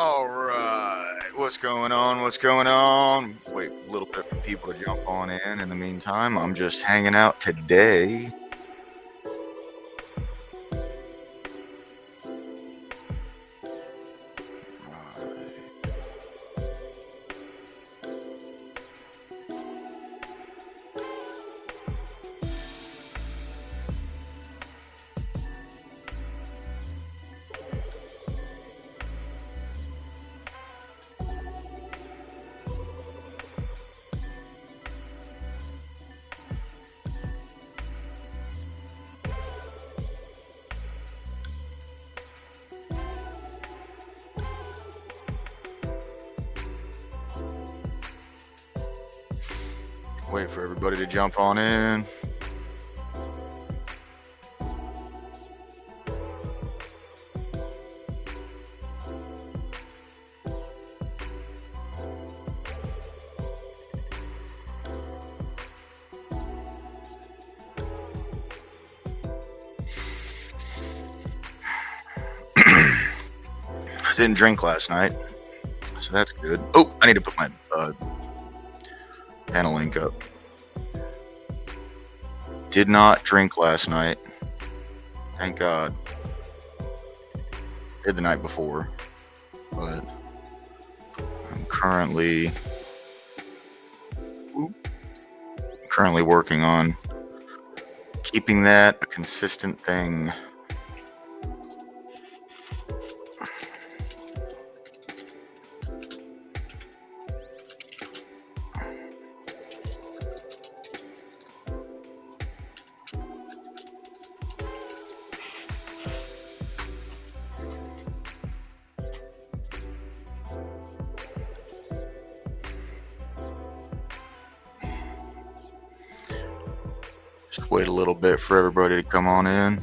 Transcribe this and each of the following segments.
All right, what's going on? What's going on? Wait a little bit for people to jump on in. In the meantime, I'm just hanging out today. Right. Wait for everybody to jump on in. I didn't drink last night, so that's good. Oh, I need to put my panel link up. Did not drink last night. Thank God. Did the night before, but I'm currently working on keeping that a consistent thing. Just wait a little bit for everybody to come on in.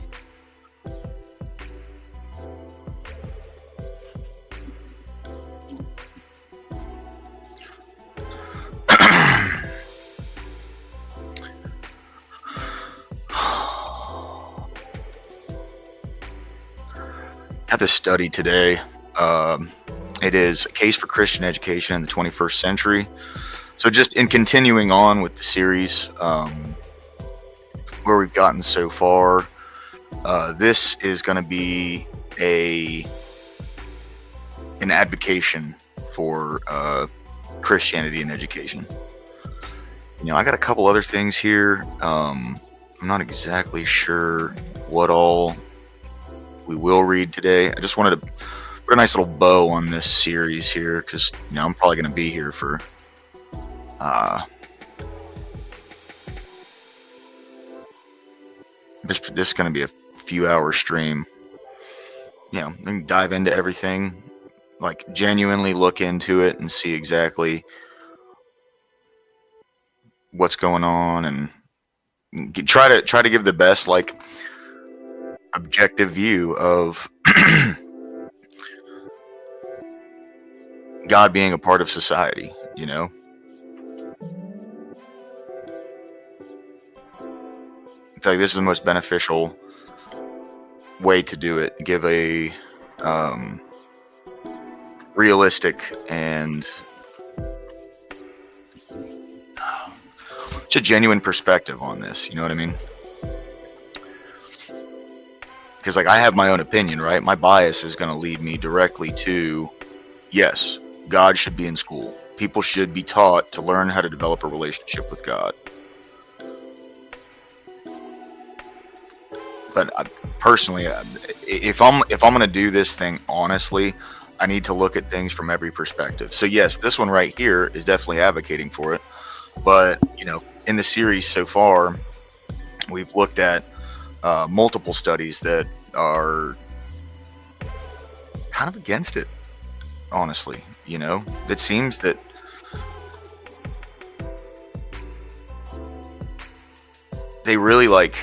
Had this study today. It is a case for Christian education in the 21st century. So just in continuing on with the series, where we've gotten so far, this is going to be an advocation for Christianity in education. You know, I got a couple other things here. I'm not exactly sure what all we will read today. I just wanted to put a nice little bow on this series here because, you know, I'm probably going to be here for this is going to be a few hour stream. You know, and dive into everything, like genuinely look into it and see exactly what's going on, and try to give the best like objective view of God being a part of society, you know. It's like this is the most beneficial way to do it. Give a realistic and just a genuine perspective on this, you know what I mean? Because like I have my own opinion, right? My bias is going to lead me directly to, yes, God should be in school. People should be taught to learn how to develop a relationship with God. But personally, if I'm going to do this thing honestly, I need to look at things from every perspective. So yes, this one right here is definitely advocating for it. But, you know, in the series so far, we've looked at multiple studies that are kind of against it, honestly. You know, it seems that they really like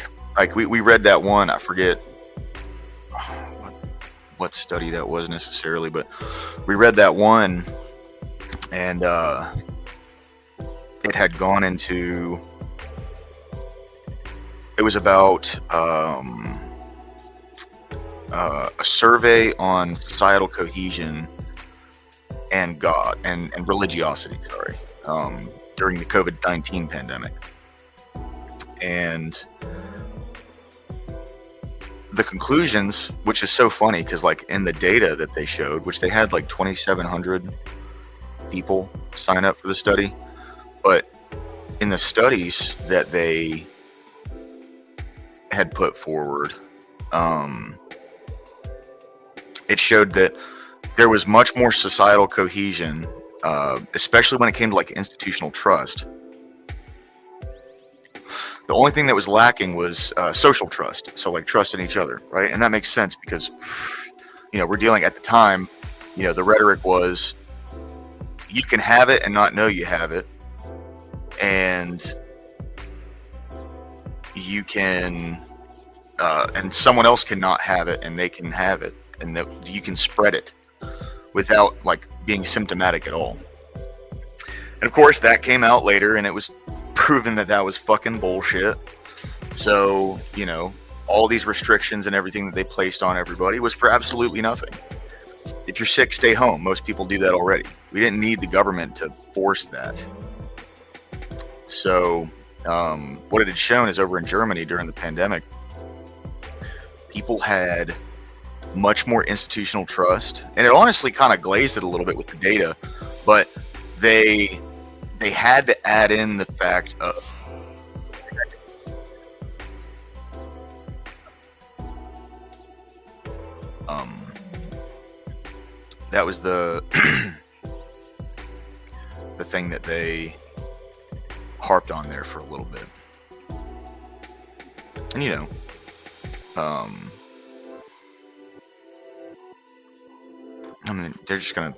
we read that one, I forget what study that was necessarily, but we read that one, and it had gone into, it was about a survey on societal cohesion and God and religiosity, sorry, during the COVID-19 pandemic. And the conclusions, which is so funny because like in the data that they showed, which they had like 2,700 people sign up for the study, but in the studies that they had put forward, it showed that there was much more societal cohesion, especially when it came to like institutional trust. The only thing that was lacking was social trust, so like trust in each other, right? And that makes sense because, we're dealing at the time, the rhetoric was you can have it and not know you have it, and you can, and someone else cannot have it and they can have it, and that you can spread it without like being symptomatic at all. And of course that came out later and it was proven that that was fucking bullshit. So, all these restrictions and everything that they placed on everybody was for absolutely nothing. If you're sick, stay home. Most people do that already. We didn't need the government to force that. So, what it had shown is over in Germany during the pandemic, people had much more institutional trust, and it honestly kind of glazed it a little bit with the data, but they had to add in the fact of that was the the thing that they harped on there for a little bit. And I mean, they're gonna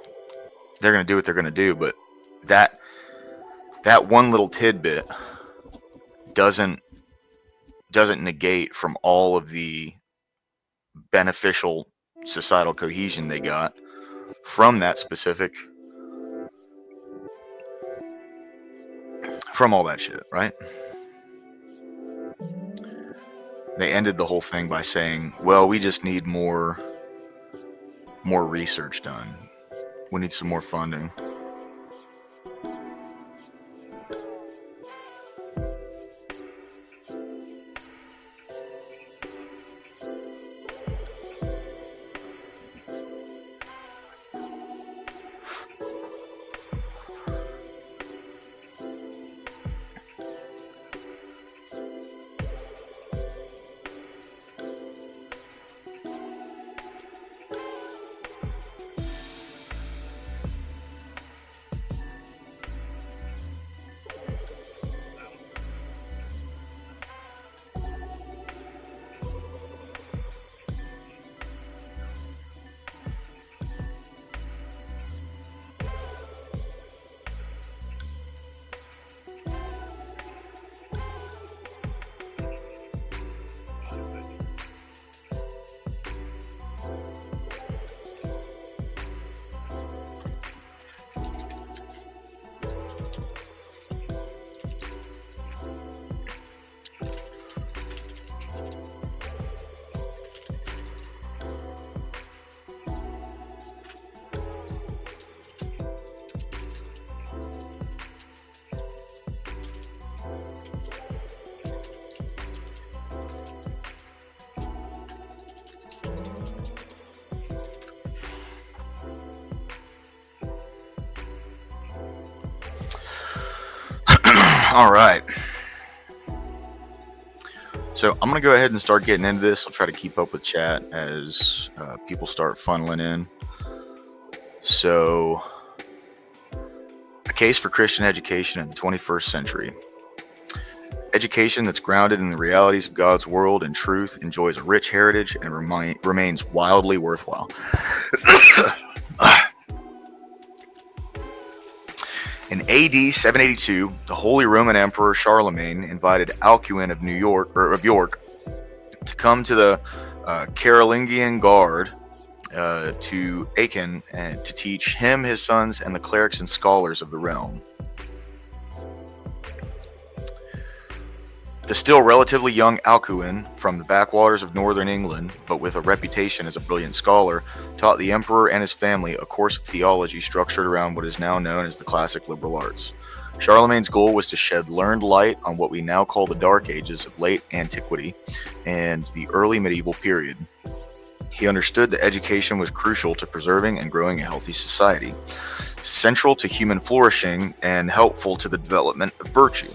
do what they're gonna do, but that one little tidbit doesn't negate from all of the beneficial societal cohesion they got from that specific, from all that shit, right? They ended the whole thing by saying, well, we just need more research done. We need some more funding. All right. So I'm going to go ahead and start getting into this. I'll try to keep up with chat as people start funneling in. So, a case for Christian education in the 21st century. Education that's grounded in the realities of God's world and truth enjoys a rich heritage and remains wildly worthwhile. In AD 782, the Holy Roman Emperor Charlemagne invited Alcuin of York to come to the Carolingian Guard to Aachen and to teach him, his sons, and the clerics and scholars of the realm. The still relatively young Alcuin, from the backwaters of northern England, but with a reputation as a brilliant scholar, taught the emperor and his family a course of theology structured around what is now known as the classic liberal arts. Charlemagne's goal was to shed learned light on what we now call the Dark Ages of late antiquity and the early medieval period. He understood that education was crucial to preserving and growing a healthy society, central to human flourishing, and helpful to the development of virtue.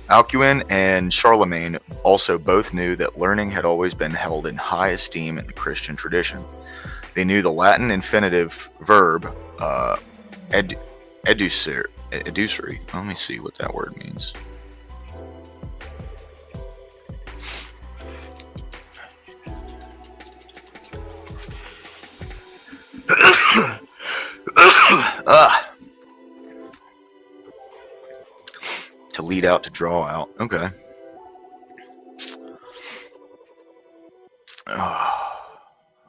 Alcuin and Charlemagne also both knew that learning had always been held in high esteem in the Christian tradition. They knew the Latin infinitive verb educere. Let me see what that word means. To lead out, to draw out. Okay.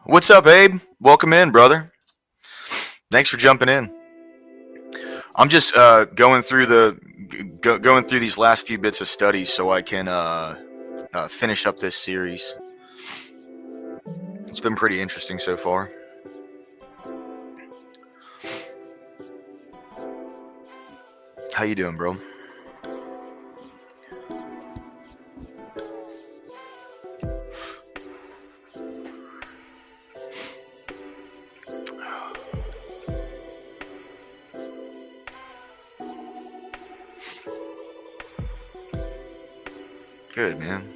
What's up, Abe? Welcome in, brother. Thanks for jumping in. I'm just going through these last few bits of studies so I can finish up this series. It's been pretty interesting so far. How you doing, bro? Good, man.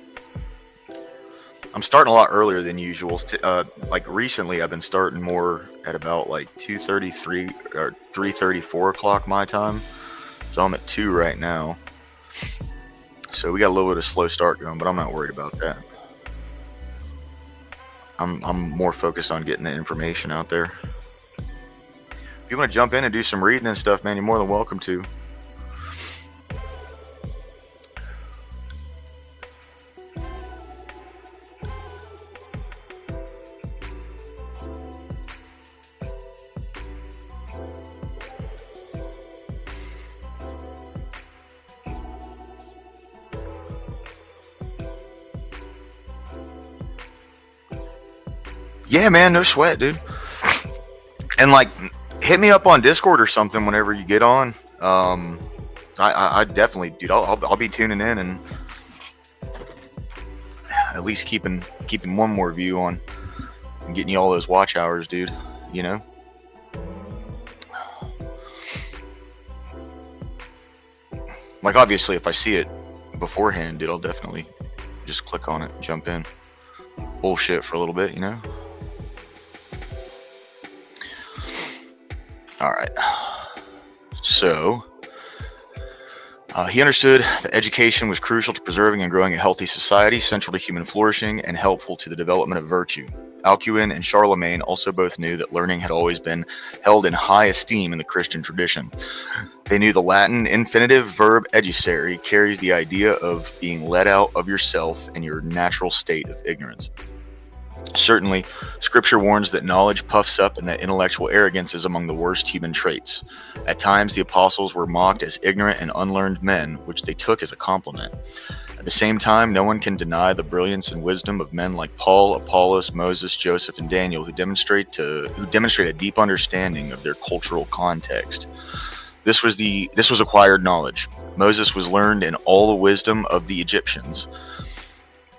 I'm starting a lot earlier than usual. Like recently, I've been starting more at about like 2:33 or 3:30, 4 o'clock my time. So I'm at 2 right now. So we got a little bit of slow start going, but I'm not worried about that. I'm more focused on getting the information out there. If you want to jump in and do some reading and stuff, man, you're more than welcome to. Yeah, man, no sweat, dude. And like, hit me up on Discord or something whenever you get on. I definitely, dude. I'll be tuning in and at least keeping one more view on getting you all those watch hours, dude. You know. Like, obviously, if I see it beforehand, dude, I'll definitely just click on it and jump in. Bullshit for a little bit, you know. All right. So, he understood that education was crucial to preserving and growing a healthy society, central to human flourishing, and helpful to the development of virtue. Alcuin and Charlemagne also both knew that learning had always been held in high esteem in the Christian tradition. They knew the Latin infinitive verb educere carries the idea of being let out of yourself and your natural state of ignorance. Certainly, Scripture warns that knowledge puffs up and that intellectual arrogance is among the worst human traits. At times, the apostles were mocked as ignorant and unlearned men, which they took as a compliment. At the same time, no one can deny the brilliance and wisdom of men like Paul, Apollos, Moses, Joseph, and Daniel, who demonstrate a deep understanding of their cultural context. This was acquired knowledge. Moses was learned in all the wisdom of the Egyptians.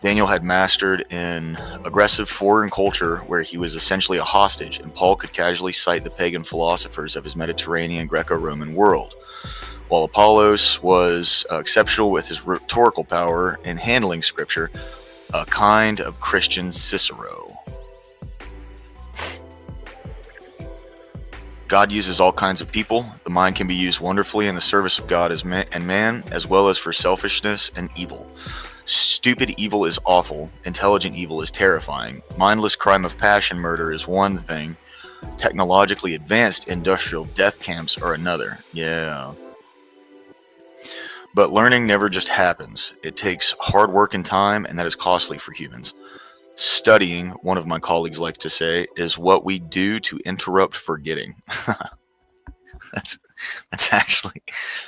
Daniel had mastered in aggressive foreign culture where he was essentially a hostage, and Paul could casually cite the pagan philosophers of his Mediterranean Greco-Roman world, while Apollos was exceptional with his rhetorical power in handling scripture, a kind of Christian Cicero. God uses all kinds of people. The mind can be used wonderfully in the service of God and man, as well as for selfishness and evil. Stupid evil is awful. Intelligent evil is terrifying. Mindless crime of passion murder is one thing. Technologically advanced industrial death camps are another. Yeah. But learning never just happens. It takes hard work and time, and that is costly for humans. Studying, one of my colleagues likes to say, is what we do to interrupt forgetting. That's actually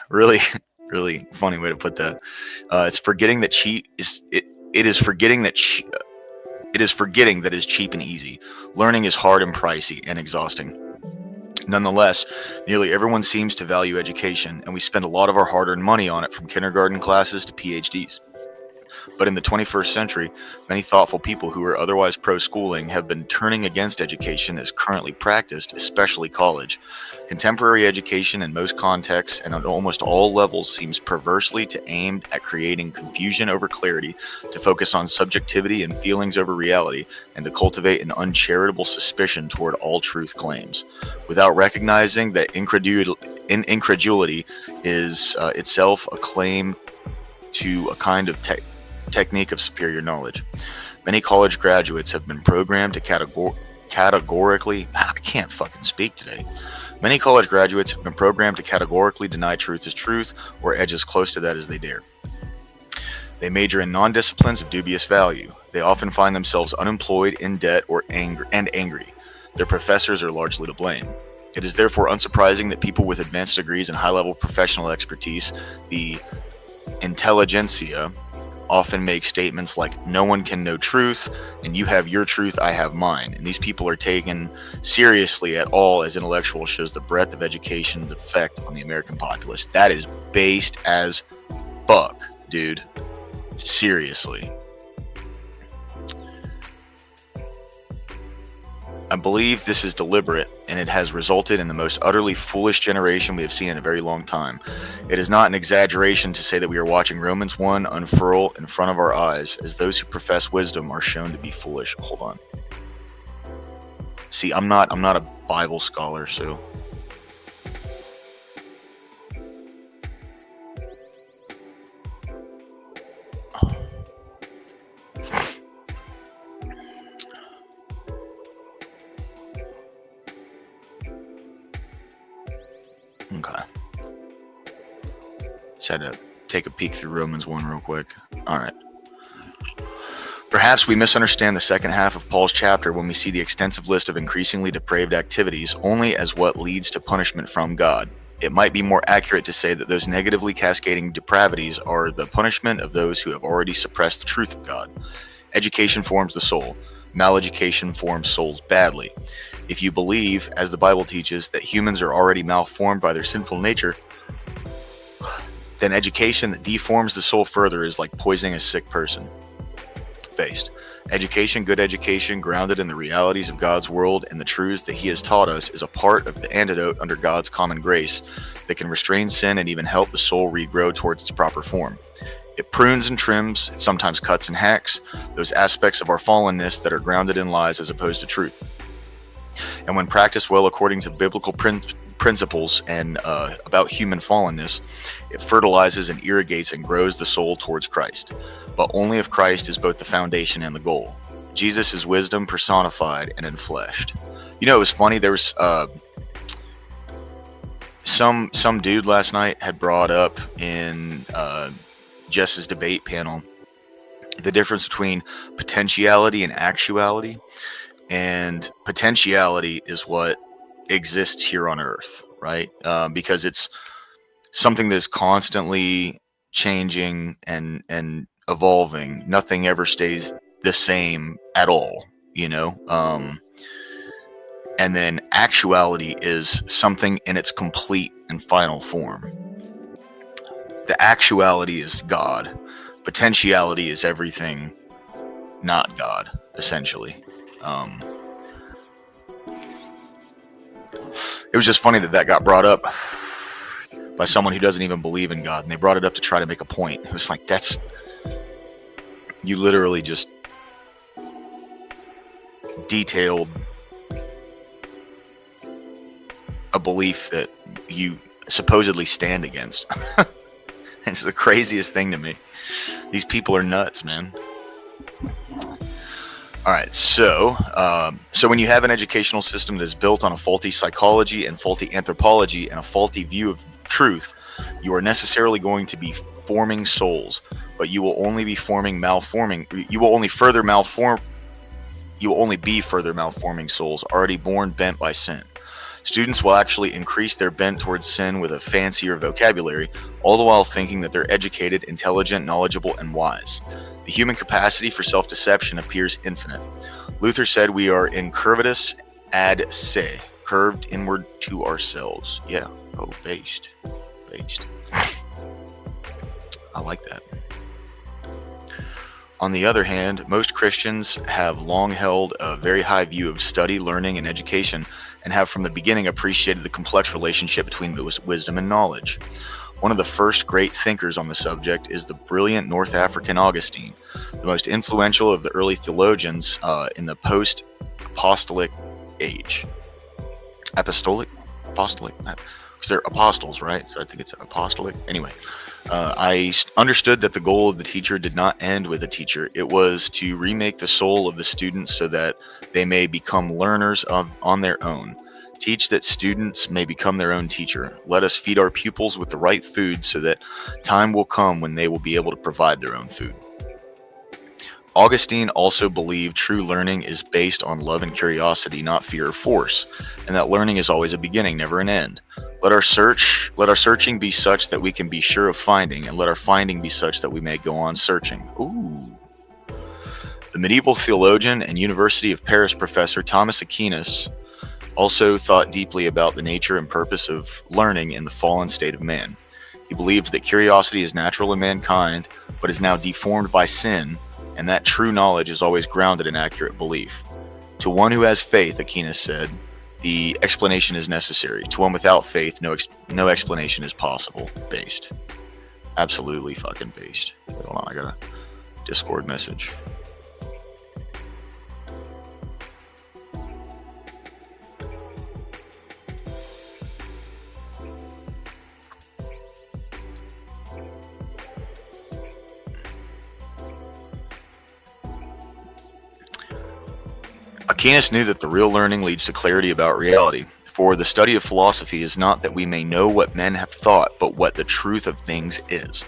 really Really funny way to put that. It's forgetting that cheap is it. It is forgetting that it is forgetting that is cheap and easy. Learning is hard and pricey and exhausting. Nonetheless, nearly everyone seems to value education, and we spend a lot of our hard-earned money on it, from kindergarten classes to PhDs. But in the 21st century, many thoughtful people who are otherwise pro-schooling have been turning against education as currently practiced, especially college. Contemporary education in most contexts and on almost all levels seems perversely aimed at creating confusion over clarity, to focus on subjectivity and feelings over reality, and to cultivate an uncharitable suspicion toward all truth claims, without recognizing that incredulity is itself a claim to a kind of technique of superior knowledge. Many college graduates have been programmed to categorically. I can't fucking speak today. Many college graduates have been programmed to categorically deny truth as truth, or edge as close to that as they dare. They major in non-disciplines of dubious value. They often find themselves unemployed, in debt, or angry. Their professors are largely to blame. It is therefore unsurprising that people with advanced degrees and high-level professional expertise, the intelligentsia, often make statements like, "No one can know truth, and you have your truth, I have mine." And these people are taken seriously at all as intellectuals, shows the breadth of education's effect on the American populace. That is based as fuck, dude. Seriously. I believe this is deliberate, and it has resulted in the most utterly foolish generation we have seen in a very long time. It is not an exaggeration to say that we are watching Romans 1 unfurl in front of our eyes, as those who profess wisdom are shown to be foolish. Hold on. See, I'm not a Bible scholar, so okay. Just had to take a peek through Romans 1 real quick. All right. Perhaps we misunderstand the second half of Paul's chapter when we see the extensive list of increasingly depraved activities only as what leads to punishment from God. It might be more accurate to say that those negatively cascading depravities are the punishment of those who have already suppressed the truth of God. Education forms the soul. Maleducation forms souls badly. If you believe, as the Bible teaches, that humans are already malformed by their sinful nature, then education that deforms the soul further is like poisoning a sick person. Based. Education, good education, grounded in the realities of God's world and the truths that He has taught us, is a part of the antidote under God's common grace that can restrain sin and even help the soul regrow towards its proper form. It prunes and trims, it sometimes cuts and hacks, those aspects of our fallenness that are grounded in lies as opposed to truth. And when practiced well according to biblical principles and about human fallenness, it fertilizes and irrigates and grows the soul towards Christ. But only if Christ is both the foundation and the goal. Jesus is wisdom personified and enfleshed. You know, it was funny. There was some dude last night had brought up in Jess's debate panel the difference between potentiality and actuality. And potentiality is what exists here on Earth, right? Because it's something that's constantly changing and evolving. Nothing ever stays the same at all, you know? And then actuality is something in its complete and final form. The actuality is God. Potentiality is everything not God, essentially. It was just funny that got brought up by someone who doesn't even believe in God, and they brought it up to try to make a point. It was like, that's, you literally just detailed a belief that you supposedly stand against. It's the craziest thing to me. These people are nuts, man. All right, so when you have an educational system that is built on a faulty psychology and faulty anthropology and a faulty view of truth, you are necessarily going to be forming souls, but you will only be you will only be further malforming souls already born bent by sin. Students will actually increase their bent towards sin with a fancier vocabulary, all the while thinking that they're educated, intelligent, knowledgeable, and wise. The human capacity for self-deception appears infinite. Luther said we are incurvatus ad se, curved inward to ourselves. Yeah. Oh, based. I like that. On the other hand, most Christians have long held a very high view of study, learning, and education, and have from the beginning appreciated the complex relationship between wisdom and knowledge. One of the first great thinkers on the subject is the brilliant North African Augustine, the most influential of the early theologians in the post-apostolic age. Apostolic? Because they're apostles, right? So I think it's apostolic. Anyway, I understood that the goal of the teacher did not end with a teacher. It was to remake the soul of the students so that they may become learners on their own. Teach that students may become their own teacher. Let us feed our pupils with the right food so that time will come when they will be able to provide their own food. Augustine also believed true learning is based on love and curiosity, not fear or force, and that learning is always a beginning, never an end. Let our searching be such that we can be sure of finding, and let our finding be such that we may go on searching. Ooh. The medieval theologian and University of Paris professor Thomas Aquinas also thought deeply about the nature and purpose of learning in the fallen state of man. He believed that curiosity is natural in mankind, but is now deformed by sin, and that true knowledge is always grounded in accurate belief. To one who has faith, Aquinas said, the explanation is necessary. To one without faith, no explanation is possible. Based. Absolutely fucking based. Hold on, I got a Discord message. Aquinas knew that the real learning leads to clarity about reality. For the study of philosophy is not that we may know what men have thought, but what the truth of things is.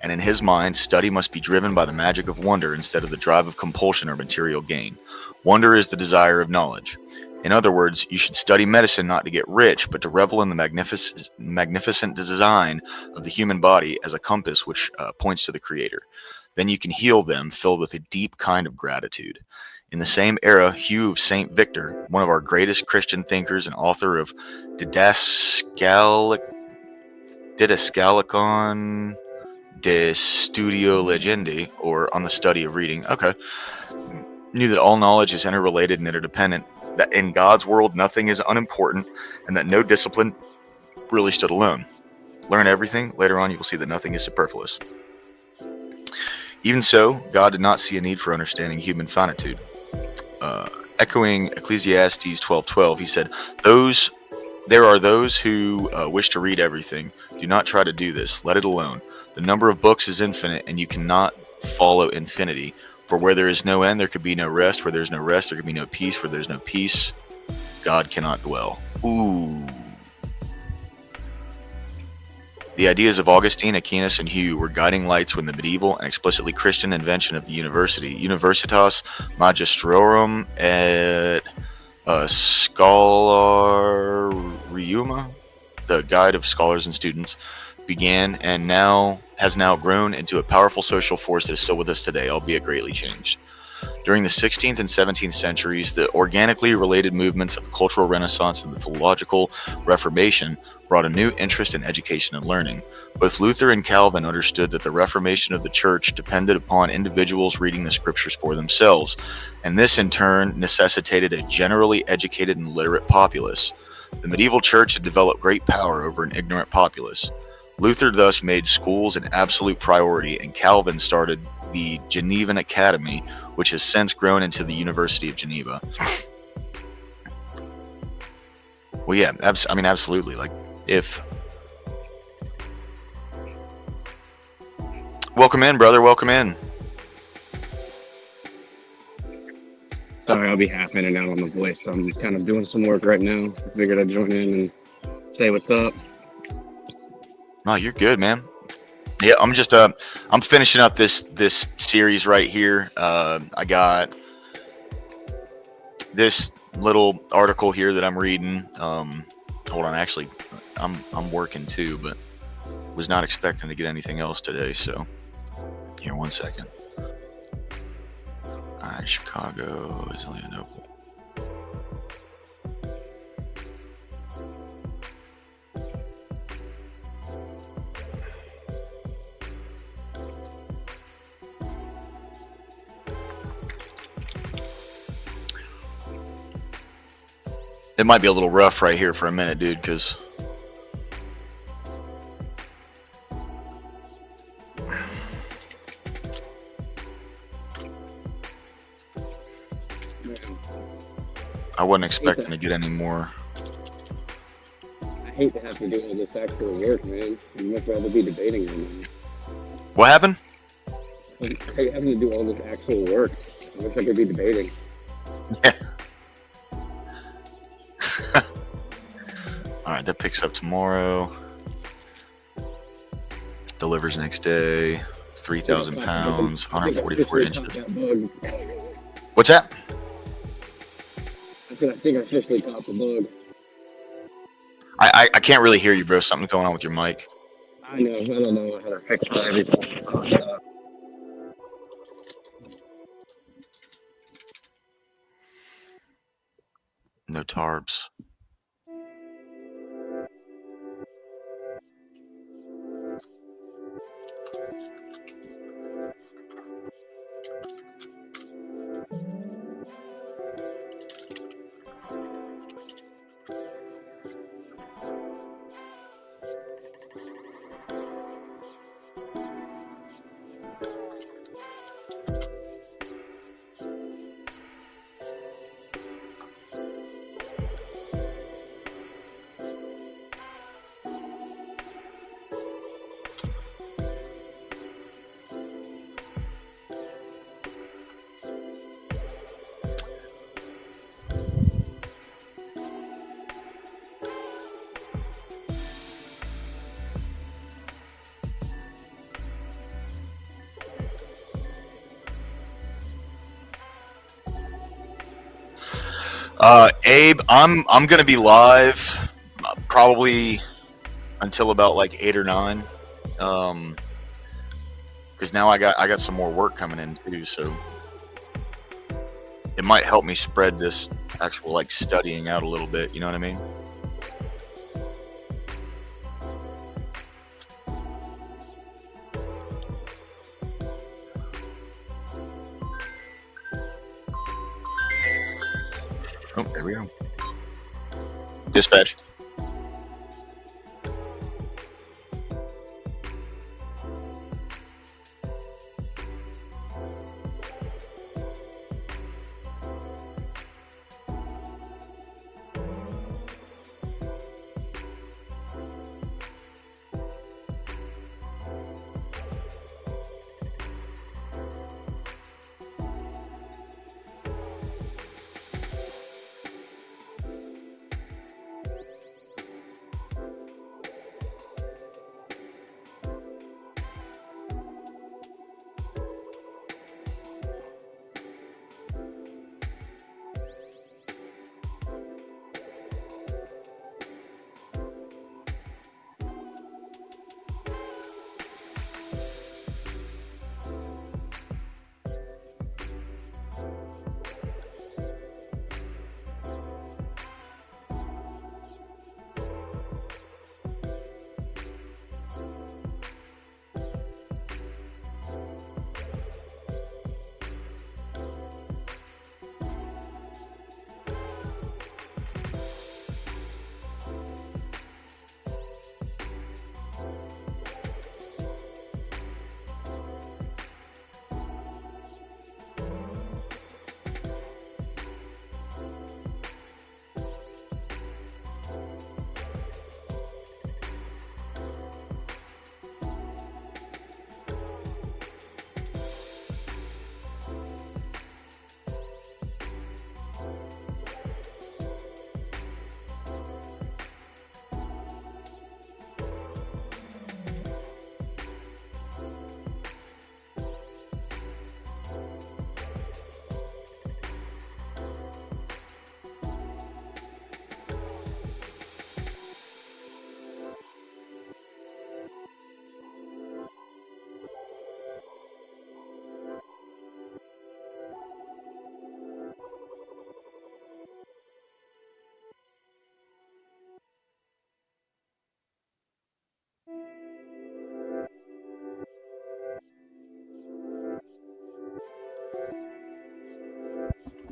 And in his mind, study must be driven by the magic of wonder instead of the drive of compulsion or material gain. Wonder is the desire of knowledge. In other words, you should study medicine not to get rich, but to revel in the magnificent design of the human body as a compass which points to the Creator. Then you can heal them, filled with a deep kind of gratitude. In the same era, Hugh of St. Victor, one of our greatest Christian thinkers and author of Didascalicon de Studio Legendi, or On the Study of Reading, knew that all knowledge is interrelated and interdependent, that in God's world nothing is unimportant, and that no discipline really stood alone. Learn everything, later on you will see that nothing is superfluous. Even so, God did not see a need for understanding human finitude. Echoing Ecclesiastes 12:12, he said, There are those who wish to read everything. Do not try to do this. Let it alone. The number of books is infinite, and you cannot follow infinity. For where there is no end, there could be no rest. Where there is no rest, there could be no peace. Where there is no peace, God cannot dwell. Ooh. The ideas of Augustine, Aquinas, and Hugh were guiding lights when the medieval and explicitly Christian invention of the university, Universitas Magistrorum et Scholarium, the guide of scholars and students, began and has now grown into a powerful social force that is still with us today, albeit greatly changed. During the 16th and 17th centuries, the organically related movements of the Cultural Renaissance and the Theological Reformation brought a new interest in education and learning. Both Luther and Calvin understood that the reformation of the church depended upon individuals reading the scriptures for themselves, and this in turn necessitated a generally educated and literate populace. The medieval church had developed great power over an ignorant populace. Luther thus made schools an absolute priority, and Calvin started the Genevan Academy, which has since grown into the University of Geneva. Well, yeah, absolutely. Like, welcome in, brother. Welcome in. Sorry, I'll be half in and out on the voice. I'm kind of doing some work right now. Figured I'd join in and say what's up. No, you're good, man. Yeah, I'm just I'm finishing up this series right here. I got this little article here that I'm reading. Hold on, actually, I'm working too, but was not expecting to get anything else today. So here, 1 second. All right, Chicago is only an open. It might be a little rough right here for a minute, dude, because I wasn't expecting to get any more. I hate to have to do all this actual work, man. I'd much rather be debating on it. What happened? I hate having to do all this actual work. I wish I could be debating. Yeah. All right, that picks up tomorrow. Delivers next day. 3,000 pounds, 144 inches. What's that? I said, I think I officially caught the bug. I can't really hear you, bro. Something's going on with your mic. I know. I don't know how to fix everything. No tarbs. Abe, I'm gonna be live probably until about like 8 or 9. Because now I got some more work coming in too, so it might help me spread this actual like studying out a little bit. You know what I mean? Oh, there we go. Dispatch.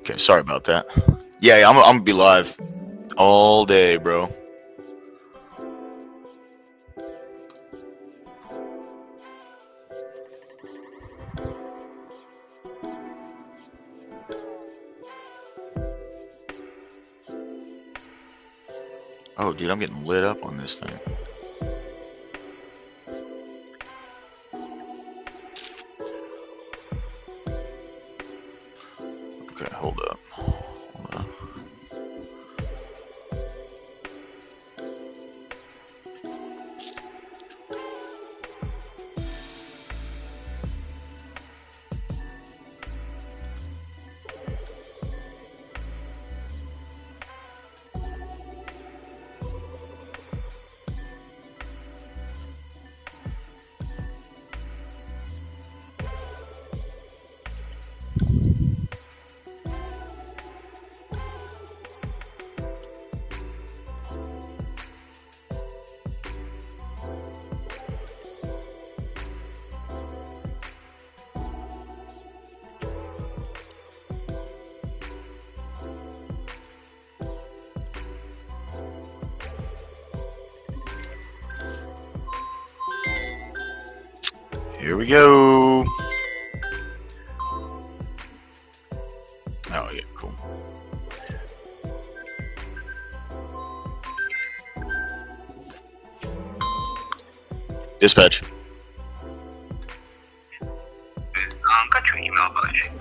Okay, sorry about that. Yeah, I'm gonna be live all day, bro. Oh, dude, I'm getting lit up on this thing. Okay, hold up. Hold up. Here we go. Oh, yeah, cool. Dispatch. Got your email about it.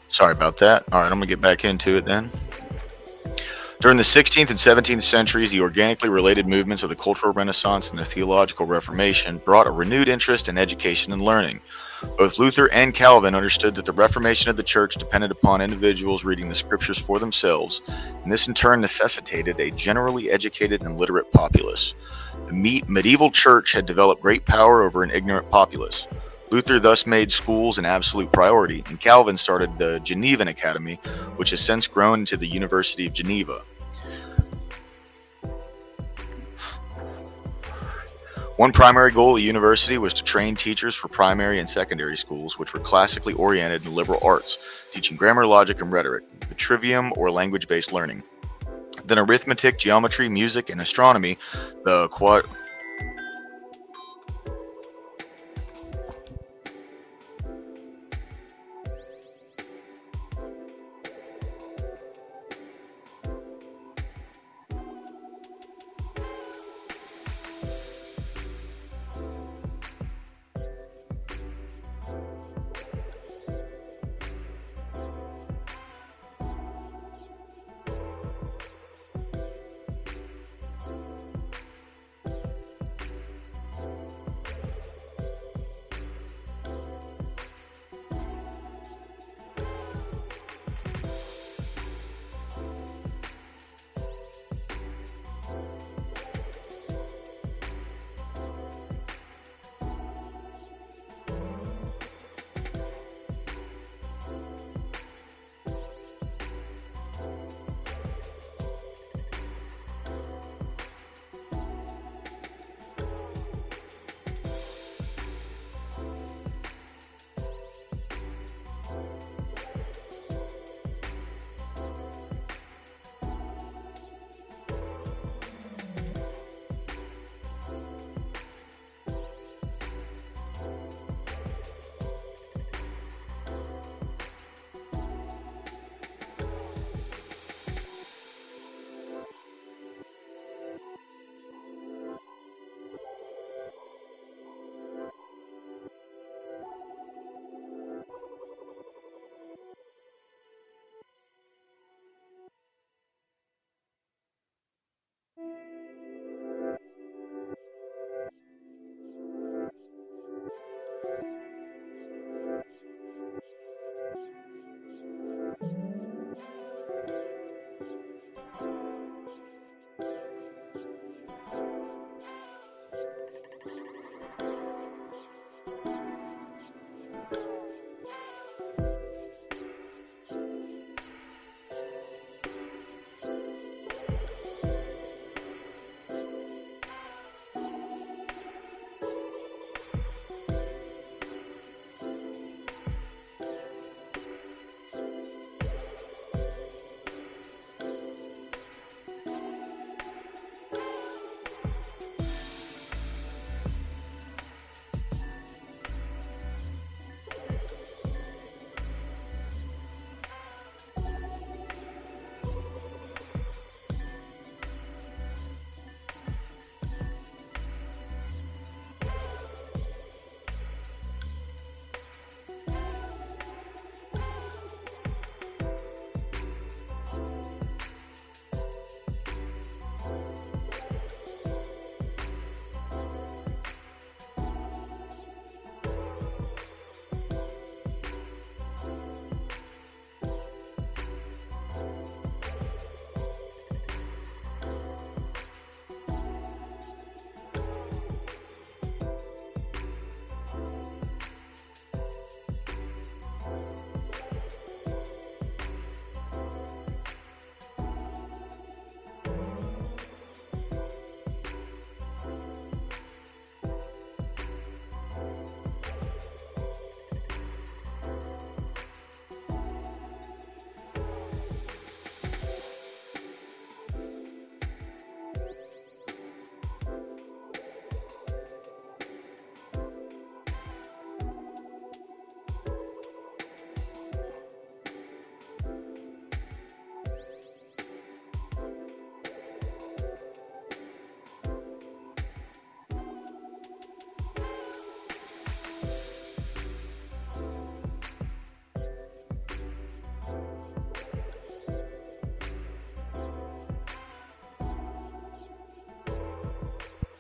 Sorry about that. All right, I'm gonna get back into it then. During the 16th and 17th centuries, the organically related movements of the Cultural Renaissance and the Theological Reformation brought a renewed interest in education and learning. Both Luther and Calvin understood that the reformation of the church depended upon individuals reading the scriptures for themselves, and this in turn necessitated a generally educated and literate populace. The medieval church had developed great power over an ignorant populace. Luther thus made schools an absolute priority, and Calvin started the Genevan Academy, which has since grown into the University of Geneva. One primary goal of the university was to train teachers for primary and secondary schools, which were classically oriented in liberal arts, teaching grammar, logic, and rhetoric, the trivium or language-based learning. Then arithmetic, geometry, music, and astronomy, the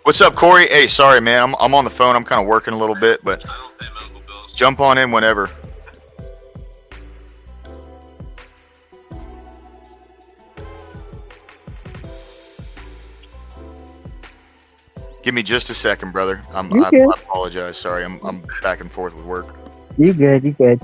What's up, Corey? Hey, sorry, man. I'm on the phone. I'm kind of working a little bit, but I don't pay medical bills. jump on in whenever. Give me just a second, brother. I apologize. Sorry, I'm back and forth with work. You good? You good?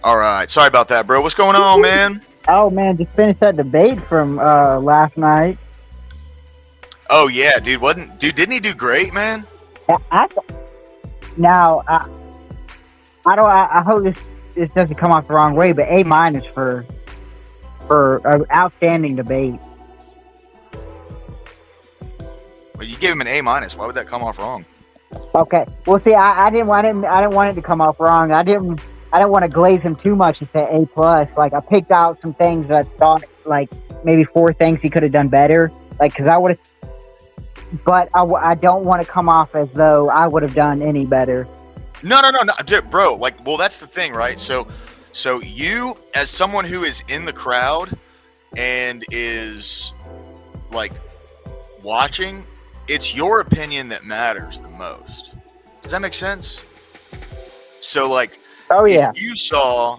All right. Sorry about that, bro. What's going on, man? Oh man, just finished that debate from last night. Oh yeah, dude. Didn't he do great, man? Now I don't. I hope this doesn't come off the wrong way, but A- for an outstanding debate. Well, you gave him an A minus. Why would that come off wrong? Okay. Well, see, I didn't want it to come off wrong. I didn't want to glaze him too much and say A plus. Like I picked out some things that I thought, like maybe 4 things he could have done better. Like because I would have. But I don't want to come off as though I would have done any better. No, dude, bro. Like, well, that's the thing, right? So you, as someone who is in the crowd and is like watching, it's your opinion that matters the most. Does that make sense? So, like, Oh yeah. if you saw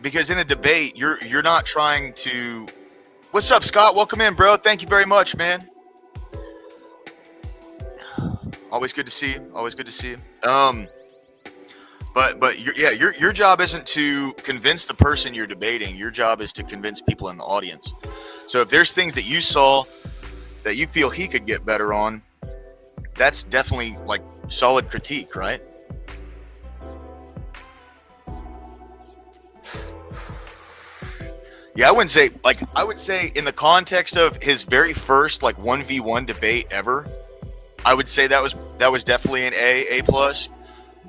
because in a debate, you're not trying to. What's up, Scott? Welcome in, bro. Thank you very much, man. Always good to see you. Always good to see you. But your job isn't to convince the person you're debating. Your job is to convince people in the audience. So if there's things that you saw that you feel he could get better on, that's definitely like solid critique, right? Yeah, I would say in the context of his very first like 1v1 debate ever, I would say that was definitely an A plus.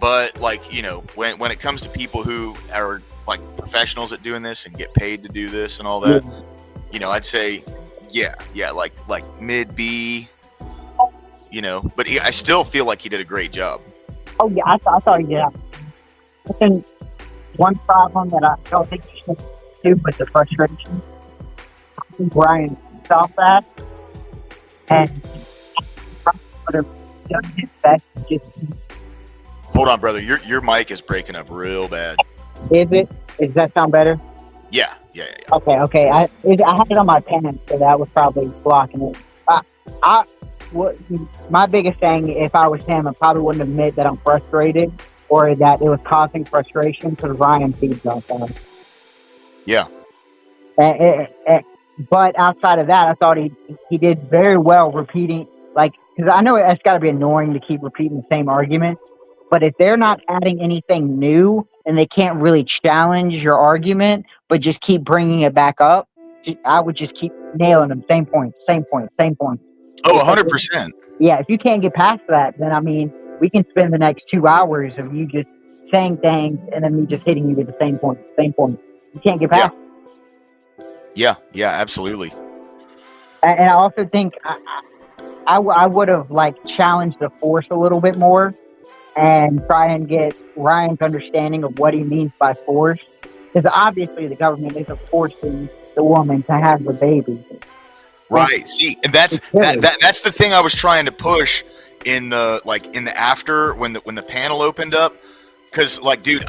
But like, you know, when it comes to people who are like professionals at doing this and get paid to do this and all that, you know, I'd say yeah, like mid B, you know, but I still feel like he did a great job. Oh yeah, I thought he did. I think one problem that I don't think you should do was the frustration. I think Ryan saw that and would have done his best to just. Hold on, brother. Your mic is breaking up real bad. Is it? Does that sound better? Yeah. Okay. I had it on my pen, so that was probably blocking it. My biggest thing, if I was him, I probably wouldn't admit that I'm frustrated or that it was causing frustration because Ryan feeds off that. Yeah. But outside of that, I thought he did very well repeating, like, because I know it's got to be annoying to keep repeating the same arguments, But if they're not adding anything new and they can't really challenge your argument, but just keep bringing it back up, I would just keep nailing them. Same point, same point, same point. Oh, 100%. Yeah, if you can't get past that, then I mean, we can spend the next 2 hours of you just saying things and then me just hitting you with the same point, same point. You can't get past. Yeah, absolutely. And I also think I would have like challenged the force a little bit more and try and get Ryan's understanding of what he means by force, because obviously the government isn't forcing the woman to have the baby. Right. See, and that's the thing I was trying to push in the after when the panel opened up, because like, dude,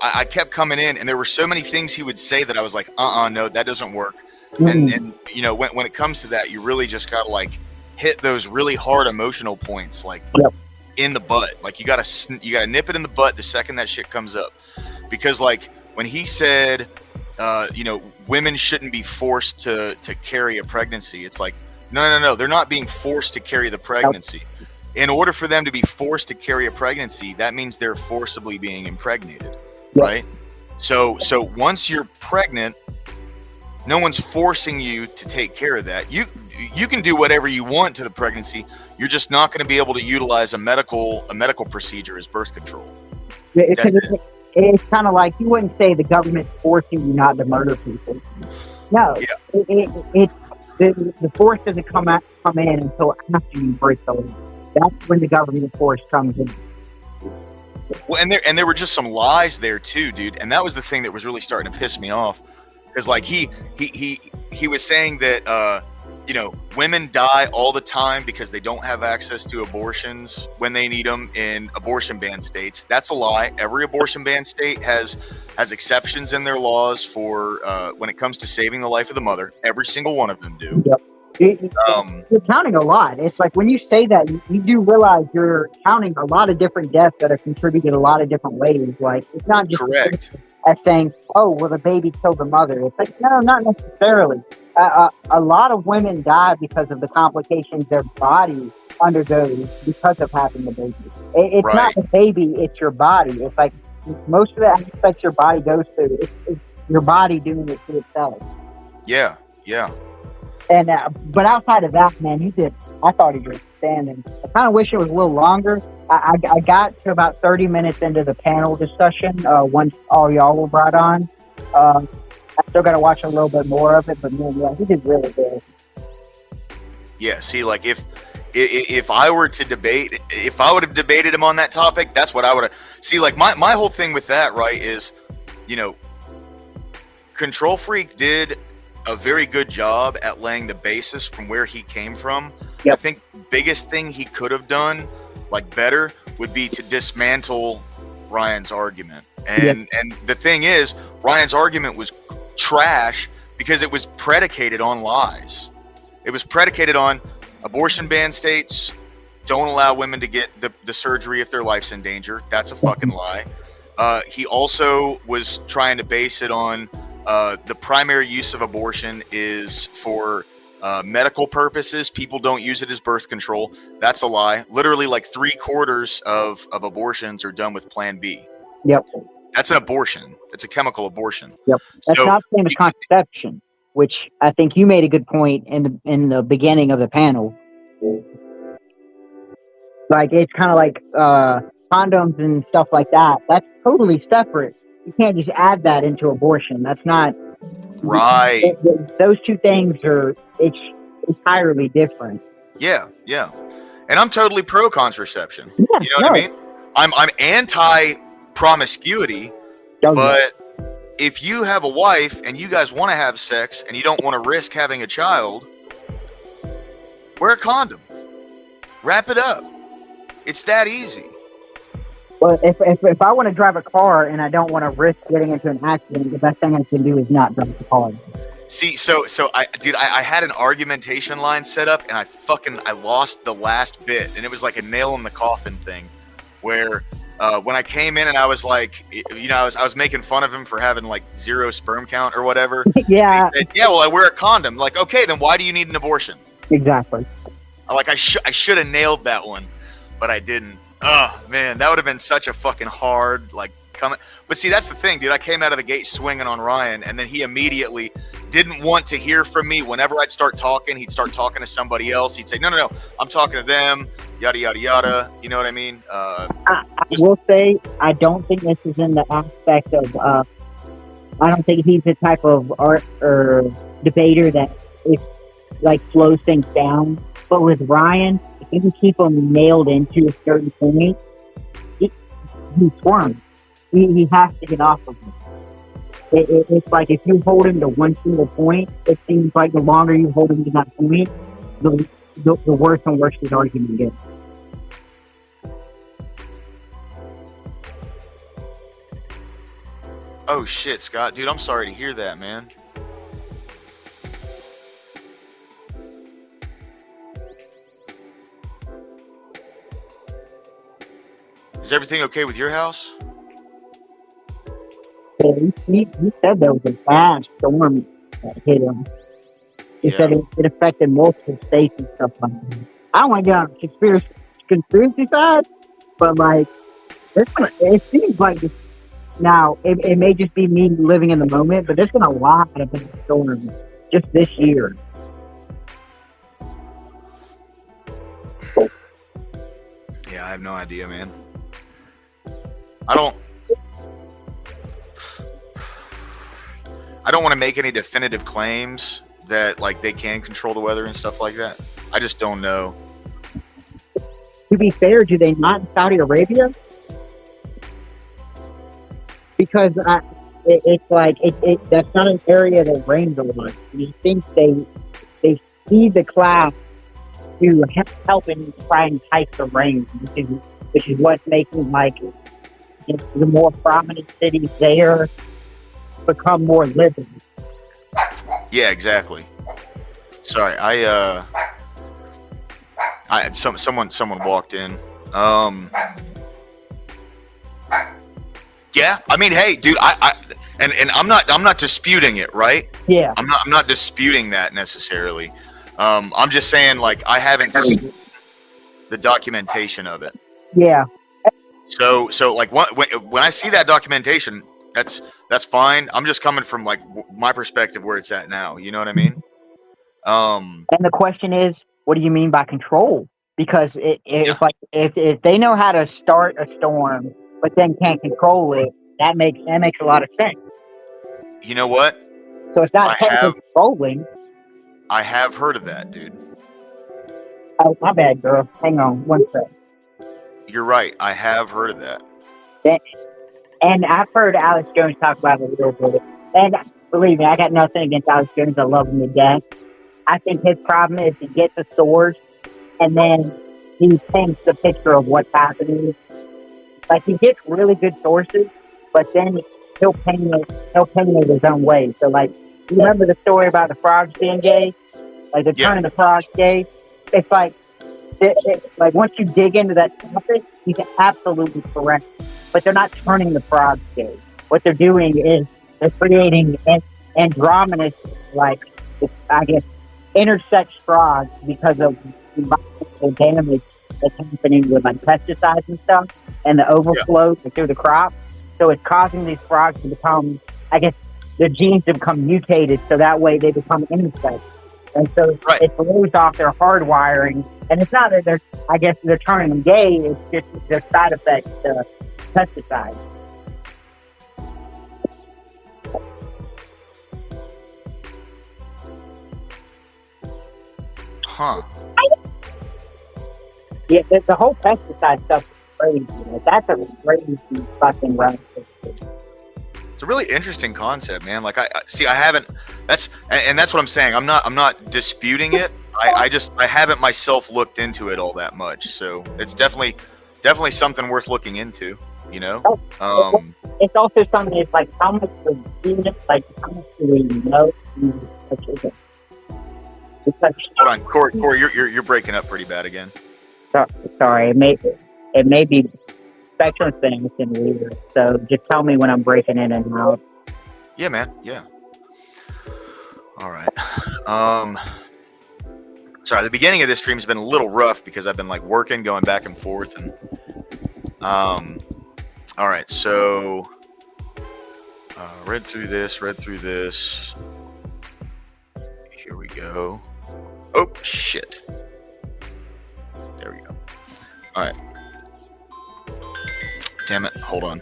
I kept coming in and there were so many things he would say that I was like, no, that doesn't work. Mm-hmm. And you know, when it comes to that, you really just gotta like hit those really hard emotional points, like in the butt. Like you gotta nip it in the butt the second that shit comes up, because like when he said, you know, women shouldn't be forced to carry a pregnancy. It's like, no. They're not being forced to carry the pregnancy. In order for them to be forced to carry a pregnancy, that means they're forcibly being impregnated, right? So once you're pregnant, no one's forcing you to take care of that. You can do whatever you want to the pregnancy. You're just not going to be able to utilize a medical procedure as birth control. It's kind of like, you wouldn't say the government's forcing you not to murder people. No, the force doesn't come in until after you break the law. That's when the government force comes in. Well, and there were just some lies there too, dude. And that was the thing that was really starting to piss me off, because like he was saying that you know, women die all the time because they don't have access to abortions when they need them in abortion ban states. That's a lie. Every abortion ban state has exceptions in their laws for when it comes to saving the life of the mother. Every single one of them do. Yep. You're counting a lot. It's like when you say that, you do realize you're counting a lot of different deaths that are contributed a lot of different ways. Like, it's not just correct as saying, oh, well, the baby killed the mother. It's like, no, not necessarily. A lot of women die because of the complications their body undergoes because of having the baby. It's not the baby, it's your body. It's like most of the aspects your body goes through, it's your body doing it to itself. Yeah. And but outside of that, man, I thought he was outstanding. I kind of wish it was a little longer. I got to about 30 minutes into the panel discussion once all y'all were brought on. I still got to watch a little bit more of it, but man, yeah, he did really good. Yeah, see, like if I were to debate, if I would have debated him on that topic, that's what I would have. See, like my whole thing with that, right, is, you know, Control Freak did a very good job at laying the basis from where he came from. Yep. I think the biggest thing he could have done, like better, would be to dismantle Ryan's argument. And the thing is, Ryan's argument was trash because it was predicated on lies. It was predicated on abortion ban states don't allow women to get the surgery if their life's in danger. That's a fucking lie. He also was trying to base it on the primary use of abortion is for medical purposes. People don't use it as birth control. That's a lie. Literally, like 3/4 of abortions are done with Plan B. Yep. That's an abortion. It's a chemical abortion. Yep. That's not the same as contraception, which I think you made a good point in the beginning of the panel. Like, it's kind of like condoms and stuff like that. That's totally separate. You can't just add that into abortion. That's not right. Those two things are entirely different. Yeah. And I'm totally pro contraception. Yeah, you know what I mean? I'm anti promiscuity, but if you have a wife and you guys want to have sex and you don't want to risk having a child, wear a condom. Wrap it up. It's that easy. Well, if I want to drive a car and I don't want to risk getting into an accident, the best thing I can do is not drive the car. See, so I had an argumentation line set up and I lost the last bit, and it was like a nail in the coffin thing where when I came in and I was like, you know, I was making fun of him for having like 0 sperm count or whatever. Yeah. Said, yeah, well, I wear a condom. Like, okay, then why do you need an abortion? Exactly. Like, I should have nailed that one, but I didn't. Oh man, that would have been such a fucking hard like coming. But see, that's the thing, dude. I came out of the gate swinging on Ryan, and then he immediately didn't want to hear from me. Whenever I'd start talking, he'd start talking to somebody else. He'd say, "No, no, no, I'm talking to them." Yada yada yada. You know what I mean? I will say I don't think this is in the aspect of. I don't think he's the type of art or debater that is like slows things down. But with Ryan, if you can keep him nailed into a certain point, he squirms. He has to get off of it. It's like if you hold him to one single point, it seems like the longer you hold him to that point, the worse and worse his argument gets. Oh shit, Scott, dude, I'm sorry to hear that, man. Is everything okay with your house? He said there was a bad storm that hit him. He said it affected multiple states and stuff like that. I don't want to get on the conspiracy side, but like, it seems like this, now it may just be me living in the moment, but there's been a lot of big storms just this year. Yeah, I have no idea, man. I don't want to make any definitive claims that like they can control the weather and stuff like that. I just don't know. To be fair, do they not in Saudi Arabia? Because it's like that's not an area that rains a lot. You think they see the cloud to help and try and entice the rain, which is what's making like the more prominent cities there become more living. Yeah, exactly. Sorry, someone walked in. Yeah, I mean, hey, dude, and I'm not disputing it, right? Yeah. I'm not disputing that necessarily. I'm just saying, like, I haven't seen the documentation of it. Yeah. So like when I see that documentation, that's fine. I'm just coming from like my perspective where it's at now. You know what I mean? And the question is, what do you mean by control? Because it's like if they know how to start a storm, but then can't control it, that makes a lot of sense. You know what? So it's not technically controlling. I have heard of that, dude. Oh, my bad, girl. Hang on one sec. You're right. I have heard of that. And I've heard Alex Jones talk about it a little bit. And believe me, I got nothing against Alex Jones. I love him to death. I think his problem is he gets a source and then he paints the picture of what's happening. Like he gets really good sources, but then he'll paint it his own way. So like, you remember the story about the frogs being gay? Like they're turning the frogs gay. It's like, like once you dig into that topic, he's absolutely correct. But they're not turning the frogs gay. What they're doing is they're creating androgynous, like, I guess, intersex frogs because of environmental damage that's happening with like pesticides and stuff and the overflow through the crop. So it's causing these frogs to become, I guess, their genes to become mutated so that way they become intersex. And so it blows off their hardwiring. And it's not that they're turning them gay, it's just their side effects to pesticides. Huh. Yeah, the whole pesticide stuff is crazy. Like, that's a crazy fucking run. It's a really interesting concept, man. Like I haven't. That's what I'm saying. I'm not disputing it. I haven't myself looked into it all that much. So it's definitely something worth looking into. You know. It's also something. It's like how much do how much do we know? Hold on, Corey, you're breaking up pretty bad again. Sorry, it may be spectrum things in weird. So just tell me when I'm breaking in and out. Yeah, man. Yeah. All right. Sorry, the beginning of this stream has been a little rough because I've been like working, going back and forth, and All right, so read through this. Here we go. Oh, shit. There we go. All right. Damn it. Hold on.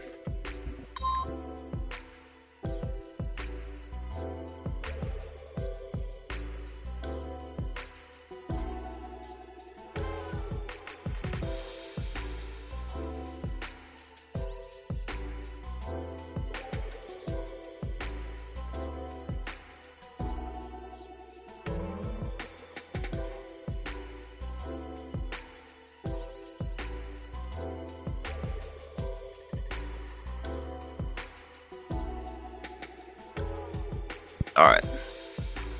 All right.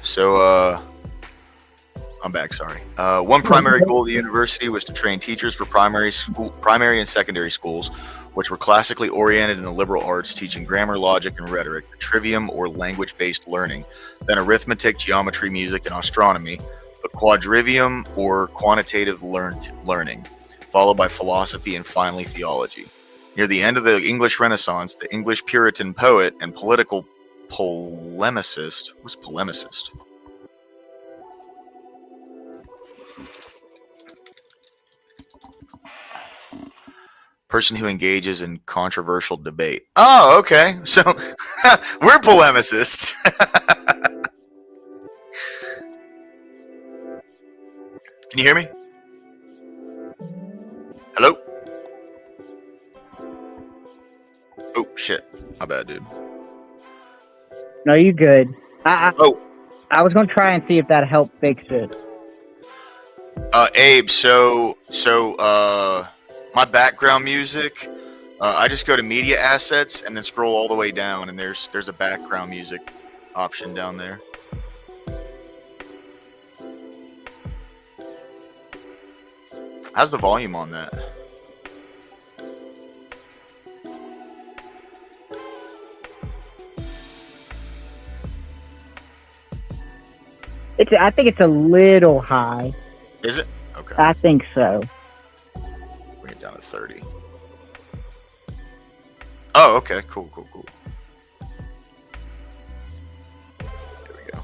So, I'm back. Sorry. One primary goal of the university was to train teachers for primary and secondary schools, which were classically oriented in the liberal arts, teaching grammar, logic, and rhetoric, the trivium or language-based learning, then arithmetic, geometry, music, and astronomy, the quadrivium or quantitative learning, followed by philosophy and finally theology. Near the end of the English Renaissance, the English Puritan poet and political polemicist. What's polemicist? Person who engages in controversial debate. Oh, okay. So we're polemicists. Can you hear me? Hello? Oh, shit. My bad, dude. No, you good. Oh. I was gonna try and see if that helped fix it. Abe, so my background music, I just go to media assets and then scroll all the way down, and there's a background music option down there. How's the volume on that? I think it's a little high. Is it? Okay. I think so. Bring it down to 30. Oh, okay. Cool. There we go.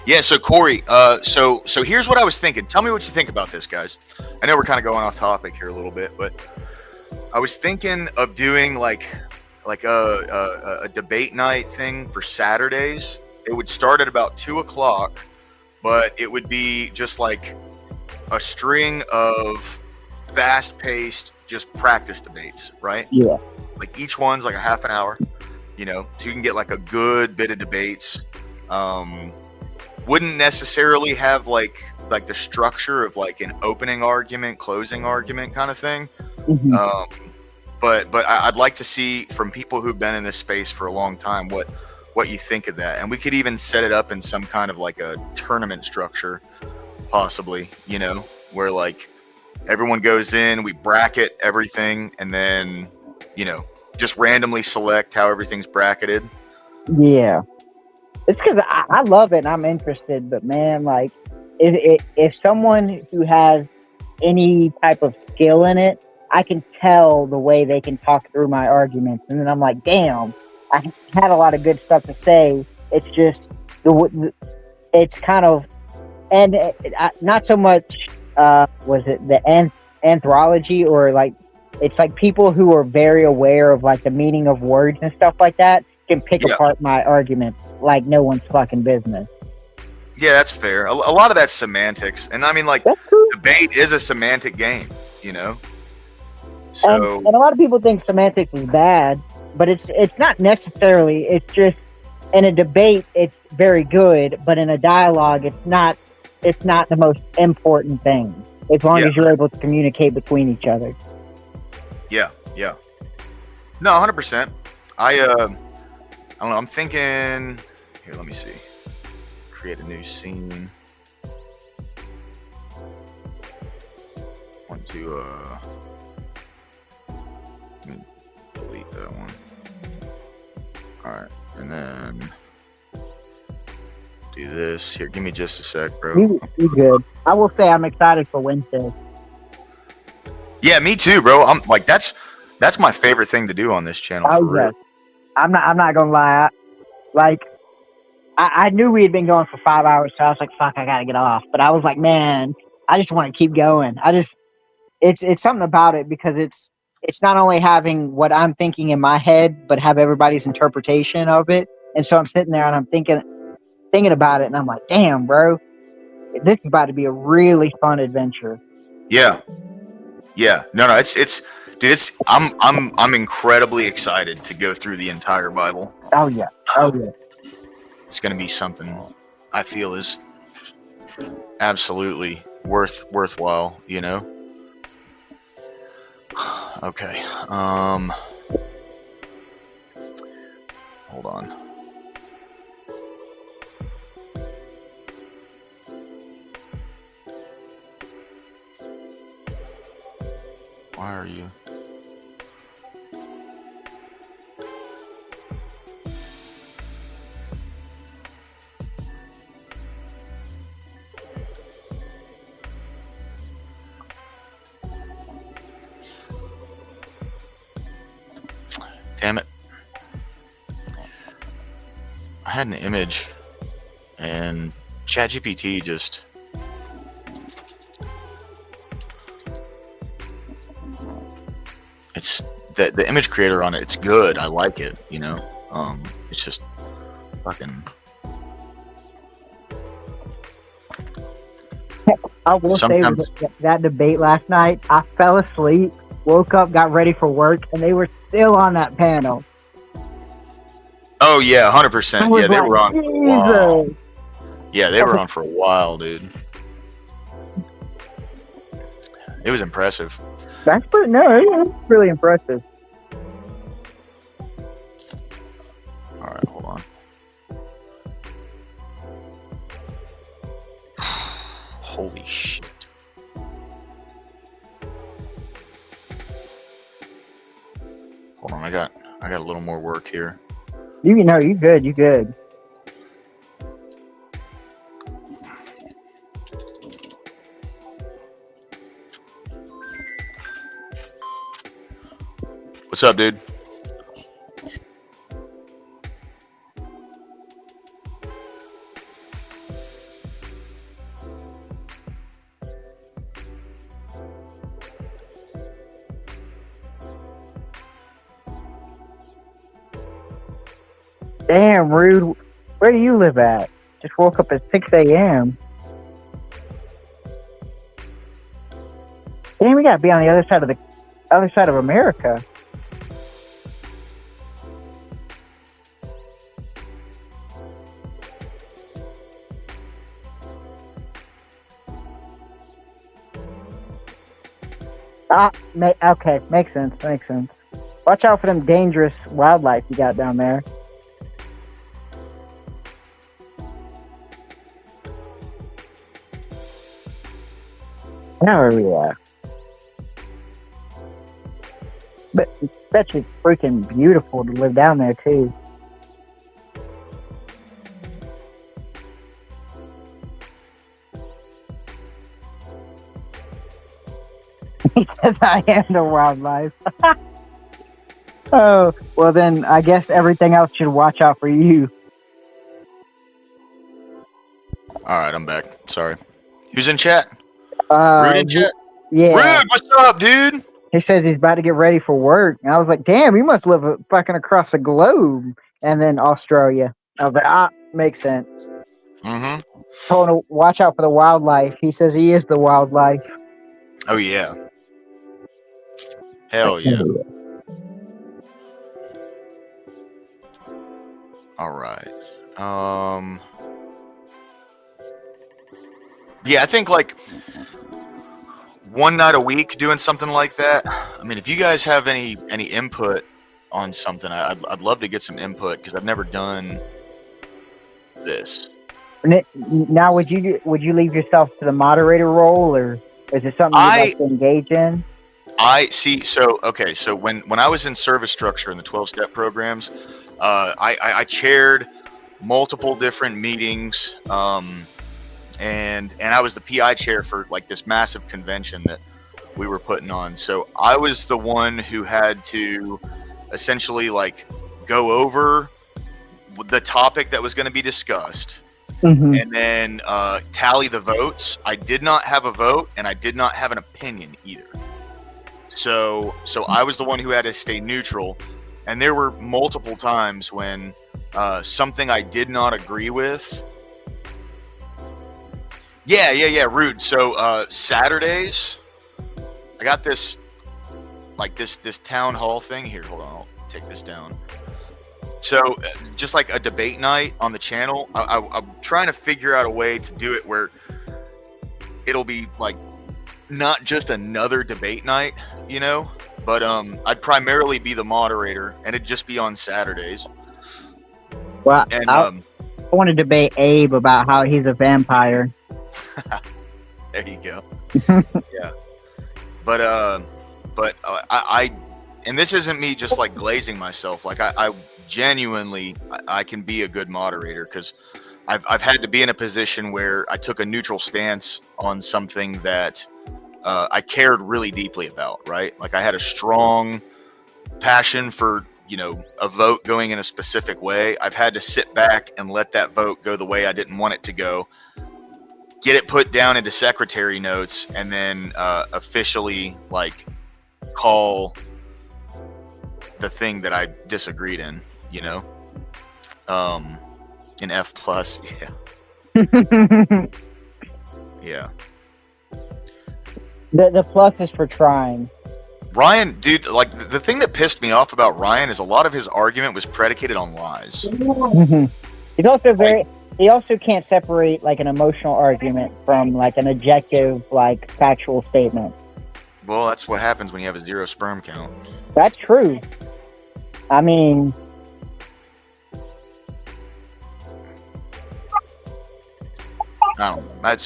Yeah, so Corey, so here's what I was thinking. Tell me what you think about this, guys. I know we're kind of going off topic here a little bit, but I was thinking of doing like a debate night thing for Saturdays. It would start at about 2:00, but it would be just like a string of fast-paced, just practice debates, right? Yeah. Like each one's like a half an hour, so you can get like a good bit of debates. Wouldn't necessarily have like the structure of like an opening argument, closing argument kind of thing. Mm-hmm. But I'd like to see from people who've been in this space for a long time what you think of that, and we could even set it up in some kind of like a tournament structure, possibly, where like everyone goes in, we bracket everything, and then just randomly select how everything's bracketed. Yeah, it's because I love it and I'm interested, but man, like if someone who has any type of skill in it, I can tell the way they can talk through my arguments, and then I'm like, damn, I had a lot of good stuff to say. It's just it's kind of, and not so much. Was it the anthropology, or like it's like people who are very aware of like the meaning of words and stuff like that can pick apart my arguments like no one's fucking business. Yeah, that's fair. A lot of that's semantics, and I mean, like, debate is a semantic game, So, and a lot of people think semantics is bad, but it's not necessarily. It's just in a debate, it's very good, but in a dialogue, it's not the most important thing, as long as you're able to communicate between each other. Yeah. No, 100%. I don't know. I'm thinking. Here, let me see. Create a new scene. Want to delete that one. All right, and then do this. Here, give me just a sec, bro. You good. I will say I'm excited for Wednesday. Yeah, me too, bro. I'm like that's my favorite thing to do on this channel. Oh for real. yes. I'm not gonna lie. I knew we had been going for 5 hours, so I was like, fuck, I gotta get off. But I was like, man, I just want to keep going. It's something about it because it's not only having what I'm thinking in my head, but have everybody's interpretation of it. And so I'm sitting there and I'm thinking about it, and I'm like, damn, bro, this is about to be a really fun adventure. Yeah. No, it's dude, I'm incredibly excited to go through the entire Bible. Oh yeah. It's gonna be something I feel is absolutely worthwhile, you know. Okay. Hold on. Why are you? Damn it. I had an image and ChatGPT just it's the image creator on it, it's good. I like it, you know. It's just fucking I will say sometimes that debate last night, I fell asleep, woke up, got ready for work, and they were still on that panel. Oh yeah, I 100%. was Yeah, they like, were on for a while. Jesus. Yeah, they were on for a while, dude. It was impressive. That's really impressive. All right, hold on. Holy shit. Hold on, I got a little more work here. You good. You good. What's up, dude? Damn, Rude. Where do you live at? Just woke up at 6 a.m. Damn, we gotta be on the other side of America. Okay, makes sense. Watch out for them dangerous wildlife you got down there. Now where we at? But it's such a freaking beautiful to live down there too. He says I am the wildlife. Oh, well then I guess everything else should watch out for you. All right, I'm back. Sorry. Who's in chat? Uh, Rude in chat? Yeah. Rude, what's up, dude? He says he's about to get ready for work. And I was like, damn, you must live fucking across the globe. And then Australia. I was like, makes sense. Mm-hmm. Told him to watch out for the wildlife. He says he is the wildlife. Oh, yeah. Hell yeah. All right. Yeah, I think like one night a week doing something like that. I mean, if you guys have any input on something, I'd love to get some input because I've never done this. Now, would you leave yourself to the moderator role, or is it something you'd like to engage in? I see. So okay. So when I was in service structure in the 12-step programs, I chaired multiple different meetings, and I was the PI chair for like this massive convention that we were putting on. So I was the one who had to essentially like go over the topic that was going to be discussed, and then tally the votes. I did not have a vote, and I did not have an opinion either. So I was the one who had to stay neutral, and there were multiple times when something I did not agree with. Yeah, rude. So Saturdays, I got this like this town hall thing here. Hold on, I'll take this down. So just like a debate night on the channel, I'm trying to figure out a way to do it where it'll be like not just another debate night, you know, but I'd primarily be the moderator, and it'd just be on Saturdays. Well, And I want to debate Abe about how he's a vampire. there you go. Yeah, but I and this isn't me just like glazing myself. Like I genuinely I can be a good moderator because I've had to be in a position where I took a neutral stance on something that I cared really deeply about. Right, like I had a strong passion for, you know, a vote going in a specific way. I've had to sit back and let that vote go the way I didn't want it to go, get it put down into secretary notes, and then officially like call the thing that I disagreed in, you know, an F plus. Yeah. The plus is for trying. Ryan, dude, like the thing that pissed me off about Ryan is a lot of his argument was predicated on lies. He's also very. He also can't separate like an emotional argument from like an objective, like factual statement. Well, that's what happens when you have a 0 sperm count. That's true. I mean, I don't know.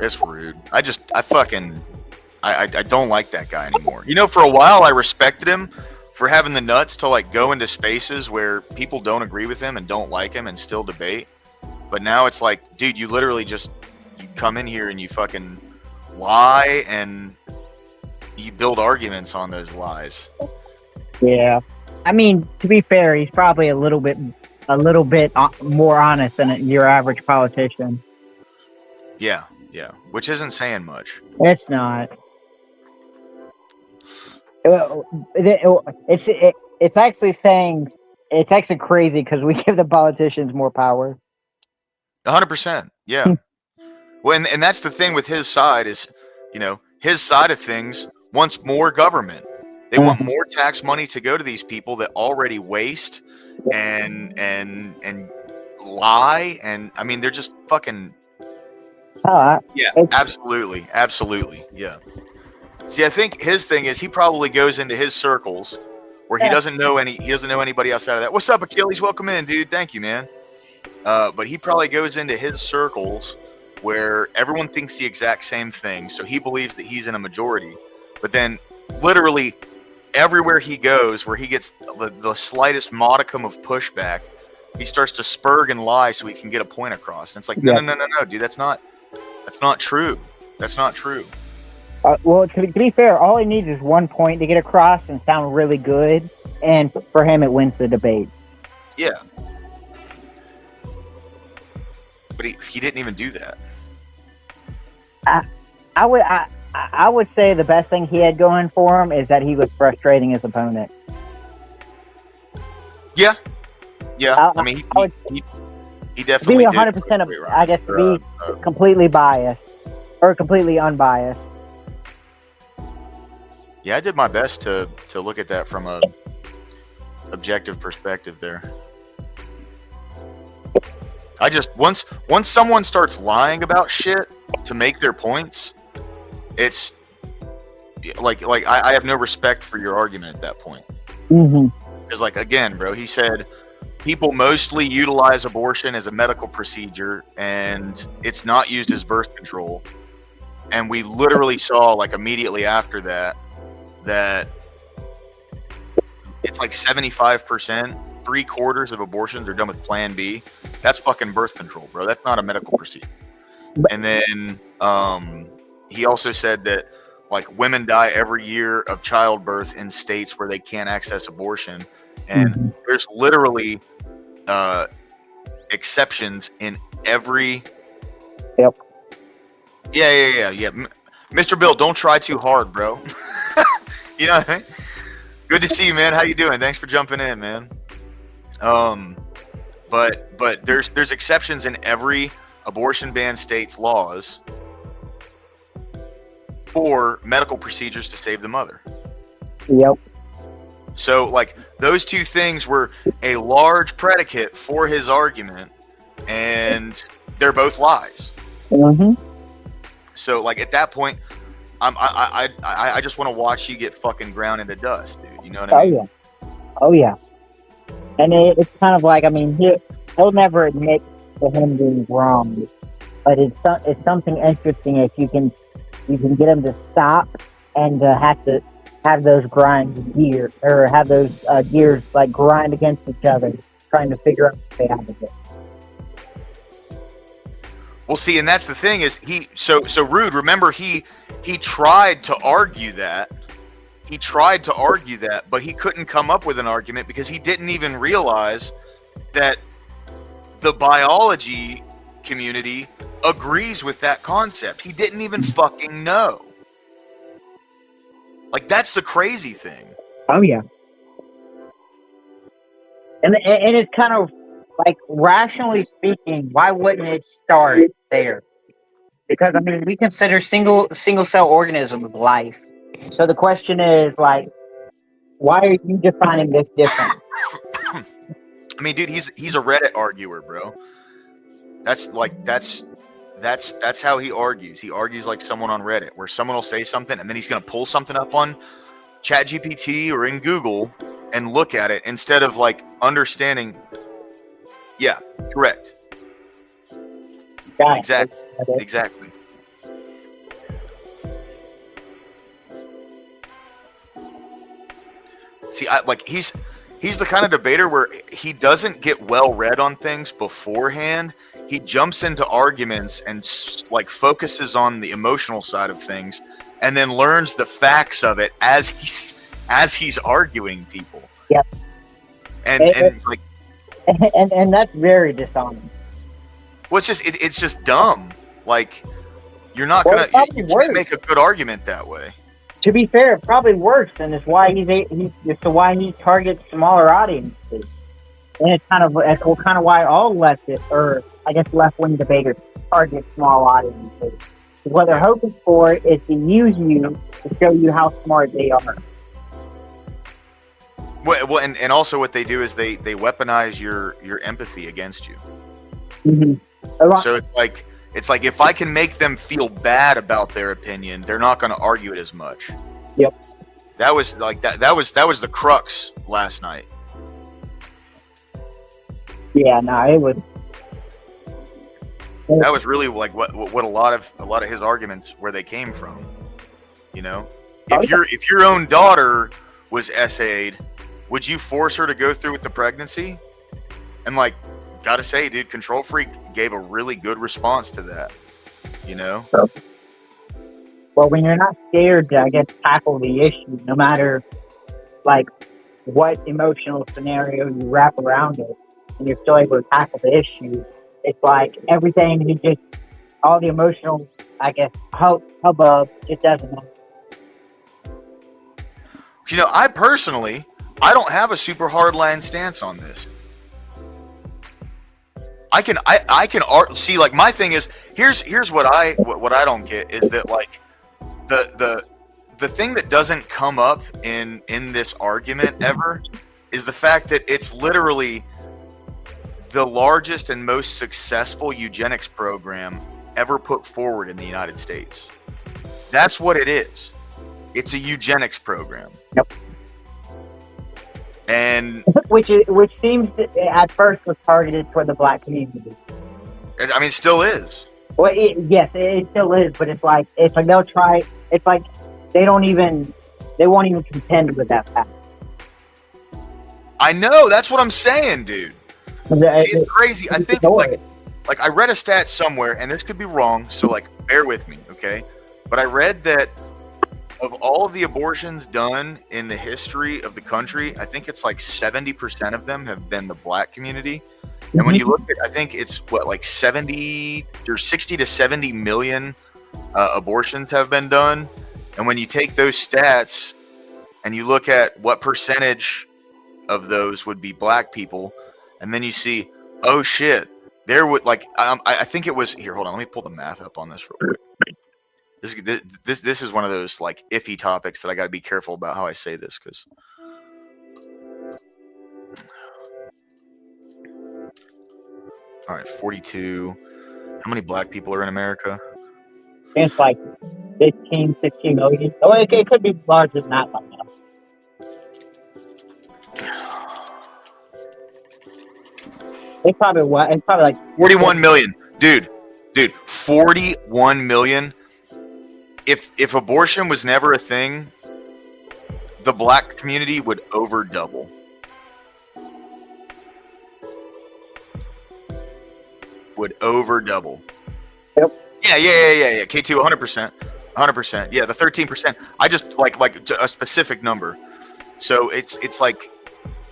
It's rude. I don't like that guy anymore. You know, for a while I respected him for having the nuts to like go into spaces where people don't agree with him and don't like him and still debate. But now it's like, dude, you literally just you come in here and you fucking lie and you build arguments on those lies. yeah. I mean, to be fair, he's probably a little bit more honest than your average politician. Yeah, which isn't saying much. It's not. It's actually saying it's actually crazy because we give the politicians more power. 100%. Yeah. Well, and that's the thing with his side is, you know, his side of things wants more government. They want more tax money to go to these people that already waste and lie, and I mean they're just fucking. Yeah, absolutely, yeah. See, I think his thing is he probably goes into his circles where he doesn't know anybody outside of that. What's up, Achilles? Welcome in, dude. Thank you, man. But he probably goes into his circles where everyone thinks the exact same thing, so he believes that he's in a majority. But then, literally everywhere he goes, where he gets the slightest modicum of pushback, he starts to spurg and lie so he can get a point across. And it's like, no, dude, that's not true. That's not true. Well, to be fair, all he needs is 1 point to get across and sound really good, and for him, it wins the debate. Yeah. But he didn't even do that. I would say the best thing he had going for him is that he was frustrating his opponent. Yeah. I mean, he definitely be 100% of, I guess, to be completely biased or completely unbiased. Yeah, I did my best to look at that from a objective perspective there. I just once someone starts lying about shit to make their points, it's like I have no respect for your argument at that point. Because like, again, bro, he said people mostly utilize abortion as a medical procedure and it's not used as birth control. And we literally saw like immediately after that it's like 75% 3/4 of abortions are done with Plan B, that's fucking birth control, bro. That's not a medical procedure. And then he also said that like women die every year of childbirth in states where they can't access abortion, and there's literally exceptions in every. Yep. Yeah. Mr. Bill, don't try too hard, bro. You know what I mean? Good to see you, man. How you doing? Thanks for jumping in, man. But there's exceptions in every abortion ban state's laws for medical procedures to save the mother. Yep. So like those two things were a large predicate for his argument, and they're both lies. Mm-hmm. So like at that point, I just want to watch you get fucking ground into dust, dude. You know what I mean? Oh yeah. And it's kind of like, I mean, he'll never admit to him being wrong, but it's something interesting if you can get him to stop and have those gears, or have those gears like grind against each other, trying to figure out what they have of it. Well, see, and that's the thing is so Rude. Remember, he tried to argue that. He tried to argue that, but he couldn't come up with an argument because he didn't even realize that the biology community agrees with that concept. He didn't even fucking know. Like, that's the crazy thing. Oh yeah. And it's kind of like, rationally speaking, why wouldn't it start there? Because I mean, we consider single cell organisms life. So the question is like, why are you defining this different? I mean, dude, he's a Reddit arguer, bro. That's how he argues. He argues like someone on Reddit, where someone will say something and then he's gonna pull something up on ChatGPT or in Google and look at it instead of like understanding. Yeah, correct. Exactly. See, he's the kind of debater where he doesn't get well read on things beforehand. He jumps into arguments and like focuses on the emotional side of things, and then learns the facts of it as he's arguing people. Yep. And that's very dishonoring. Well, it's just dumb. Like, you're not gonna you can't make a good argument that way. To be fair, it probably works, and it's why why he targets smaller audiences. And it's kind of why all left-wing debaters target small audiences. What they're hoping for is to use you to show you how smart they are. Well, and also what they do is they weaponize your empathy against you. Mm-hmm. So it's like if I can make them feel bad about their opinion, they're not going to argue it as much. Yep. That was like that was the crux last night. Yeah, no, it was. That was really like what a lot of his arguments, where they came from. You know, if your own daughter was essayed, would you force her to go through with the pregnancy? And like, gotta say, dude, Control Freak gave a really good response to that. You know. Well, when you're not scared to, I guess, tackle the issue, no matter like what emotional scenario you wrap around it, and you're still able to tackle the issue, it's like everything, all the emotional, I guess, hubbub just doesn't matter. You know, I don't have a super hardline stance on this. I can see, like, my thing is, here's what I don't get is that, like, the thing that doesn't come up in this argument ever is the fact that it's literally the largest and most successful eugenics program ever put forward in the United States. That's what it is. It's a eugenics program. Yep. And which seems to, at first, was targeted for the black community. I mean, it still is. Well, yes, it still is, but it's like they'll try. It's like they won't even contend with that fact. I know, that's what I'm saying, dude. See, it's crazy. I think like I read a stat somewhere, and this could be wrong, so like bear with me, okay? But I read that of all of the abortions done in the history of the country, I think it's like 70% of them have been the black community. And when you look at, I think it's what, like 70 or 60 to 70 million abortions have been done. And when you take those stats and you look at what percentage of those would be black people, and then you see, oh shit, there would like, I think it was here. Hold on, let me pull the math up on this real quick. This is one of those like iffy topics that I got to be careful about how I say this because. All right, 42. How many black people are in America? It's like 15, 16 million. Oh, it could be larger than that by now. It's probably what? It's probably like 41 million. Dude, 41 million. If abortion was never a thing, the black community would over double. Would over double. Yep. Yeah. K2, 100%. 100%. Yeah, the 13%. I just like a specific number. So it's like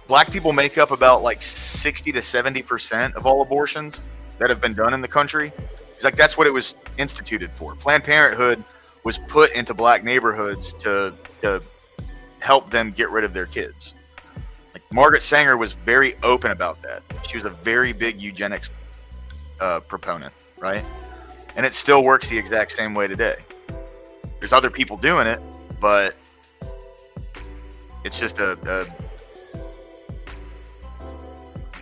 black people make up about like 60 to 70% of all abortions that have been done in the country. It's like that's what it was instituted for. Planned Parenthood was put into black neighborhoods to help them get rid of their kids. Like Margaret Sanger was very open about that. She was a very big eugenics proponent, right? And it still works the exact same way today. There's other people doing it, but it's just a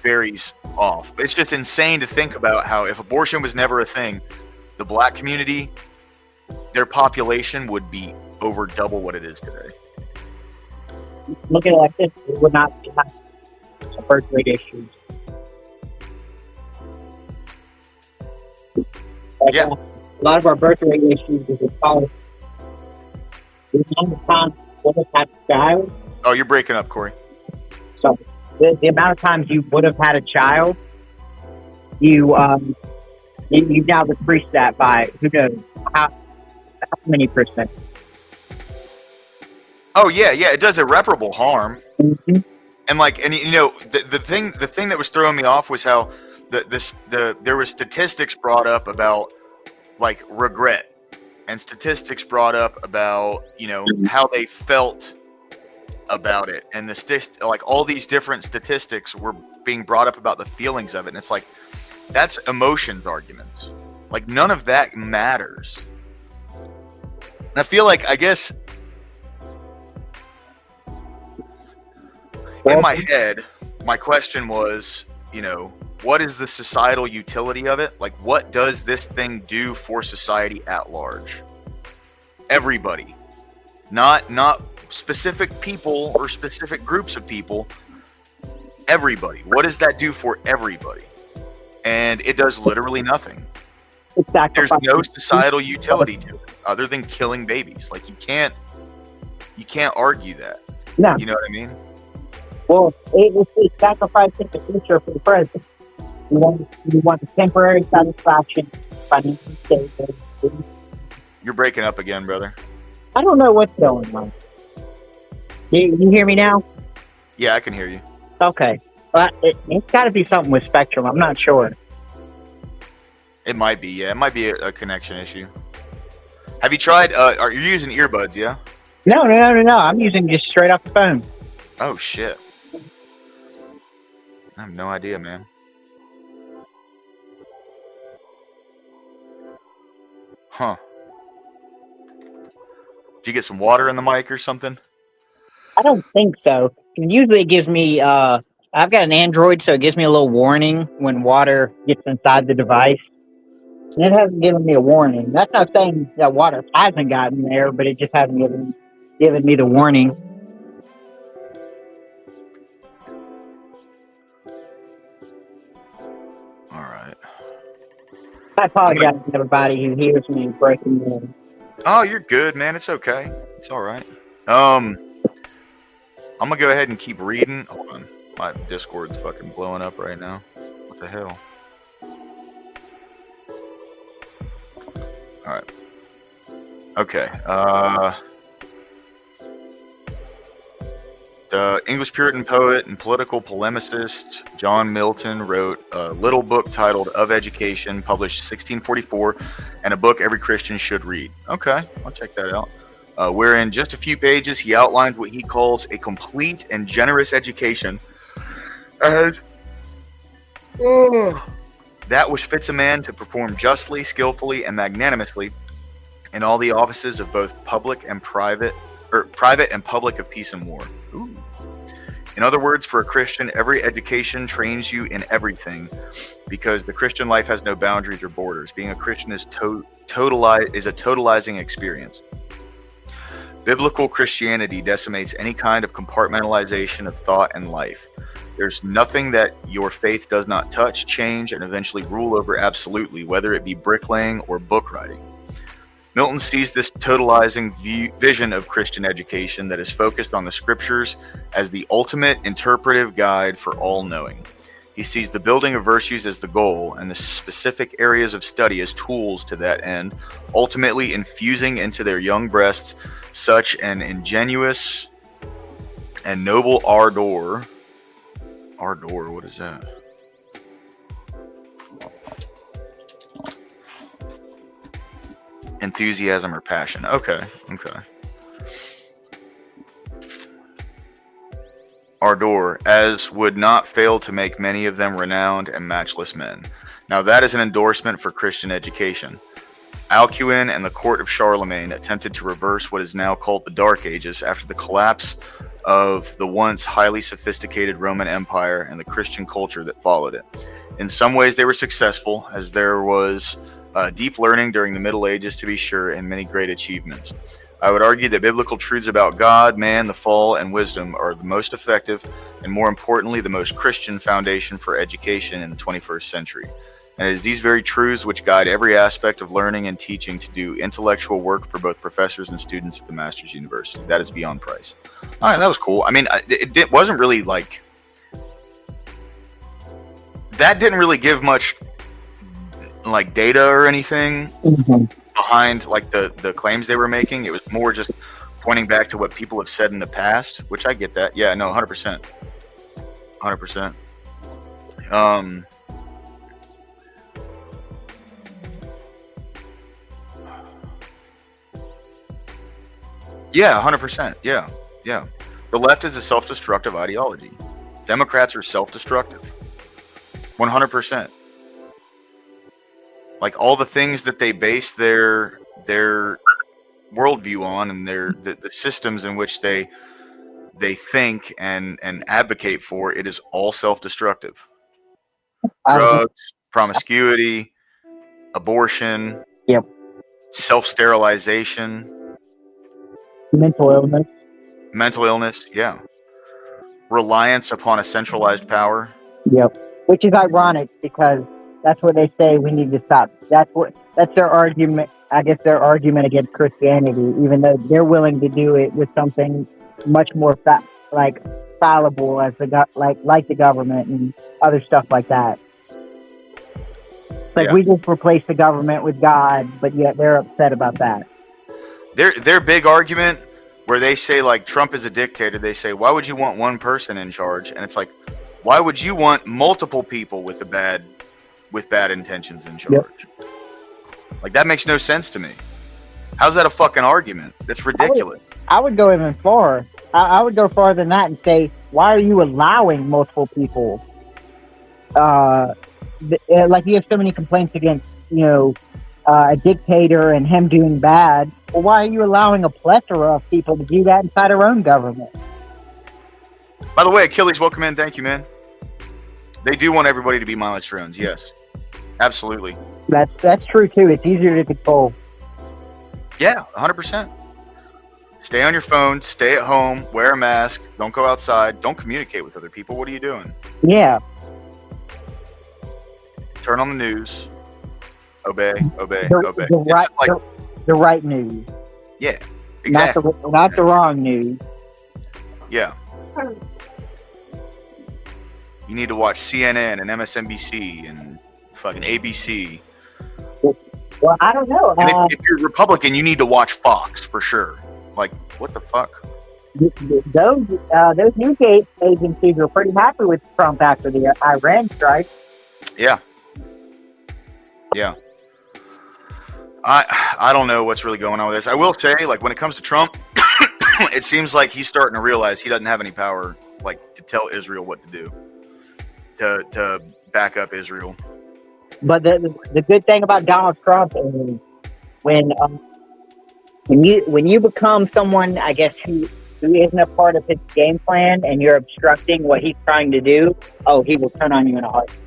varies off. It's just insane to think about how if abortion was never a thing, the black community, their population would be over double what it is today. Look at it like this, it would not be a birth rate issue. Like, Yeah. A lot of our birth rate issues is because the amount of times would have had a child. Oh, you're breaking up, Corey. So the amount of times you would have had a child, you've now decreased that by who knows how many percent. Oh yeah, it does irreparable harm. Mm-hmm. And you know the thing that was throwing me off was how there were statistics brought up about like regret, and statistics brought up about how they felt about it, and like all these different statistics were being brought up about the feelings of it, and it's like that's emotions arguments. Like none of that matters. And I feel like I guess in my head, my question was, what is the societal utility of it? Like, what does this thing do for society at large? Everybody, not specific people or specific groups of people. Everybody. What does that do for everybody? And it does literally nothing. There's no societal utility to it other than killing babies. Like you can't argue that. No. You know what I mean? Well, it's sacrificing the future for the present. You want the temporary satisfaction, financial stability. You're breaking up again, brother. I don't know what's going on. You hear me now? Yeah, I can hear you. Okay. But it's got to be something with Spectrum. I'm not sure. It might be, yeah. It might be a connection issue. Have you tried, are you using earbuds, yeah? No. I'm using just straight off the phone. Oh, shit. I have no idea, man. Huh. Did you get some water in the mic or something? I don't think so. Usually it gives me, I've got an Android, so it gives me a little warning when water gets inside the device. And it hasn't given me a warning. That's not saying that water hasn't gotten there, but it just hasn't given me the warning. All right. I apologize to everybody who hears me breaking in. Oh, you're good, man. It's okay. It's all right. I'm gonna go ahead and keep reading. Hold on. My Discord's fucking blowing up right now. What the hell? All right. Okay. The English Puritan poet and political polemicist John Milton wrote a little book titled Of Education, published 1644, and a book every Christian should read. Okay, I'll check that out. Where in just a few pages he outlines what he calls a complete and generous education as that which fits a man to perform justly, skillfully, and magnanimously in all the offices of both public and private, or private and public of peace and war. Ooh. In other words, for a Christian, every education trains you in everything, because the Christian life has no boundaries or borders. Being a Christian is a totalizing experience. Biblical Christianity decimates any kind of compartmentalization of thought and life. There's nothing that your faith does not touch, change, and eventually rule over absolutely, whether it be bricklaying or book writing. Milton sees this totalizing vision of Christian education that is focused on the scriptures as the ultimate interpretive guide for all knowing. He sees the building of virtues as the goal and the specific areas of study as tools to that end, ultimately infusing into their young breasts such an ingenuous and noble ardor. Ardor, what is that? Enthusiasm or passion. Okay. Ardor, as would not fail to make many of them renowned and matchless men. Now that is an endorsement for Christian education. Alcuin and the court of Charlemagne attempted to reverse what is now called the Dark Ages after the collapse of the once highly sophisticated Roman Empire and the Christian culture that followed it. In some ways they were successful, as there was deep learning during the Middle Ages, to be sure, and many great achievements. I would argue that biblical truths about God, man, the fall, and wisdom are the most effective and, more importantly, the most Christian foundation for education in the 21st century. And it is these very truths which guide every aspect of learning and teaching to do intellectual work for both professors and students at the Master's University. That is beyond price. All right, that was cool. I mean, it wasn't really like... That didn't really give much like data or anything behind like the claims they were making. It was more just pointing back to what people have said in the past, which I get that. Yeah, no, 100%. Yeah, 100%. Yeah. The left is a self-destructive ideology. Democrats are self-destructive. 100%. Like all the things that they base their worldview on, and the systems in which they think and advocate for, it is all self-destructive. Drugs, promiscuity, abortion, self-sterilization, mental illness, yeah. Reliance upon a centralized power. Which is ironic because that's what they say we need to stop. That's their argument. I guess their argument against Christianity, even though they're willing to do it with something much more fallible as like the government and other stuff like that. Like we just replace the government with God, but yet they're upset about that. Their big argument, where they say like Trump is a dictator, they say, why would you want one person in charge? And it's like, why would you want multiple people with bad intentions in charge? Like that makes no sense to me. How's that a fucking argument? That's ridiculous. I would go even far. I would go farther than that and say, why are you allowing multiple people? Like you have so many complaints against, a dictator and him doing bad. Well, why are you allowing a plethora of people to do that inside our own government? By the way, Achilles, welcome in. Thank you, man. They do want everybody to be mindless drones. Yes, absolutely. That's true too. It's easier to control. Yeah, 100%. Stay on your phone. Stay at home. Wear a mask. Don't go outside. Don't communicate with other people. What are you doing? Yeah. Turn on the news. Obey. The right news. Yeah, exactly. Not the wrong news. Yeah. You need to watch CNN and MSNBC and fucking ABC. Well, I don't know. And if you're Republican, you need to watch Fox for sure. Like, what the fuck? Those news agencies were pretty happy with Trump after the Iran strike. Yeah. Yeah. I don't know what's really going on with this. I will say, like, when it comes to Trump, it seems like he's starting to realize he doesn't have any power, like, to tell Israel what to do, to back up Israel. But the good thing about Donald Trump is when you become someone, I guess, who isn't a part of his game plan, and you're obstructing what he's trying to do, he will turn on you in a heartbeat.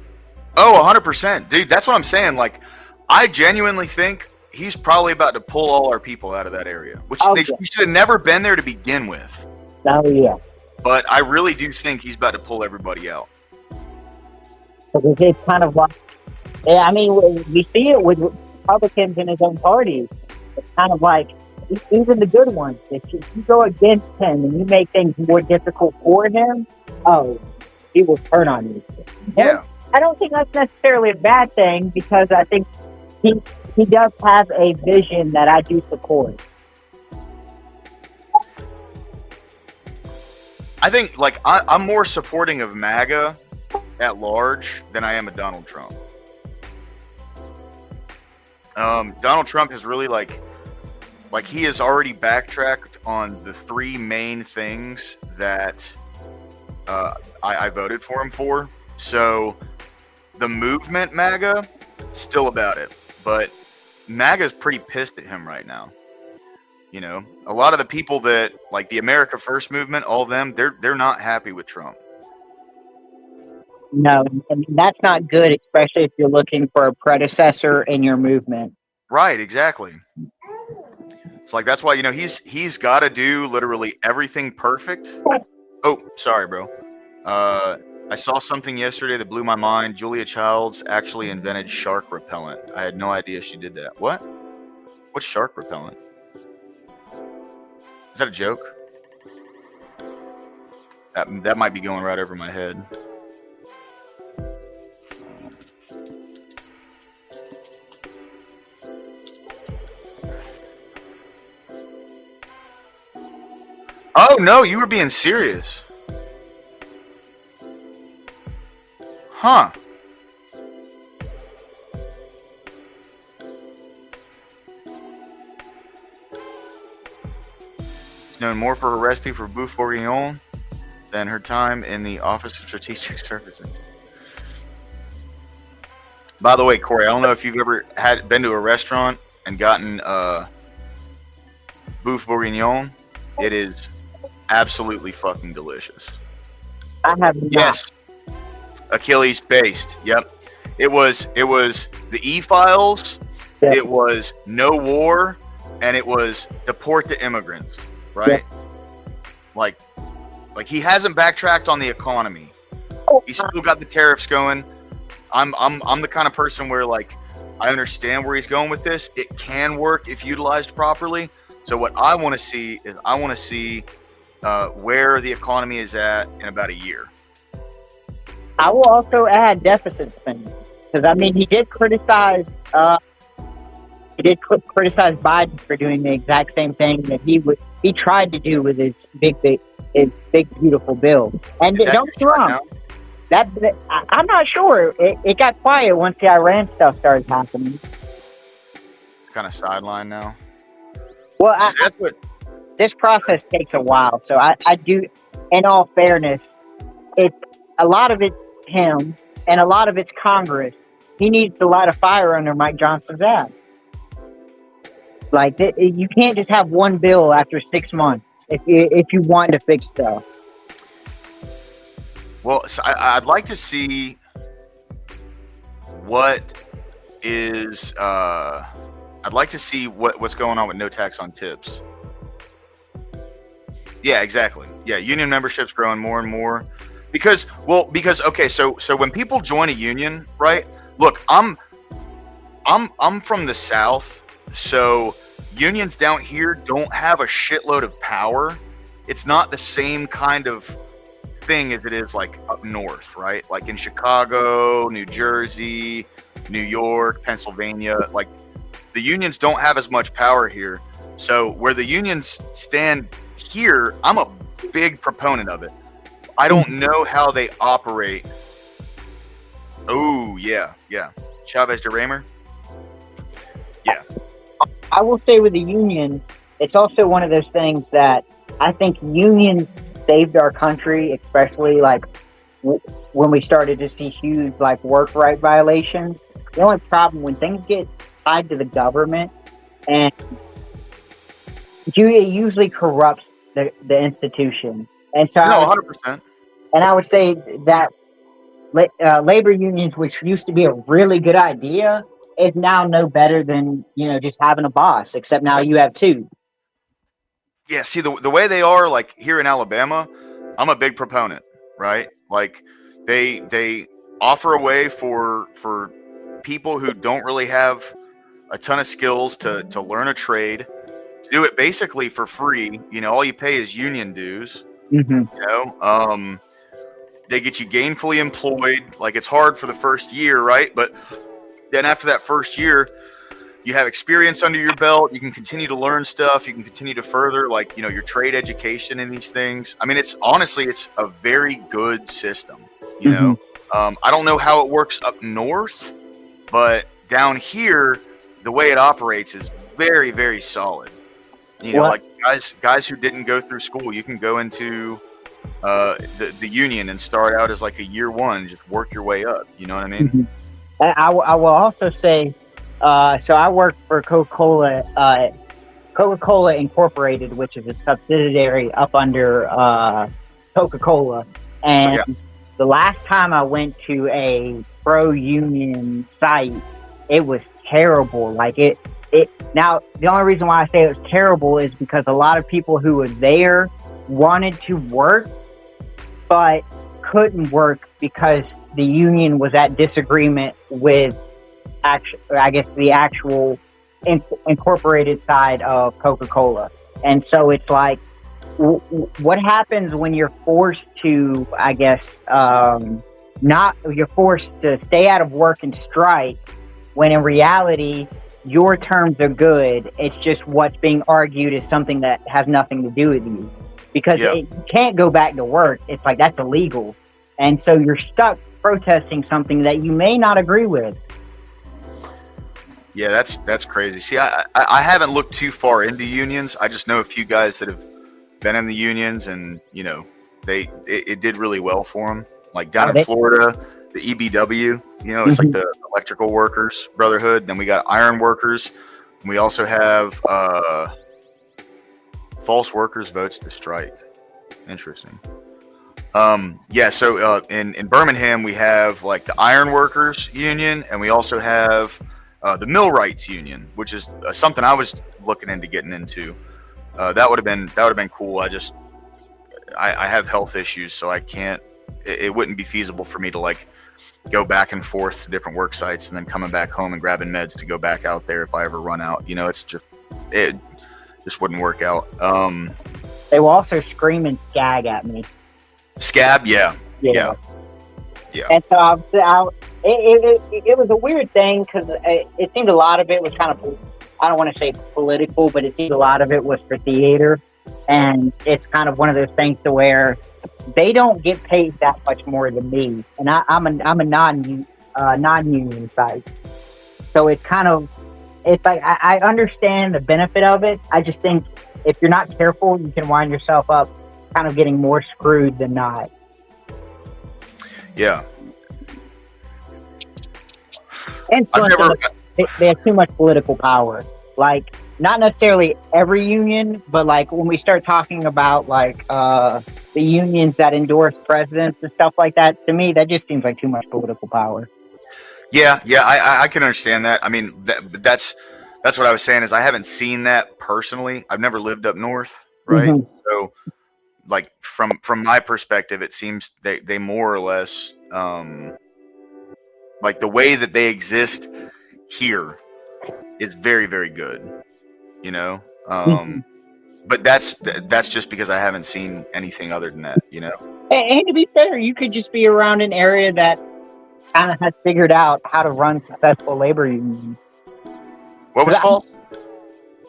Oh, 100%, dude. That's what I'm saying. Like, I genuinely think he's probably about to pull all our people out of that area, which we should have never been there to begin with. Oh yeah. But I really do think he's about to pull everybody out. Because it's kind of like, I mean, we see it with Republicans in his own party. It's kind of like, even the good ones, if you go against him and you make things more difficult for him, he will turn on you. Yeah. I don't think that's necessarily a bad thing, because I think he does have a vision that I do support. I think, like, I'm more supporting of MAGA at large than I am of Donald Trump. Donald Trump has really, like he has already backtracked on the three main things that I voted for him for. So the movement MAGA, still about it. But MAGA's pretty pissed at him right now. You know, a lot of the people that, like, the America First movement, all of them, they're not happy with Trump. No, and that's not good, especially if you're looking for a predecessor in your movement. Right, exactly. It's like, that's why, you know, he's got to do literally everything perfect. Oh, sorry, bro. I saw something yesterday that blew my mind. Julia Childs actually invented shark repellent. I had no idea she did that. What? What's shark repellent? Is that a joke? That might be going right over my head. Oh, no, you were being serious. Huh. She's known more for her recipe for boeuf bourguignon than her time in the Office of Strategic Services. By the way, Corey, I don't know if you've ever been to a restaurant and gotten boeuf bourguignon. It is absolutely fucking delicious. I have not. Yes. Achilles based. Yep. It was the E-Files, it was No War, and it was Deport the Immigrants, right? Like he hasn't backtracked on the economy. He's still got the tariffs going. I'm the kind of person where, like, I understand where he's going with this. It can work if utilized properly. So what I want to see is where the economy is at in about a year. I will also add deficit spending, because I mean he did criticize Biden for doing the exact same thing that he tried to do with his big beautiful bill. And don't get me wrong, I'm not sure. It got quiet once the Iran stuff started happening. It's kind of sidelined now. Well, this process takes a while, so I do. In all fairness, it's a lot of it's him, and a lot of it's Congress. He needs to light a fire under Mike Johnson's ass. Like, you can't just have one bill after 6 months if you want to fix stuff. Well, so I'd like to see what is. I'd like to see what's going on with no tax on tips. Yeah, exactly. Yeah, union membership's growing more and more. Because okay, so when people join a union, right? Look, I'm from the South, so unions down here don't have a shitload of power. It's not the same kind of thing as it is like up north, right? Like in Chicago, New Jersey, New York, Pennsylvania. Like the unions don't have as much power here. So where the unions stand here, I'm a big proponent of it. I don't know how they operate. Oh yeah. Chavez de Raymer. Yeah. I will say with the union, it's also one of those things that I think unions saved our country, especially like when we started to see huge like work right violations. The only problem when things get tied to the government, and it usually corrupts the institution. And so No, 100%. I would say that labor unions, which used to be a really good idea, is now no better than just having a boss. Except now you have two. Yeah, see the way they are, like here in Alabama, I'm a big proponent, right? Like they offer a way for people who don't really have a ton of skills to learn a trade, to do it basically for free. All you pay is union dues. Mm-hmm. They get you gainfully employed. Like it's hard for the first year, right? But then after that first year, you have experience under your belt. You can continue to learn stuff. You can continue to further, like, your trade education in these things. I mean, it's a very good system. I don't know how it works up north, but down here, the way it operates is very, very solid. Like guys who didn't go through school, you can go into the union and start out as like a year one, and just work your way up. You know what I mean? Mm-hmm. I will also say, so I work for Coca-Cola, Coca-Cola Incorporated, which is a subsidiary up under Coca-Cola. And the last time I went to a pro-union site, it was terrible. Like it. Now, the only reason why I say it was terrible is because a lot of people who were there wanted to work, but couldn't work because the union was at disagreement with the actual incorporated side of Coca-Cola. And so it's like, what happens when you're forced to, you're forced to stay out of work and strike, when in reality, your terms are good. It's just what's being argued is something that has nothing to do with you. Because you can't go back to work. It's like, that's illegal. And so you're stuck protesting something that you may not agree with. Yeah, that's crazy. See, I haven't looked too far into unions. I just know a few guys that have been in the unions, and it did really well for them. Like down in Florida, the EBW, it's like the Electrical Workers Brotherhood. Then we got Iron Workers. And we also have False Workers Votes to Strike. Interesting. So in Birmingham, we have like the Iron Workers Union, and we also have the Millwrights Union, which is something I was looking into getting into. That would have been cool. I have health issues, so I can't. It wouldn't be feasible for me to like go back and forth to different work sites and then coming back home and grabbing meds to go back out there if I ever run out. It just wouldn't work out. They will also scream and scag at me. Scab, yeah. And so it was a weird thing because it seemed a lot of it was kind of, I don't want to say political, but it seemed a lot of it was for theater. And it's kind of one of those things to where they don't get paid that much more than me, and I'm a non-union site, so it's like I understand the benefit of it. I just think if you're not careful, you can wind yourself up kind of getting more screwed than not. Yeah. And they have too much political power. Like, not necessarily every union, but like when we start talking about like the unions that endorse presidents and stuff like that, to me, that just seems like too much political power. Yeah, I can understand that. I mean, that's what I was saying is I haven't seen that personally. I've never lived up north, right? Mm-hmm. So, like from my perspective, it seems they more or less like the way that they exist here is very, very good, but that's just because I haven't seen anything other than that, And to be fair, you could just be around an area that kind of has figured out how to run successful labor unions. What was false?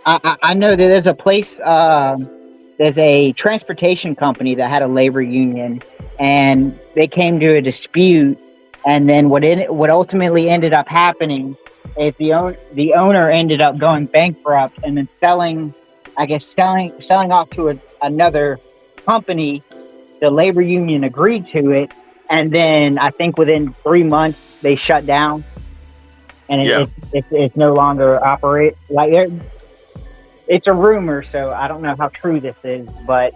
I know that there's a place, there's a transportation company that had a labor union, and they came to a dispute. And then what ultimately ended up happening is the owner ended up going bankrupt and then selling off to another company. The labor union agreed to it, and then I think within 3 months they shut down, and it's no longer operate. Like it's a rumor, so I don't know how true this is, but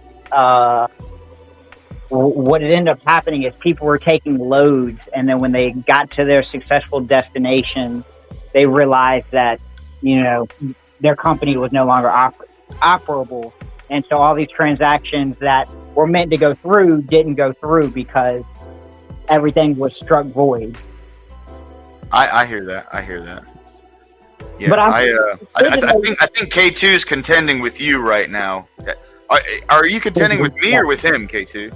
what it ended up happening is people were taking loads, and then when they got to their successful destination, they realized that their company was no longer operable, and so all these transactions that were meant to go through didn't go through because everything was struck void. I hear that. I hear that. Yeah, But I think K2 is contending with you right now. Are you contending with me or with him, K2?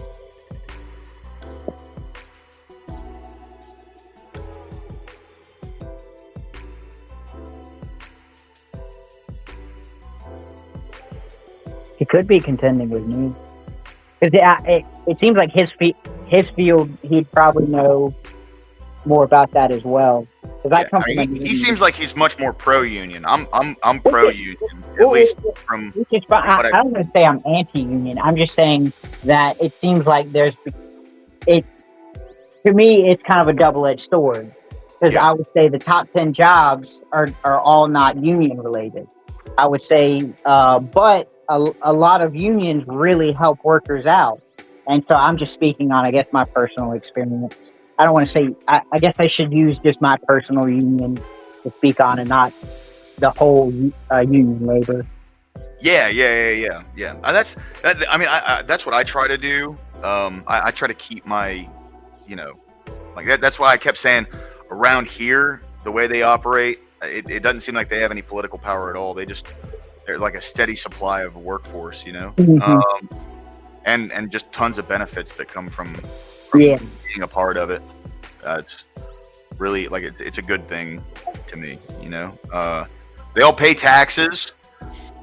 He could be contending with me. Because it seems like his field, he'd probably know more about that as well. He seems like he's much more pro-union. I'm pro-union, at least from. I don't want to say I'm anti-union. I'm just saying that it seems like there's it. To me, it's kind of a double-edged sword, because I would say the top 10 jobs are all not union related. I would say, but a lot of unions really help workers out, and so I'm just speaking on, I guess, my personal experience. I don't want to say. I guess I should use just my personal union to speak on, and not the whole union labor. Yeah. That's what I try to do. I try to keep my, like that. That's why I kept saying around here, the way they operate, it doesn't seem like they have any political power at all. They're like a steady supply of a workforce, Mm-hmm. And just tons of benefits that come from Yeah. being a part of it. It's really like it's a good thing to me, They all pay taxes.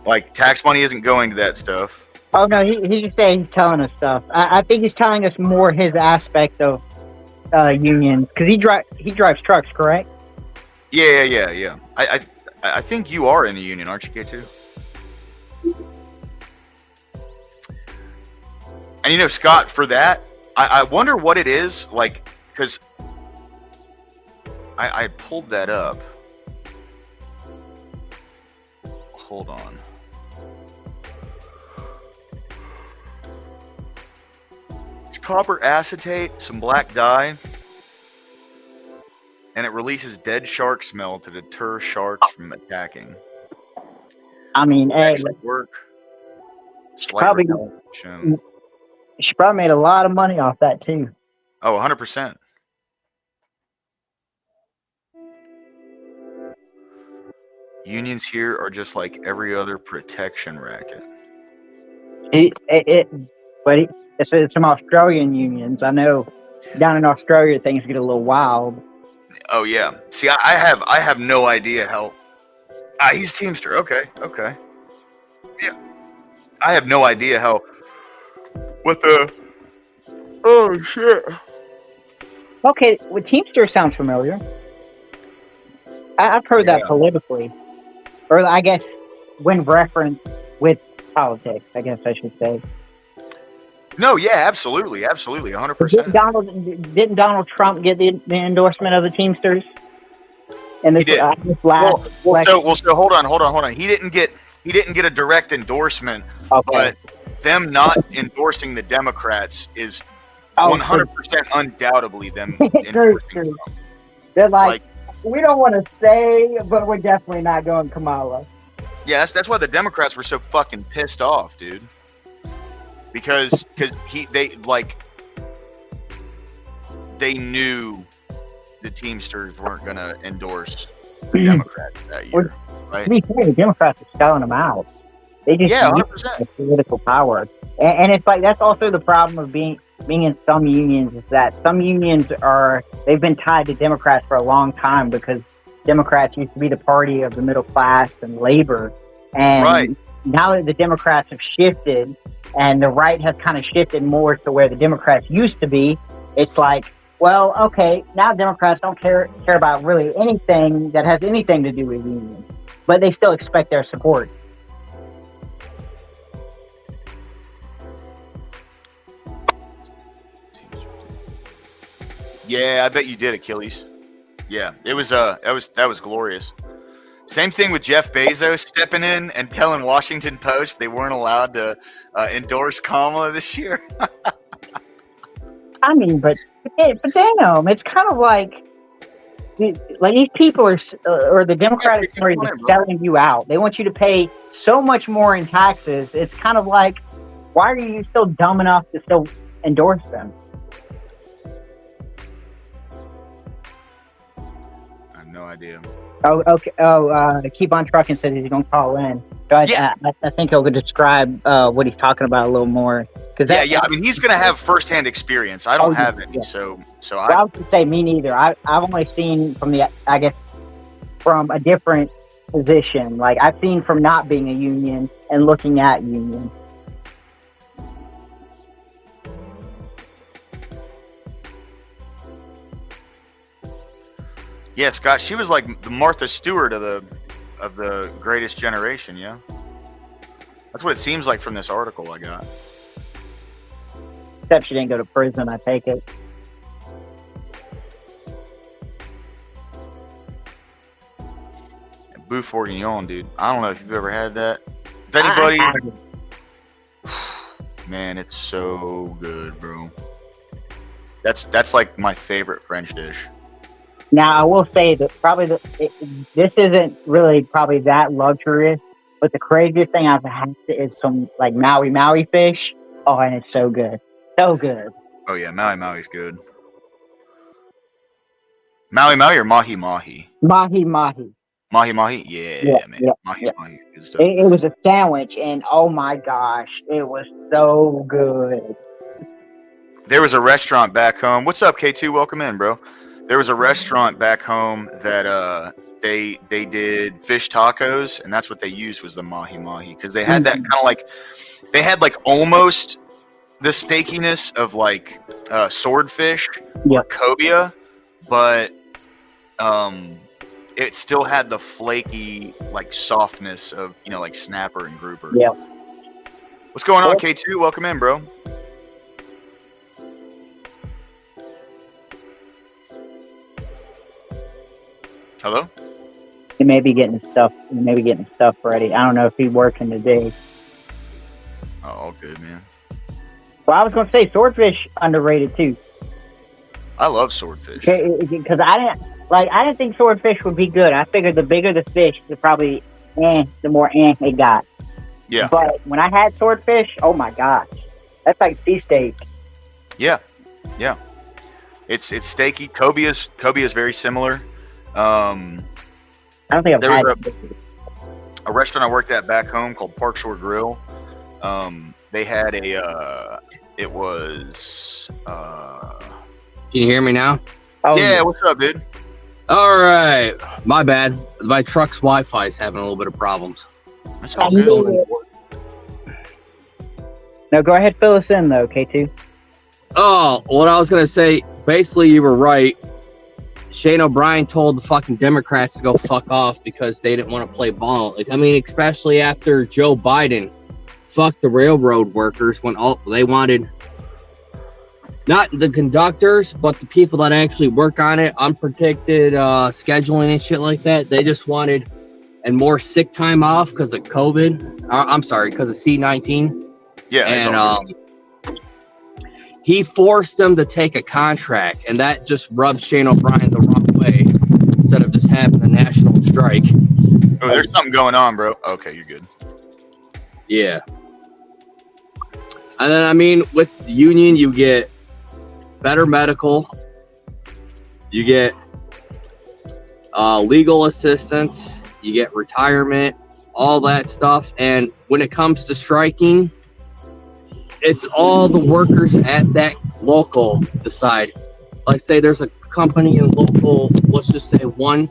Like tax money isn't going to that stuff. Oh no, he's just saying he's telling us stuff. I think he's telling us more his aspect of unions, because he drives trucks, correct? Yeah. I think you are in a union, aren't you, K2? And Scott, for that, I wonder what it is, like, because I pulled that up. Hold on. It's copper acetate, some black dye, and it releases dead shark smell to deter sharks from attacking. I mean, hey, work. probably she probably made a lot of money off that too. Oh, 100%. Unions here are just like every other protection racket. But it's some Australian unions. I know down in Australia things get a little wild. Oh yeah. See, I have no idea how. He's Teamster. Okay. Yeah. I have no idea how. What the? Oh shit. Okay, well, Teamster sounds familiar. I've heard that politically, or I guess when referenced with politics. I guess I should say. No, yeah, absolutely, 100%. Didn't Donald Trump get the endorsement of the Teamsters? And he did. Well, so hold on. He didn't get a direct endorsement, but them not endorsing the Democrats is 100% undoubtedly them endorsing Trump. They're like, we don't want to say, but we're definitely not going Kamala. Yeah, that's why the Democrats were so fucking pissed off, dude. Because they knew the Teamsters weren't gonna endorse the Democrats that year, right? To be fair, the Democrats are selling them out. They just 100%. the political power, and it's like that's also the problem of being being in some unions is that some unions they've been tied to Democrats for a long time because Democrats used to be the party of the middle class and labor. And Right. now that the Democrats have shifted and the right has kind of shifted more to where the Democrats used to be, it's like, well, okay, now Democrats don't care about really anything that has anything to do with unions, but they still expect their support. Yeah, I bet you did, Achilles. Yeah, it was that was glorious. Same thing with Jeff Bezos stepping in and telling Washington Post they weren't allowed to endorse Kamala this year. I mean, but damn, it's kind of like these people or the Democratic Party is selling you out. They want you to pay so much more in taxes. It's kind of like, why are you still dumb enough to still endorse them? I have no idea. Oh, okay. Oh, Keep on Trucking says he's going to call in. So I think he'll describe what he's talking about a little more. Yeah. I mean, he's going to have firsthand experience. I don't have any, so I would say me neither. I've only seen from from a different position. Like I've seen from not being a union and looking at union. Yeah, Scott, she was like the Martha Stewart of the Greatest Generation, yeah? That's what it seems like from this article I got. Except she didn't go to prison, I take it. Bouffe Bourguignon, dude. I don't know if you've ever had that. If anybody... Man, it's so good, bro. That's like my favorite French dish. Now, I will say that probably this isn't really probably that luxurious, but the craziest thing I've had is some like Maui fish. Oh, and it's so good. So good. Oh, yeah, Maui's good. Maui or mahi mahi? Mahi. Mahi? Yeah, man. Yeah, mahi. Good stuff. It was a sandwich, and oh my gosh, it was so good. There was a restaurant back home. What's up, K2? Welcome in, bro. There was a restaurant back home that they did fish tacos, and that's what they used was the mahi because they had that kind of like they had like almost the steakiness of like swordfish or cobia, but it still had the flaky like softness of like snapper and grouper. Yeah. What's going on, K2? Welcome in, bro. Hello? He may be getting stuff ready. I don't know if he's working today. Oh, all good, man. Well, I was going to say swordfish underrated too. I love swordfish. Because I didn't think swordfish would be good. I figured the bigger the fish, the probably the more it got. Yeah. But when I had swordfish, oh my gosh, that's like sea steak. Yeah. It's steaky. Cobia is very similar. I don't think I've had a restaurant I worked at back home called Park Shore Grill. They had it was Can you hear me now? Oh, yeah, what's up, dude? All right, my bad. My truck's Wi-Fi is having a little bit of problems. That's all good. No, go ahead, fill us in though, K2. Oh, what I was gonna say, basically you were right. Shane O'Brien told the fucking Democrats to go fuck off because they didn't want to play ball. Like, I mean, especially after Joe Biden fucked the railroad workers when they wanted not the conductors, but the people that actually work on it, unpredicted scheduling and shit like that. They just wanted and more sick time off because of COVID. I'm sorry, because of C-19. Yeah, and he forced them to take a contract, and that just rubbed Shane O'Brien the wrong way instead of just having a national strike. Oh, there's something going on, bro. Okay, you're good. Yeah. And then, I mean, with the union, you get better medical, you get legal assistance, you get retirement, all that stuff. And when it comes to striking, it's all the workers at that local decide. Like, say there's a company in local, let's just say one.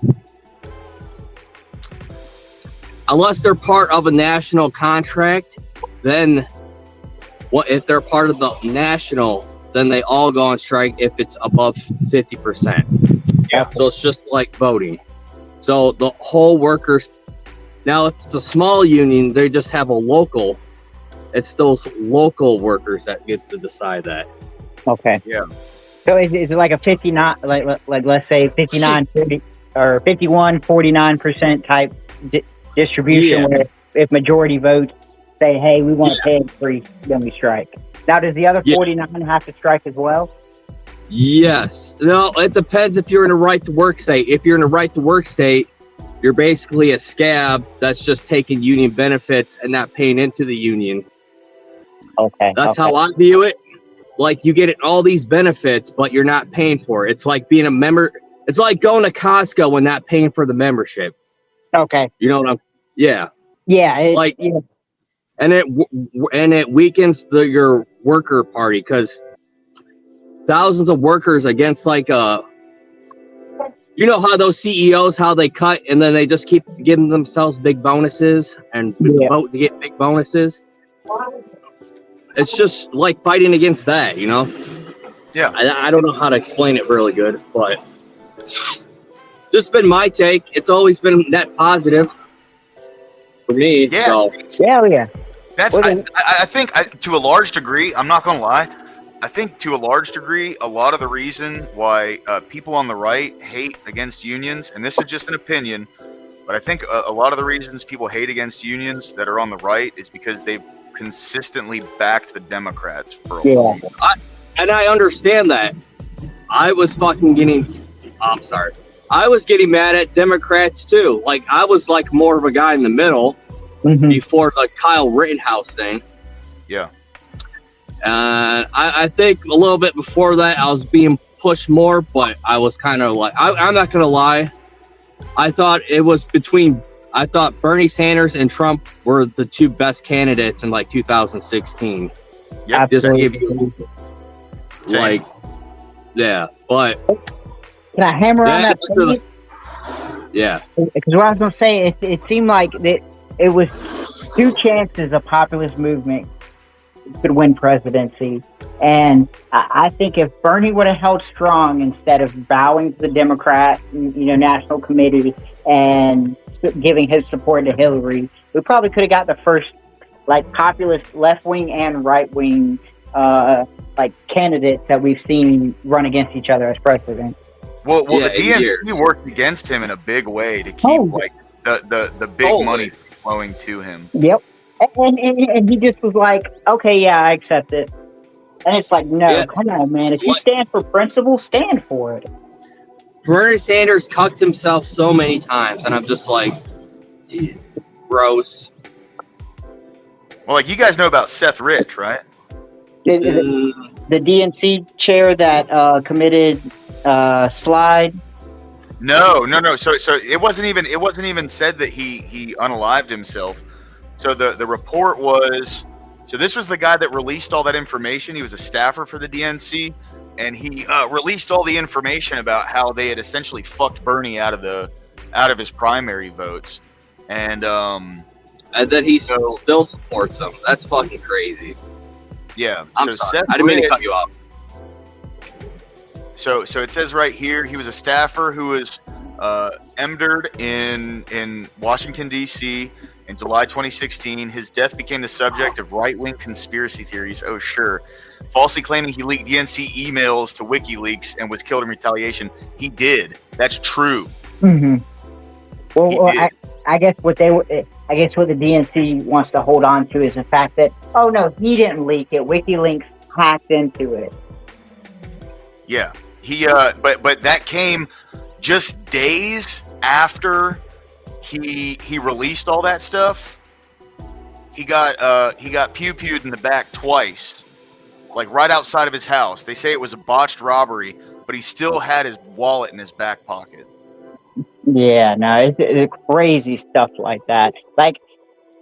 Unless they're part of a national contract, then what if they're part of the national? Then they all go on strike if it's above 50%. Yeah. So it's just like voting. So the whole workers. Now, if it's a small union, they just have a local. It's those local workers that get to decide that. Okay. Yeah. So is it like a 59, like let's say 59, 30, or 51, 49% type distribution, Yeah. where if majority votes say, hey, we want to pay increase, then we strike. Now, does the other 49 have to strike as well? Yes. No, it depends if you're in a right to work state. If you're in a right to work state, you're basically a scab that's just taking union benefits and not paying into the union. Okay. That's how I view it. Like, you get all these benefits, but you're not paying for it. It's like being a member. It's like going to Costco and not paying for the membership. Okay. You know what I'm? Yeah. Yeah. It's Like, and it weakens your worker party, because thousands of workers against like you know how those CEOs, how they cut and then they just keep giving themselves big bonuses and vote to get big bonuses. It's just like fighting against that, you know? Yeah. I don't know how to explain it really good, but just been my take. It's always been net positive for me. Yeah. So. Yeah. That's, I think to a large degree, I'm not going to lie, I think to a large degree, a lot of the reason why people on the right hate against unions, and this is just an opinion, but I think a lot of the reasons people hate against unions that are on the right is because they've consistently backed the Democrats for a long time. And I understand that. I was getting mad at Democrats too. Like, I was like more of a guy in the middle before the Kyle Rittenhouse thing. Yeah. And I think a little bit before that, I was being pushed more, but I was kind of like, I'm not going to lie. I thought Bernie Sanders and Trump were the two best candidates in like 2016. Yeah. Just to give you, like, yeah, but. Can I hammer on that? Yeah. Because what I was going to say, it seemed like it was two chances a populist movement could win presidency. And I think if Bernie would have held strong instead of bowing to the Democrat, national committee and giving his support to Hillary, we probably could have got the first like populist left wing and right wing like candidates that we've seen run against each other as president. Well, the DNC worked against him in a big way to keep like the big money flowing to him. Yep. And he just was like, okay, yeah, I accept it. And it's like, no, come on, man. If you stand for principle, stand for it. Bernie Sanders cucked himself so many times, and I'm just like, gross. Well, like, you guys know about Seth Rich, right? The DNC chair that committed slide. No. So it wasn't even said that he unalived himself. So the report was, so this was the guy that released all that information. He was a staffer for the DNC, and he released all the information about how they had essentially fucked Bernie out of his primary votes, and then he still supports him. That's fucking crazy. Yeah. I'm sorry. I didn't mean to cut you off. So it says right here, he was a staffer who was emdered in Washington, D.C. in July 2016. His death became the subject of right-wing conspiracy theories. Oh, sure. Falsely claiming he leaked DNC emails to WikiLeaks and was killed in retaliation. He did. That's true. Mm-hmm. Well, I guess what the DNC wants to hold on to is the fact that, oh no, he didn't leak it. WikiLeaks hacked into it. Yeah. He but that came just days after he released all that stuff. He got pew-pewed in the back twice, like right outside of his house. They say it was a botched robbery, but he still had his wallet in his back pocket. Yeah, no, it's crazy stuff like that. Like,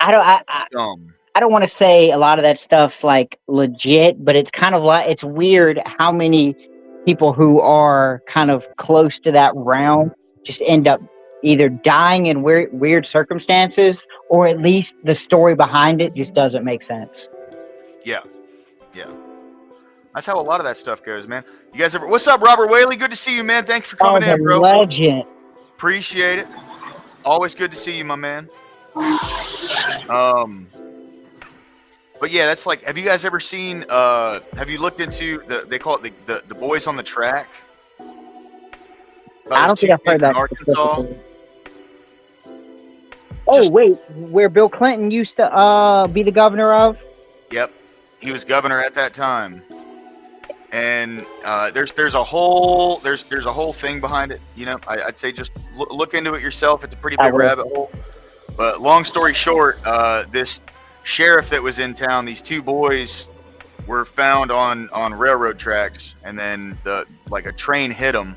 I I don't want to say a lot of that stuff's like legit, but it's kind of like it's weird how many people who are kind of close to that realm just end up either dying in weird circumstances, or at least the story behind it just doesn't make sense. Yeah. That's how a lot of that stuff goes, man. You guys ever? What's up, Robert Whaley? Good to see you, man. Thanks for coming the in, bro. legend. Appreciate it. Always good to see you, my man. But yeah, that's like. Have you guys ever seen? Have you looked into they call it the Boys on the Track? I don't think I've heard that. Arkansas. Oh wait, where Bill Clinton used to be the governor of? Yep, he was governor at that time. And there's a whole thing behind it. You know, I'd say just look into it yourself. It's a pretty big rabbit hole. But long story short, this sheriff that was in town, these two boys were found on railroad tracks, and then a train hit them,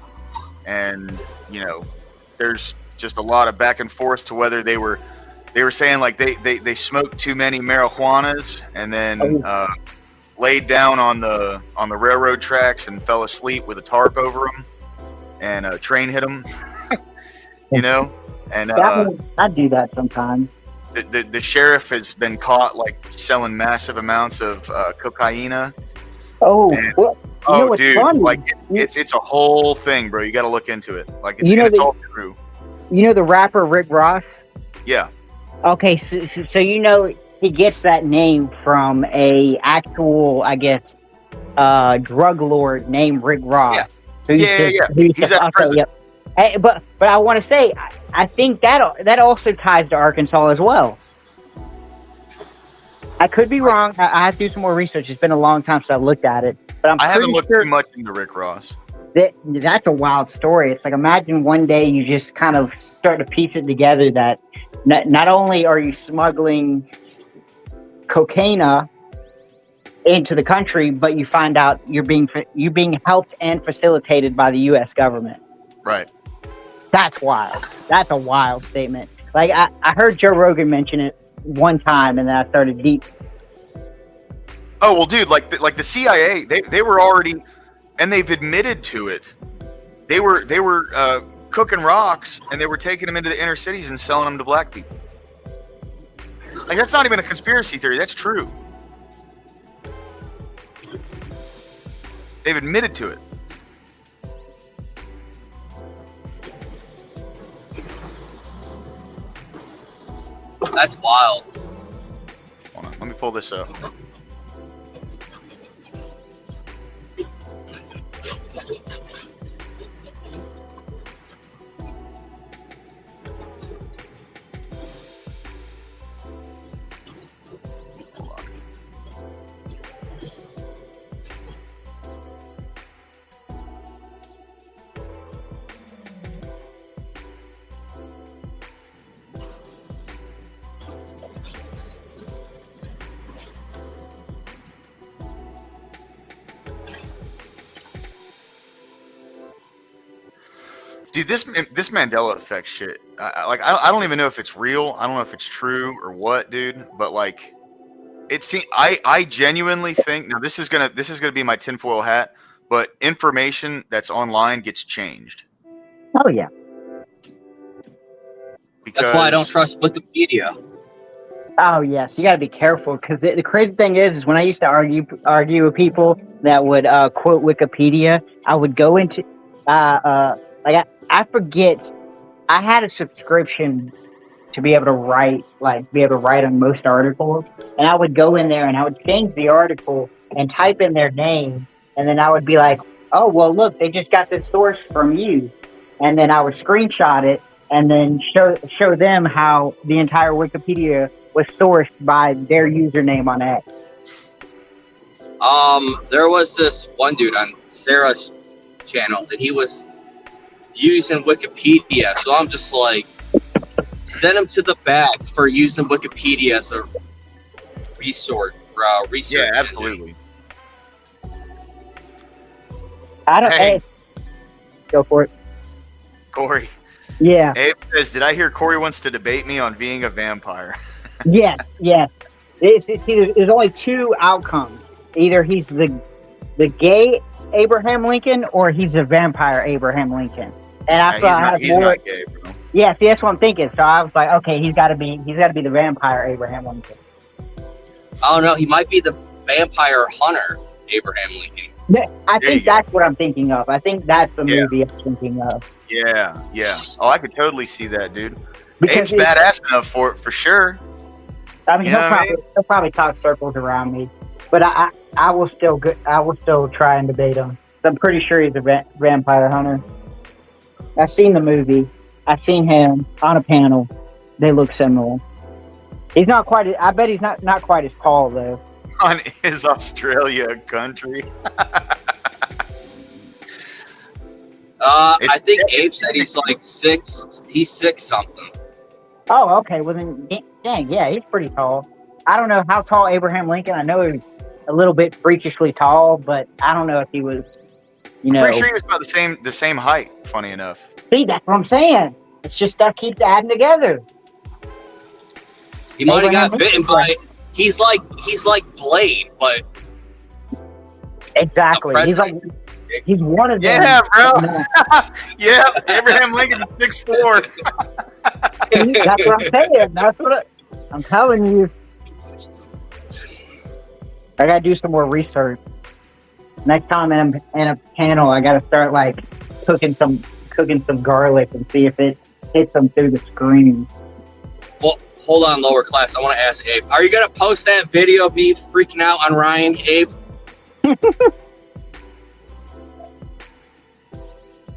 and you know, there's just a lot of back and forth to whether they were saying like they smoked too many marijuanas and then laid down on the railroad tracks and fell asleep with a tarp over them, and a train hit them. You know, and I do that sometimes. The sheriff has been caught like selling massive amounts of cocaine. Oh, well, oh, dude! Funny? Like it's a whole thing, bro. You got to look into it. Like it's all true. You know the rapper Rick Ross? Yeah. Okay, so you know he gets that name from a actual, I guess, drug lord named Rick Ross. Yeah. So He's at prison. Yep. Hey, but I want to say, I think that also ties to Arkansas as well. I could be wrong. I have to do some more research. It's been a long time since I looked at it, but I haven't looked too much into Rick Ross. That's a wild story. It's like, imagine one day you just kind of start to piece it together that not only are you smuggling cocaine into the country, but you find out you're being helped and facilitated by the U.S. government. Right. That's wild. That's a wild statement. Like I heard Joe Rogan mention it one time, and then I started deep. Oh well, dude, like the CIA, they were already, and they've admitted to it. They were cooking rocks, and they were taking them into the inner cities and selling them to black people. Like, that's not even a conspiracy theory. That's true. They've admitted to it. That's wild. Hold on, let me pull this up. Dude, this Mandela effect shit. I don't even know if it's real. I don't know if it's true or what, dude. But like, I genuinely think, now this is gonna be my tinfoil hat, but information that's online gets changed. Oh yeah. Because that's why I don't trust Wikipedia. Oh yes, you got to be careful, because the crazy thing is when I used to argue with people that would quote Wikipedia, I would go into I forget. I had a subscription to be able to write on most articles, and I would go in there and I would change the article and type in their name, and then I would be like, "Oh, well, look, they just got this source from you," and then I would screenshot it and then show them how the entire Wikipedia was sourced by their username on X. There was this one dude on Sarah's channel that he was using Wikipedia, so I'm just like, send him to the back for using Wikipedia as a resource for research. Yeah, absolutely. Hey, go for it, Corey. Yeah. Abe says, "Did I hear Corey wants to debate me on being a vampire?" Yes. There's only two outcomes. Either he's the gay Abraham Lincoln, or he's the vampire Abraham Lincoln. And I thought I had he's more. not gay, bro. Yeah, see, that's what I'm thinking. So I was like, okay, he's got to be the vampire Abraham Lincoln. I don't know. He might be the vampire hunter, Abraham Lincoln. I think that's what I'm thinking of. I think that's the movie I'm thinking of. Yeah. Oh, I could totally see that, dude. Because Abe's badass enough for it, for sure. I mean, he'll probably talk circles around me, but I will still try and debate him. I'm pretty sure he's a vampire hunter. I've seen the movie. I've seen him on a panel. They look similar. He's not quite. I bet he's not quite as tall though. On Is Australia a country? I think Abe said he's like 6. He's 6 something. Oh, okay. Well then, dang, yeah, he's pretty tall. I don't know how tall Abraham Lincoln. I know he was a little bit freakishly tall, but I don't know if he was. I'm pretty sure he was about the same height. Funny enough. See, that's what I'm saying. It's just stuff keeps adding together. He might have got bitten by. He's like Blade, but exactly. He's one of them. Yeah, bro. Yeah, Abraham Lincoln is 6'4". That's what I'm saying. That's what I'm telling you. I gotta do some more research. Next time I'm in a panel, I gotta start like cooking some garlic and see if it hits them through the screen. Well, hold on, lower class. I want to ask Abe, are you gonna post that video of me freaking out on Ryan, Abe?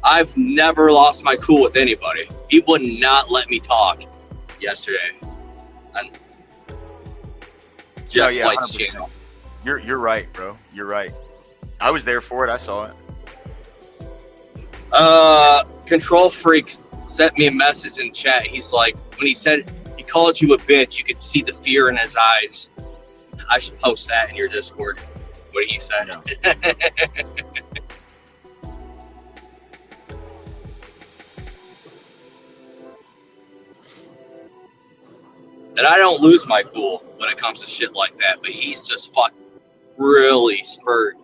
I've never lost my cool with anybody. He would not let me talk yesterday. And just like channel. You're right, bro. You're right. I was there for it. I saw it. Control Freak sent me a message in chat. He's like, when he said he called you a bitch, you could see the fear in his eyes. I should post that in your Discord. What he said. And I don't lose my cool when it comes to shit like that, but he's just fucking really spurred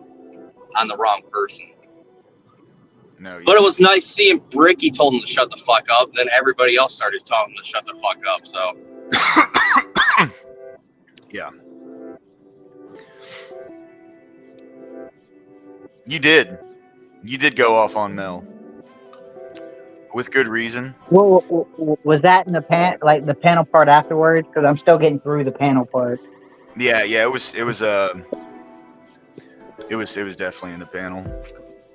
on the wrong person. No, but it was nice seeing Bricky told him to shut the fuck up. Then everybody else started telling him to shut the fuck up. So, yeah, you did go off on Mel with good reason. Well, was that in the the panel part afterwards? Because I'm still getting through the panel part. Yeah, it was definitely in the panel.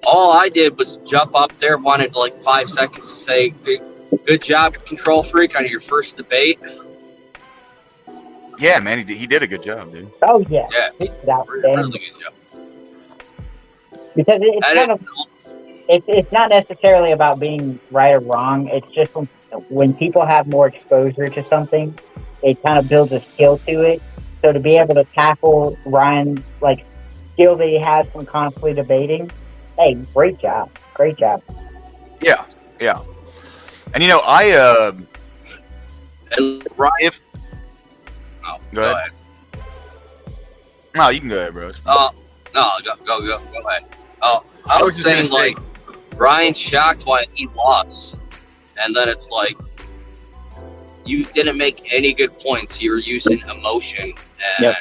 All I did was jump up there, wanted like 5 seconds to say, good job, Control Freak, on your first debate. Yeah, man, he did a good job, dude. Oh, yeah. Yeah, really good job. Because it's not necessarily about being right or wrong. It's just when people have more exposure to something, it kind of builds a skill to it. So to be able to tackle Ryan's skill that he has from constantly debating, hey, great job. Yeah. And and Ryan, go ahead. No, you can go ahead, bro. No, go ahead. I was saying Ryan's shocked why he lost, and then it's like you didn't make any good points. You were using emotion, and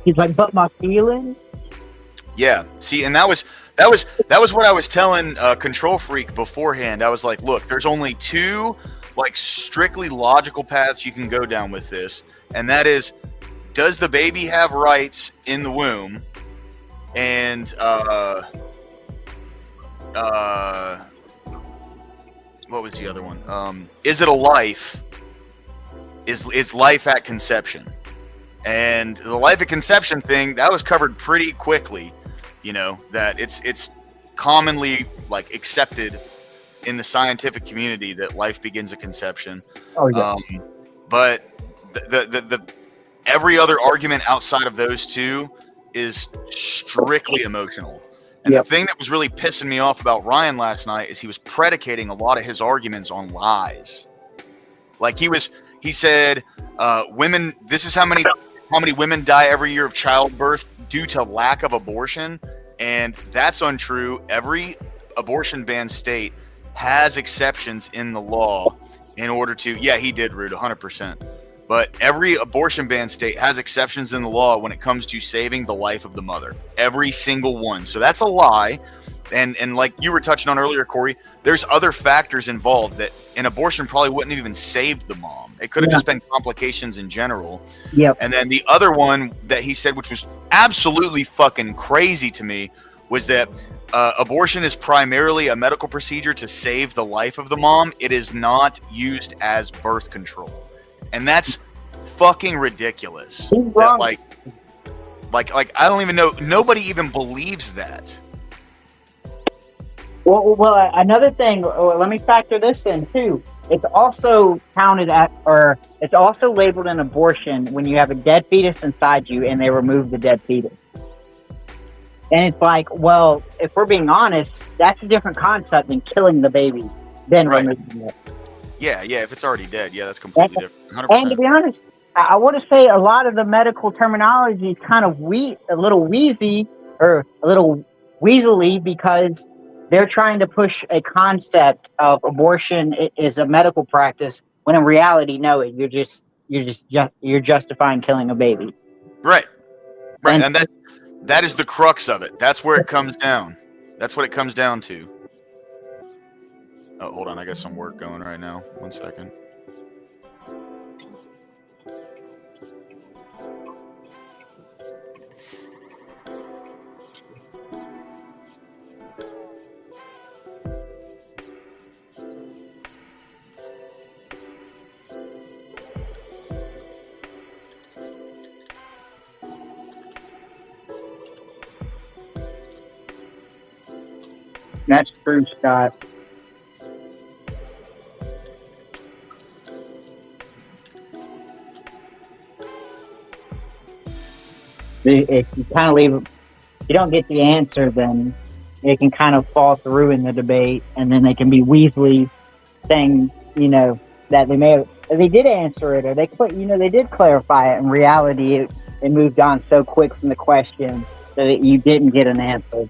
he's like, but my feelings. Yeah. See, and that was what I was telling Control Freak beforehand. I was like, look, there's only 2 strictly logical paths you can go down with this, and that is, does the baby have rights in the womb? And what was the other one? Is it a life? Is life at conception? And the life at conception thing, that was covered pretty quickly. That it's commonly accepted in the scientific community that life begins at conception. Oh yeah. But the every other argument outside of those 2 is strictly emotional. And the thing that was really pissing me off about Ryan last night is he was predicating a lot of his arguments on lies. He said, Women. This is how many women die every year of childbirth due to lack of abortion, and that's untrue. Every abortion ban state has exceptions in the law in order to. Yeah, he did, Rude, 100%. But every abortion ban state has exceptions in the law when it comes to saving the life of the mother. Every single one. So that's a lie. And like you were touching on earlier, Corey, there's other factors involved that an abortion probably wouldn't have even saved the mom. It could have just been complications in general. Yep. And then the other one that he said, which was absolutely fucking crazy to me, was that abortion is primarily a medical procedure to save the life of the mom. It is not used as birth control. And that's fucking ridiculous. That, like I don't even know. Nobody even believes that. Well, another thing. Let me factor this in too. It's also counted or it's also labeled an abortion when you have a dead fetus inside you and they remove the dead fetus. And it's like, well, if we're being honest, that's a different concept than killing the baby, then removing it. Yeah. If it's already dead, that's completely different. 100%. And to be honest, I want to say a lot of the medical terminology is kind of a little wheezy or a little weaselly because they're trying to push a concept of abortion is a medical practice when in reality, no, you're justifying killing a baby. Right. And that is the crux of it. That's where it comes down. That's what it comes down to. Oh, hold on. I got some work going right now. 1 second. That's true, Scott. If you kind of leave, if you don't get the answer, then it can kind of fall through in the debate, and then they can be weaselly saying, that they did answer it, or they did clarify it. In reality, it moved on so quick from the question that you didn't get an answer.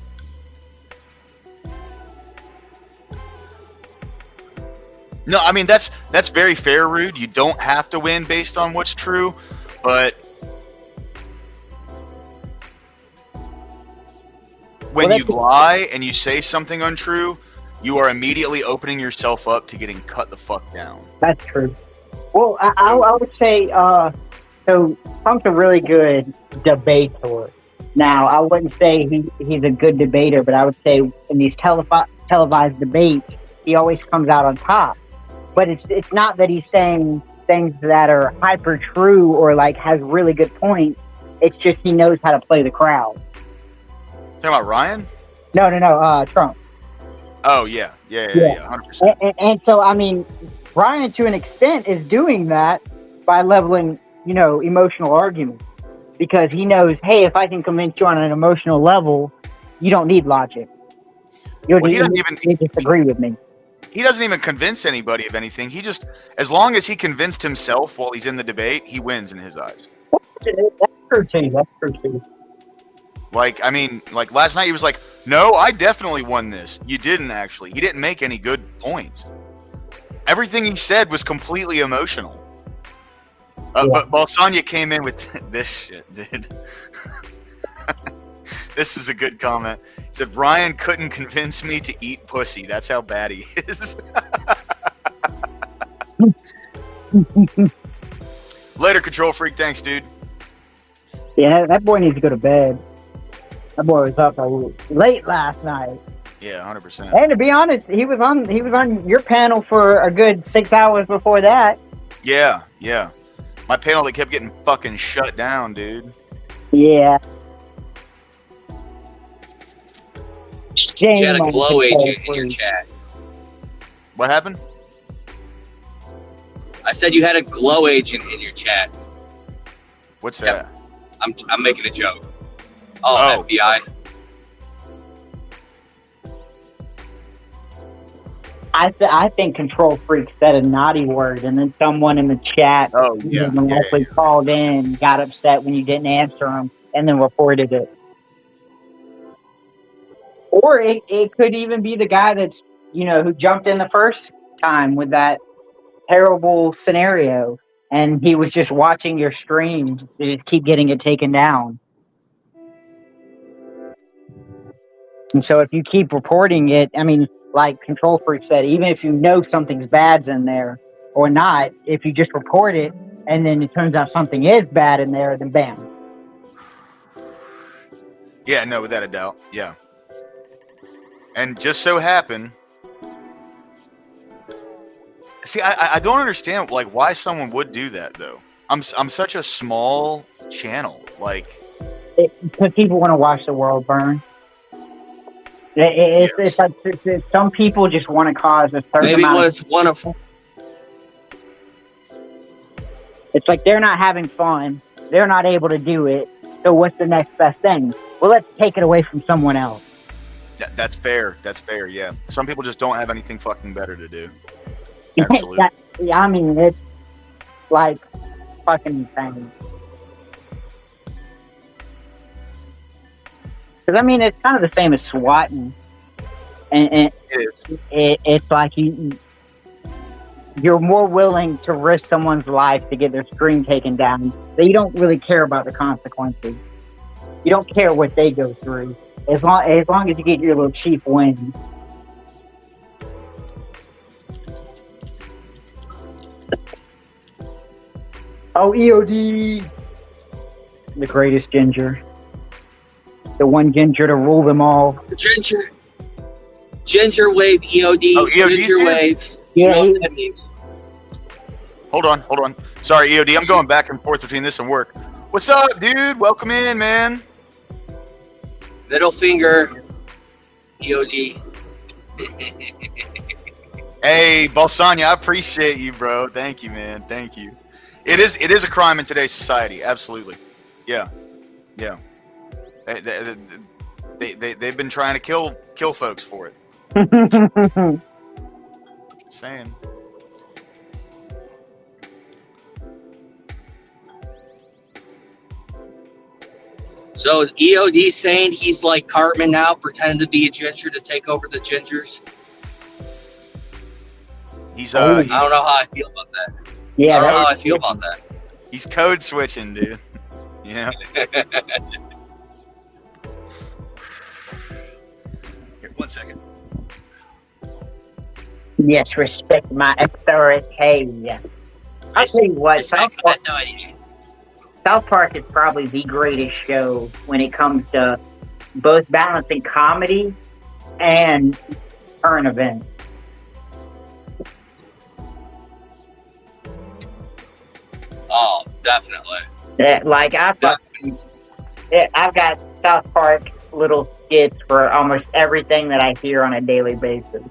No, I mean that's very fair, Rude. You don't have to win based on what's true, but when you lie and you say something untrue, you are immediately opening yourself up to getting cut the fuck down. That's true. Well, I would say so. Trump's a really good debater. Now, I wouldn't say he's a good debater, but I would say in these televised debates, he always comes out on top. But it's not that he's saying things that are hyper true or like has really good points. It's just he knows how to play the crowd. Talking about Ryan? No, Trump. Oh yeah, 100%. And so I mean, Ryan to an extent is doing that by leveling, emotional arguments because he knows, hey, if I can convince you on an emotional level, you don't need logic. You disagree with me. He doesn't even convince anybody of anything. He just, as long as he convinced himself while he's in the debate, he wins in his eyes. That's true too. Like, I mean, like last night he was like, no, I definitely won this. You didn't actually. He didn't make any good points. Everything he said was completely emotional. But Balsania came in with this shit, dude. This is a good comment. He said, Ryan couldn't convince me to eat pussy. That's how bad he is. Later, Control Freak. Thanks, dude. Yeah, that boy needs to go to bed. That boy was up late last night. Yeah, 100%. And to be honest, he was on your panel for a good 6 hours before that. Yeah. My panel that kept getting fucking shut down, dude. Yeah. Shame. You had a glow agent in your chat. What happened? I said you had a glow agent in your chat. What's that? I'm making a joke. Oh, FBI. I think Control Freak said a naughty word, and then someone in the chat Oh yeah, yeah, actually called in, got upset when you didn't answer them, and then reported it. Or it could even be the guy that's, who jumped in the first time with that terrible scenario, and he was just watching your stream to just keep getting it taken down. And so if you keep reporting it, I mean, like Control Freak said, even if you know something's bad's in there or not, if you just report it and then it turns out something is bad in there, then bam. yeah. No, without a doubt. Yeah. And just so happened. See, I don't understand like why someone would do that though. I'm such a small channel. Like, Because people want to watch the world burn. It's like some people just want to cause a certain Maybe amount. it's one of. It's like they're not having fun. They're not able to do it. So what's the next best thing? Well, let's take it away from someone else. that's fair. That's fair. Yeah. Some people just don't have anything fucking better to do. Absolutely. Yeah, I mean, it's like fucking insane. Because, I mean, it's kind of the same as swatting. And It is. it's like you're more willing to risk someone's life to get their stream taken down. But you don't really care about the consequences. You don't care what they go through. As long as you get your little cheap win. Oh, EOD! The greatest ginger. The one ginger to rule them all. Ginger wave EOD. Oh, EOD's ginger here? wave. Yeah, You know what that means. Hold on. Sorry, EOD. I'm going back and forth between this and work. What's up, dude? Welcome in, man. Middle finger. EOD. Hey, Balsania, I appreciate you, bro. Thank you, man. Thank you. It is a crime in today's society. Absolutely. Yeah. They've been trying to kill folks for it. Just saying. So is EOD saying he's like Cartman now, pretending to be a ginger to take over the gingers? He's I don't know how I feel about that. yeah, I don't know how I feel about that. he's code switching, dude. You know. Here, 1 second. yes, respect my authority. I'll tell you what, South Park is probably the greatest show when it comes to both balancing comedy and current events. Oh, definitely. Like I've got South Park little skits for almost everything that I hear on a daily basis.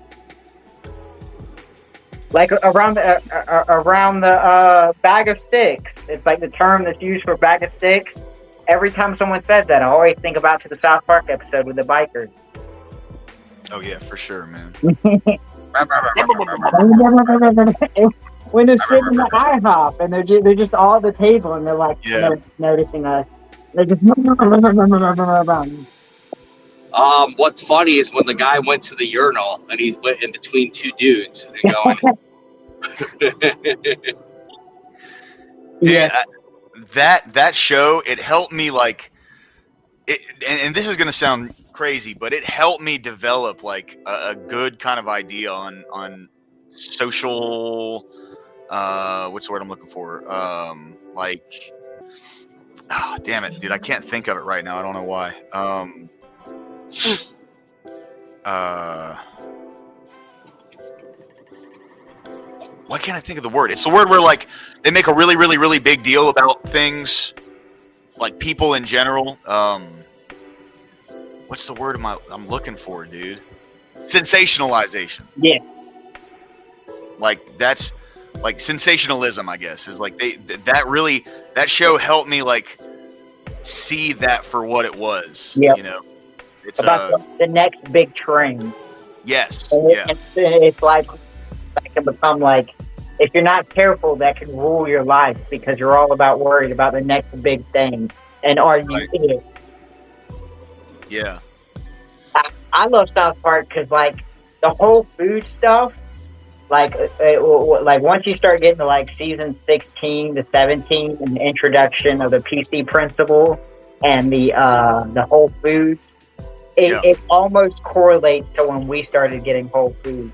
Like around the bag of sticks, it's like the term that's used for bag of sticks. Every time someone says that, I always think about to the South Park episode with the bikers. Oh yeah, for sure, man. When they're sitting in the IHOP and they're just all at the table and they're like noticing us. They're just What's funny is when the guy went to the urinal and he went in between two dudes and going. Dude, that show, it helped me like it, and this is gonna sound crazy, but it helped me develop like a good kind of idea on social. What's the word I'm looking for? Like, oh, damn it, dude, I can't think of it right now. I don't know why. Why can't I think of the word? It's the word where like they make a really, really, really big deal about things, like people in general. What's the word I'm looking for, dude? Sensationalization. Yeah. Like that's like sensationalism, I guess, is like that show helped me like see that for what it was. Yep. You know, it's about the next big train. Yes. And Yeah. it's like that can become like, if you're not careful, that can rule your life because you're all about worried about the next big thing. And are you Right. it? Yeah. I love South Park because like the whole food stuff, like once you start getting to like season 16 to 17 and the introduction of the PC principle and the Whole Foods, Yeah. it almost correlates to when we started getting Whole Foods.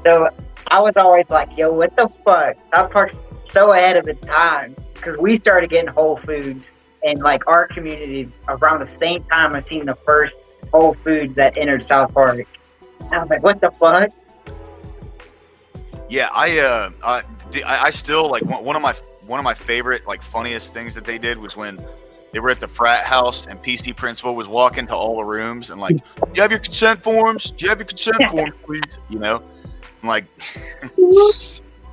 So I was always like, yo, what the fuck? South Park's so ahead of its time because we started getting Whole Foods and like our community around the same time I seen the first Whole Foods that entered South Park. And I was like, what the fuck? Yeah. I still like one of my favorite like funniest things that they did was when they were at the frat house and PC principal was walking to all the rooms and like, do you have your consent forms? Do you have your consent forms, please? You know, I'm like,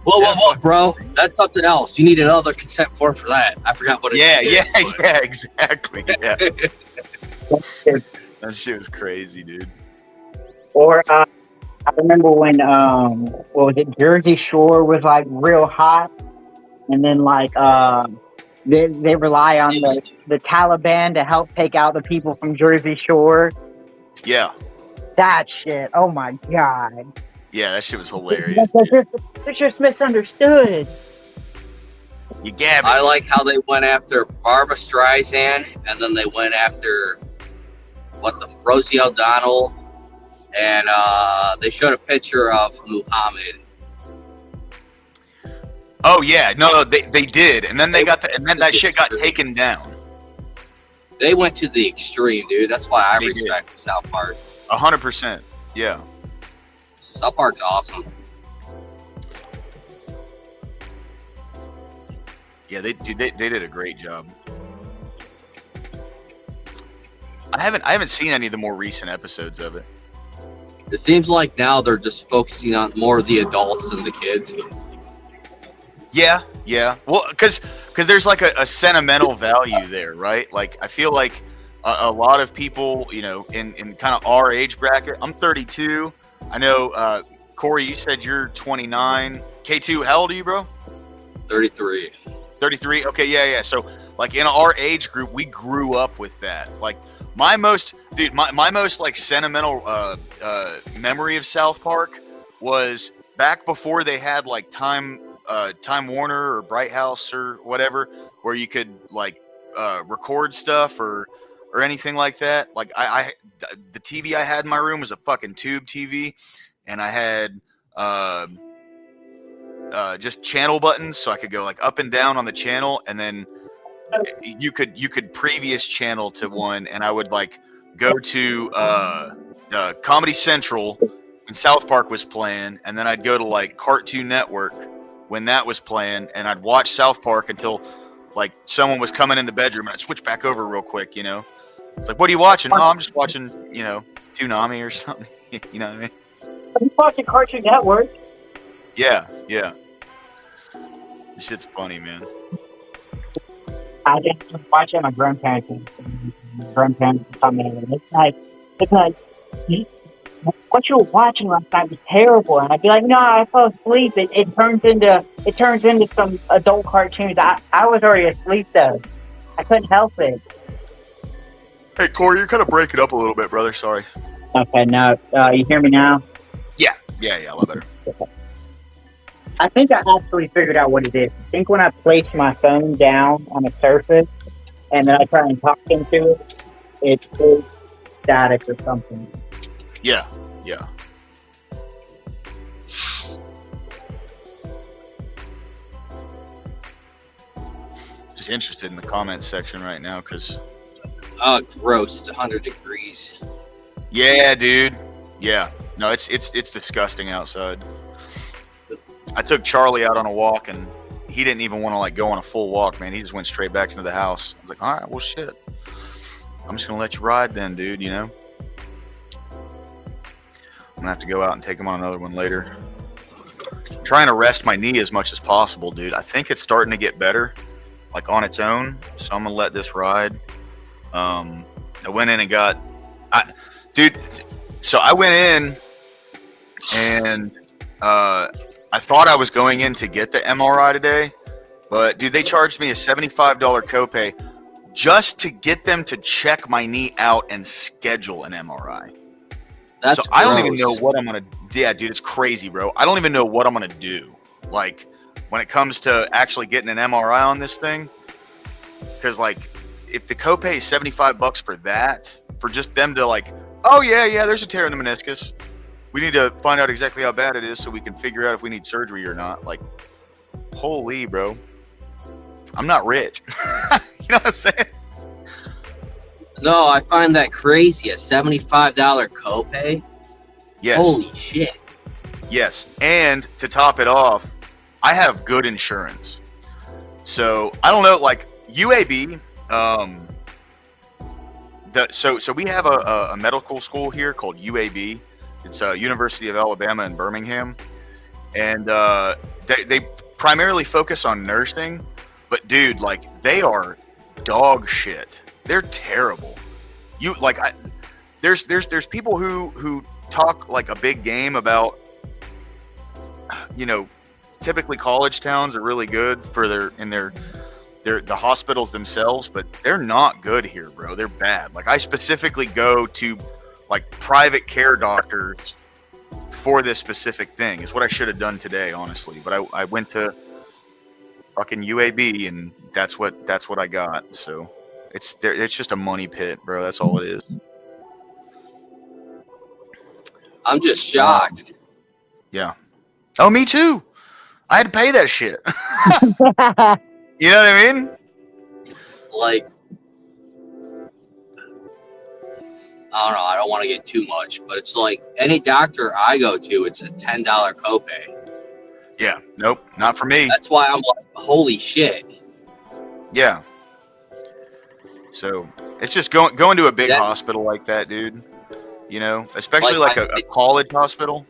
Whoa, bro. That's something else. You need another consent form for that. I forgot what it is. yeah, exactly. Yeah. That shit was crazy, dude. Or I remember when what was it? Jersey Shore was like real hot, and then like they rely on the Taliban to help take out the people from Jersey Shore. Yeah. That shit. Oh my god. Yeah, that shit was hilarious. They're just misunderstood. You gabbing. I like how they went after Barbara Streisand, and then they went after Rosie O'Donnell, and they showed a picture of Muhammad. Oh yeah, no, they did, and then that shit got taken down. They went to the extreme, dude. That's why I They respect South Park. 100%. Yeah. South Park's awesome. Yeah, they did a great job. I haven't seen any of the more recent episodes of it. It seems like now they're just focusing on more of the adults than the kids. Yeah. Well, because there's like a sentimental value there, right? Like I feel like a lot of people, you know, in kind of our age bracket. I'm 32. I know, Corey, you said you're 29. K2, how old are you, bro? 33. 33. Okay, yeah. So like in our age group, we grew up with that. Like my most like sentimental memory of South Park was back before they had like Time Warner or Bright House or whatever, where you could like record stuff or anything like that. Like the TV I had in my room was a fucking tube TV, and I had just channel buttons, so I could go like up and down on the channel, and then you could previous channel to one, and I would like go to Comedy Central and South Park was playing, and then I'd go to like Cartoon Network when that was playing, and I'd watch South Park until like someone was coming in the bedroom, and I'd switch back over real quick, you know. It's like, what are you watching? Oh, I'm just watching, you know, Toonami or something. You know what I mean? I'm watching Cartoon Network. Yeah. This shit's funny, man. I just was watching my grandparents. My grandparents come in. It's like what you were watching last night was terrible, and I'd be like, no, I fell asleep. It turns into some adult cartoons. I was already asleep though. I couldn't help it. Hey, Corey, you're kind of breaking up a little bit, brother. Sorry. Okay, now you hear me now? Yeah, a lot better. I think I actually figured out what it is. I think when I place my phone down on a surface and then I try and talk into it, it's static or something. Yeah. Just interested in the comments section right now, because Oh, gross. It's 100 degrees. yeah, dude. Yeah. No, it's disgusting outside. I took Charlie out on a walk, and he didn't even want to like go on a full walk, man. He just went straight back into the house. I was like, all right, well, shit. I'm just gonna let you ride then, dude. You know. I'm gonna have to go out and take him on another one later. I'm trying to rest my knee as much as possible, dude. I think it's starting to get better, like on its own. So I'm gonna let this ride. I went in and got, dude. So I went in and I thought I was going in to get the MRI today, but dude, they charged me a $75 copay just to get them to check my knee out and schedule an MRI. That's so I don't even know gross. what I'm gonna. Yeah, dude, it's crazy, bro. I don't even know what I'm gonna do. Like when it comes to actually getting an MRI on this thing, because like if the copay is $75 for that, for just them to like, oh yeah, there's a tear in the meniscus. We need to find out exactly how bad it is so we can figure out if we need surgery or not. Like, holy, bro. I'm not rich. You know what I'm saying? No, I find that crazy. A $75 copay? Yes. Holy shit. Yes. And to top it off, I have good insurance. So I don't know, like UAB, so we have a medical school here called UAB. It's University of Alabama in Birmingham. And they primarily focus on nursing, but dude, like they are dog shit. They're terrible. There's people who talk like a big game about, you know, typically college towns are really good for the hospitals themselves, but they're not good here, bro. They're bad. Like I specifically go to like private care doctors for this specific thing. It's what I should have done today, honestly. But I went to fucking UAB and that's what I got. So it's just a money pit, bro. That's all it is. I'm just shocked. Yeah. Oh, me too. I had to pay that shit. You know what I mean? Like, I don't know. I don't want to get too much, but it's like any doctor I go to, it's a $10 copay. Yeah. Nope. Not for me. That's why I'm like, holy shit. Yeah. So it's just going to a big hospital like that, dude. You know, especially like a college hospital.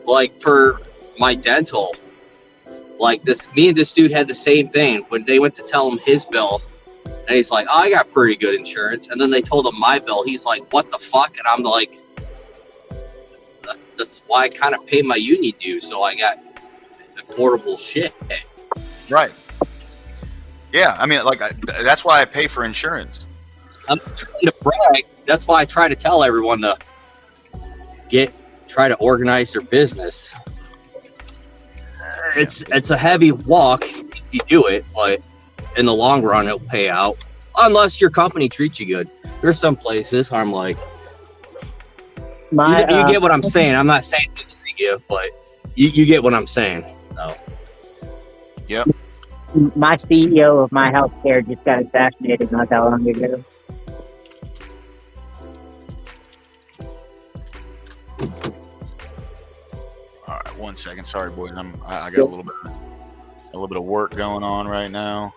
Like for my dental, like me and this dude had the same thing when they went to tell him his bill, and he's like, oh, I got pretty good insurance. And then they told him my bill. He's like, what the fuck? And I'm like, that's why I kind of pay my uni dues, so I got affordable shit. Right. Yeah, I mean, like that's why I pay for insurance. I'm trying to brag. That's why I try to tell everyone to try to organize their business. It's a heavy walk if you do it, but in the long run, it'll pay out. Unless your company treats you good. There's some places where I'm like, you get what I'm saying. I'm not saying to treat you, but you get what I'm saying. No. Yep. My CEO of my healthcare just got assassinated not that long ago. All right, 1 second. Sorry, boys. I got a little bit of work going on right now.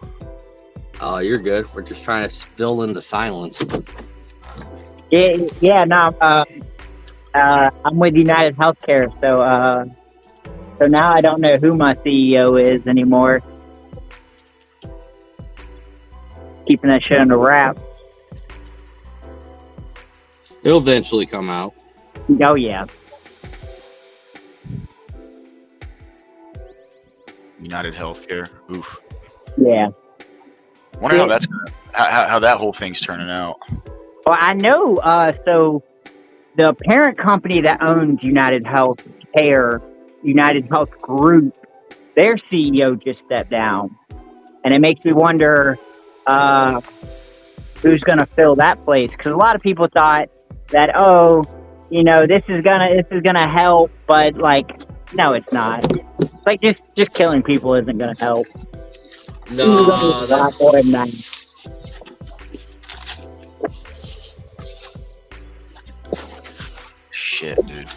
Oh, you're good. We're just trying to fill in the silence. Yeah. No. I'm with United Healthcare, so now I don't know who my CEO is anymore. Keeping that shit under wraps. It'll eventually come out. Oh yeah. United Healthcare. Oof. Yeah. Wonder how that's how that whole thing's turning out. Well, I know. So the parent company that owns United Healthcare, United Health Group, their CEO just stepped down, and it makes me wonder who's going to fill that place. Because a lot of people thought that, this is gonna help, but like, no, it's not. Like just killing people isn't gonna help. No, that's more than that. Shit, dude.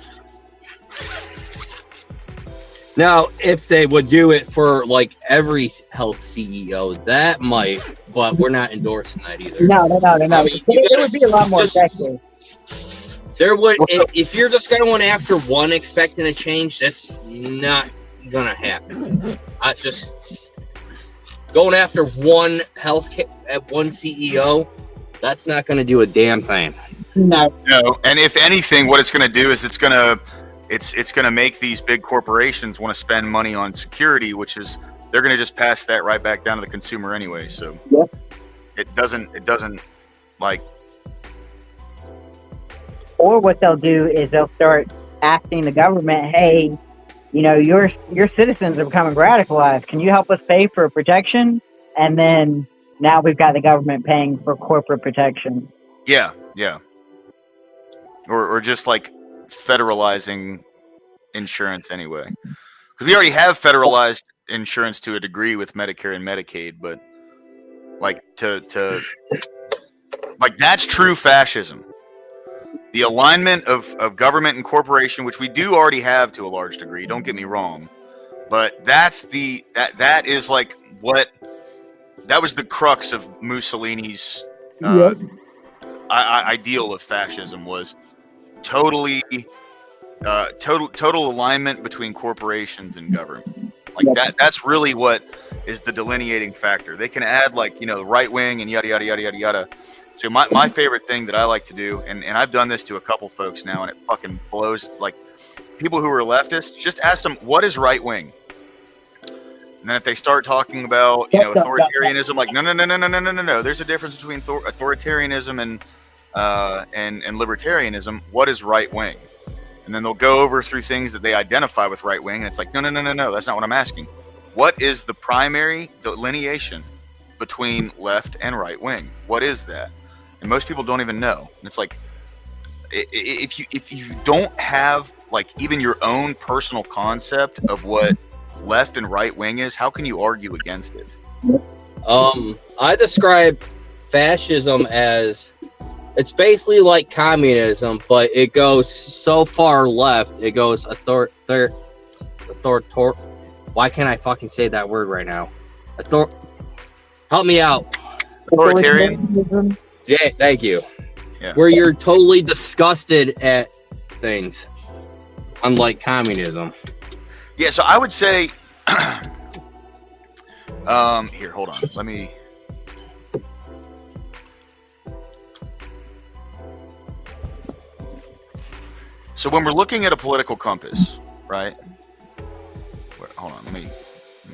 Now, if they would do it for like every health CEO, that might, but we're not endorsing that either. No. I mean, it would be a lot more effective. There would, if you're just going after one expecting a change, that's not gonna happen. Just going after one CEO, that's not gonna do a damn thing. No. No, and if anything, what it's going to do is it's going to make these big corporations want to spend money on security, which is they're going to just pass that right back down to the consumer anyway. So Yep. it doesn't like Or what they'll do is they'll start asking the government, hey, you know, your citizens are becoming radicalized. Can you help us pay for protection? And then now we've got the government paying for corporate protection. yeah, or just like federalizing insurance anyway, because we already have federalized insurance to a degree with Medicare and Medicaid, but like to like that's true fascism. The alignment of government and corporation, which we do already have to a large degree, don't get me wrong, but that is like what that was the crux of Mussolini's ideal of fascism was total alignment between corporations and government. Like that's really what is the delineating factor. They can add like, you know, the right wing and yada yada yada yada yada. So my favorite thing that I like to do, and I've done this to a couple folks now, and it fucking blows, like people who are leftists, just ask them, what is right wing? And then if they start talking about, you know, authoritarianism, like no. There's a difference between authoritarianism and libertarianism. What is right wing? And then they'll go over through things that they identify with right wing, and it's like no. That's not what I'm asking. What is the primary delineation between left and right wing? What is that? And most people don't even know. And it's like if you don't have like even your own personal concept of what left and right wing is, how can you argue against it? I describe fascism as it's basically like communism, but it goes so far left. It goes why can't I fucking say that word right now? Help me out. Authoritarian. Yeah, thank you. Yeah. Where you're totally disgusted at things, unlike communism. Yeah, so I would say, here, hold on. Let me. So when we're looking at a political compass, right? Hold on, let me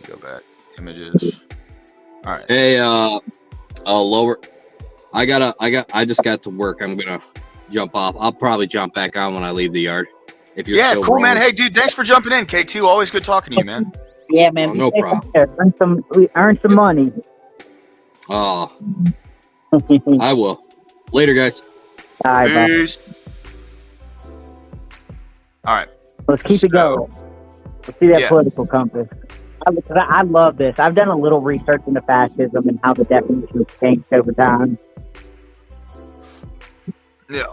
go back. Images. All right. Hey, lower. I just got to work. I'm gonna jump off. I'll probably jump back on when I leave the yard. If you're still cool, rolling. man. Hey, dude, thanks for jumping in, K2. Always good talking to you, man. Yeah, man. Oh, no problem. We earn some money. Oh, I will. Later, guys. All right, bye. Peace. All right. Let's keep it going. Let's see that political compass. I love this. I've done a little research into fascism and how the definition has changed over time. Yeah.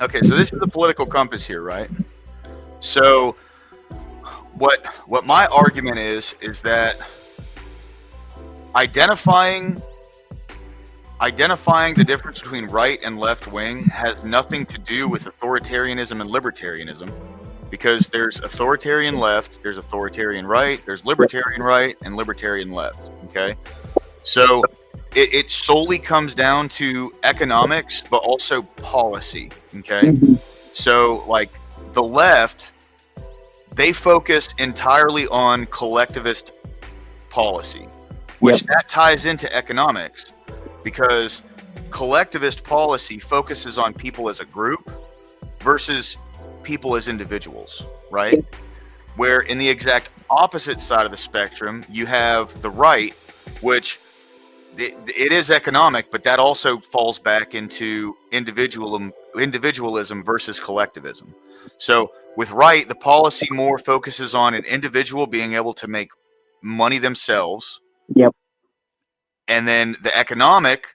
Okay, so this is the political compass here, right? So what my argument is that identifying the difference between right and left wing has nothing to do with authoritarianism and libertarianism, because there's authoritarian left, there's authoritarian right, there's libertarian right and libertarian left. Okay, so it solely comes down to economics, but also policy. Okay, so like the left, they focus entirely on collectivist policy, which that ties into economics, because collectivist policy focuses on people as a group versus people as individuals, right? Where in the exact opposite side of the spectrum, you have the right, which it is economic, but that also falls back into individualism versus collectivism. So with right, the policy more focuses on an individual being able to make money themselves. Yep. And then the economic,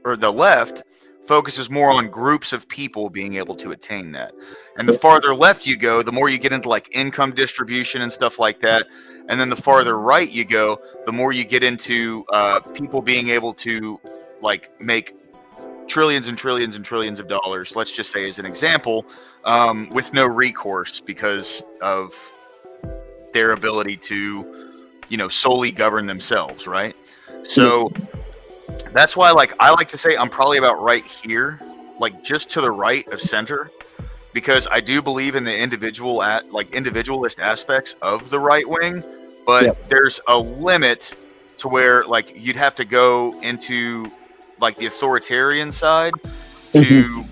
or the left, focuses more on groups of people being able to attain that. And the farther left you go, the more you get into like income distribution and stuff like that. And then the farther right you go, the more you get into people being able to like make trillions and trillions and trillions of dollars, let's just say as an example, with no recourse because of their ability to, solely govern themselves, right? So That's why, like, I like to say I'm probably about right here, like just to the right of center, because I do believe in the individualist aspects of the right wing, but Yep. there's a limit to where like you'd have to go into like the authoritarian side to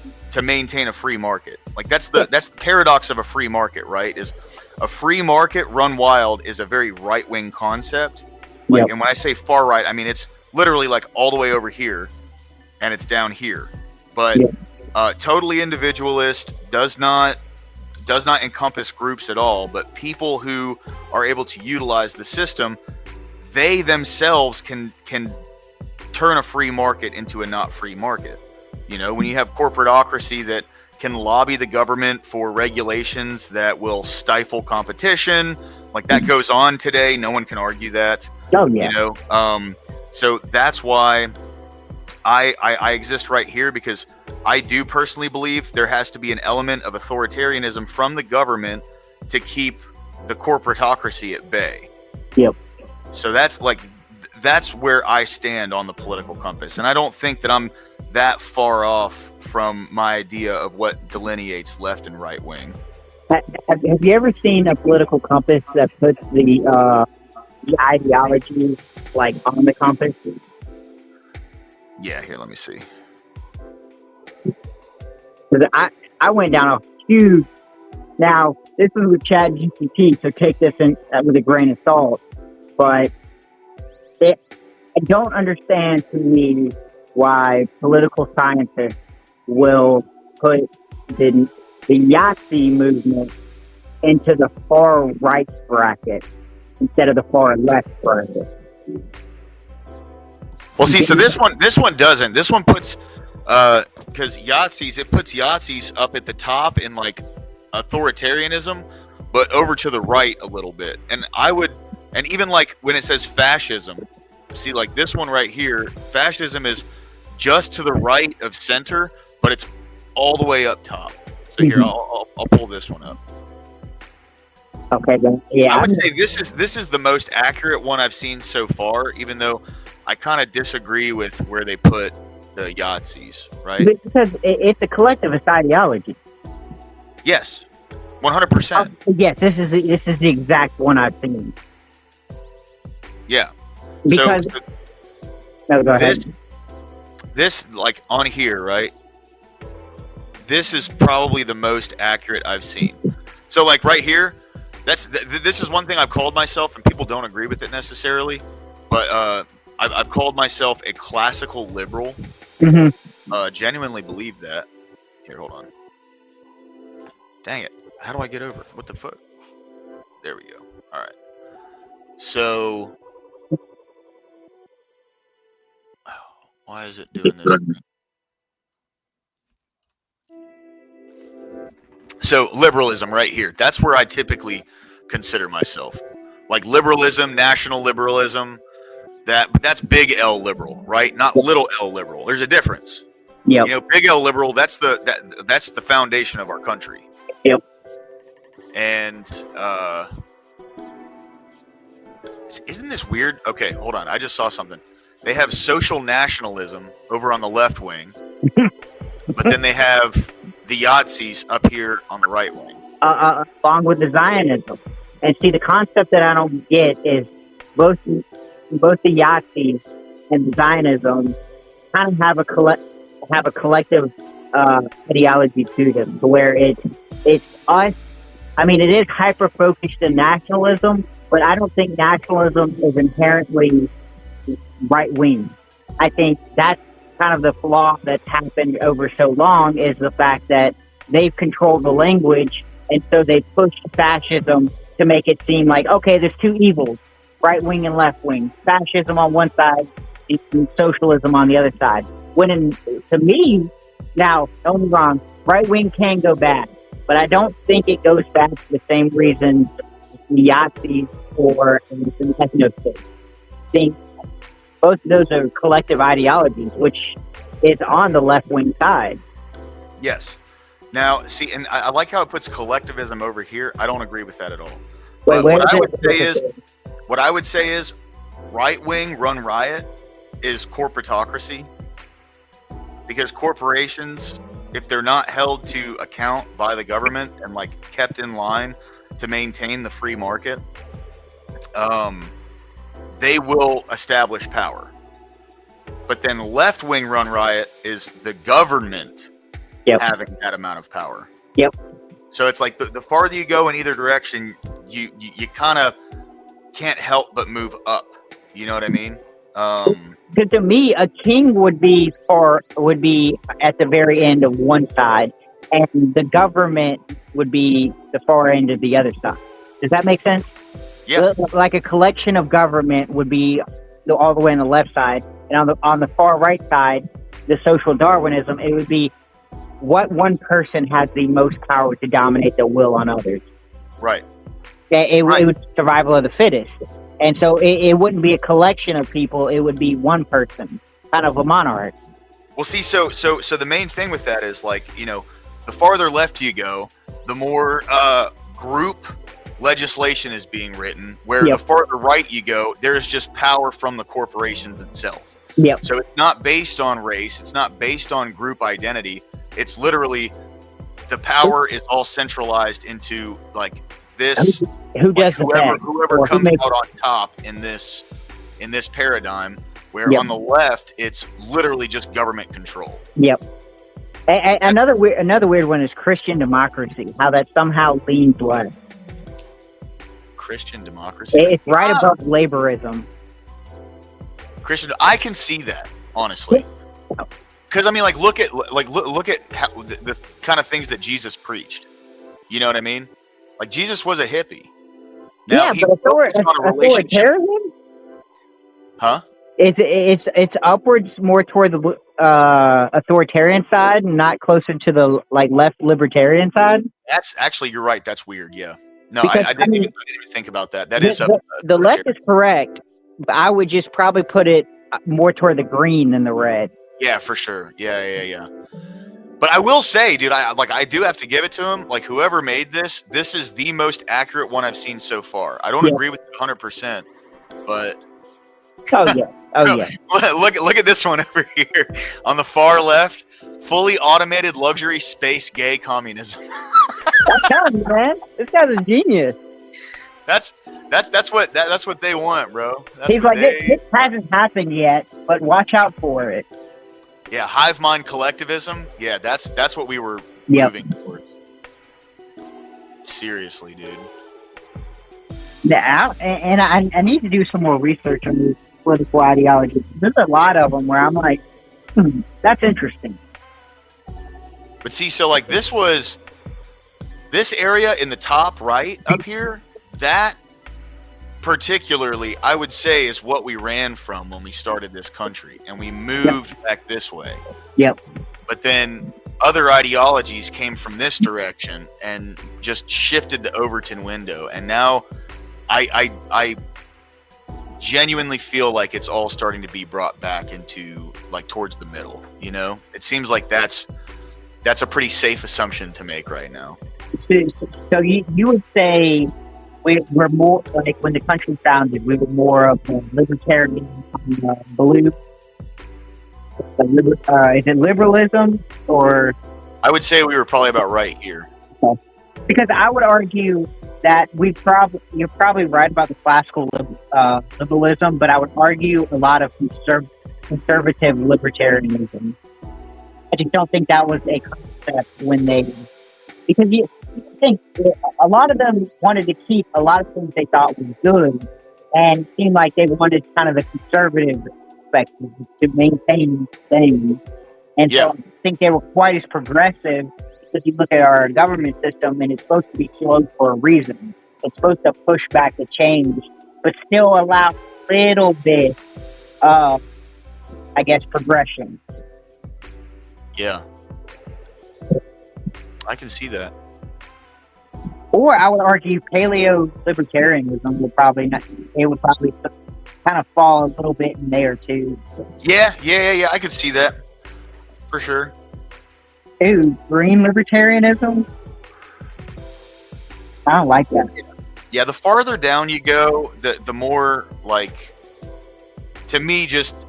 maintain a free market. Like that's the paradox of a free market, right? Is a free market run wild is a very right wing concept. Like, Yep. and when I say far right, I mean it's literally like all the way over here, and it's down here. But Yep. totally individualist does not encompass groups at all. But people who are able to utilize the system, they themselves can turn a free market into a not free market. You know, when you have corporatocracy that can lobby the government for regulations that will stifle competition, like that goes on today. No one can argue that. Oh yeah. You know, so that's why I exist right here, because I do personally believe there has to be an element of authoritarianism from the government to keep the corporatocracy at bay. Yep. So that's like that's where I stand on the political compass, and I don't think that I'm that far off from my idea of what delineates left and right wing. Have you ever seen a political compass that puts the ideology like on the compass? Yeah, here, let me see. 'Cause I went down a huge. Now this is with ChatGPT, so take this in with a grain of salt. But I don't understand to me why political scientists will put the Yahtzee movement into the far right bracket instead of the far left bracket. Well, see, so this one doesn't. This one puts because it puts Yahtzees up at the top in like authoritarianism, but over to the right a little bit. And even like when it says fascism, see, like this one right here, fascism is just to the right of center, but it's all the way up top. So here, I'll pull this one up. Okay, then yeah. I would say this is the most accurate one I've seen so far, even though I kind of disagree with where they put the Yahtzees, right? Because it's a collectivist ideology. Yes, 100%. Yes, this is the exact one I've seen. Yeah. Because So no, go ahead. this like on here, right? This is probably the most accurate I've seen. So like right here, this is one thing I've called myself, and people don't agree with it necessarily, but I've called myself a classical liberal. Genuinely believe that. Here, hold on. Dang it. How do I get over it? What the fuck? There we go. All right. So, why is it doing this? So, liberalism right here. That's where I typically consider myself. Like liberalism, national liberalism, that's big L liberal, right? Not little L liberal. There's a difference. Yep. You know, big L liberal, that's the foundation of our country. Yep. And isn't this weird? Okay, hold on. I just saw something. They have social nationalism over on the left wing, but then they have the Yahtzees up here on the right wing. Along with the Zionism. And see, the concept that I don't get is both the Yahtzees and Zionism kind of have a collective ideology to them, to where it's us. I mean, it is hyper focused in nationalism, but I don't think nationalism is inherently right wing. I think that's kind of the flaw that's happened over so long, is the fact that they've controlled the language, and so they pushed fascism to make it seem like, okay, there's two evils, right wing and left wing, fascism on one side and socialism on the other side. When to me, now, don't get me wrong, right wing can go bad, but I don't think it goes bad for the same reason the Yahtzees or the ethno-state. I think both of those are collective ideologies, which is on the left wing side. Yes. Now, see, and I like how it puts collectivism over here. I don't agree with that at all. Wait, But what I would say is right wing run riot is corporatocracy, because corporations, if they're not held to account by the government and like kept in line to maintain the free market, they will establish power. But then left-wing run riot is the government having that amount of power. Yep. So it's like the farther you go in either direction, you kind of can't help but move up. You know what I mean? Because to me, a king would be at the very end of one side, and the government would be the far end of the other side. Does that make sense? Yeah. Like a collection of government would be all the way on the left side, and on the far right side, the social Darwinism, it would be what one person has the most power to dominate the will on others. Right. It would survival of the fittest. And so it wouldn't be a collection of people, it would be one person, kind of a monarch. Well, see, so the main thing with that is, like, you know, the farther left you go, the more group legislation is being written, where the farther right you go, there's just power from the corporations itself. Yep. So it's not based on race, it's not based on group identity. It's literally the power is all centralized into like this. Who does whoever comes out on top in this paradigm, where on the left it's literally just government control. Yep. Another weird one is Christian democracy. How that somehow leans left. Christian democracy. It's right above laborism. Christian, I can see that, honestly. Because I mean, like, look at how, the kind of things that Jesus preached. You know what I mean? Like, Jesus was a hippie. Now, he focused on a relationship. Authoritarian? Huh? It's upwards more toward the authoritarian side, and not closer to the like left libertarian side. That's actually, you're right. That's weird. Yeah. No, I didn't even think about that. That is the left is correct, but I would just probably put it more toward the green than the red. Yeah, for sure. Yeah. But I will say, dude, I do have to give it to him. Like, whoever made this is the most accurate one I've seen so far. I don't agree with it 100%, but Look at this one over here on the far left. Fully automated luxury space gay communism. I'm telling you, man, this guy's a genius. That's what they want, bro. He's like, this hasn't happened yet, but watch out for it. Yeah, hive mind collectivism. Yeah, that's what we were moving towards. Seriously, dude. Yeah, and I need to do some more research on these political ideologies. There's a lot of them where I'm like, that's interesting. But see, so like this area in the top right up here, that particularly, I would say, is what we ran from when we started this country, and we moved back this way. Yep. But then other ideologies came from this direction and just shifted the Overton window, and now I genuinely feel like it's all starting to be brought back into like towards the middle. You know, it seems like that's a pretty safe assumption to make right now. So you would say we're more like when the country founded, we were more of a libertarian belief. Is it liberalism or? I would say we were probably about right here. Okay. Because I would argue that you're probably right about the classical liberalism, but I would argue a lot of conservative libertarianism. I just don't think that was a concept because you think a lot of them wanted to keep a lot of things they thought was good, and it seemed like they wanted kind of the conservative perspective to maintain things. And so I think they were quite as progressive. If you look at our government system, and it's supposed to be slow for a reason. It's supposed to push back the change, but still allow a little bit of, I guess, progression. Yeah. I can see that. Or I would argue paleo-libertarianism would probably kind of fall a little bit in there too. Yeah. I could see that. For sure. Ooh, green libertarianism? I don't like that. Yeah, the farther down you go, the more, like, to me, just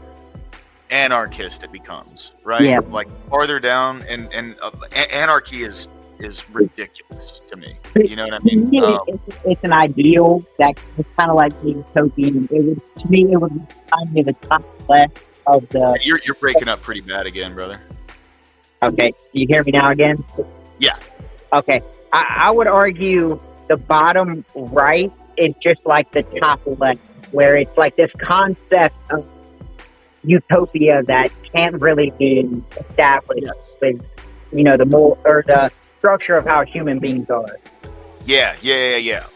anarchist it becomes, right? Yeah. Like farther down, and anarchy is ridiculous to me. You know what I To mean? me, it's an ideal that is kind of like the utopian. It would, to me, it would remind me of the top left of the. You're breaking up pretty bad again, brother. Okay, you hear me now again? Yeah. Okay, I would argue the bottom right is just like the top left, where it's like this concept of utopia that can't really be established with, the more or the structure of how human beings are. Yeah.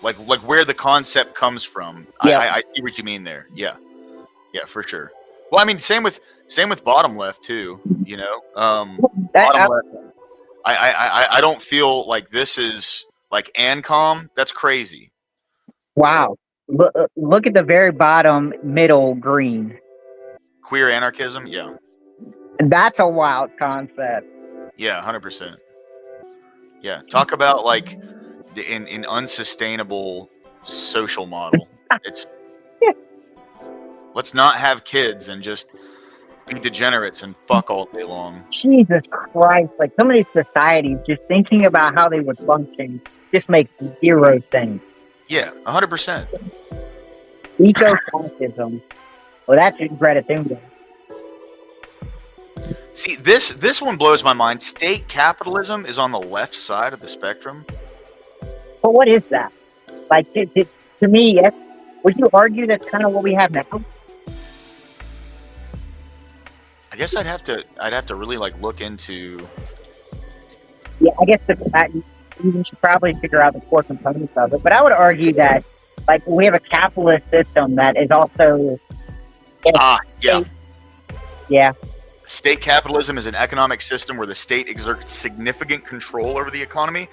Like where the concept comes from. Yeah. I see what you mean there. Yeah, for sure. Well, I mean, same with bottom left too. Bottom left. I don't feel like this is like ANCOM. That's crazy. Wow. Look at the very bottom middle green. Queer anarchism. Yeah. That's a wild concept. Yeah. 100%. Yeah. Talk about like an unsustainable social model. It's let's not have kids and just be degenerates and fuck all day long. Jesus Christ. Like some of these societies, just thinking about how they would function just makes zero sense. Yeah, 100%. Eco-fascism. Well, that's Greta Thunberg. See, this one blows my mind. State capitalism is on the left side of the spectrum. But what is that? Like, to me, would you argue that's kind of what we have now? I guess I'd have to really like look into. Yeah, I guess you should probably figure out the core components of it. But I would argue that, like, we have a capitalist system that is also. Yeah. State capitalism is an economic system where the state exerts significant control over the economy,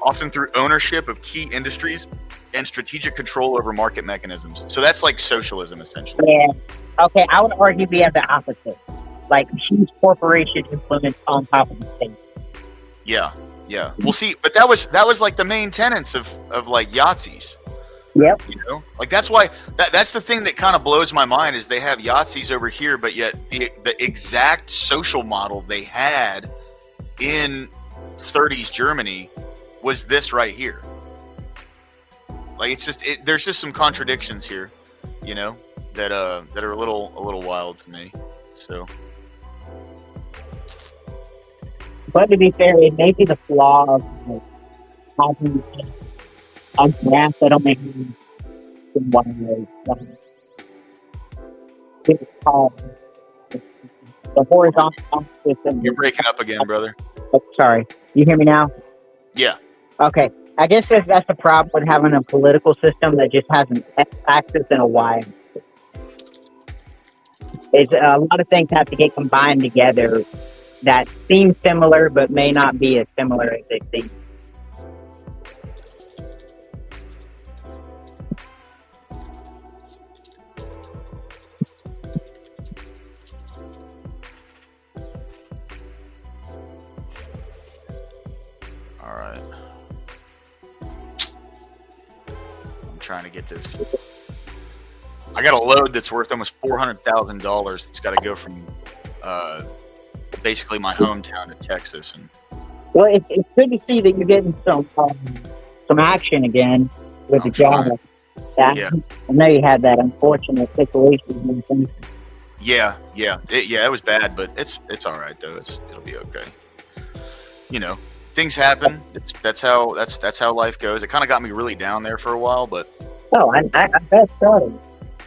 often through ownership of key industries and strategic control over market mechanisms. So that's like socialism, essentially. Yeah. Okay, I would argue we have the opposite. Like, huge corporation influence on top of the state. Yeah. Well, see, but that was like the main tenets of like Yahtzees. Yep. Like that's why that's the thing that kind of blows my mind is they have Yahtzees over here, but yet the exact social model they had in 30s Germany was this right here. Like it's just there's just some contradictions here, that are a little wild to me. So. But to be fair, it may be the flaw of like, having a graph that'll make me in one way. It's called the horizontal system. You're breaking up again, brother. Oh, sorry. You hear me now? Yeah. Okay. I guess that's the problem with having a political system that just has an x-axis and a y-axis. It's a lot of things have to get combined together that seem similar but may not be as similar as they seem. All right. I'm trying to get this. I got a load that's worth almost $400,000. It's got to go from basically my hometown to Texas. And well, it's good to see that you're getting some action again with the job. Yeah. I know you had that unfortunate situation. Yeah, it was bad, but it's all right though. It'll be okay. Things happen. That's how life goes. It kind of got me really down there for a while, but I bet so.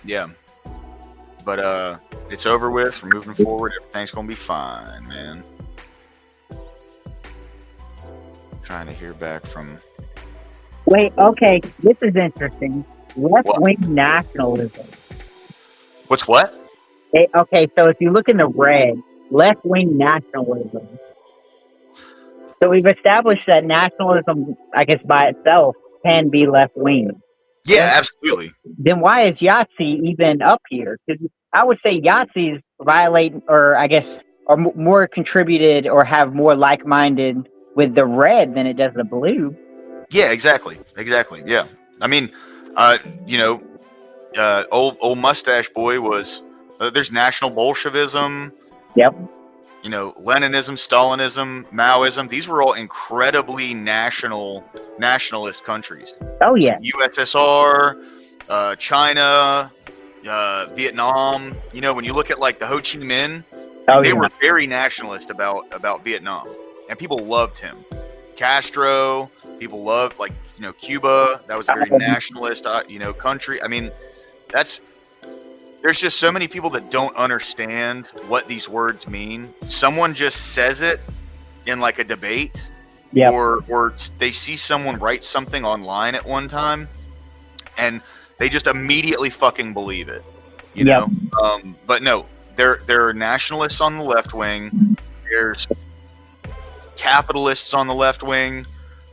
Yeah, but it's over with. We're moving forward. Everything's gonna be fine, man. Trying to hear back from. Wait, okay, this is interesting. Left-wing nationalism. What's what? Okay, so if you look in the red, left-wing nationalism. So we've established that nationalism, I guess, by itself can be left-wing. Yeah, absolutely. Then why is Yahtzee even up here? Because I would say Yahtzees violate, or I guess, are more contributed or have more like-minded with the red than it does the blue. Yeah, exactly. Yeah, I mean, old mustache boy was. There's National Bolshevism. Yep. You know, Leninism, Stalinism, Maoism, these were all incredibly nationalist countries. Oh yeah. USSR, China, Vietnam. You know, when you look at like the Ho Chi Minh, Oh they yeah. were very nationalist about Vietnam, and people loved him. Castro, people loved, like, you know, Cuba. That was a very nationalist, you know, country. I mean, there's just so many people that don't understand what these words mean. Someone just says it in like a debate, Yep. or they see someone write something online at one time, and they just immediately fucking believe it, you Yep. know. But no, there are nationalists on the left wing. There's capitalists on the left wing.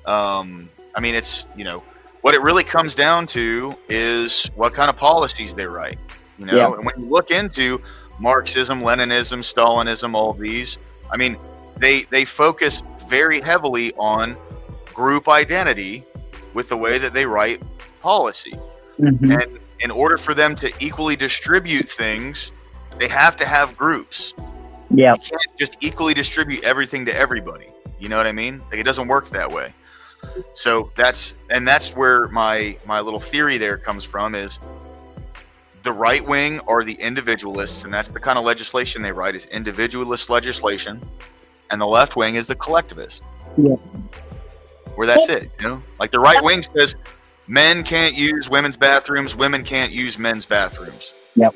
I mean, it's, you know, what it really comes down to is what kind of policies they write, you know. Yeah. And when you look into Marxism, Leninism, Stalinism, all of these, I mean, they focus very heavily on group identity with the way that they write policy. Mm-hmm. And in order for them to equally distribute things, they have to have groups. Yeah. You can't just equally distribute everything to everybody. You know what I mean? Like, it doesn't work that way. So that's where my little theory there comes from, is the right wing are the individualists, and that's the kind of legislation they write, is individualist legislation, and the left wing is the collectivist. Yeah. Where that's it, you know? Like, the right wing says men can't use women's bathrooms, women can't use men's bathrooms. Yep.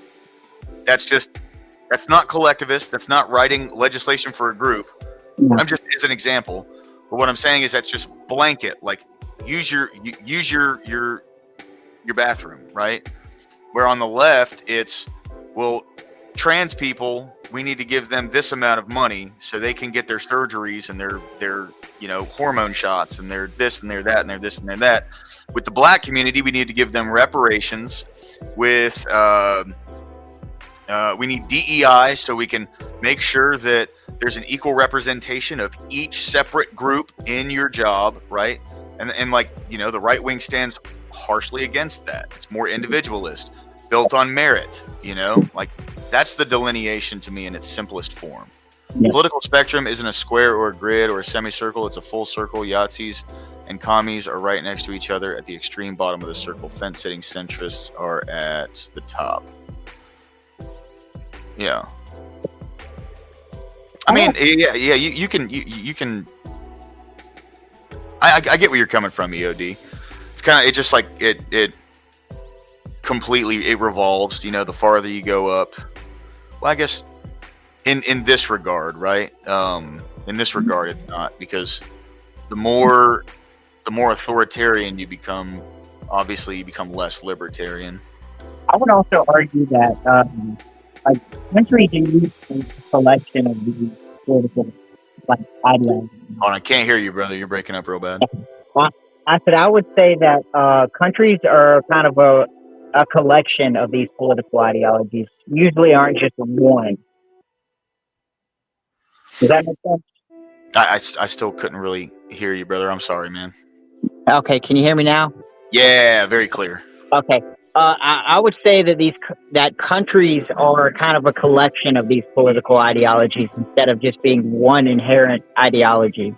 That's not collectivist. That's not writing legislation for a group. Yeah. I'm just, as an example. But what I'm saying is that's just blanket. Like, use your bathroom, right? Where on the left, it's, well, trans people, we need to give them this amount of money so they can get their surgeries and their you know, hormone shots and their this and their that and their this and their that. With the black community, we need to give them reparations. With we need DEI so we can make sure that there's an equal representation of each separate group in your job, right? And like, you know, the right wing stands harshly against that. It's more individualist, built on merit, you know? Like, that's the delineation to me in its simplest form. Yeah. Political spectrum isn't a square or a grid or a semicircle. It's a full circle. Yahtzees and commies are right next to each other at the extreme bottom of the circle. Fence-sitting centrists are at the top. Yeah. I mean, yeah. You can. I get where you're coming from, EOD. It's kind of, it just like it completely, it revolves. You know, the farther you go up. Well, I guess in this regard, right? In this regard, it's not, because the more authoritarian you become, obviously you become less libertarian. I would also argue that like countries use a selection of these political like ideologies. Oh, I can't hear you, brother. You're breaking up real bad. I said I would say that countries are kind of a collection of these political ideologies. Usually aren't just one. Does that make sense? I still couldn't really hear you, brother. I'm sorry, man. Okay, can you hear me now? Yeah, very clear. Okay. I would say that countries are kind of a collection of these political ideologies instead of just being one inherent ideology.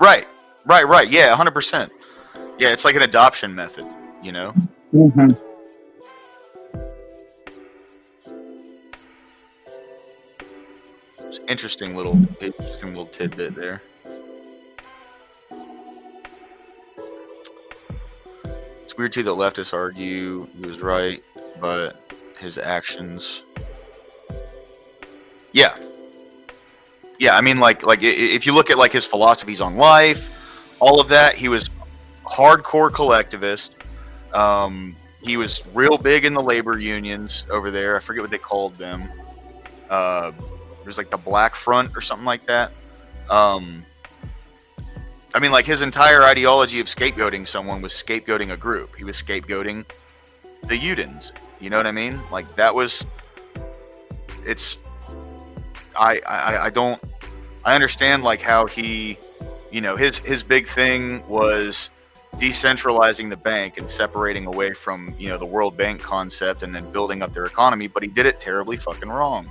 Right. Yeah, 100%. Yeah, it's like an adoption method, you know? Mm-hmm. It's interesting little tidbit there. It's weird too that leftists argue he was right, but his actions. Yeah. I mean, like if you look at like his philosophies on life, all of that, he was hardcore collectivist. He was real big in the labor unions over there. I forget what they called them. It was like the Black Front or something like that. I mean, like, his entire ideology of scapegoating someone was scapegoating a group. He was scapegoating the Udins. You know what I mean? Like, that was. It's. I don't. I understand like how he, you know, his big thing was decentralizing the bank and separating away from, you know, the World Bank concept and then building up their economy, but he did it terribly fucking wrong.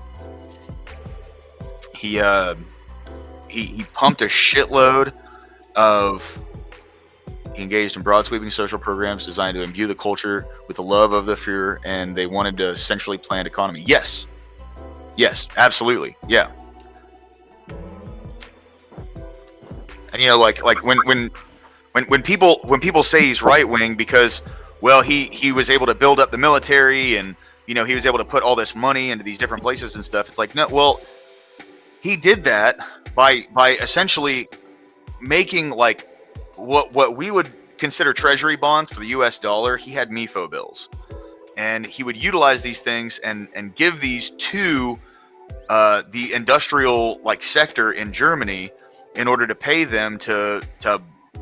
he pumped a shitload of. He engaged in broad sweeping social programs designed to imbue the culture with the love of the Fuhrer, and they wanted a centrally planned economy. Yes, absolutely, yeah. And you know, like when people say he's right wing because, well, he was able to build up the military and, you know, he was able to put all this money into these different places and stuff. It's like, no, well, he did that by essentially making like what we would consider treasury bonds for the US dollar. He had MIFO bills, and he would utilize these things and give these to the industrial like sector in Germany in order to pay them to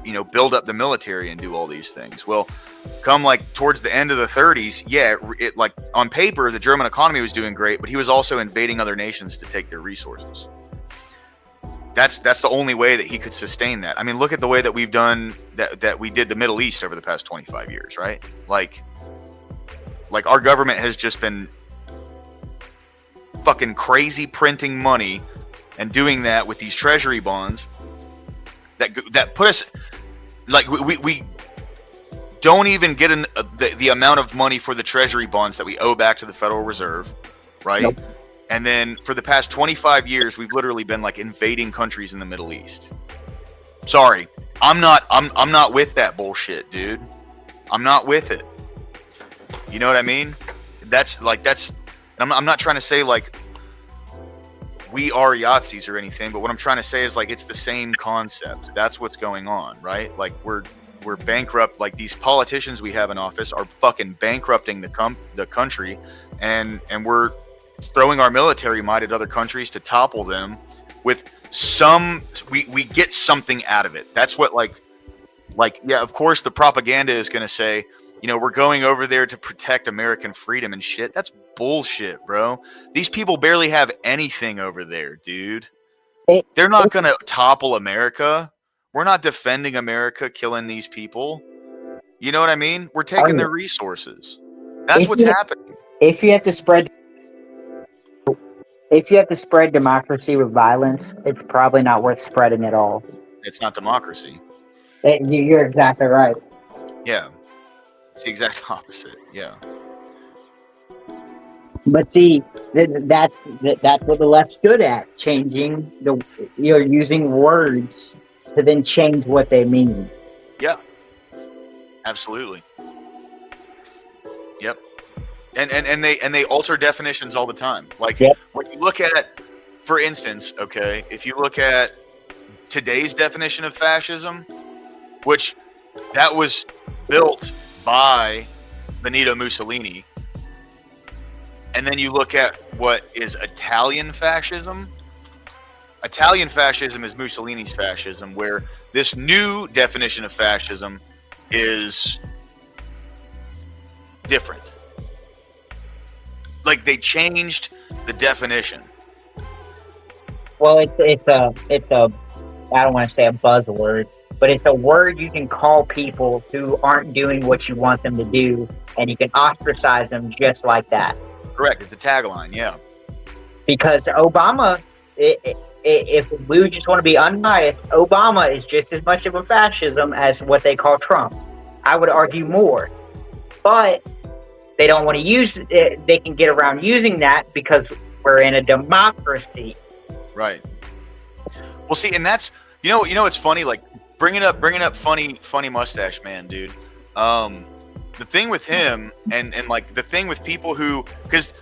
you know, build up the military and do all these things. Well, come like towards the end of the 30s, yeah, it like on paper the German economy was doing great, but he was also invading other nations to take their resources. That's the only way that he could sustain that. I mean, look at the way that we've done that we did the Middle East over the past 25 years, right? Like our government has just been fucking crazy printing money and doing that with these treasury bonds that put us like we don't even get the amount of money for the treasury bonds that we owe back to the Federal Reserve, right? Nope. And then for the past 25 years, we've literally been like invading countries in the Middle East. Sorry, I'm not with that bullshit, dude. I'm not with it. You know what I mean? I'm not trying to say like we are Yahtzees or anything, but what I'm trying to say is like it's the same concept. That's what's going on, right? Like we're bankrupt. Like these politicians we have in office are fucking bankrupting the country, and we're throwing our military might at other countries to topple them with we get something out of it. That's what like yeah, of course the propaganda is going to say, you know, we're going over there to protect American freedom and shit. That's bullshit, bro. These people barely have anything over there, dude. They're not going to topple America. We're not defending America, killing these people. You know what I mean? We're taking their resources. That's what's happening. If you have to spread democracy with violence, it's probably not worth spreading at all. It's not democracy. You're exactly right. Yeah. It's the exact opposite. Yeah. But see, that's what the left's good at, changing using words to then change what they mean. Yeah. Absolutely. Yep. And they alter definitions all the time. Like when you look at, for instance, okay, if you look at today's definition of fascism, which that was built by Benito Mussolini, and then you look at what is Italian fascism. Italian fascism is Mussolini's fascism, where this new definition of fascism is different. Like they changed the definition. Well, it's a I don't want to say a buzzword, but it's a word you can call people who aren't doing what you want them to do, and you can ostracize them just like that. Correct. It's a tagline, yeah. Because Obama, if we just want to be unbiased, Obama is just as much of a fascism as what they call Trump. I would argue more. But they don't want to use it. They can get around using that because we're in a democracy. Right. Well, see, and that's, you know, it's funny, like bringing up funny mustache man, dude. The thing with him and like the thing with people who, because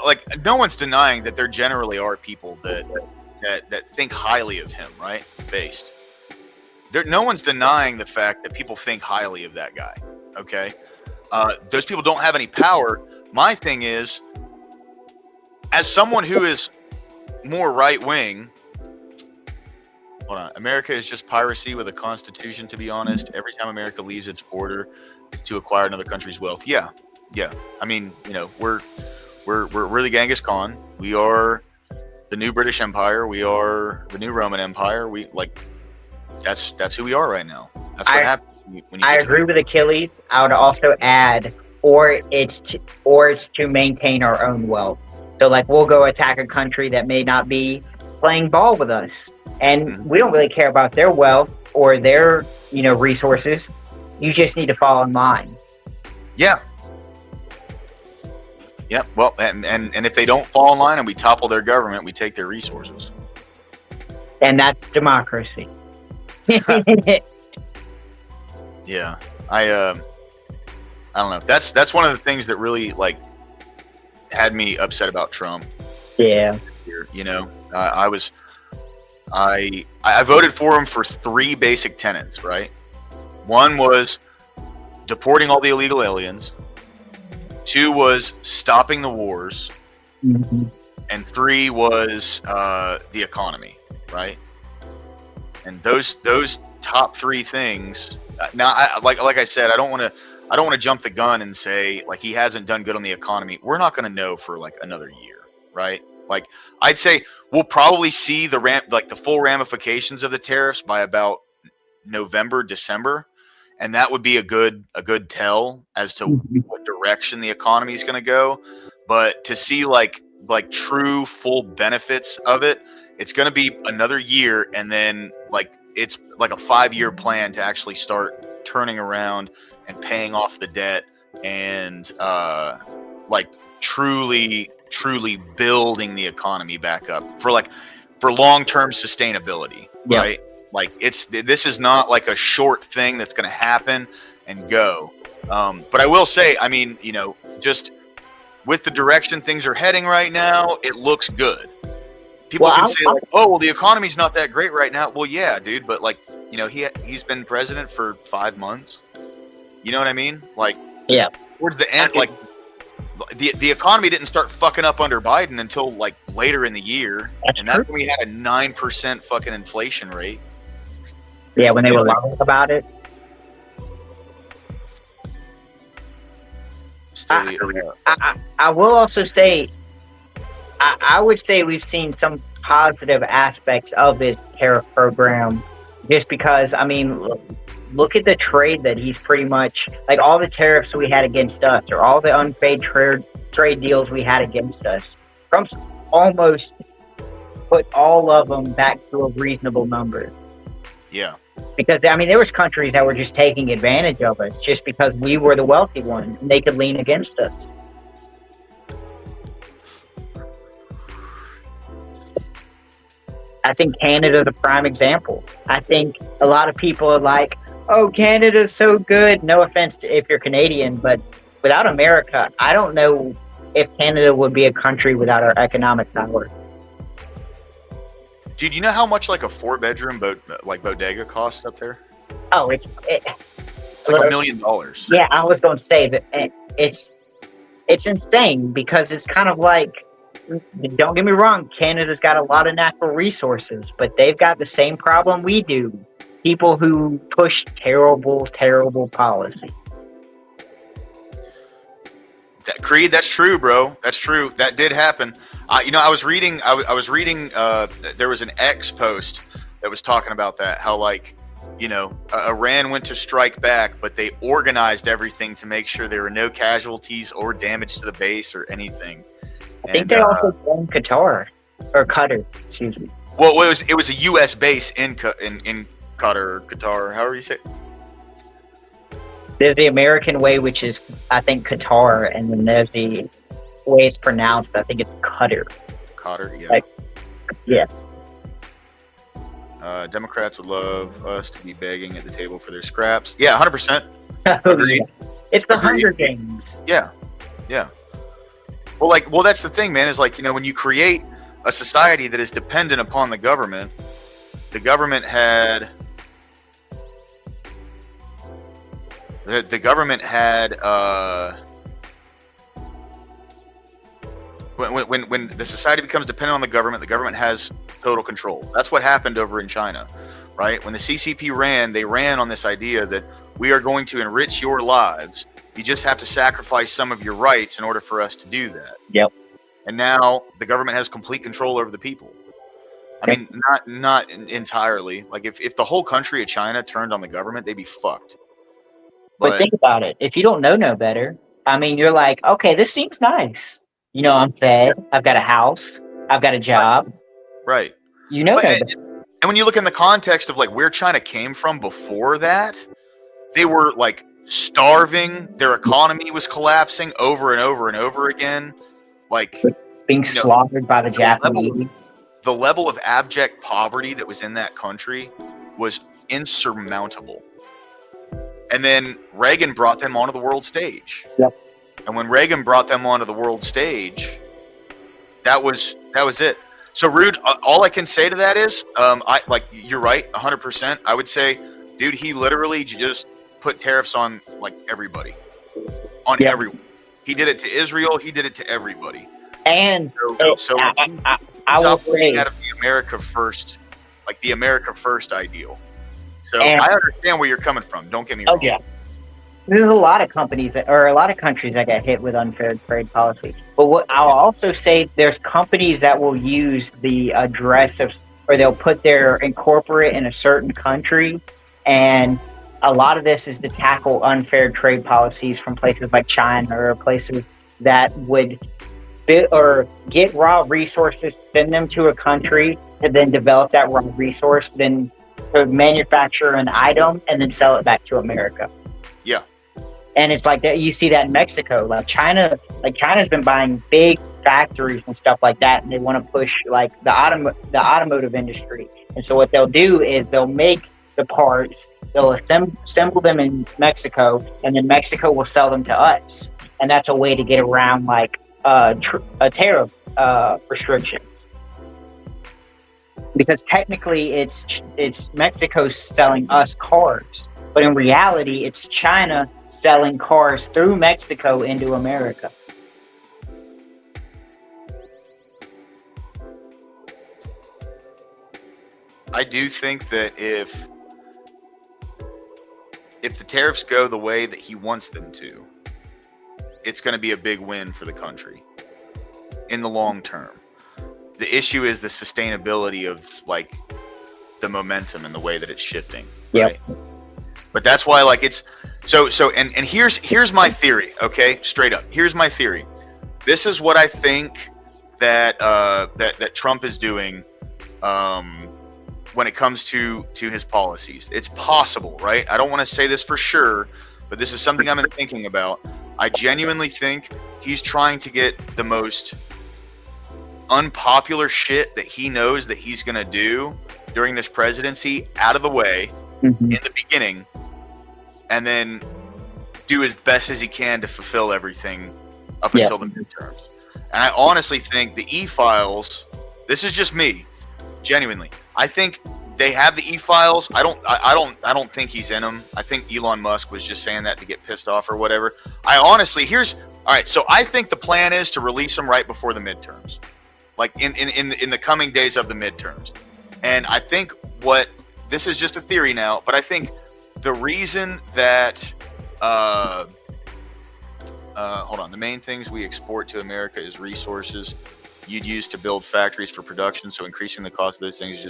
like no one's denying that there generally are people that think highly of him, right? Based. No one's denying the fact that people think highly of that guy. Okay. Those people don't have any power. My thing is, as someone who is more right wing, hold on, America is just piracy with a constitution, to be honest. Every time America leaves its border, it's to acquire another country's wealth. Yeah. I mean, you know, we're the Genghis Khan. We are the new British Empire. We are the new Roman Empire. We like that's who we are right now. That's what happens. I agree with Achilles. I would also add, or it's to maintain our own wealth. So like we'll go attack a country that may not be playing ball with us, and Mhm. we don't really care about their wealth or their resources. You just need to fall in line. Yeah. Yep. Well, and if they don't fall in line and we topple their government, we take their resources. And that's democracy. Yeah. I don't know. That's one of the things that really like had me upset about Trump. Yeah. Here, I voted for him for 3 basic tenets, right? One was deporting all the illegal aliens. 2 was stopping the wars. Mm-hmm. And 3 was the economy, right? And those top 3 things. Now, like I said, I don't want to jump the gun and say like he hasn't done good on the economy. We're not going to know for like another year, right? Like I'd say we'll probably see the full ramifications of the tariffs by about November, December, and that would be a good tell as to what direction the economy is going to go. But to see like true full benefits of it, it's going to be another year, and then like it's like a 5-year plan to actually start turning around and paying off the debt and like truly building the economy back up for long-term sustainability, Yep. right? Like this is not like a short thing that's going to happen and go. But I will say, I mean, just with the direction things are heading right now, it looks good. People can say like, "Oh, well, the economy's not that great right now." Well, yeah, dude, but like, he's been president for 5 months. You know what I mean? Like, yeah, towards the end, like the economy didn't start fucking up under Biden until like later in the year, and that's when we had a 9% fucking inflation rate. Yeah, when they were lying about it. I will also say, I would say we've seen some positive aspects of this tariff program, just because, I mean, look at the trade that he's pretty much, like all the tariffs we had against us, or all the unfair trade deals we had against us. Trump's almost put all of them back to a reasonable number. Yeah. Because, I mean, there was countries that were just taking advantage of us just because we were the wealthy ones, and they could lean against us. I think Canada's a prime example. I think a lot of people are like, oh, Canada's so good. No offense if you're Canadian, but without America, I don't know if Canada would be a country without our economic power. Dude, you know how much like a 4-bedroom bodega costs up there? Oh, it's like $1 million. Yeah, I was going to say that it's insane, because it's kind of like, don't get me wrong, Canada's got a lot of natural resources, but they've got the same problem we do. People who push terrible policy. Creed, that's true, bro. That's true. That did happen. I was reading. I was reading. There was an X post that was talking about that. How Iran went to strike back, but they organized everything to make sure there were no casualties or damage to the base or anything. I think they also blamed Qatar or Qatar. Excuse me. Well, it was a U.S. base in Qatar, however you say it. There's the American way, which is, I think, Qatar, and then there's the way it's pronounced. I think it's Qatar. Qatar, yeah. Yeah. Democrats would love us to be begging at the table for their scraps. Yeah, 100%. Agreed. It's the Hunger Games. Yeah. Well, that's the thing, man. Is like, when you create a society that is dependent upon the government had. The government had when the society becomes dependent on the government has total control. That's what happened over in China, right? When the CCP ran, they ran on this idea that we are going to enrich your lives. You just have to sacrifice some of your rights in order for us to do that. Yep. And now the government has complete control over the people. I mean, not entirely. Like if the whole country of China turned on the government, they'd be fucked. But think about it. If you don't know no better, I mean, you're like, okay, this seems nice. I'm fed. I've got a house. I've got a job. Right. You know that. And when you look in the context of like where China came from before that, they were like starving. Their economy was collapsing over and over and over again. Like Being slaughtered by the Japanese. The level of abject poverty that was in that country was insurmountable. And then Reagan brought them onto the world stage. Yep. And when Reagan brought them onto the world stage, that was it. So, Rude, all I can say to that is, you're right, 100%. I would say, dude, he literally just put tariffs on like everybody, on everyone. He did it to Israel. He did it to everybody. And so I will say, out of the America first, like the America first ideal. So I understand where you're coming from. Don't get me wrong. Yeah. There's a lot of companies or a lot of countries that get hit with unfair trade policy. But what I'll also say, there's companies that will use the address of, or they'll put their incorporate in a certain country, and a lot of this is to tackle unfair trade policies from places like China or places that would or get raw resources, send them to a country, and then develop that raw resource, then to manufacture an item and then sell it back to America. Yeah. And it's like that. You see that in Mexico, China's been buying big factories and stuff like that, and they want to push like the automotive industry. And so what they'll do is they'll make the parts, they'll assemble them in Mexico, and then Mexico will sell them to us. And that's a way to get around like a tariff restrictions, because technically it's Mexico selling us cars, but in reality it's China selling cars through Mexico into America. I do think that if the tariffs go the way that he wants them to, it's going to be a big win for the country in the long term. The issue is the sustainability of like the momentum and the way that it's shifting. Right? Yep. But that's why like it's so and here's my theory, okay? Straight up. Here's my theory. This is what I think that that Trump is doing when it comes to his policies. It's possible, right? I don't want to say this for sure, but this is something I've been thinking about. I genuinely think he's trying to get the most unpopular shit that he knows that he's going to do during this presidency out of the way in the beginning, and then do as best as he can to fulfill everything up until the midterms. And I honestly think the e-files, this is just me, genuinely, I think they have the e-files. I don't think he's in them. I think Elon Musk was just saying that to get pissed off or whatever. I honestly, all right, so I think the plan is to release them right before the midterms, like in the coming days of the midterms. And I think this is just a theory now, but I think the reason that hold on, the main things we export to America is resources you'd use to build factories for production. So increasing the cost of those things is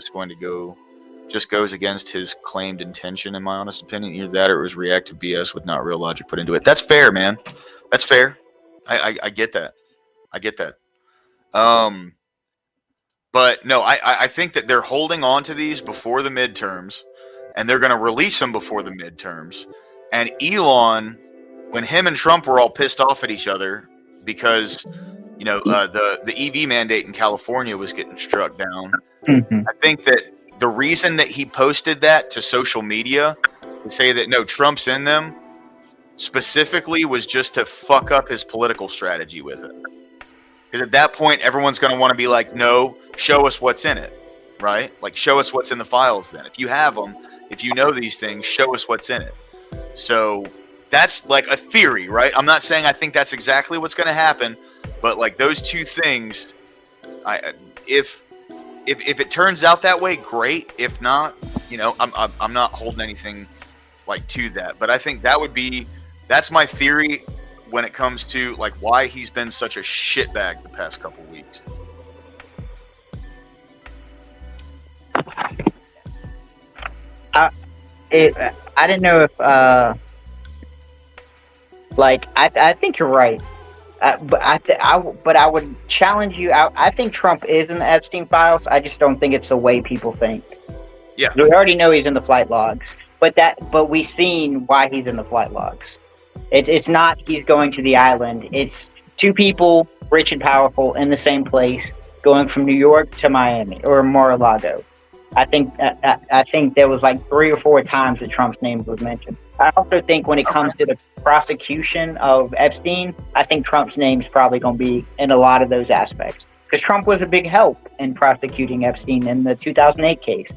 just goes against his claimed intention, in my honest opinion. Either that or it was reactive BS with not real logic put into it. That's fair, man. That's fair. I get that. I get that. But no, I think that they're holding on to these before the midterms, and they're going to release them before the midterms. And Elon, when him and Trump were all pissed off at each other because, the EV mandate in California was getting struck down, I think that the reason that he posted that to social media to say that no, Trump's in them specifically was just to fuck up his political strategy with it. Because at that point, everyone's going to want to be like, no, show us what's in it, right? Like, show us what's in the files then. If you have them, if you know these things, show us what's in it. So that's like a theory, right? I'm not saying I think that's exactly what's going to happen, but like those two things, if it turns out that way, great. If not, I'm not holding anything like to that. But I think that's my theory when it comes to like why he's been such a shitbag the past couple weeks. I didn't know if I think you're right. But I would challenge you. I think Trump is in the Epstein files. I just don't think it's the way people think. Yeah. We already know he's in the flight logs, but we've seen why he's in the flight logs. It's not he's going to the island. It's two people, rich and powerful, in the same place, going from New York to Miami or Mar-a-Lago. I think there was like 3 or 4 times that Trump's name was mentioned. I also think when it comes to the prosecution of Epstein, I think Trump's name's probably going to be in a lot of those aspects. Because Trump was a big help in prosecuting Epstein in the 2008 case.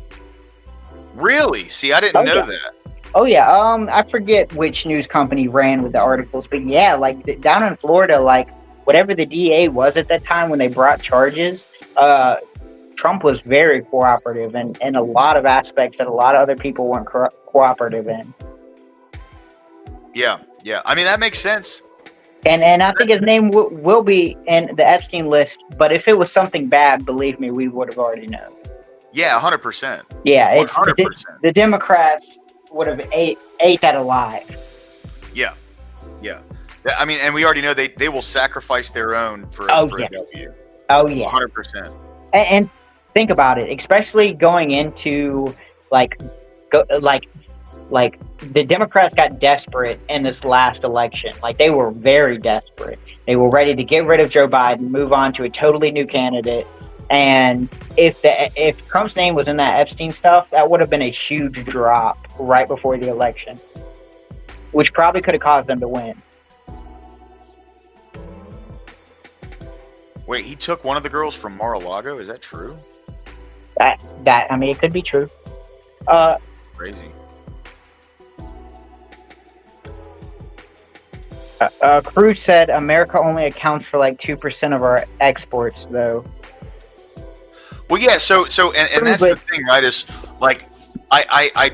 Really? See, I didn't know that. Oh yeah, I forget which news company ran with the articles, but yeah, like down in Florida, like whatever the DA was at that time when they brought charges, Trump was very cooperative in a lot of aspects that a lot of other people weren't cooperative in. Yeah. I mean, that makes sense. And I think his name will be in the Epstein list, but if it was something bad, believe me, we would have already known. Yeah, 100%. Yeah, 100%. The Democrats would have ate that alive. Yeah. I mean, and we already know they will sacrifice their own for a W. Oh yeah, 100%. And think about it, especially going into like the Democrats got desperate in this last election. Like they were very desperate. They were ready to get rid of Joe Biden, move on to a totally new candidate. And if Trump's name was in that Epstein stuff, that would have been a huge drop right before the election, which probably could have caused them to win. Wait, he took one of the girls from Mar-a-Lago? Is that true? That I mean, it could be true. Crazy. Cruz said America only accounts for like 2% of our exports, though. Well, yeah. So, and that's the thing, right? Is like, I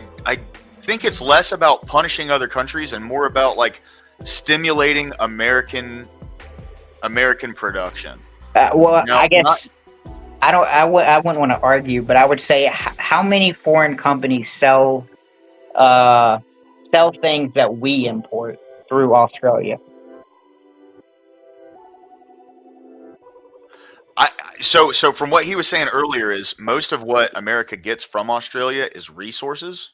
think it's less about punishing other countries and more about like stimulating American production. Well, No, I guess I wouldn't want to argue, but I would say how many foreign companies sell things that we import through Australia? So from what he was saying earlier is most of what America gets from Australia is resources.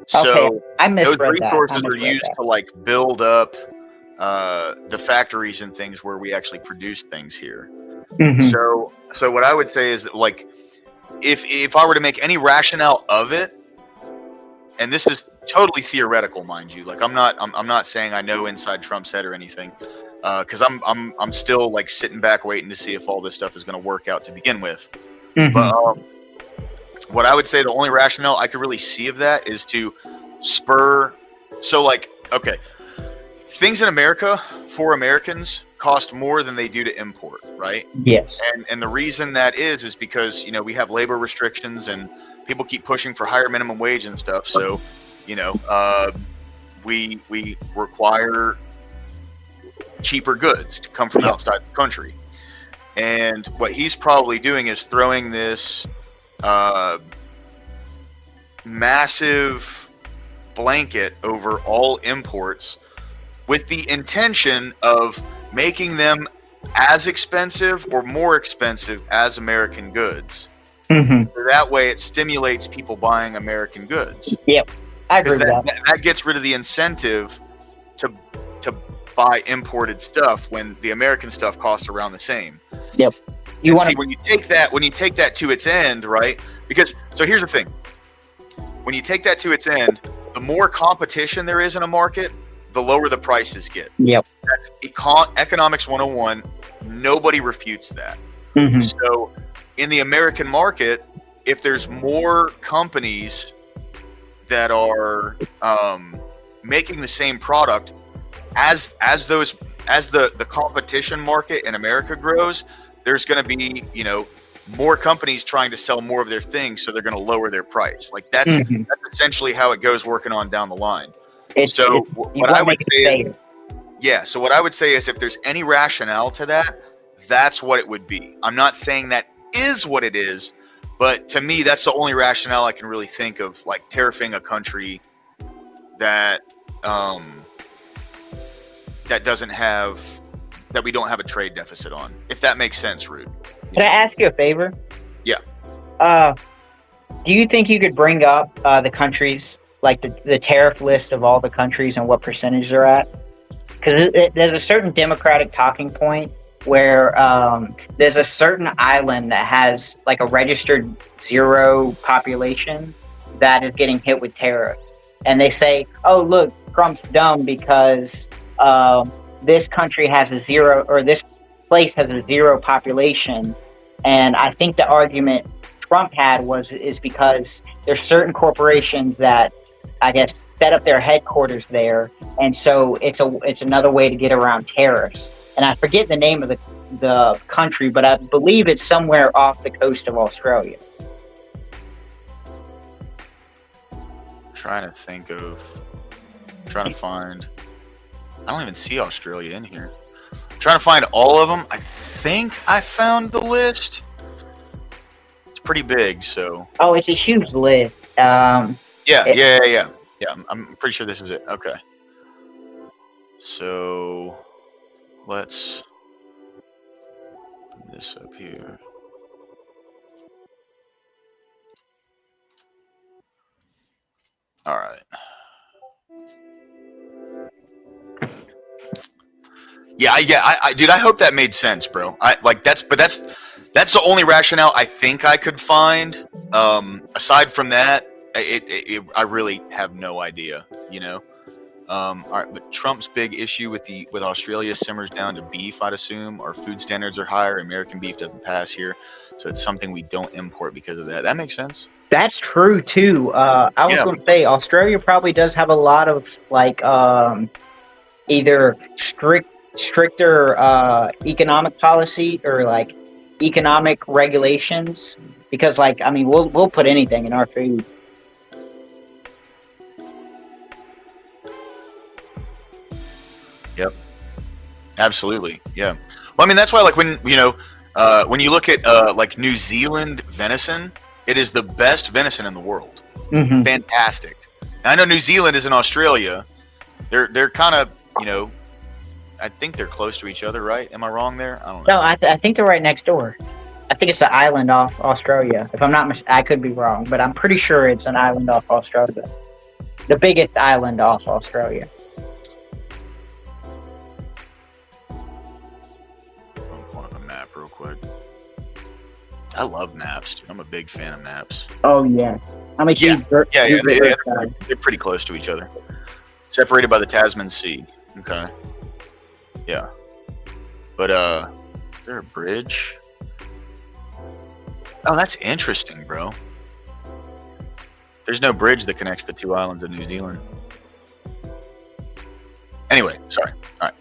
So Okay, I misread those that. resources are used to like build up the factories and things where we actually produce things here. Mm-hmm. So what I would say is that, like, if I were to make any rationale of it, and this is totally theoretical, mind you, like I'm not saying I know inside Trump's head or anything, because I'm still like sitting back waiting to see if all this stuff is going to work out to begin with. Mm-hmm. But what I would say the only rationale I could really see of that is to spur. So like, okay, things in America for Americans cost more than they do to import, right? Yes. And the reason that is because, you know, we have labor restrictions and people keep pushing for higher minimum wage and stuff. So, you know, we require cheaper goods to come from outside the country. And what he's probably doing is throwing this massive blanket over all imports with the intention of making them as expensive or more expensive as American goods. Mm-hmm. So that way it stimulates people buying American goods. Yep, I agree with that. That gets rid of the incentive to buy imported stuff when the American stuff costs around the same. Yep. When you take that to its end, right? Because so here's the thing. When you take that to its end, the more competition there is in a market, the lower the prices get. Yep. That's economics 101. Nobody refutes that. Mm-hmm. So in the American market, if there's more companies that are making the same product, as the competition market in America grows, there's going to be, you know, more companies trying to sell more of their things, so they're going to lower their price. Like that's essentially how it goes working on down the line. What I would say is if there's any rationale to that, that's what it would be. I'm not saying that is what it is, but to me, that's the only rationale I can really think of, like tariffing a country that that we don't have a trade deficit on, if that makes sense, Rude. Can I ask you a favor? Yeah. Do you think you could bring up the countries, like the tariff list of all the countries and what percentage they're at? Because there's a certain Democratic talking point where there's a certain island that has like a registered zero population that is getting hit with tariffs. And they say, oh, look, Trump's dumb because this country has a zero, or this place has a zero population. And I think the argument Trump had is because there's certain corporations that, I guess, set up their headquarters there, and so it's another way to get around tariffs. And I forget the name of the country, but I believe it's somewhere off the coast of Australia. Trying to find. I don't even see Australia in here. Trying to find all of them. I think I found the list. It's pretty big, so. Oh, it's a huge list. Yeah. I'm pretty sure this is it. Okay. So let's put this up here. All right. Dude, I hope that made sense, bro. That's the only rationale I think I could find. Aside from that, I really have no idea, you know. All right, but Trump's big issue with Australia simmers down to beef, I'd assume. Our food standards are higher. American beef doesn't pass here, so it's something we don't import because of that. That makes sense. That's true too. I was going to say Australia probably does have a lot of like either stricter economic policy or like economic regulations, because like, I mean, we'll put anything in our food. Yep. Absolutely. Yeah. Well, I mean, that's why, like, when you look at like New Zealand venison, it is the best venison in the world. Mm-hmm. Fantastic. Now, I know New Zealand is in Australia. They're kind of, you know, I think they're close to each other, right? Am I wrong there? I don't know. No, I think they're right next door. I think it's an island off Australia. If I'm not I could be wrong, but I'm pretty sure it's an island off Australia. The biggest island off Australia. I'm pulling up a map real quick. I love maps, dude. I'm a big fan of maps. Oh, yeah. I'm a huge they're pretty close to each other. Separated by the Tasman Sea. Okay. Yeah. But, is there a bridge? Oh, that's interesting, bro. There's no bridge that connects the two islands of New Zealand. Anyway, sorry. All right.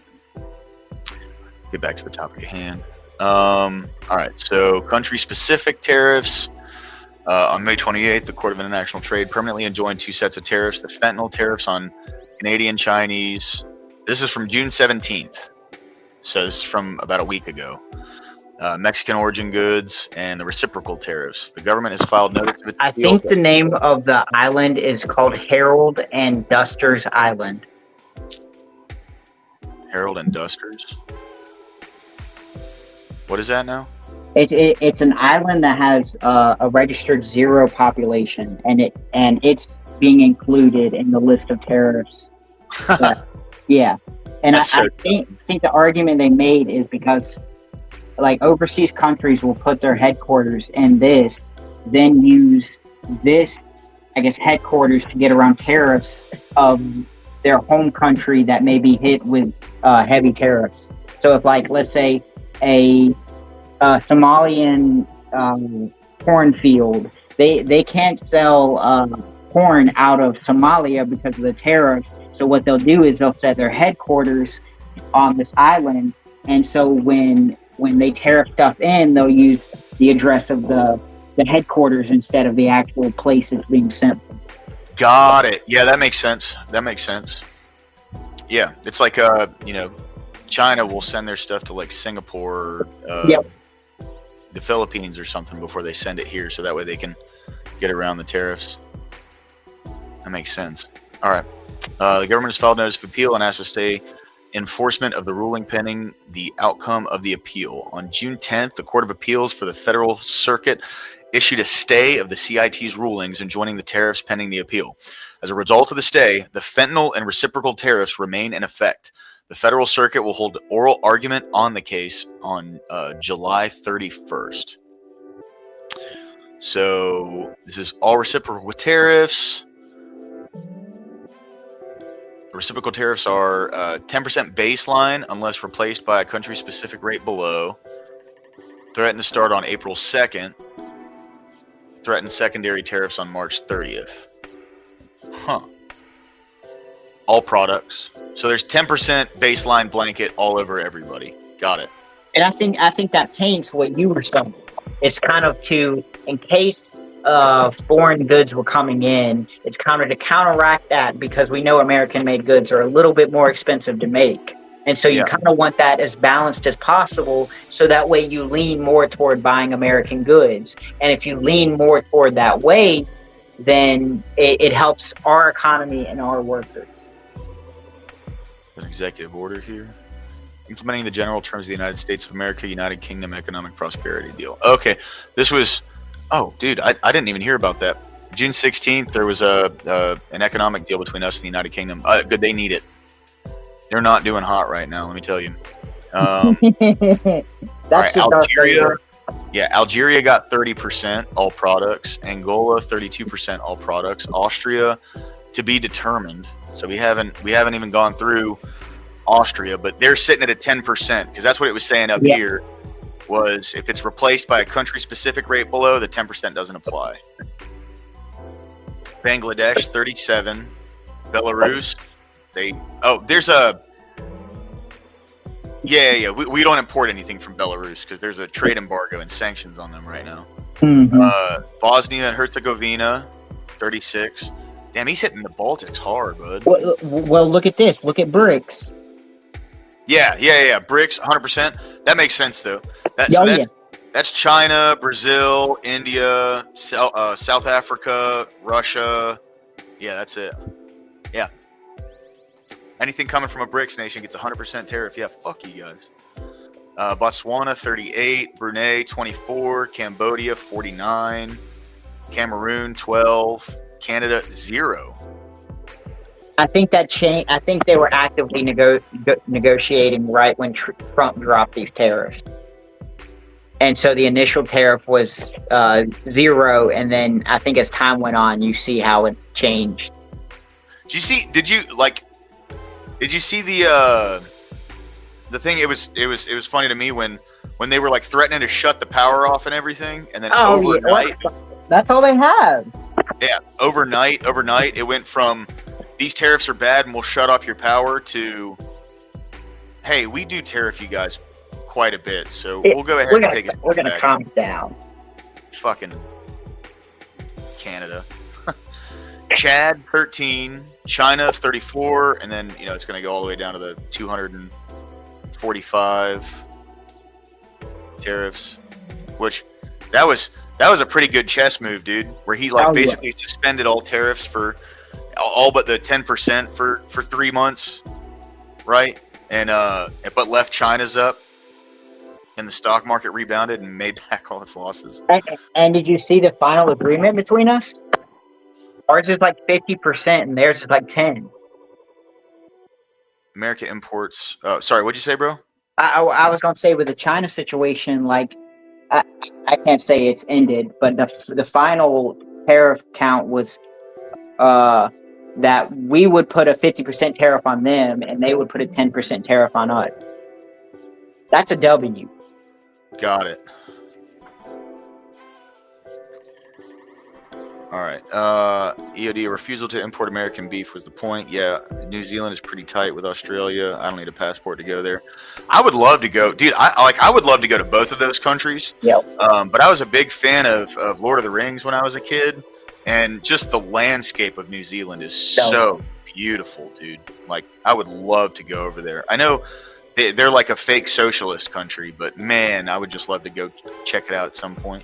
Get back to the topic at hand. All right. So, country-specific tariffs. On May 28th, the Court of International Trade permanently enjoined two sets of tariffs. The fentanyl tariffs on Canadian, Chinese. This is from June 17th. So this is from about a week ago. Mexican origin goods and the reciprocal tariffs. The government has filed notice of its I think the name of the island is called Harold and Dusters Island. Harold and Dusters? What is that now? It's an island that has a registered zero population, and it's being included in the list of tariffs. Yeah, and I think the argument they made is because like overseas countries will put their headquarters in this, then use this, I guess, headquarters to get around tariffs of their home country that may be hit with heavy tariffs. So if, like, let's say a Somalian cornfield, they can't sell corn out of Somalia because of the tariffs. So what they'll do is they'll set their headquarters on this island, and so when they tariff stuff in, they'll use the address of the headquarters instead of the actual place it's being sent from. Got it. Yeah, that makes sense. Yeah, it's like China will send their stuff to like Singapore, the Philippines or something before they send it here, so that way they can get around the tariffs. That makes sense. All right. The government has filed notice of appeal and asked to stay enforcement of the ruling pending the outcome of the appeal. On June 10th, the Court of Appeals for the Federal Circuit issued a stay of the CIT's rulings enjoining the tariffs pending the appeal. As a result of the stay, the fentanyl and reciprocal tariffs remain in effect. The Federal Circuit will hold oral argument on the case on July 31st. So this is all reciprocal with tariffs. Reciprocal tariffs are 10% baseline unless replaced by a country-specific rate below. Threatened to start on April 2nd. Threatened secondary tariffs on March 30th. Huh. All products. So there's 10% baseline blanket all over everybody. Got it. And I think that paints what you were saying. It's kind of in case foreign goods were coming in, it's kind of to counteract that, because we know American-made goods are a little bit more expensive to make. And so you kind of want that as balanced as possible, so that way you lean more toward buying American goods. And if you lean more toward that way, then it helps our economy and our workers. An executive order here. Implementing the general terms of the United States of America, United Kingdom Economic Prosperity Deal. Okay, this was... Oh, dude, I didn't even hear about that. June 16th, there was an economic deal between us and the United Kingdom. Good, they need it. They're not doing hot right now, let me tell you. All right, Algeria. Yeah, Algeria got 30% all products. Angola 32% all products. Austria to be determined. So we haven't even gone through Austria, but they're sitting at a 10% because that's what it was saying up here. Was if it's replaced by a country-specific rate below, the 10% doesn't apply. Bangladesh 37, Belarus there's a we don't import anything from Belarus because there's a trade embargo and sanctions on them right now. Mm-hmm. Bosnia and Herzegovina 36. Damn, he's hitting the Baltics hard, bud. Well, look at this. Look at BRICS. Yeah. BRICS, 100%. That makes sense, though. That's China, Brazil, India, South Africa, Russia. Yeah, that's it. Yeah. Anything coming from a BRICS nation gets 100% tariff. Yeah, fuck you guys. Botswana, 38. Brunei, 24. Cambodia, 49. Cameroon, 12. Canada, 0. I think that changed. I think they were actively negotiating right when Trump dropped these tariffs, and so the initial tariff was 0, and then I think as time went on, you see how it changed. Did you see the thing? It was funny to me when they were like threatening to shut the power off and everything, and then overnight, that's all they have. Yeah, overnight, it went from these tariffs are bad and we'll shut off your power to, hey, we do tariff you guys quite a bit, so we'll go ahead and take it. We're gonna calm down. Fucking Canada. Chad 13, China 34, and then it's gonna go all the way down to the 245 tariffs, which that was a pretty good chess move, dude. Where he basically suspended all tariffs for all but the 10% for 3 months, right? And but left China's up, and the stock market rebounded and made back all its losses. And did you see the final agreement between us? Ours is like 50%, and theirs is like 10. America imports. Sorry, what'd you say, bro? I was gonna say with the China situation, like I can't say it's ended, but the final tariff count was that we would put a 50% tariff on them, and they would put a 10% tariff on us. That's a W. Got it. All right. EOD, a refusal to import American beef was the point. Yeah, New Zealand is pretty tight with Australia. I don't need a passport to go there. I would love to go, dude. I would love to go to both of those countries. Yep. But I was a big fan of Lord of the Rings when I was a kid, and just the landscape of New Zealand is so beautiful, dude. Like, I would love to go over there. I know they're like a fake socialist country, but man, I would just love to go check it out at some point.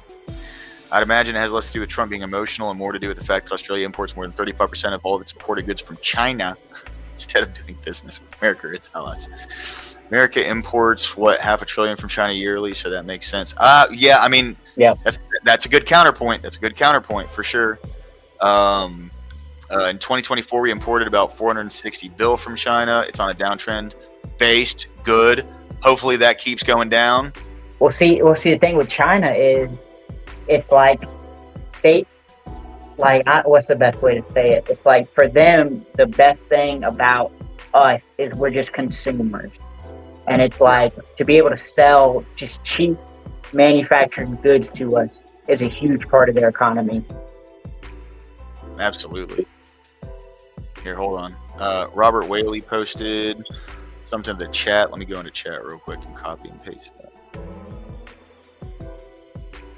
I'd imagine it has less to do with Trump being emotional and more to do with the fact that Australia imports more than 35% of all of its imported goods from China. instead of doing business with America or its allies. America imports what, $500 billion from China yearly, so that makes sense. Yeah, I mean, Yeah. that's a good counterpoint. That's a good counterpoint for sure. In 2024, we imported about 460 bill from China. It's on a downtrend. Based, good. Hopefully that keeps going down. We'll see. The thing with China is, it's like what's the best way to say it? It's like for them, the best thing about us is we're just consumers, and it's like to be able to sell just cheap manufactured goods to us is a huge part of their economy. Absolutely. Here, hold on. Robert Whaley posted something in the chat. Let me go into chat real quick and copy and paste that.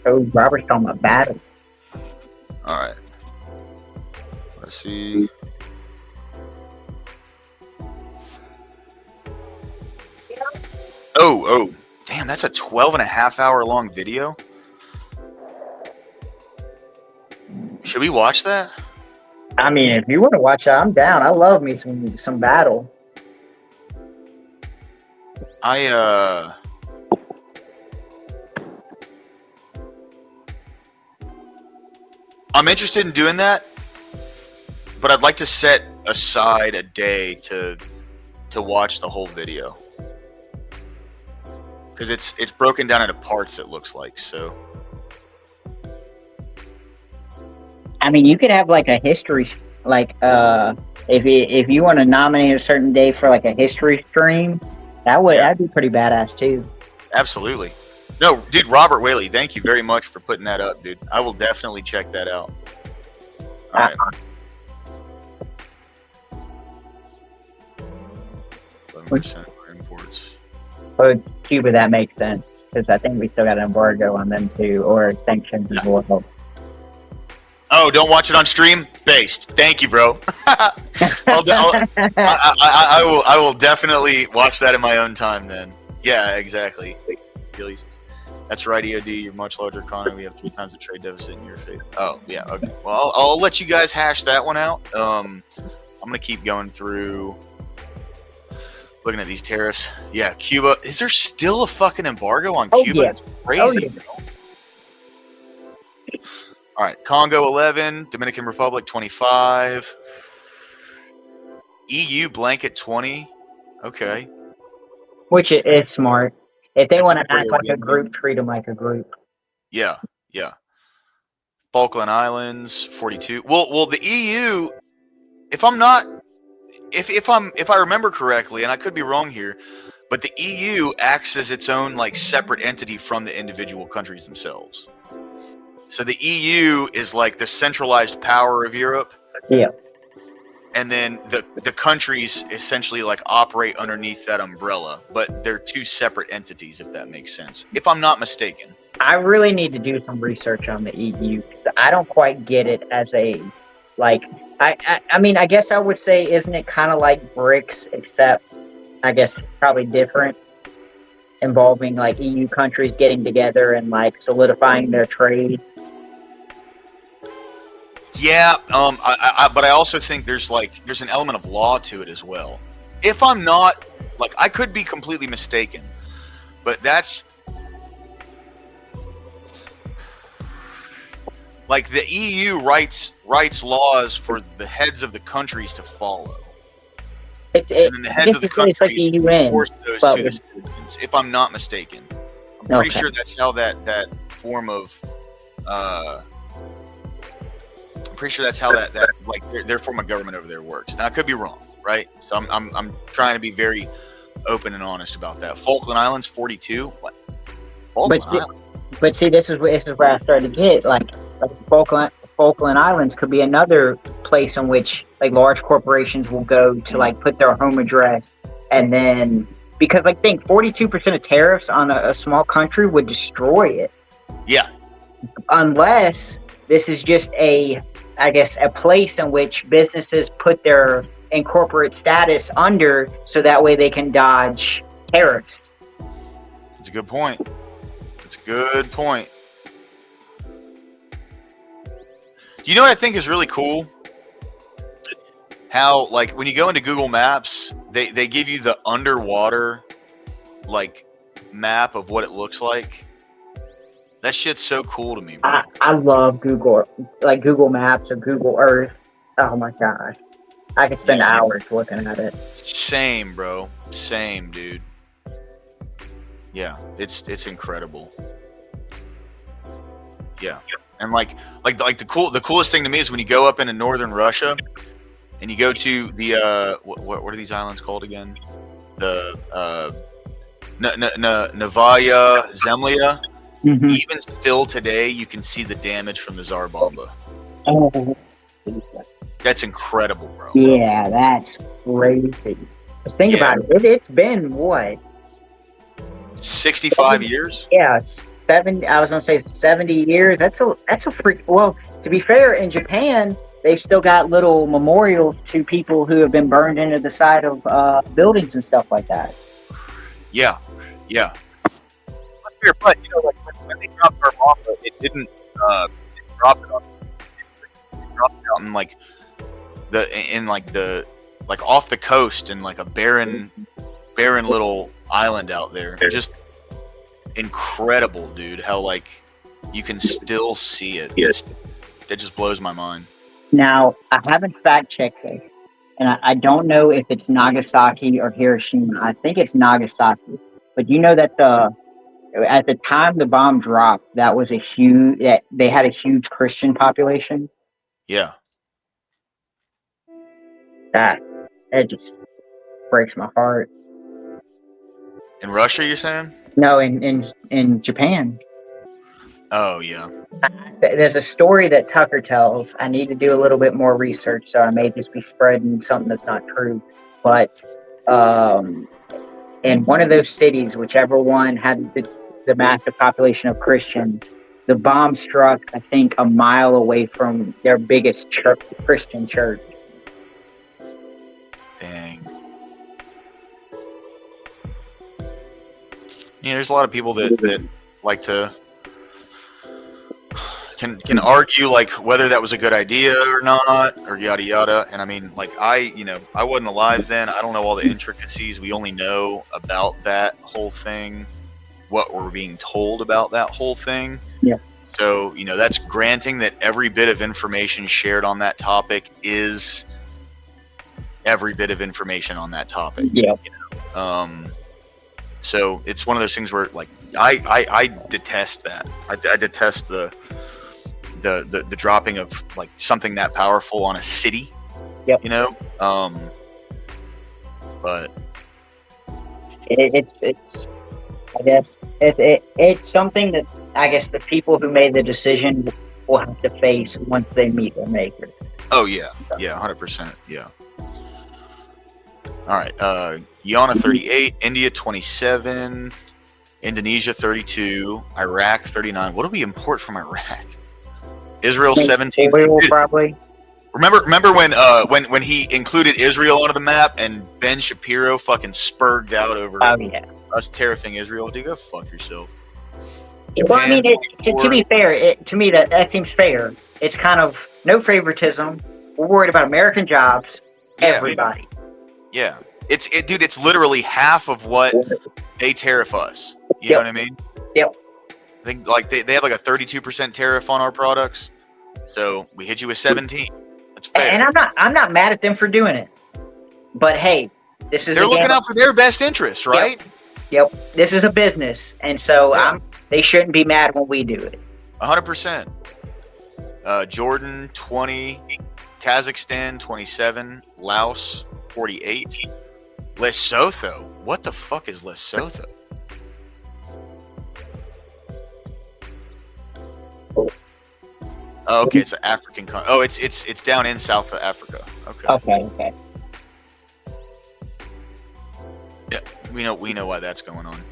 Oh, Robert's talking about battle. All right. Let's see. Oh, damn, that's a 12.5 hour long video. Should we watch that? I mean, if you want to watch it, I'm down. I love me some battle. I'm interested in doing that, but I'd like to set aside a day to watch the whole video, because it's broken down into parts, it looks like. So I mean, you could have like a history, like if you want to nominate a certain day for like a history stream, that'd be pretty badass too. Absolutely. No, dude, Robert Whaley, thank you very much for putting that up, dude. I will definitely check that out. All right. 11% of our imports. For Cuba, that makes sense because I think we still got an embargo on them too, or sanctions as well. Oh, don't watch it on stream? Based. Thank you, bro. I will definitely watch that in my own time then. Yeah, exactly. Achilles. That's right, EOD. You're a much larger economy. We have 3 times the trade deficit in your favor. Oh, yeah. Okay. Well, I'll let you guys hash that one out. I'm going to keep going through looking at these tariffs. Yeah, Cuba. Is there still a fucking embargo on Cuba? Yeah. That's crazy, bro. All right, Congo 11, Dominican Republic 25, EU blanket 20. Okay. Which is smart. If they want to act like a group, treat them like a group. Yeah. Falkland Islands 42. Well, the EU. If I remember correctly, and I could be wrong here, but the EU acts as its own like separate entity from the individual countries themselves. So the EU is like the centralized power of Europe. Yeah. And then the countries essentially like operate underneath that umbrella, but they're 2 separate entities, if that makes sense. If I'm not mistaken. I really need to do some research on the EU. I don't quite get it as a, like, I mean, I guess I would say, isn't it kind of like BRICS, except I guess probably different, involving like EU countries getting together and like solidifying their trade? Yeah, but I also think there's an element of law to it as well. If I'm not, like, I could be completely mistaken, but that's like the EU writes laws for the heads of the countries to follow. And then the heads of the countries like the UN, enforce those to the citizens, if I'm not mistaken. I'm pretty sure that's how that form of I'm pretty sure that's how that like their form of government over there works. Now I could be wrong, right? So I'm trying to be very open and honest about that. Falkland Islands 42. What? But see, this is where I started to get like Falkland Islands could be another place in which like large corporations will go to like put their home address, and then because I think 42% of tariffs on a small country would destroy it. Yeah. Unless this is just a place in which businesses put their incorporate status under, so that way they can dodge tariffs. That's a good point. You know what I think is really cool? how like when you go into Google Maps, they give you the underwater like map of what it looks like. That shit's so cool to me, bro. I love Google, like Google Maps or Google Earth. Oh my gosh, I could spend hours looking at it. Same, bro. Same, dude. Yeah, it's incredible. Yeah, and like the coolest thing to me is when you go up into northern Russia, and you go to the what are these islands called again? The Novaya Zemlya. Mm-hmm. Even still today, you can see the damage from the Tsar Bomba. Oh, That's incredible, bro. yeah, that's crazy. Think about it. It's been what? 65 years? Yeah, 70. I was gonna say 70 years. That's a freak. Well, to be fair, in Japan, they still got little memorials to people who have been burned into the side of buildings and stuff like that. Yeah. But you know, like when they dropped our bomba, it didn't drop it on. It dropped it out in like off the coast in like a barren little island out there. Just incredible, dude. How like you can still see it. It just blows my mind. Now, I haven't fact checked this, and I don't know if it's Nagasaki or Hiroshima. I think it's Nagasaki. But you know that at the time the bomb dropped, that they had a huge Christian population. Yeah. It just breaks my heart. In Russia, you're saying? No, in Japan. Oh yeah. There's a story that Tucker tells. I need to do a little bit more research, so I may just be spreading something that's not true. But in one of those cities, whichever one had the massive population of Christians, the bomb struck, I think, a mile away from their biggest Christian church. Dang. Yeah, there's a lot of people that like to can argue like whether that was a good idea or not, or yada yada. And I mean, like I wasn't alive then. I don't know all the intricacies. We only know about that whole thing, what we're being told about that whole thing. Yeah. So, that's granting that every bit of information shared on that topic is every bit of information on that topic. Yeah. So it's one of those things where like I detest that. I detest the dropping of like something that powerful on a city. Yep. But it's I guess it's something that I guess the people who made the decision will have to face once they meet their maker. Oh yeah, 100%, yeah. All right, Guyana 38, India 27, Indonesia 32, Iraq 39. What do we import from Iraq? Israel 17. Oil, probably. Remember when he included Israel onto the map and Ben Shapiro fucking spurged out over us tariffing Israel? Dude, go fuck yourself. Well, I mean, to be fair, to me that seems fair. It's kind of no favoritism. We're worried about American jobs. Everybody. Yeah, dude. It's literally half of what they tariff us. You know what I mean? Yep. I think like they have like a 32% tariff on our products, so we hit you with 17. That's fair. And I'm not mad at them for doing it. But hey, they're looking out for their best interest, right? Yep. This is a business, and so they shouldn't be mad when we do it. 100%. Jordan 20, Kazakhstan 27, Laos 48, Lesotho. What the fuck is Lesotho? Oh, okay, it's an African country. Oh, it's down in South Africa. Okay. Yeah, we know why that's going on.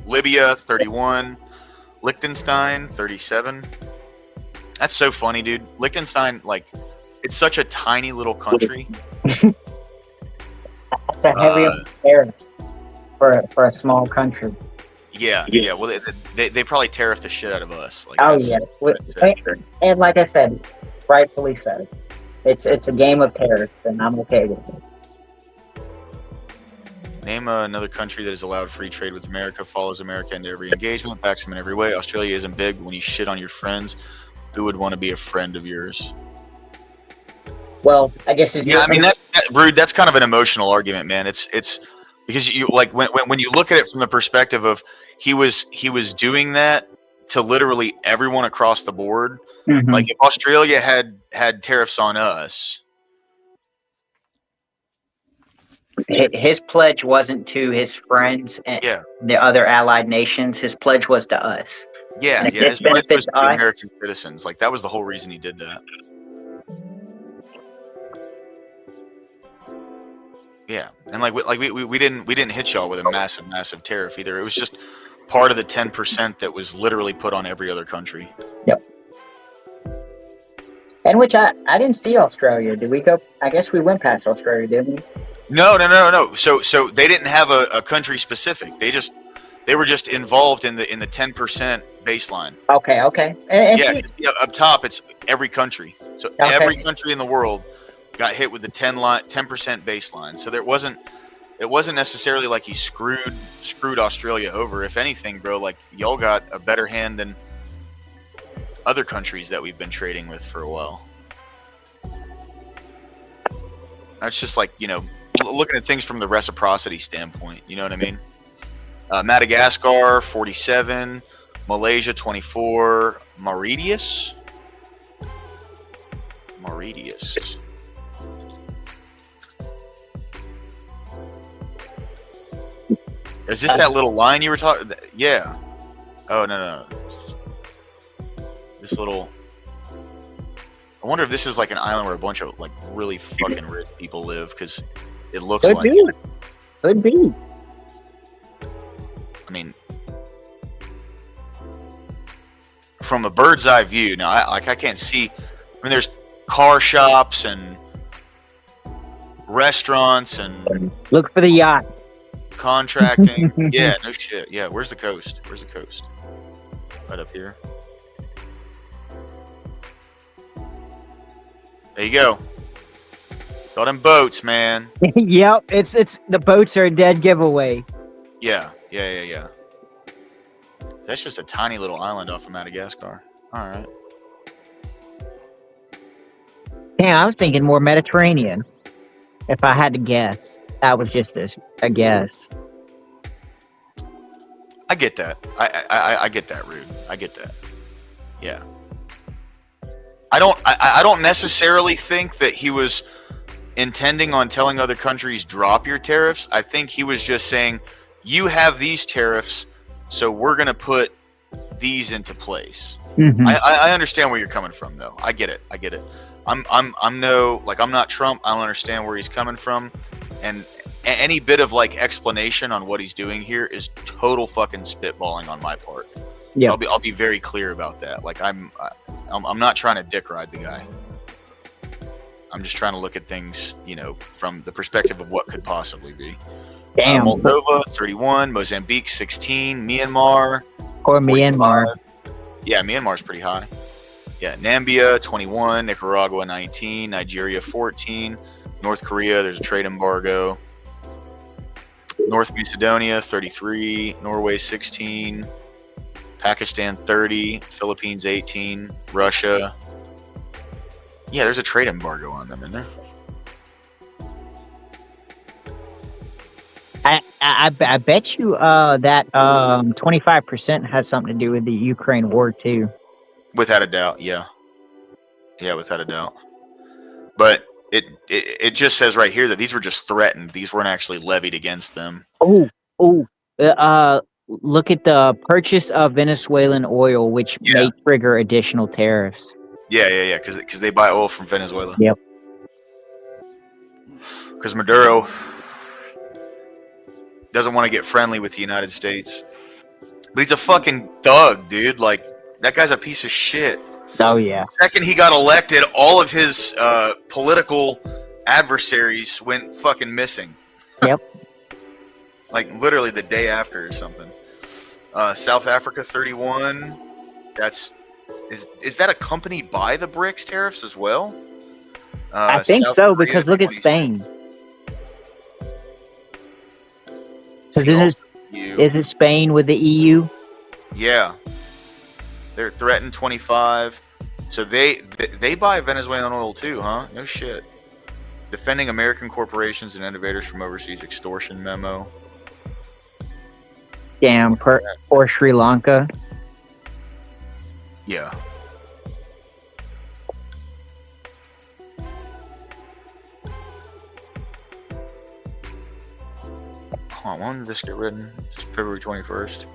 Libya 31, Liechtenstein 37. That's so funny, dude. Liechtenstein, like, it's such a tiny little country. That's a heavy tariff for a small country. Yeah. Well, they probably tariff the shit out of us. Like, and like I said, rightfully so. It's a game of tariffs, and I'm okay with it. Name another country that has allowed free trade with America, follows America into every engagement, backs them in every way. Australia isn't big, but when you shit on your friends, who would want to be a friend of yours? Well, I guess if Yeah, I mean Rude. That's kind of an emotional argument, man. It's because you like when you look at it from the perspective of he was doing that to literally everyone across the board. Mhm. Like if Australia had tariffs on us, his pledge wasn't to his friends and yeah, the other allied nations. His pledge was to us. yeah, And if yeah. this His pledge was benefits to us, American citizens. Like that was the whole reason he did that. Yeah, and like we didn't hit y'all with a massive tariff either. It was just part of the 10% that was literally put on every other country. Yep. And which I didn't see Australia. Did we go? I guess we went past Australia, didn't we? No. So they didn't have a country specific. They were just involved in the 10% baseline. Okay. And Yeah, see, 'cause up top it's every country. So Okay. every country in the world got hit with the 10% baseline. So it wasn't necessarily like he screwed Australia over. If anything, bro, like y'all got a better hand than other countries that we've been trading with for a while. That's just like, looking at things from the reciprocity standpoint. You know what I mean? Madagascar 47, Malaysia 24, Mauritius. Is this that little line you were talking? Yeah. Oh no. This little. I wonder if this is like an island where a bunch of like really fucking rich people live, because it looks could like. be. Could be. I mean, from a bird's eye view, now I can't see. I mean, there's car shops and restaurants and Look for the yacht. contracting. Yeah, no shit. Yeah, where's the coast? Right up here. There you go. Got them boats, man. Yep, it's the boats are a dead giveaway. Yeah. That's just a tiny little island off of Madagascar. All right. Damn, I was thinking more Mediterranean. If I had to guess, that was just a guess. I get that. I get that, Rude. I get that. Yeah. I don't necessarily think that he was intending on telling other countries drop your tariffs. I think he was just saying, you have these tariffs, so we're gonna put these into place. Mm-hmm. I understand where you're coming from, though. I get it. I'm not Trump. I don't understand where he's coming from, and any bit of like explanation on what he's doing here is total fucking spitballing on my part. Yeah, So I'll be very clear about that. Like I'm not trying to dick ride the guy. I'm just trying to look at things, from the perspective of what could possibly be. damn. Moldova 31, Mozambique 16, Myanmar. Or Myanmar. Yeah, Myanmar's pretty high. Yeah, Nambia 21, Nicaragua 19, Nigeria 14, North Korea, there's a trade embargo. North Macedonia 33, Norway 16, Pakistan 30, Philippines 18, Russia. Yeah, there's a trade embargo on them, isn't there? I bet you that 25% had something to do with the Ukraine war too. Without a doubt, yeah. Yeah, without a doubt. But it just says right here that these were just threatened. These weren't actually levied against them. Look at the purchase of Venezuelan oil, which may trigger additional tariffs. Yeah, because they buy oil from Venezuela. Yep. Because Maduro doesn't want to get friendly with the United States. But he's a fucking thug, dude. Like, that guy's a piece of shit. Oh, yeah. The second he got elected, all of his political adversaries went fucking missing. Yep. Like, literally the day after or something. South Africa 31. Is that accompanied by the BRICS tariffs as well? I think South so, Korea, because look at 20. Spain. See, Isn't also it, EU. is it Spain with the EU? Yeah, they're threatened 25. So they buy Venezuelan oil too, huh? No shit. Defending American corporations and innovators from overseas extortion memo. Damn, or Sri Lanka. Yeah. Hold on, when did this get written? It's February 21st.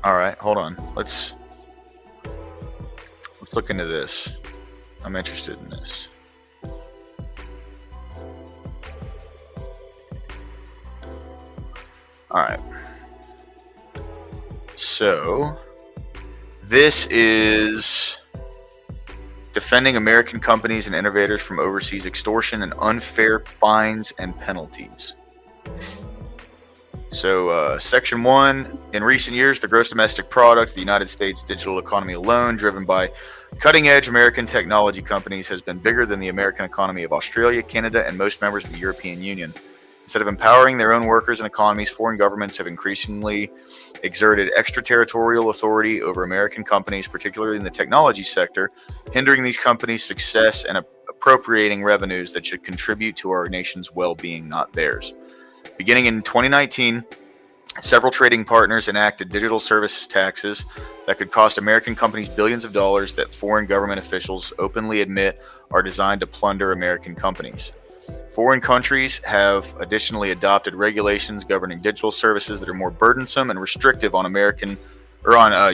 All right, hold on. Let's look into this. I'm interested in this. All right. So, this is defending American companies and innovators from overseas extortion and unfair fines and penalties. So, Section 1, in recent years, the gross domestic product of the United States digital economy alone, driven by cutting-edge American technology companies, has been bigger than the American economy of Australia, Canada, and most members of the European Union. Instead of empowering their own workers and economies, foreign governments have increasingly exerted extraterritorial authority over American companies, particularly in the technology sector, hindering these companies' success and appropriating revenues that should contribute to our nation's well-being, not theirs. Beginning in 2019, several trading partners enacted digital services taxes that could cost American companies billions of dollars that foreign government officials openly admit are designed to plunder American companies. Foreign countries have additionally adopted regulations governing digital services that are more burdensome and restrictive on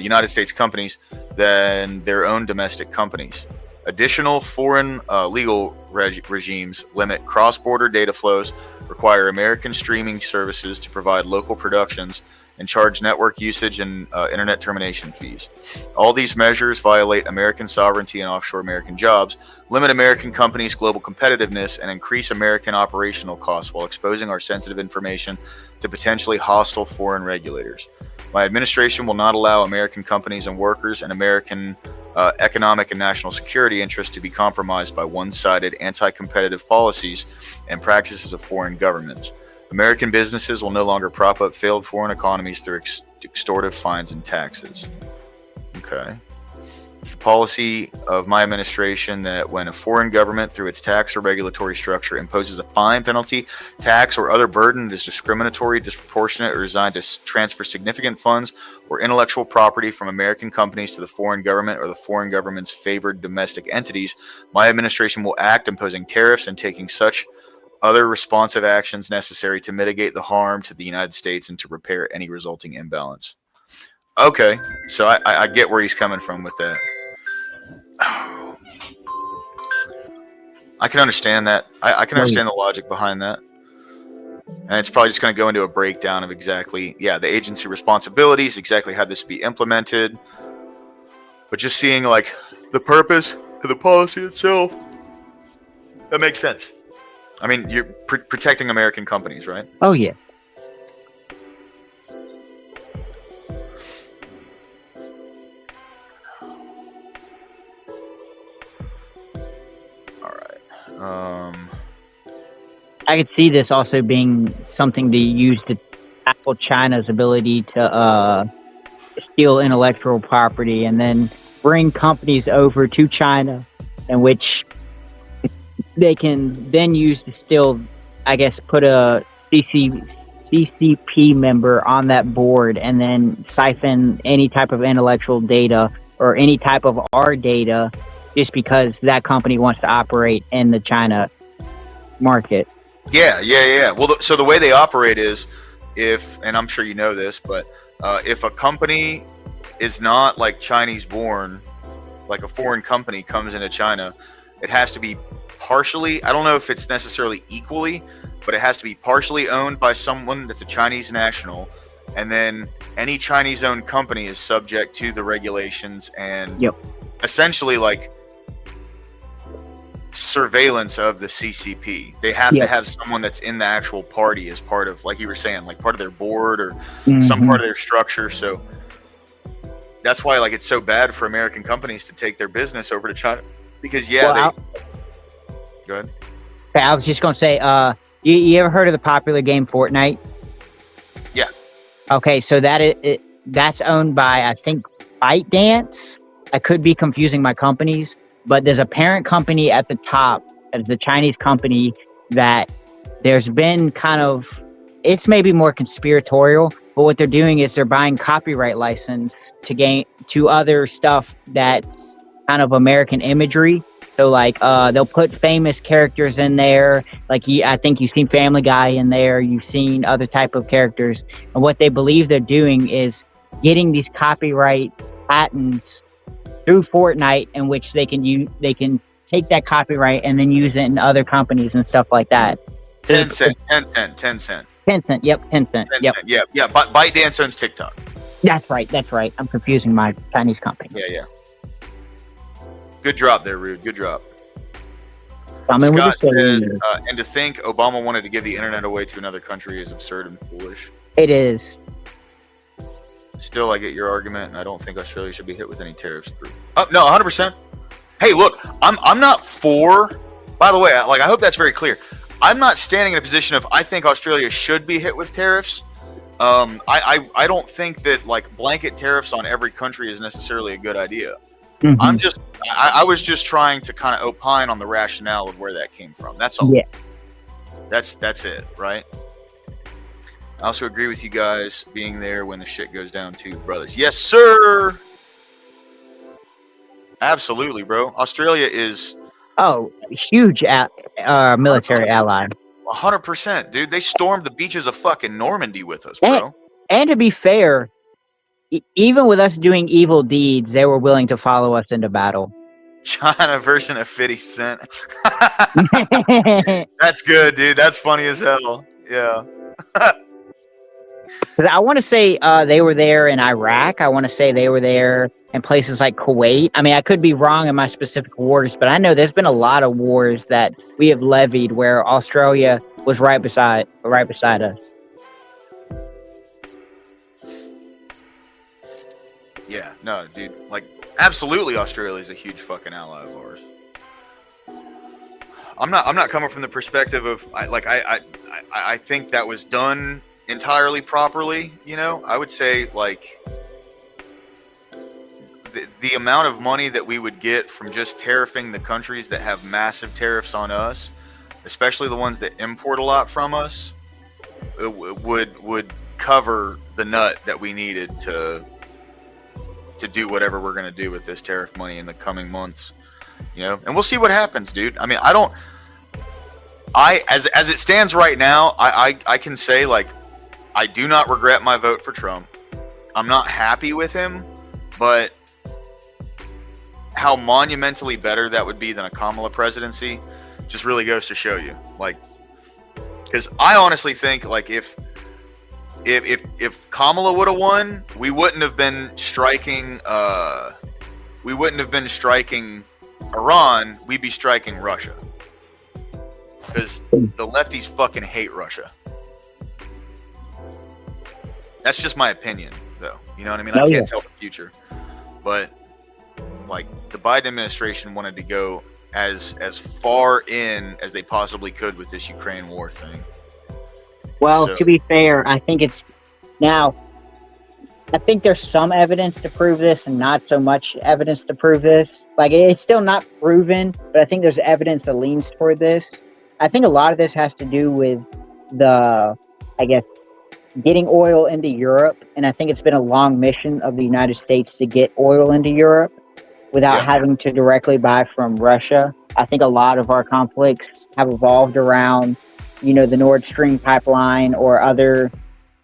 United States companies than their own domestic companies. Additional foreign legal regimes limit cross-border data flows, require American streaming services to provide local productions, and charge network usage and internet termination fees. All these measures violate American sovereignty and offshore American jobs, limit American companies' global competitiveness, and increase American operational costs while exposing our sensitive information to potentially hostile foreign regulators. My administration will not allow American companies and workers and American economic and national security interests to be compromised by one-sided anti-competitive policies and practices of foreign governments. American businesses will no longer prop up failed foreign economies through extortive fines and taxes. Okay. It's the policy of my administration that when a foreign government, through its tax or regulatory structure, imposes a fine, penalty, tax, or other burden that is discriminatory, disproportionate, or designed to transfer significant funds or intellectual property from American companies to the foreign government or the foreign government's favored domestic entities, my administration will act imposing tariffs and taking such other responsive actions necessary to mitigate the harm to the United States and to repair any resulting imbalance. Okay, so I get where he's coming from with that. I can understand that. I can understand the logic behind that. And it's probably just going to go into a breakdown of exactly, the agency responsibilities, exactly how this would be implemented. But just seeing, like, the purpose of the policy itself, that makes sense. I mean, you're protecting American companies, right? Oh, yeah. All right. I could see this also being something to use to tackle China's ability to steal intellectual property and then bring companies over to China, in which they can then use to still, I guess, put a CCP member on that board and then siphon any type of intellectual data or any type of our data just because that company wants to operate in the China market. Yeah. Well, so the way they operate is and I'm sure you know this, but if a company is not like Chinese born, like a foreign company comes into China, it has to be partially, I don't know if it's necessarily equally, but it has to be partially owned by someone that's a Chinese national. And then any Chinese owned company is subject to the regulations and essentially like surveillance of the CCP. They have to have someone that's in the actual party as part of, like you were saying, like part of their board or some part of their structure. So that's why like it's so bad for American companies to take their business over to China because Well, go ahead. Okay, I was just gonna say, you ever heard of the popular game Fortnite? Yeah. Okay, so that's owned by I think ByteDance. I could be confusing my companies, but there's a parent company at the top, as the Chinese company that there's been kind of it's maybe more conspiratorial, but what they're doing is they're buying copyright license to other stuff that's kind of American imagery. So like they'll put famous characters in there. Like I think you've seen Family Guy in there. You've seen other type of characters, and what they believe they're doing is getting these copyright patents through Fortnite, in which they can take that copyright and then use it in other companies and stuff like that. Tencent. Tencent, yep, Tencent, yep. Yeah. ByteDance owns TikTok. That's right. I'm confusing my Chinese company. Yeah. Good drop there, Rude. Good drop. I mean, Scott says, and to think Obama wanted to give the internet away to another country is absurd and foolish. It is. Still, I get your argument, and I don't think Australia should be hit with any tariffs through. Oh, no, 100%. Hey, look, I'm not for. By the way, I hope that's very clear. I'm not standing in a position of I think Australia should be hit with tariffs. I don't think that like blanket tariffs on every country is necessarily a good idea. Mm-hmm. I was just trying to kind of opine on the rationale of where that came from. That's all. Yeah. That's it, right? I also agree with you guys being there when the shit goes down too, brothers. Yes, sir. Absolutely, bro. Australia is huge military ally. 100%, dude. They stormed the beaches of fucking Normandy with us, bro. And to be fair, even with us doing evil deeds, they were willing to follow us into battle. China version of 50 Cent. That's good, dude. That's funny as hell. Yeah. I want to say they were there in Iraq. I want to say they were there in places like Kuwait. I mean, I could be wrong in my specific wars, but I know there's been a lot of wars that we have levied where Australia was right beside us. Yeah, no, dude. Like, absolutely, Australia is a huge fucking ally of ours. I'm not coming from the perspective of I think that was done entirely properly. You know, I would say like the amount of money that we would get from just tariffing the countries that have massive tariffs on us, especially the ones that import a lot from us, would cover the nut that we needed to do whatever we're going to do with this tariff money in the coming months, you know, and we'll see what happens, dude. I mean, as it stands right now, I can say like, I do not regret my vote for Trump. I'm not happy with him, but how monumentally better that would be than a Kamala presidency just really goes to show you, like, because I honestly think like if Kamala would have won, we wouldn't have been striking Iran, we'd be striking Russia. Because the lefties fucking hate Russia. That's just my opinion, though. You know what I mean? I can't tell the future. But like the Biden administration wanted to go as far in as they possibly could with this Ukraine war thing. Well, So- to be fair, I think there's some evidence to prove this and not so much evidence to prove this. Like, it's still not proven, but I think there's evidence that leans toward this. I think a lot of this has to do with getting oil into Europe. And I think it's been a long mission of the United States to get oil into Europe without having to directly buy from Russia. I think a lot of our conflicts have evolved around, you know, the Nord Stream pipeline or other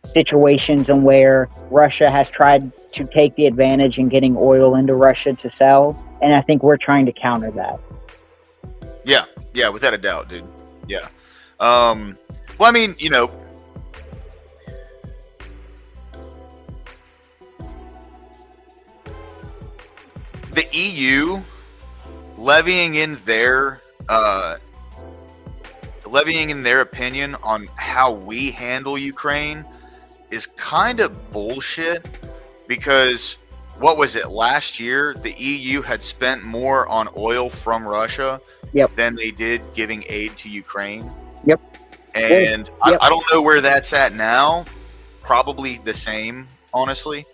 situations in where Russia has tried to take the advantage in getting oil into Russia to sell. And I think we're trying to counter that. Yeah, without a doubt, dude. Yeah. Well, I mean, you know, the EU levying in their opinion on how we handle Ukraine is kind of bullshit, because what was it, last year? The EU had spent more on oil from Russia Yep. than they did giving aid to Ukraine. Yep. And Yep. I don't know where that's at now. Probably the same, honestly.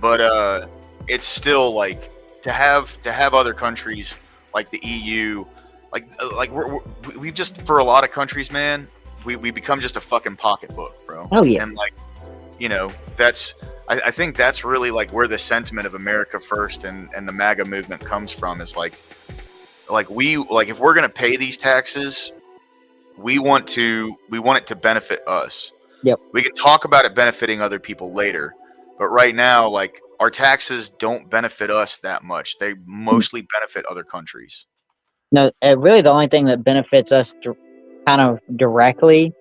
But it's still like to have other countries like the EU, we've just, for a lot of countries, man, we become just a fucking pocketbook, bro. Oh yeah. And like, that's I think that's really like where the sentiment of America first and the MAGA movement comes from, is like if we're gonna pay these taxes, we want it to benefit us. Yep. We can talk about it benefiting other people later, but right now, like, our taxes don't benefit us that much. They mostly benefit other countries. No, really, the only thing that benefits us kind of directly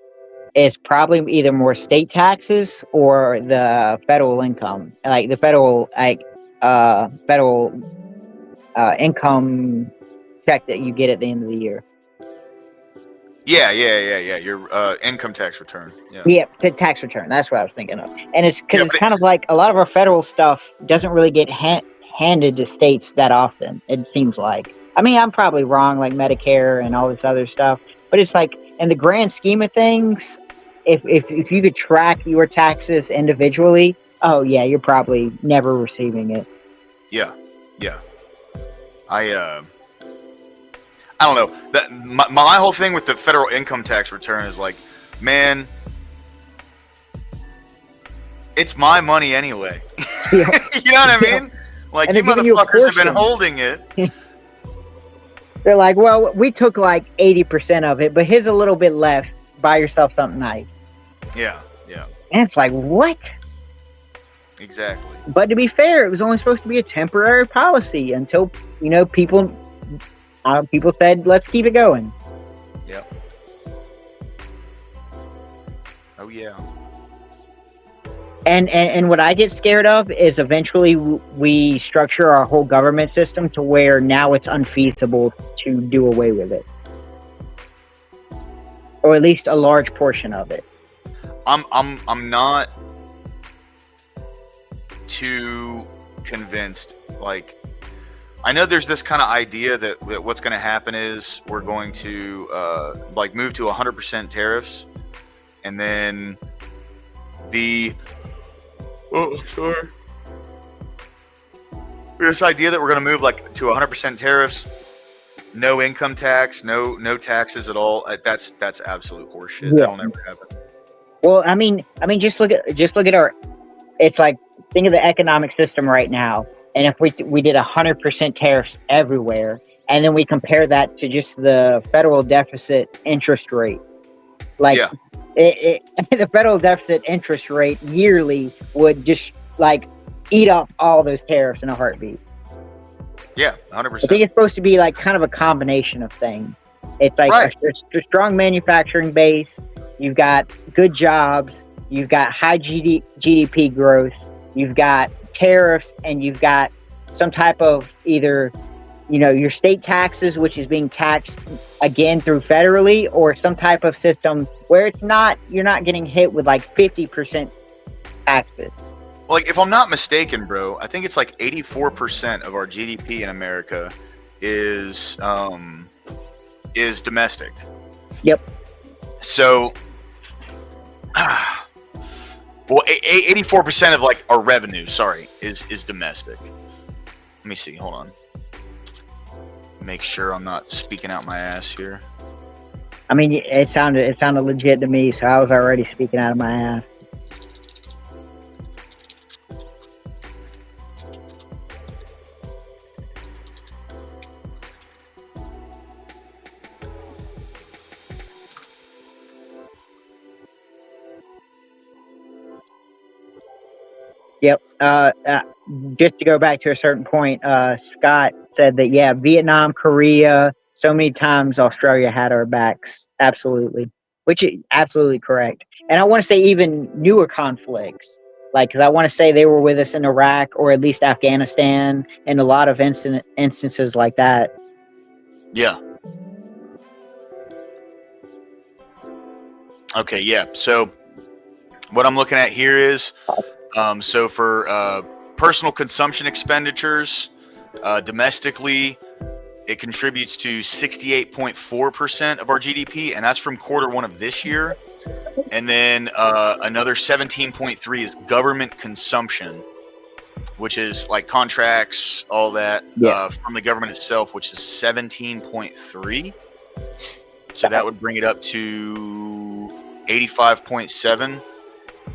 is probably either more state taxes or the federal income, like the federal income check that you get at the end of the year. Yeah. Your income tax return. Yeah. Yeah, the tax return. That's what I was thinking of. And it's because Yeah, it's kind of like a lot of our federal stuff doesn't really get handed to states that often, it seems like. I mean, I'm probably wrong, like Medicare and all this other stuff, but it's like, in the grand scheme of things, if you could track your taxes individually, oh yeah, you're probably never receiving it. Yeah. I don't know. That my whole thing with the federal income tax return is like, man, it's my money anyway. Yeah. You know what I mean? Like, And you they're giving you a motherfuckers have been portion. holding it. They're like, well, we took like 80% of it, but here's a little bit left. Buy yourself something nice. Yeah. And it's like, what? Exactly. But to be fair, it was only supposed to be a temporary policy until, people said, let's keep it going. Yep. Oh yeah. And what I get scared of is eventually we structure our whole government system to where now it's unfeasible to do away with it, or at least a large portion of it. I'm not too convinced. Like, I know there's this kind of idea that what's going to happen is we're going to move to 100% tariffs, and then this idea that we're going to move like to 100% tariffs, no income tax, no taxes at all. That's absolute horseshit. Yeah. That'll never happen. Well, I mean, just look at our. It's like, think of the economic system right now, and if we did 100% tariffs everywhere, and then we compare that to just the federal deficit interest rate, like, Yeah. the federal deficit interest rate yearly would just like eat up all those tariffs in a heartbeat. Yeah, I 100%. think it's supposed to be like kind of a combination of things. It's like Right. a strong manufacturing base. You've got good jobs. You've got high GDP growth. You've got tariffs, and you've got some type of either, your state taxes, which is being taxed again through federally, or some type of system where you're not getting hit with like 50% taxes. Like, if I'm not mistaken, bro, I think it's like 84% of our GDP in America is domestic. Yep. So, well, 84% of like our revenue, is domestic. Let me see. Hold on. Make sure I'm not speaking out my ass here. I mean, it sounded legit to me, so I was already speaking out of my ass. Yep. Just to go back to a certain point, Scott said that, yeah, Vietnam, Korea, so many times Australia had our backs. Absolutely. Which is absolutely correct. And I want to say even newer conflicts, like, because I want to say they were with us in Iraq, or at least Afghanistan, and a lot of instances like that. Yeah. Okay, yeah. So what I'm looking at here is, so for personal consumption expenditures, domestically, it contributes to 68.4% of our GDP, and that's from quarter 1 of this year. And then another 17.3 is government consumption, which is like contracts, all that from the government itself, which is 17.3. So that would bring it up to 85.7.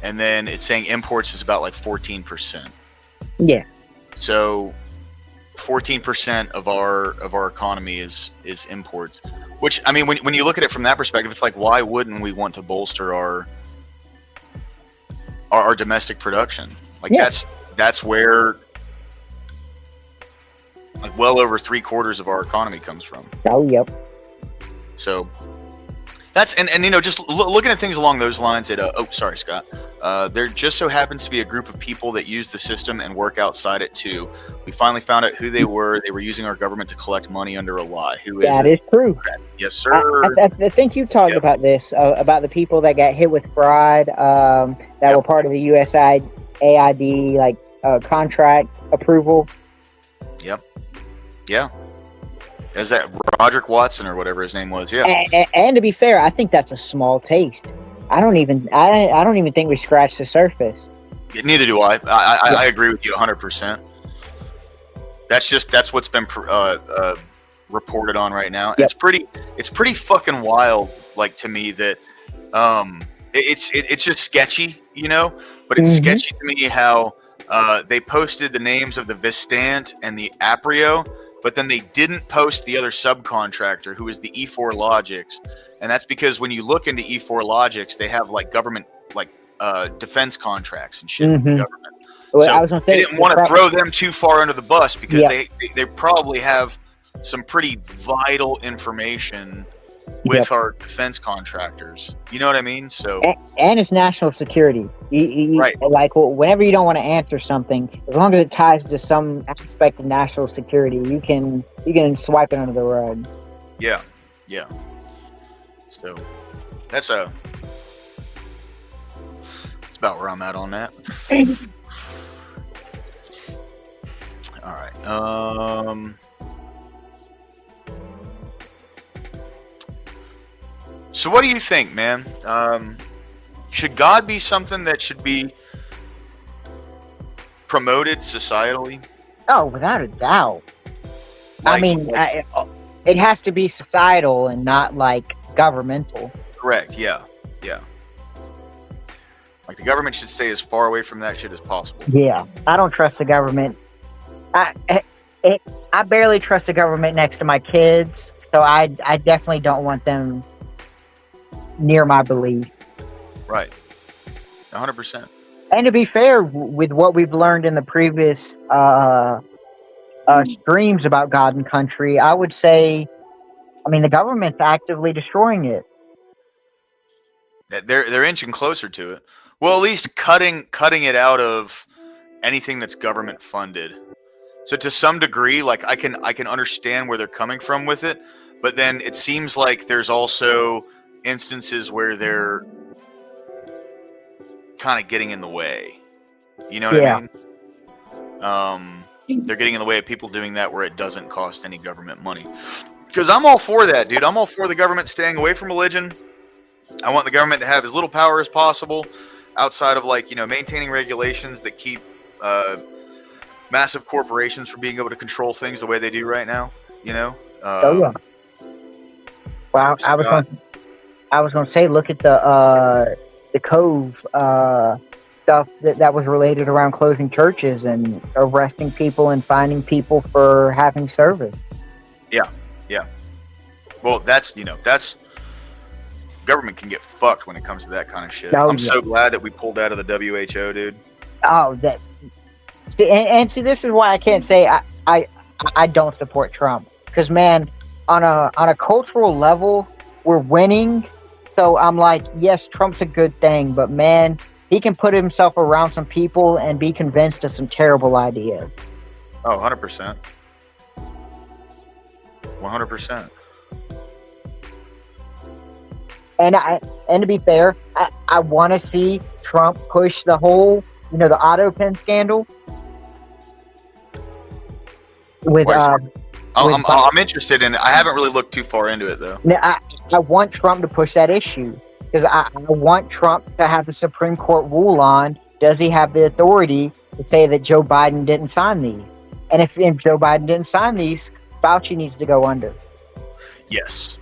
And then it's saying imports is about like 14%. Yeah. So 14% of our economy is imports. Which, I mean, when you look at it from that perspective, it's like, why wouldn't we want to bolster our domestic production? Like that's where like well over 3/4 of our economy comes from. Oh, yep. So that's and you know, just looking at things along those lines. Sorry, Scott. There just so happens to be a group of people that use the system and work outside it too. We finally found out who they were. They were using our government to collect money under a lie. Who is that it? is true. Yes, sir. I think you talked about this, about the people that got hit with fraud, that were part of the USAID like contract approval. Yep. Yeah. Is that Roderick Watson or whatever his name was? Yeah. And to be fair, I think that's a small taste. I don't even think we scratched the surface. Neither do I. I agree with you 100%. That's what's been reported on right now. Yep. It's pretty fucking wild, like, to me, that it's just sketchy, you know. But it's sketchy to me how they posted the names of the Vistant and the Aprio, but then they didn't post the other subcontractor, who is the E4 Logics. And that's because when you look into E4 Logics, they have like government, like defense contracts and shit with the government. Well, so I was gonna say, they didn't want to throw them too far under the bus because they probably have some pretty vital information with our defense contractors. You know what I mean? So and it's national security. Right. Like, whenever you don't want to answer something, as long as it ties to some aspect of national security, you can swipe it under the rug. Yeah. Yeah. So that's about where I'm at on that. All right. So what do you think, man? Should God be something that should be promoted societally? Oh, without a doubt. I mean, it has to be societal and not like governmental. Correct. Yeah. Yeah. Like, the government should stay as far away from that shit as possible. Yeah. I don't trust the government. I barely trust the government next to my kids, so I definitely don't want them near my belief. Right. 100%. And to be fair, with what we've learned in the previous streams about God and country, I would say, I mean, the government's actively destroying it. They're inching closer to it. Well, at least cutting it out of anything that's government funded. So to some degree, like, I can understand where they're coming from with it, but then it seems like there's also instances where they're kind of getting in the way. You know what I mean? They're getting in the way of people doing that where it doesn't cost any government money. Because I'm all for that, dude. I'm all for the government staying away from religion. I want the government to have as little power as possible outside of, like, you know, maintaining regulations that keep massive corporations from being able to control things the way they do right now, you know? Well, I was going to say, look at the Cove stuff that was related around closing churches and arresting people and finding people for having service. Yeah. Well, that's government can get fucked when it comes to that kind of shit. I'm so glad that we pulled out of the WHO, dude. Oh, see, this is why I can't say I don't support Trump, because, man, on a cultural level, we're winning. So I'm like, yes, Trump's a good thing, but, man, he can put himself around some people and be convinced of some terrible ideas. Oh, 100%. 100%. And to be fair, I want to see Trump push the whole, the auto pen scandal. with Why is- with I'm interested in it. I haven't really looked too far into it though. I want Trump to push that issue because I want Trump to have the Supreme Court rule on, does he have the authority to say that Joe Biden didn't sign these? And if Joe Biden didn't sign these, Fauci needs to go under. Yes.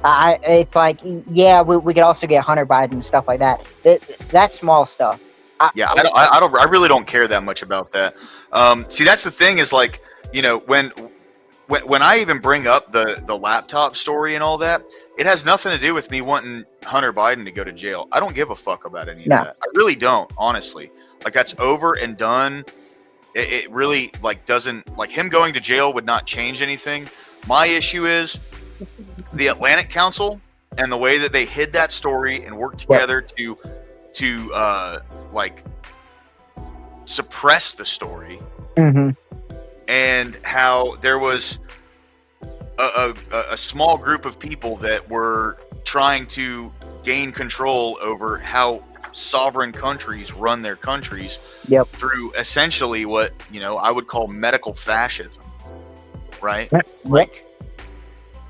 It's like, yeah, we could also get Hunter Biden and stuff like that. That's small stuff. Yeah, I really don't care that much about that. See, that's the thing is like, you know, when I even bring up the laptop story and all that, it has nothing to do with me wanting Hunter Biden to go to jail. I don't give a fuck about any of that. I really don't, honestly. Like, that's over and done. It really like doesn't, like, him going to jail would not change anything. My issue is the Atlantic Council and the way that they hid that story and worked together to like suppress the story. Mm-hmm. And how there was a small group of people that were trying to gain control over how sovereign countries run their countries through essentially what, you know, I would call medical fascism, right? Like,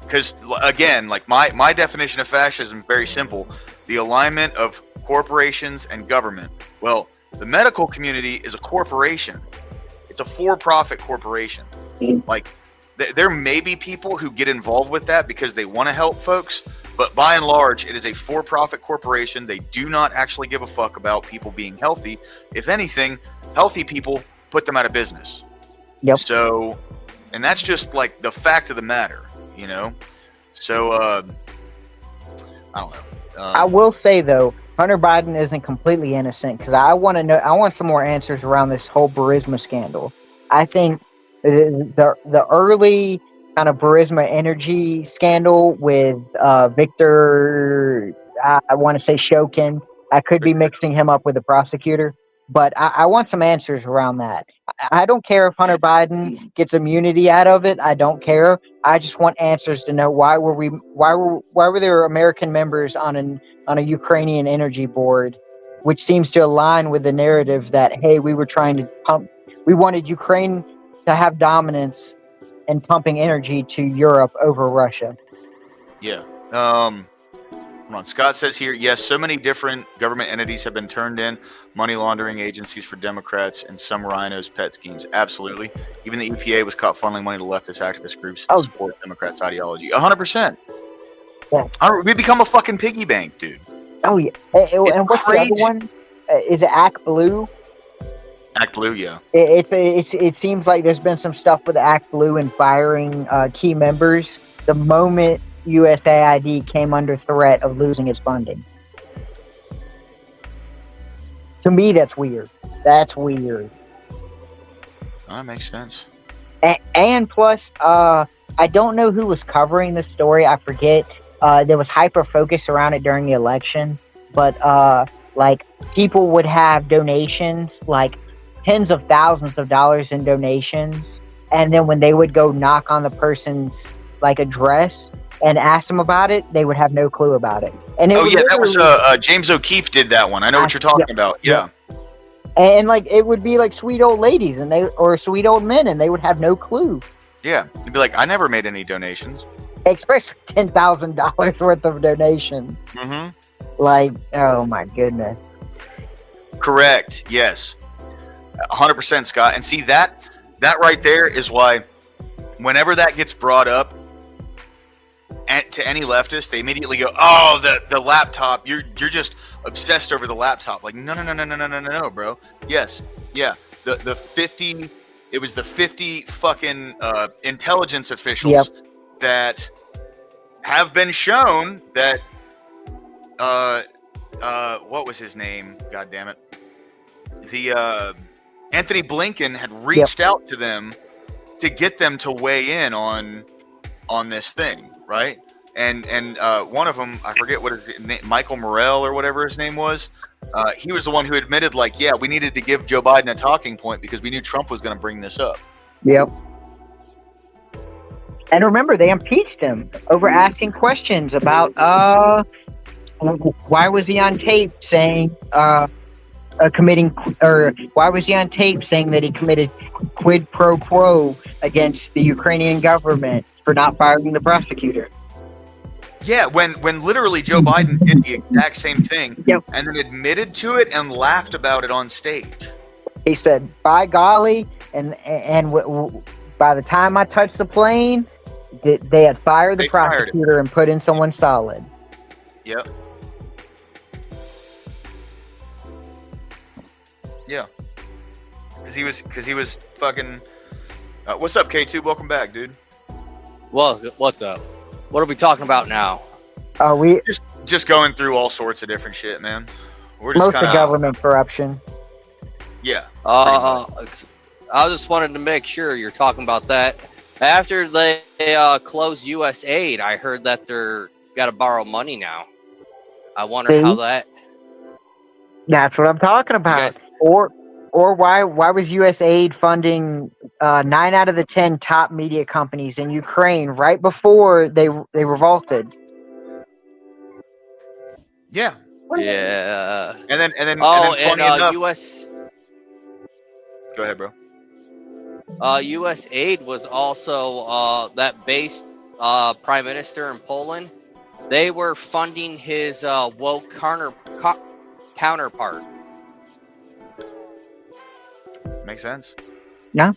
because again, like my definition of fascism, very simple: the alignment of corporations and government. Well, the medical community is a corporation. It's a for-profit corporation. Like, there may be people who get involved with that because they want to help folks, but by and large, it is a for-profit corporation. They do not actually give a fuck about people being healthy. If anything, healthy people put them out of business. So, and that's just like the fact of the matter, you know? So, I don't know. I will say, though, Hunter Biden isn't completely innocent because I want to know. I want some more answers around this whole Burisma scandal. I think the early kind of Burisma energy scandal with Victor, I want to say Shokin. I could be mixing him up with the prosecutor, but I want some answers around that. I don't care if Hunter Biden gets immunity out of it. I don't care. I just want answers to know why were there American members on a Ukrainian energy board, which seems to align with the narrative that, hey, we wanted Ukraine to have dominance and pumping energy to Europe over Russia. Yeah. Hold on. Scott says here, yes, so many different government entities have been turned in, money laundering agencies for Democrats and some rhinos pet schemes. Absolutely. Even the EPA was caught funneling money to leftist activist groups to support Democrats' ideology. 100%. Yeah. We become a fucking piggy bank, dude. Oh, yeah. And what's crazy. the other one? Is it Act Blue? Act Blue, yeah. It seems like there's been some stuff with Act Blue and firing key members the moment USAID came under threat of losing its funding. To me, that's weird. That's weird. That makes sense. And plus, I don't know who was covering this story. I forget. There was hyper focus around it during the election, but like, people would have donations, like tens of thousands of dollars in donations, and then when they would go knock on the person's like address and ask them about it, they would have no clue about it. And that was James O'Keefe did that one. I know what you're talking about. Yeah. And like, it would be like sweet old ladies or sweet old men, and they would have no clue. Yeah, you'd be like, I never made any donations. Especially $10,000 worth of donation. Mm-hmm. Like, oh my goodness. Correct. Yes. 100%, Scott. And see, that right there is why whenever that gets brought up to any leftist, they immediately go, "Oh, the laptop. You're just obsessed over the laptop." Like, no, bro. Yes, yeah. The 50. It was the 50 fucking intelligence officials that have been shown that. What was his name? God damn it. The Anthony Blinken had reached out to them to get them to weigh in on this thing, right? And one of them, I forget what his name, Michael Morrell or whatever his name was. He was the one who admitted, like, yeah, we needed to give Joe Biden a talking point because we knew Trump was going to bring this up. Yep. And remember, they impeached him over asking questions about why was he on tape saying committing, or why was he on tape saying that he committed quid pro quo against the Ukrainian government for not firing the prosecutor? Yeah, when literally Joe Biden did the exact same thing, Yep. and then admitted to it and laughed about it on stage. He said, "By golly," and by the time I touched the plane, they had fired the They fired him. prosecutor and put in someone solid. Yep. Yeah. Because he was fucking. What's up, K2? Welcome back, dude. Well, what's up? What are we talking about now? We Just going through all sorts of different shit, man. We're just most kind of of government corruption. Yeah. I just wanted to make sure you're talking about that. After they closed U.S. aid, I heard that they're got to borrow money now. I wonder how that. That's what I'm talking about. Or why was U.S. aid funding 9 out of the 10 top media companies in Ukraine right before they revolted? Yeah. Yeah. And then Oh, funny enough, U.S. Go ahead, bro. U.S. aid was also that based prime minister in Poland. They were funding his woke counterpart. Makes sense. Yeah.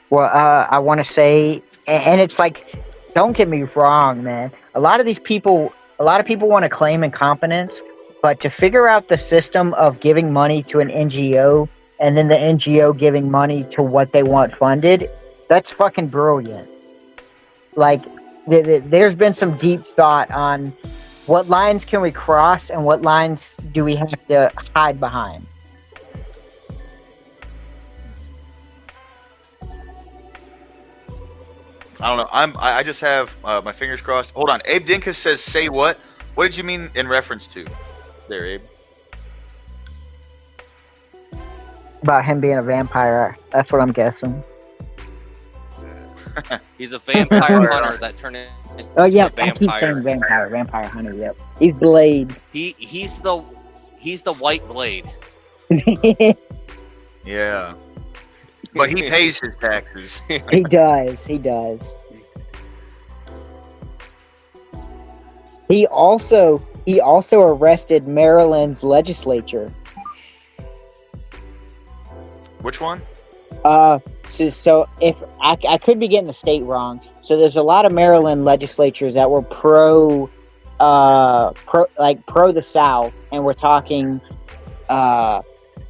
Well, I want to say, and it's like, don't get me wrong, man. A lot of people want to claim incompetence, but to figure out the system of giving money to an NGO and then the NGO giving money to what they want funded, that's fucking brilliant. Like, there's been some deep thought on what lines can we cross and what lines do we have to hide behind. I don't know. I just have my fingers crossed. Hold on. Abe Dinkus says, "Say what? What did you mean in reference to?" There, Abe. About him being a vampire. That's what I'm guessing. He's a vampire hunter that turned into yeah, a I keep saying vampire. vampire hunter. Yep, he's Blade. He's the white Blade. Yeah. But he pays his taxes. He does. He also arrested Maryland's legislature. Which one? So if I could be getting the state wrong. So there's a lot of Maryland legislatures that were pro the South, and we're talking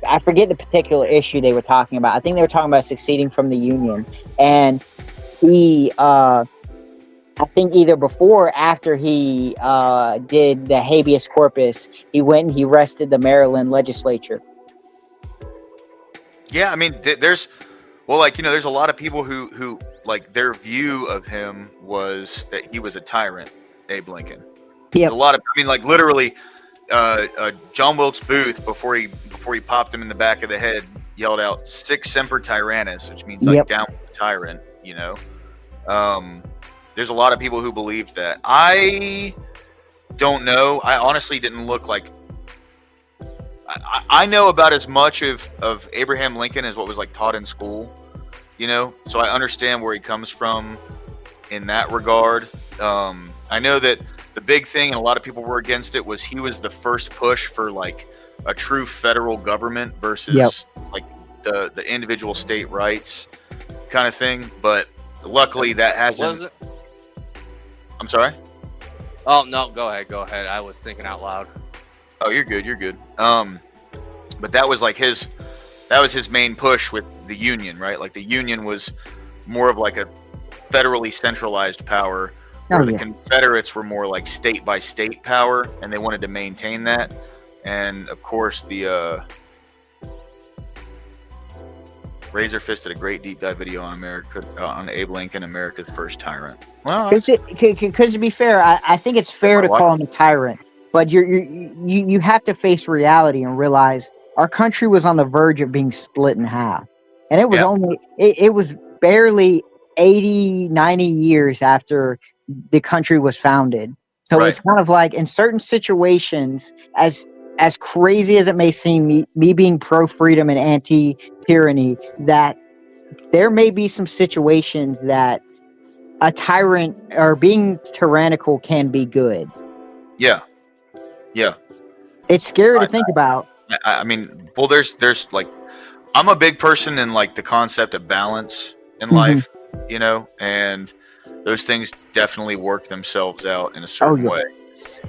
I forget the particular issue they were talking about. I think they were talking about seceding from the Union. And he, I think either before or after he did the habeas corpus, he went and he arrested the Maryland legislature. Yeah, I mean, there's a lot of people who like their view of him was that he was a tyrant, Abe Lincoln. Yeah, a lot of, I mean, like literally, John Wilkes Booth before he popped him in the back of the head yelled out "Sic Semper Tyrannis," which means like down with the tyrant. You know, there's a lot of people who believed that. I don't know. I honestly didn't look like. I know about as much of Abraham Lincoln as what was like taught in school, you know, so I understand where he comes from in that regard. I know that the big thing, and a lot of people were against it, was he was the first push for like a true federal government versus like the individual state rights kind of thing. But luckily that hasn't. I'm sorry? Oh, no, go ahead. I was thinking out loud. Oh, you're good. But that was like his main push with the Union, right? Like the Union was more of like a federally centralized power, where the Confederates were more like state by state power, and they wanted to maintain that. And of course, the Razor Fist did a great deep dive video on on Abe Lincoln, America's first tyrant. Well, because to be fair, I think it's fair to call him a tyrant, but you have to face reality and realize our country was on the verge of being split in half, and it was it was barely 80, 90 years after the country was founded. So it's kind of like in certain situations, as as crazy as it may seem, me being pro freedom and anti tyranny, that there may be some situations that a tyrant or being tyrannical can be good. Yeah, yeah. It's scary to think about. I mean, well, there's like, I'm a big person in like the concept of balance in life, you know, and those things definitely work themselves out in a certain way.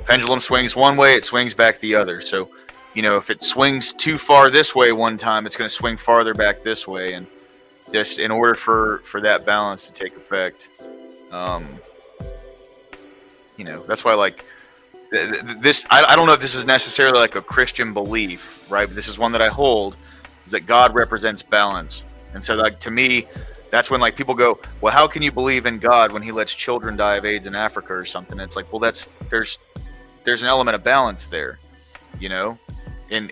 Pendulum swings one way, it swings back the other. So, you know, if it swings too far this way one time, it's going to swing farther back this way, and just in order for that balance to take effect, you know, that's why like this. I don't know if this is necessarily like a Christian belief, right? But this is one that I hold, is that God represents balance, and so like to me, that's when like people go, well, how can you believe in God when He lets children die of AIDS in Africa or something? And it's like, well, there's an element of balance there, you know. In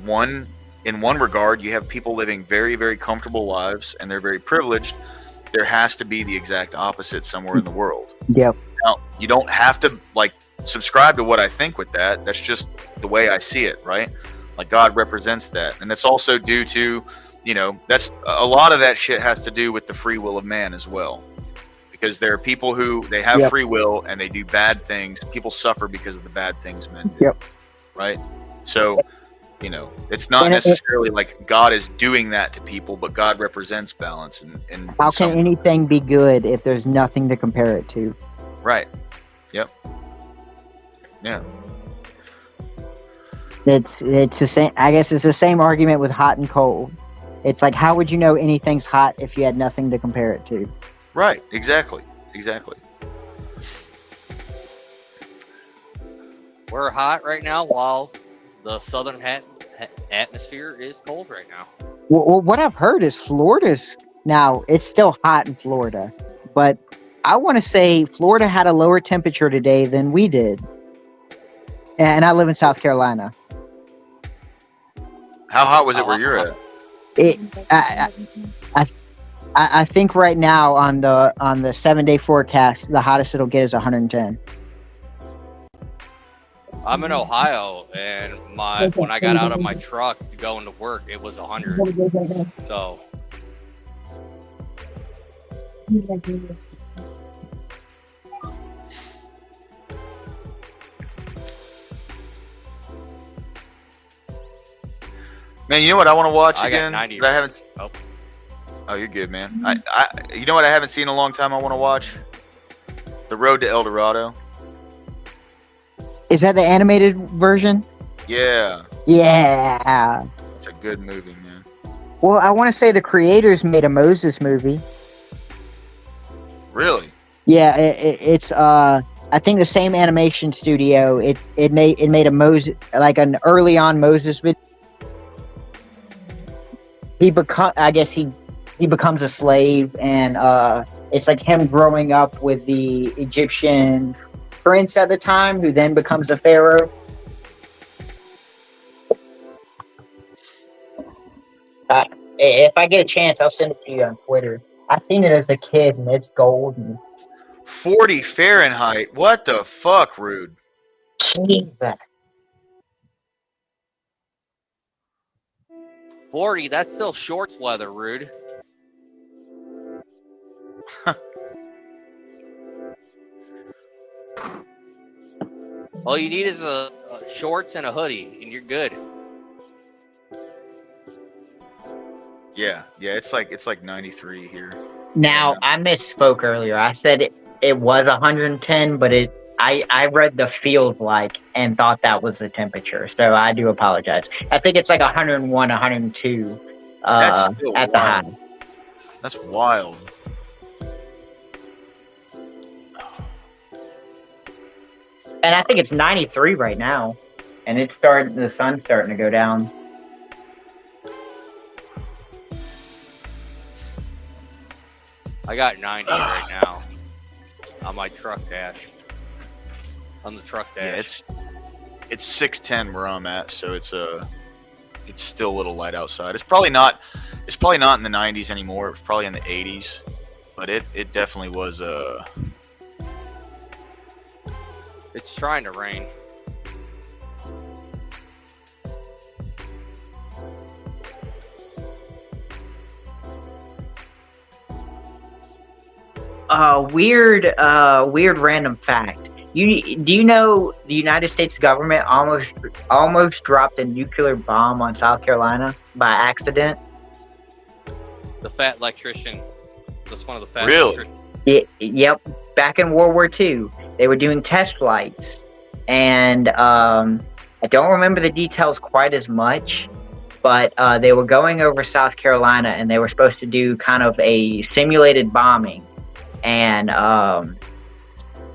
one regard, you have people living very, very comfortable lives and they're very privileged. There has to be the exact opposite somewhere in the world. Yep. Now, you don't have to like subscribe to what I think with that. That's just the way I see it, right? Like God represents that, and it's also due to, you know, that's a lot of that shit has to do with the free will of man as well. Because there are people who they have free will and they do bad things. People suffer because of the bad things men do. Yep. Right? So, you know, it's not necessarily like God is doing that to people, but God represents balance. And how can anything be good if there's nothing to compare it to? Right. Yep. Yeah. It's the same. I guess it's the same argument with hot and cold. It's like, how would you know anything's hot if you had nothing to compare it to? Right. Exactly. We're hot right now while the southern atmosphere is cold right now. Well, what I've heard is Florida's now, it's still hot in Florida, but I want to say Florida had a lower temperature today than we did. And I live in South Carolina. How hot was it where you're at? I think right now on the 7-day forecast, the hottest it'll get is 110. I'm in Ohio, and when I got out of my truck to go into work, it was 100. So. Man, you know what I want to watch again? I got 90. I haven't. Oh, you're good, man. You know what I haven't seen in a long time? I want to watch The Road to El Dorado. Is that the animated version? Yeah. Yeah. It's a good movie, man. Well, I want to say the creators made a Moses movie. Really? Yeah, it's I think the same animation studio. It made a Moses, like an early on Moses video. He becomes a slave, and it's like him growing up with the Egyptian prince at the time, who then becomes a pharaoh. If I get a chance, I'll send it to you on Twitter. I've seen it as a kid, and it's golden. 40 Fahrenheit. What the fuck, Rude? Jesus. 40, that's still shorts weather, Rude. All you need is a shorts and a hoodie, and you're good. Yeah, it's like 93 here. Now, I misspoke earlier. I said it was 110, but I read the feels like and thought that was the temperature. So I do apologize. I think it's like 101, 102 That's still at the high. wild. That's wild. And I think it's 93 right now. And the sun's starting to go down. I got 90 right now on my truck dash. On the truck dash. Yeah, it's 6:10 where I'm at, so it's still a little light outside. It's probably not in the 90s anymore. It's probably in the 80s, but it definitely was It's trying to rain. weird random fact. Do you know the United States government almost dropped a nuclear bomb on South Carolina by accident? The fat electrician. That's one of the fat. Really? Yep. Back in World War II, they were doing test flights, and I don't remember the details quite as much, but they were going over South Carolina, and they were supposed to do kind of a simulated bombing, and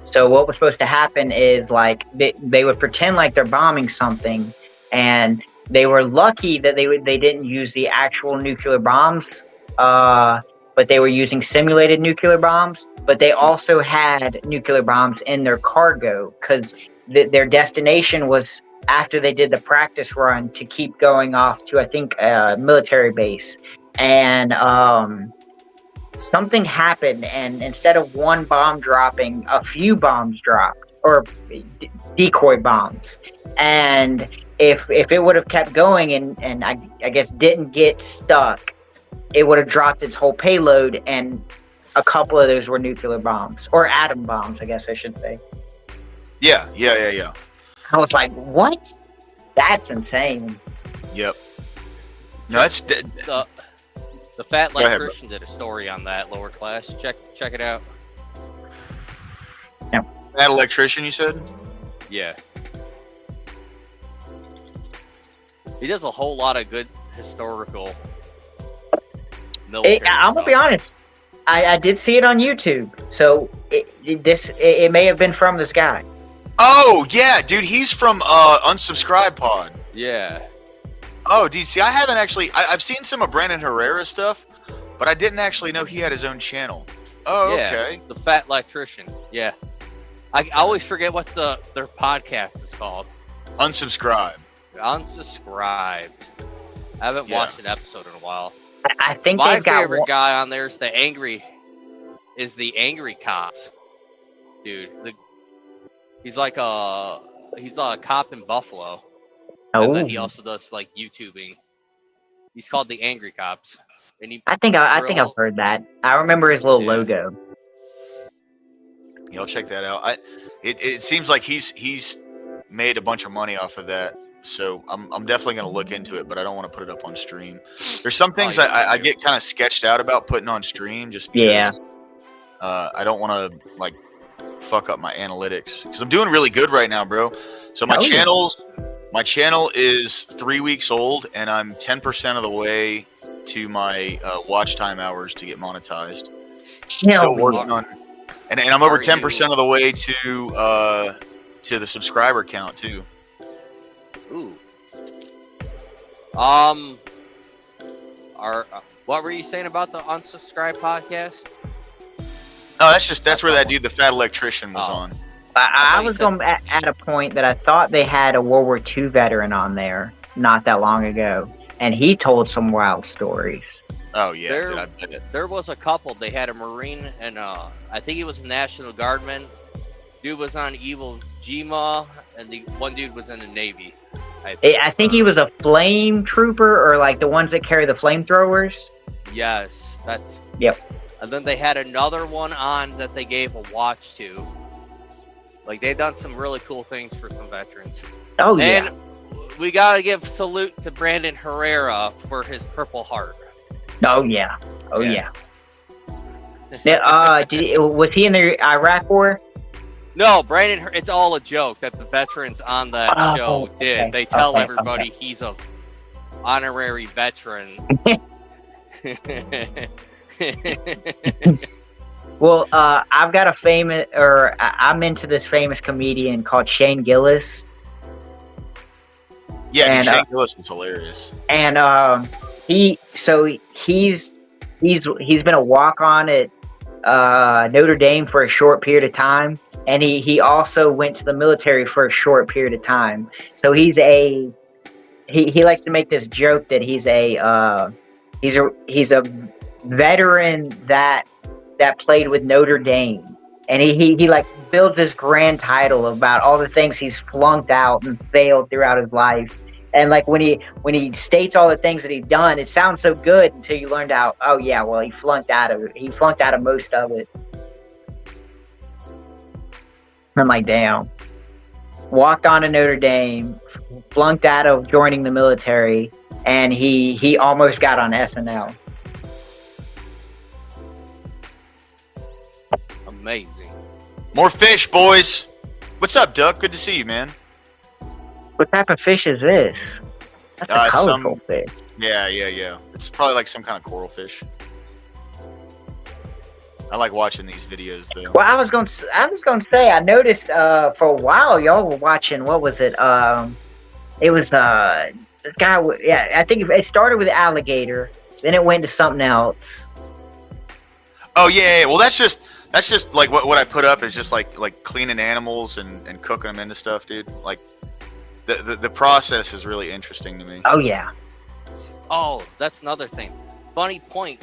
so what was supposed to happen is like they would pretend like they're bombing something, and they were lucky that they didn't use the actual nuclear bombs, but they were using simulated nuclear bombs. But they also had nuclear bombs in their cargo because their destination was, after they did the practice run, to keep going off to, I think, a military base, and something happened, and instead of one bomb dropping, a few bombs dropped, or decoy bombs. And if it would have kept going and I guess didn't get stuck, it would have dropped its whole payload, and a couple of those were nuclear bombs, or atom bombs, I guess I should say. Yeah. I was like, what? That's insane. Yep. No, that's The fat Go ahead, electrician did a story on that, lower class. Check it out. that electrician you said. Yeah. He does a whole lot of good historical military I'm gonna stuff. be honest. I did see it on YouTube, so it may have been from this guy. Oh yeah, dude, he's from Unsubscribe Pod. Yeah. Oh, dude, see, I haven't actually. I've seen some of Brandon Herrera stuff, but I didn't actually know he had his own channel. Oh, Yeah. okay. The fat electrician. Yeah. I always forget what their podcast is called. Unsubscribe. Unsubscribed. I haven't Yeah. watched an episode in a while. I think My they've got favorite one. guy on there is the angry cops, dude. He's like a cop in Buffalo, and then he also does like YouTubing. He's called the Angry Cops, and I think I've heard that. I remember his little Yeah. logo. Yeah, I'll check that out. It seems like he's made a bunch of money off of that, so I'm definitely gonna look into it, but I don't want to put it up on stream. There's some things yeah, I get kind of sketched out about putting on stream just because I don't want to like fuck up my analytics because I'm doing really good right now, bro. So my channel is 3 weeks old, and I'm 10% of the way to my watch time hours to get monetized. Still working on, and I'm over 10% of the way to the subscriber count too. Ooh. What were you saying about the Unsubscribe podcast? No, that's where that dude, the fat electrician, was on. I was going at a point that I thought they had a World War II veteran on there not that long ago, and he told some wild stories. Oh yeah, dude, I bet. There was a couple. They had a Marine and I think he was a National Guardman. Dude was on Iwo Jima, and the one dude was in the Navy. I think he was a flame trooper, or like the ones that carry the flamethrowers. Yes, that's. Yep. And then they had another one on that they gave a watch to. Like, they've done some really cool things for some veterans. Oh, yeah. And we gotta give salute to Brandon Herrera for his Purple Heart. Oh, yeah. Oh, yeah. Was he in the Iraq War? No, Brandon, it's all a joke that the veterans on that show did. Okay. They tell everybody he's a honorary veteran. Well, I've got I'm into this famous comedian called Shane Gillis. Yeah, and, Shane Gillis is hilarious. And he's been a walk-on at Notre Dame for a short period of time, and he also went to the military for a short period of time. So he likes to make this joke that he's a veteran that played with Notre Dame, and he like builds this grand title about all the things he's flunked out and failed throughout his life. And like when he states all the things that he's done, it sounds so good until you learned out. Oh yeah, well he flunked out of most of it. I'm like, damn. Walked on to Notre Dame, flunked out of joining the military, and he almost got on SNL. Amazing. More fish, boys. What's up, Duck? Good to see you, man. What type of fish is this? That's a colorful fish. Yeah. It's probably like some kind of coral fish. I like watching these videos, though. Well, I was gonna say, I noticed for a while y'all were watching. What was it? It was this guy. Yeah, I think it started with alligator, then it went to something else. Oh yeah. Well, that's just like what I put up is just like cleaning animals and cooking them into stuff, dude. Like the process is really interesting to me. Oh yeah. Oh, that's another thing. Funny point.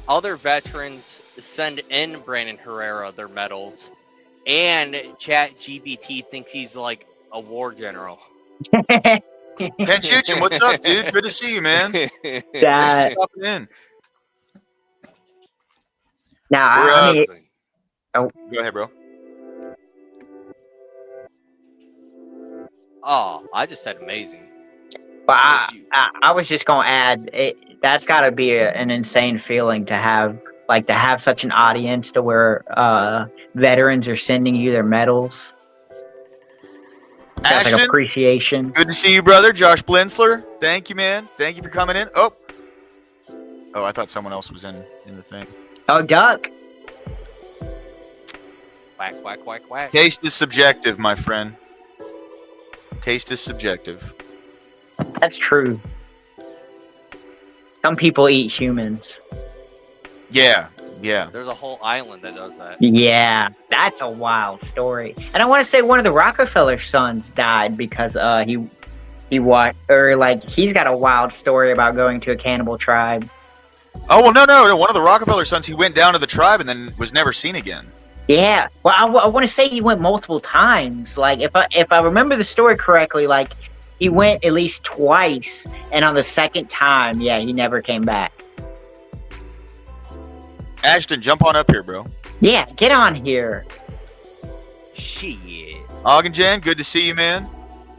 Other veterans send in Brandon Herrera their medals, and ChatGPT thinks he's like a war general. Ken Chuchin, what's up, dude? Good to see you, man. Thanks for stopping in. Now, I mean, go ahead, bro. Oh, I just said amazing. But I was just gonna add, that's got to be an insane feeling to have such an audience to where veterans are sending you their medals. That's like appreciation. Good to see you, brother. Josh Blinzler. Thank you, man. Thank you for coming in. Oh, I thought someone else was in the thing. Oh, Duck. Whack, whack, whack, whack. Taste is subjective, my friend. Taste is subjective. That's true. Some people eat humans. Yeah. There's a whole island that does that. Yeah, that's a wild story. And I want to say one of the Rockefeller sons died because he's got a wild story about going to a cannibal tribe. Oh well, no. One of the Rockefeller sons, he went down to the tribe and then was never seen again. Yeah. Well, I want to say he went multiple times. Like if I remember the story correctly, like he went at least twice, and on the second time, yeah, he never came back. Ashton, jump on up here, bro. Yeah, get on here. Shit. Ogden Jen, good to see you, man.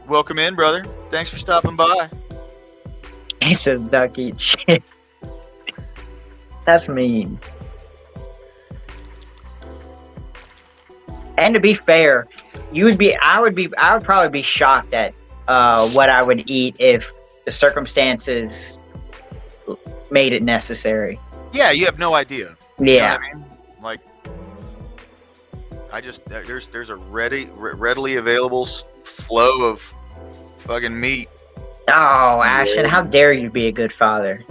Welcome in, brother. Thanks for stopping by. He says duck eat shit. That's mean. And to be fair, I would probably be shocked at what I would eat if the circumstances made it necessary. Yeah, you have no idea. Yeah. You know what I mean? Like, there's a readily available flow of fucking meat. Oh, Ashton, how dare you be a good father?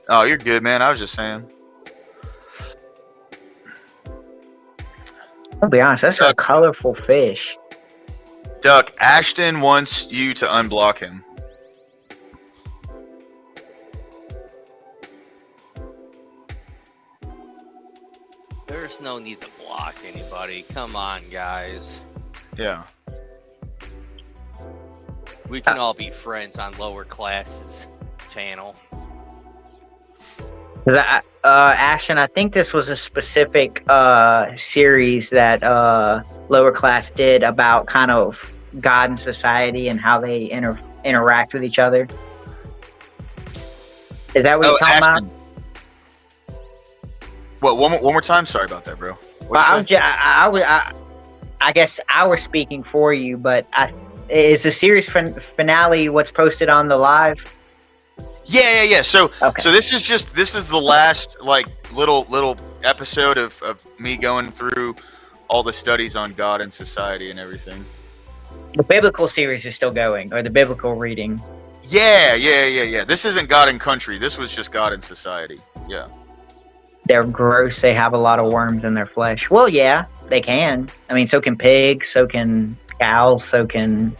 Oh, you're good, man. I was just saying. I'll be honest, that's a colorful fish. Duck, Ashton wants you to unblock him. There's no need to block anybody. Come on, guys. Yeah. We can all be friends on lower classes channel. Ashton, I think this was a specific series that lower class did about kind of God and society and how they interact with each other. Is that what you're talking about? What? One more time? Sorry about that, bro. Well, I guess I was speaking for you, but is the series finale what's posted on the live? Yeah. So okay. So this is the last like little episode of me going through all the studies on God and society and everything. The biblical series is still going, or the biblical reading. Yeah. This isn't God and Country. This was just God and Society. Yeah. They're gross. They have a lot of worms in their flesh. Well, yeah, they can. I mean, so can pigs, so can cows, so can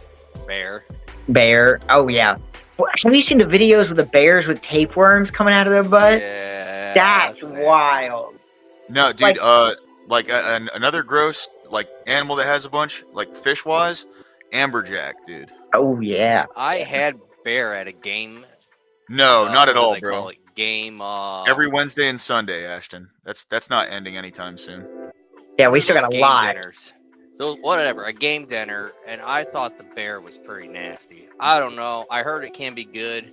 bear. Oh yeah. Have you seen the videos with the bears with tapeworms coming out of their butt? Yeah. That's wild. No, dude. Another gross like animal that has a bunch like fish wise, amberjack, dude. Oh yeah. I had bear at a game. No, not at all, bro. Call it game. Every Wednesday and Sunday, Ashton. That's not ending anytime soon. Yeah, we still got a game lot. dinners. Those whatever, a game dinner, and I thought the bear was pretty nasty. I don't know. I heard it can be good.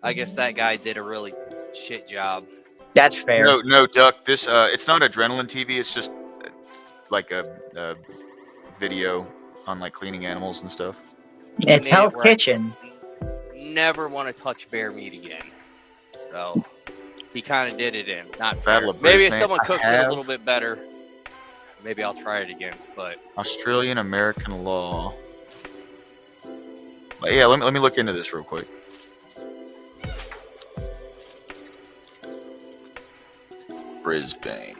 I guess that guy did a really shit job. That's fair. No, Duck. This it's not Adrenaline TV. It's just like a video on like cleaning animals and stuff. He It's made Hell's it where I Kitchen. never want to touch bear meat again. So he kind of did it in. Not Battle fair. of Maybe if Brisbane, someone I cooks it have. a little bit better, maybe I'll try it again. But Australian American law. But yeah, let me look into this real quick. Brisbane.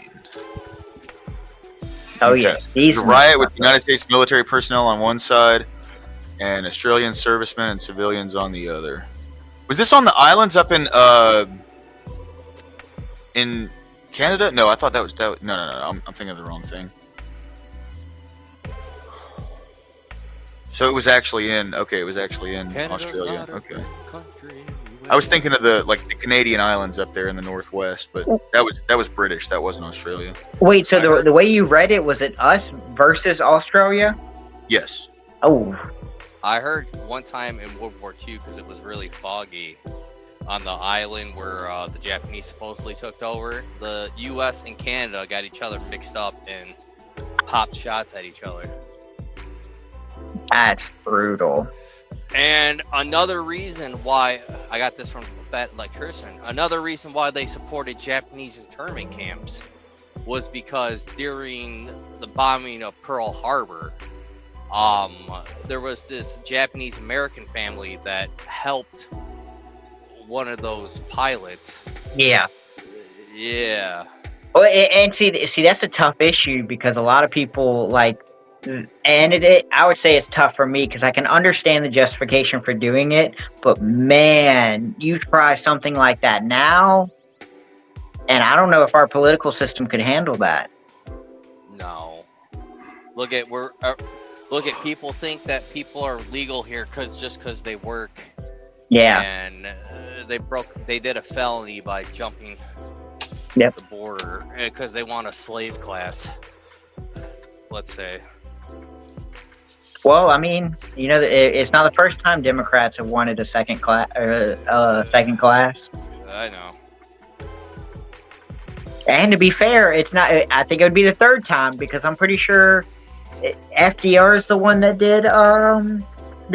Oh Okay. yeah, The these riot with United States military personnel on one side and Australian servicemen and civilians on the other. Was this on the islands up in Canada? No, I thought that was no. I'm thinking of the wrong thing. So it was actually in Canada's Australia. not a Okay. country. I was thinking of the Canadian islands up there in the northwest, but that was British. That wasn't Australia. Wait, so the way you read it, was it us versus Australia? Yes. Oh, I heard one time in World War II, because it was really foggy on the island where the Japanese supposedly took over, the U.S. and Canada got each other mixed up and popped shots at each other. that's brutal. And another reason why I got this from that electrician, another reason why they supported Japanese internment camps was because during the bombing of Pearl Harbor, there was this Japanese American family that helped one of those pilots. Yeah. Yeah. Well, and see, that's a tough issue because a lot of people and I would say it's tough for me because I can understand the justification for doing it, but man, you try something like that now, and I don't know if our political system could handle that. No. Look at people think that people are legal here just because they work. Yeah. And they did a felony by jumping Yep. the border because they want a slave class, let's say. Well, I mean, it's not the first time Democrats have wanted a second class. I know. And to be fair, it's not. I think it would be the third time because I'm pretty sure FDR is the one that did the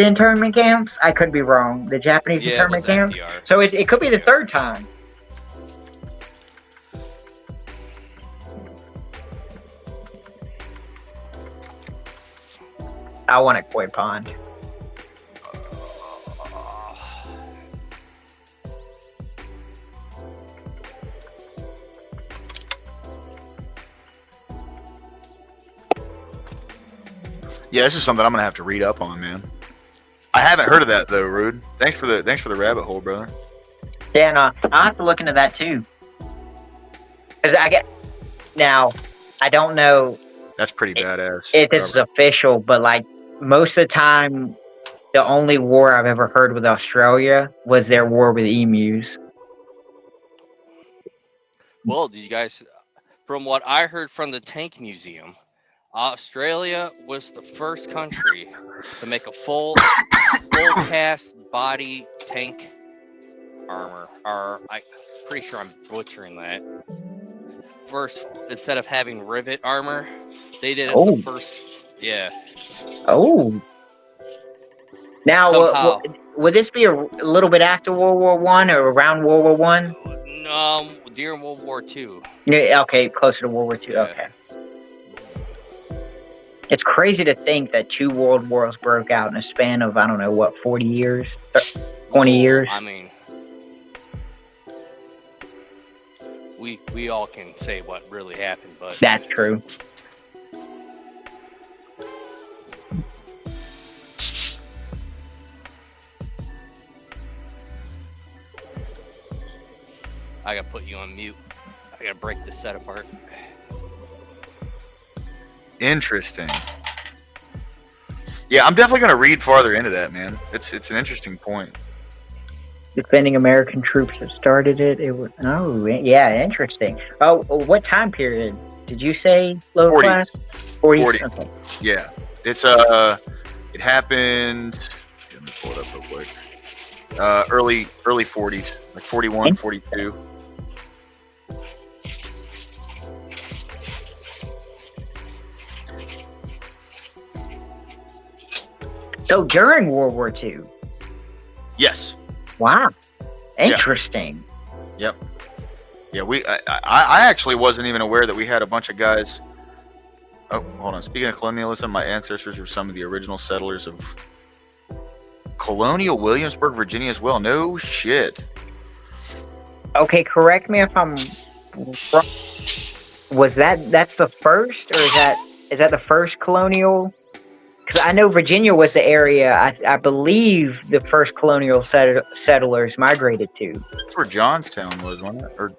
internment camps. I could be wrong. The Japanese internment camps. FDR. So it could be the third time. I want a koi pond. Yeah, this is something I'm gonna have to read up on, man. I haven't heard of that though, Rude. Thanks for the rabbit hole, brother. Yeah, no, I'll have to look into that too. Cause I don't know That's pretty badass. if this is official, but most of the time, the only war I've ever heard with Australia was their war with emus. Well, do you guys, from what I heard from the Tank Museum, Australia was the first country to make a full cast body tank armor. I'm pretty sure I'm butchering that. First, instead of having rivet armor, they did it the first. Yeah. Oh. Now, Somehow. would this be a little bit after World War One or around World War One? During World War II. Yeah, okay, closer to World War II. Yeah. Okay. It's crazy to think that 2 world wars broke out in a span of, I don't know, what, 40 years? 20 years? I mean, we all can say what really happened, but That's true. I gotta put you on mute. I gotta break this set apart. Interesting. Yeah, I'm definitely gonna read farther into that, man. It's an interesting point. Defending American troops that started it. It was yeah, interesting. Oh, what time period did you say? Low 40s. class. 40s. 40. Okay. Yeah, it's it happened. Let me pull it up real quick. Early 40s, like 41, 42. So during World War II. Yes. Wow. Interesting. Yep. Yeah, I actually wasn't even aware that we had a bunch of guys. Oh, hold on. Speaking of colonialism, my ancestors were some of the original settlers of colonial Williamsburg, Virginia as well. No shit. Okay, correct me if I'm wrong. Was that's the first, or is that the first colonial? Because I know Virginia was the area I believe the first colonial settlers migrated to. That's where Johnstown was, wasn't it? Or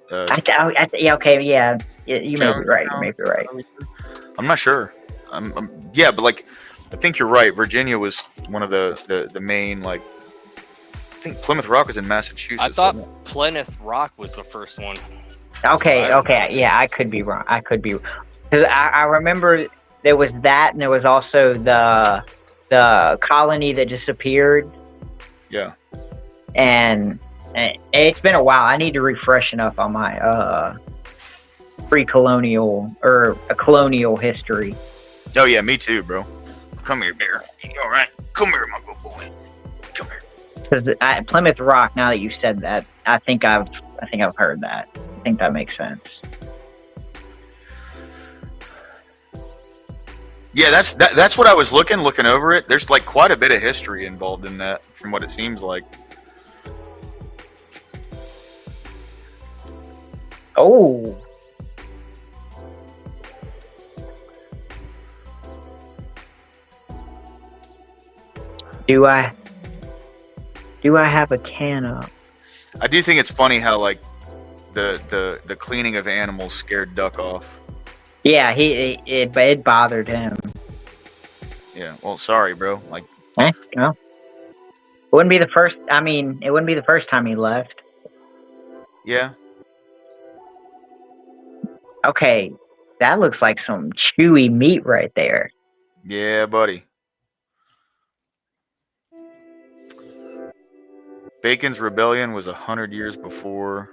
Yeah, okay, yeah. You may be right. You may be right. I'm not sure. Yeah, but like, I think you're right. Virginia was one of the main, like, I think Plymouth Rock was in Massachusetts. I thought Plymouth Rock was the first one. Okay, yeah, I could be wrong. Because I remember there was that, and there was also the colony that disappeared. Yeah. And it's been a while. I need to refreshen up on my pre-colonial or a colonial history. Oh yeah, me too, bro. Come here, bear. You all right? Come here, my good boy. Come here. Because Plymouth Rock. Now that you said that, I think I've heard that. I think that makes sense. Yeah, that's what I was looking over it. There's like quite a bit of history involved in that, from what it seems like. Oh. Do I have a can up? I do think it's funny how like the cleaning of animals scared Duck off. Yeah, it bothered him. Yeah, well, sorry, bro. Like, no, it wouldn't be the first. I mean, it wouldn't be the first time he left. Yeah. Okay, that looks like some chewy meat right there. Yeah, buddy. Bacon's rebellion was 100 years before.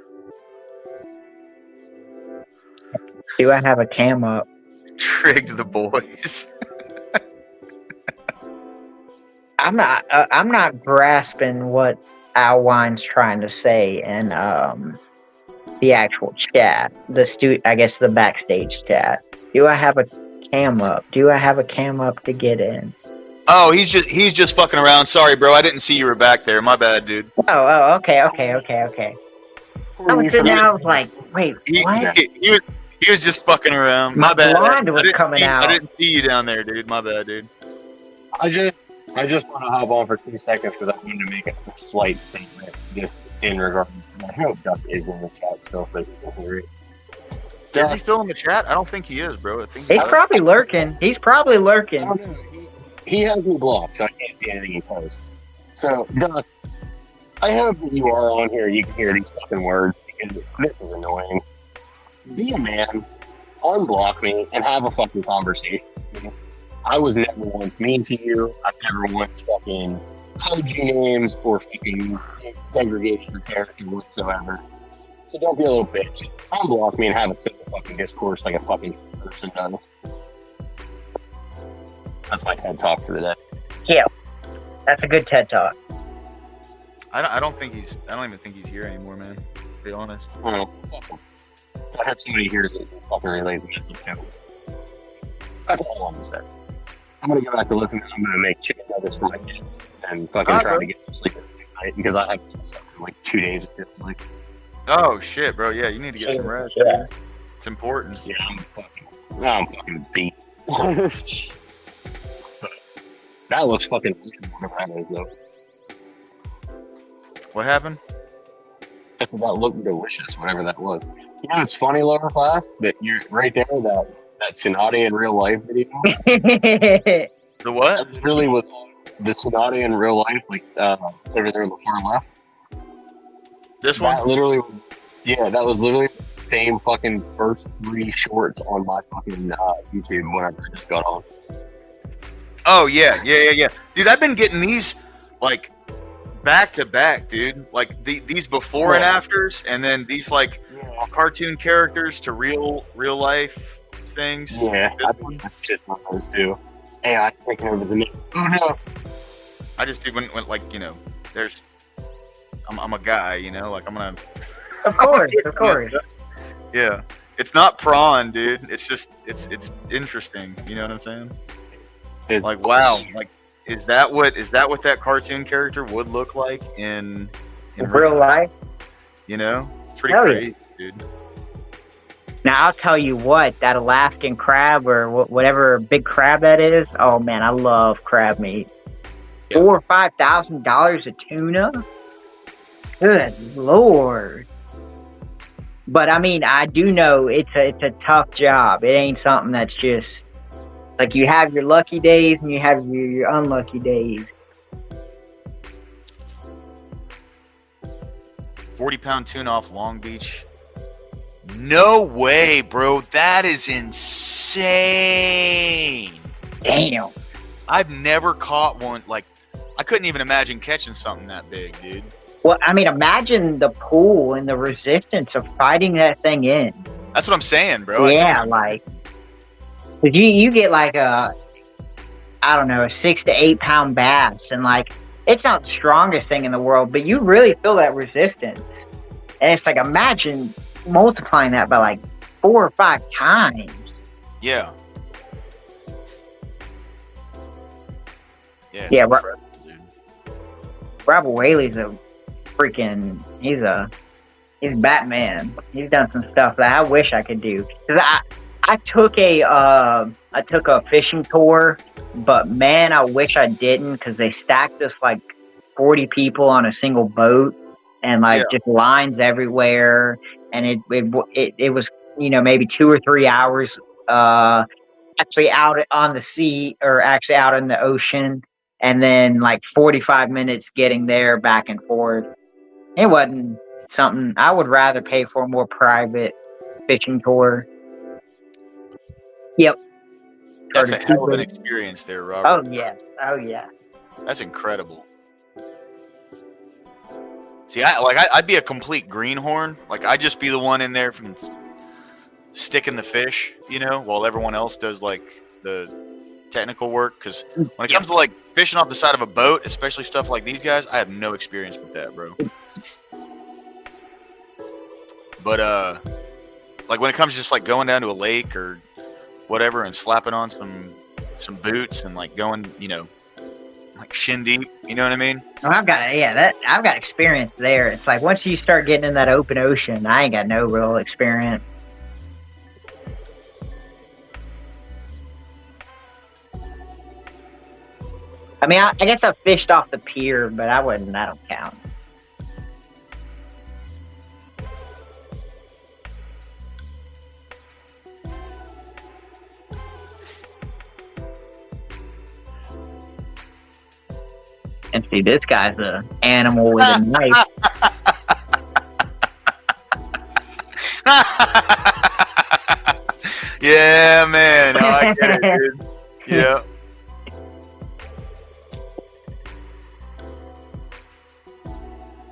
Do I have a cam up? Trigged the boys. I'm not grasping what Al Wine's trying to say in the actual chat. I guess the backstage chat. Do I have a cam up? Do I have a cam up to get in? Oh, he's just fucking around. Sorry, bro. I didn't see you were back there. My bad, dude. Oh, okay. I was sitting there, I was like, wait, what? He was just fucking around. My bad. blonde was coming out. I didn't see you down there, dude. My bad, dude. I just want to hop on for 2 seconds because I wanted to make a slight statement just in regards to I hope Duck is in the chat still so people can read. Is he still in the chat? I don't think he is, bro. I think He's probably lurking. He's probably lurking. He has me blocked, so I can't see anything he posts. So, Duck, I hope that you are on here. You can hear these fucking words because this is annoying. Be a man, unblock me, and have a fucking conversation. I was never once mean to you. I've never once fucking called you names or fucking degraded your character whatsoever. So don't be a little bitch. Unblock me and have a simple fucking discourse like a fucking person does. That's my TED Talk for the day. Yeah, that's a good TED Talk. I don't even think he's here anymore, man. To be honest. I don't know. I hope somebody hears it and fucking relays the message too. That's all I'm gonna say. I'm gonna go back to listen. I'm gonna make chicken nuggets for my kids and fucking try to get some sleep every night because I haven't slept in like 2 days. It feels like. Oh shit, bro. Yeah, you need to get some rest. Yeah. Dude. It's important. Yeah, I'm fucking beat. But that looks fucking awesome, whatever that is, though. What happened? I said that looked delicious, whatever that was. You know, it's funny, lower class, that you're right there, that Sonata in real life video. The what? That literally was the Sonata in real life, like over there on the far left. This That one? literally was, that was literally the same fucking first 3 shorts on my fucking YouTube whenever I just got on. Oh yeah. Dude, I've been getting these like back to back, dude. Like these before and afters, and then these like Yeah, cartoon characters to real life things. yeah, This I one, think that's just one of those two. AI's taking over the net. Oh no! I just do when like there's I'm a guy, like I'm gonna. Of course, of course. Yeah, it's not prawn, dude. It's just it's interesting. You know what I'm saying? It's- Like wow, like is that what that cartoon character would look like in Real life. You know, it's pretty Hell yeah. crazy, dude. Now I'll tell you what, that Alaskan crab or whatever big crab that is. Oh man, I love crab meat. Yeah. $4,000 or $5,000 a tuna. Good lord. But I mean, I do know it's a tough job. It ain't something that's just like you have your lucky days and you have your unlucky days. 40-pound tuna off Long Beach. No way, bro. That is insane. Damn. I've never caught one. Like, I couldn't even imagine catching something that big, dude. Well, I mean, imagine the pull and the resistance of fighting that thing in. That's what I'm saying, bro. Yeah, like, cause you get like I don't know, a 6 to 8 pound bass, and like, it's not the strongest thing in the world, but you really feel that resistance. And it's like, imagine multiplying that by like 4 or 5 times. Yeah. Yeah. Yeah, it's incredible, dude. Robert Whaley's he's Batman. He's done some stuff that I wish I could do. Cause I took a fishing tour, but man, I wish I didn't, because they stacked us like 40 people on a single boat, and like just lines everywhere, and it was maybe 2 or 3 hours actually out on the sea, or actually out in the ocean, and then like 45 minutes getting there back and forth. It wasn't something I would rather pay for, a more private fishing tour. Yep. That's a hell of an experience there, Robert. Oh yeah. Oh yeah. That's incredible. See, I'd be a complete greenhorn. Like, I'd just be the one in there from sticking the fish, while everyone else does like the technical work. Because when it comes to like fishing off the side of a boat, especially stuff like these guys, I have no experience with that, bro. But like when it comes to just like going down to a lake or whatever and slapping on some boots and like going, like shin deep, you know what I mean? Well, I've got experience there. It's like once you start getting in that open ocean, I ain't got no real experience. I mean, I guess I fished off the pier, but I don't count. And see, this guy's an animal with a knife. Yeah, man. No, I get it, dude. Yeah.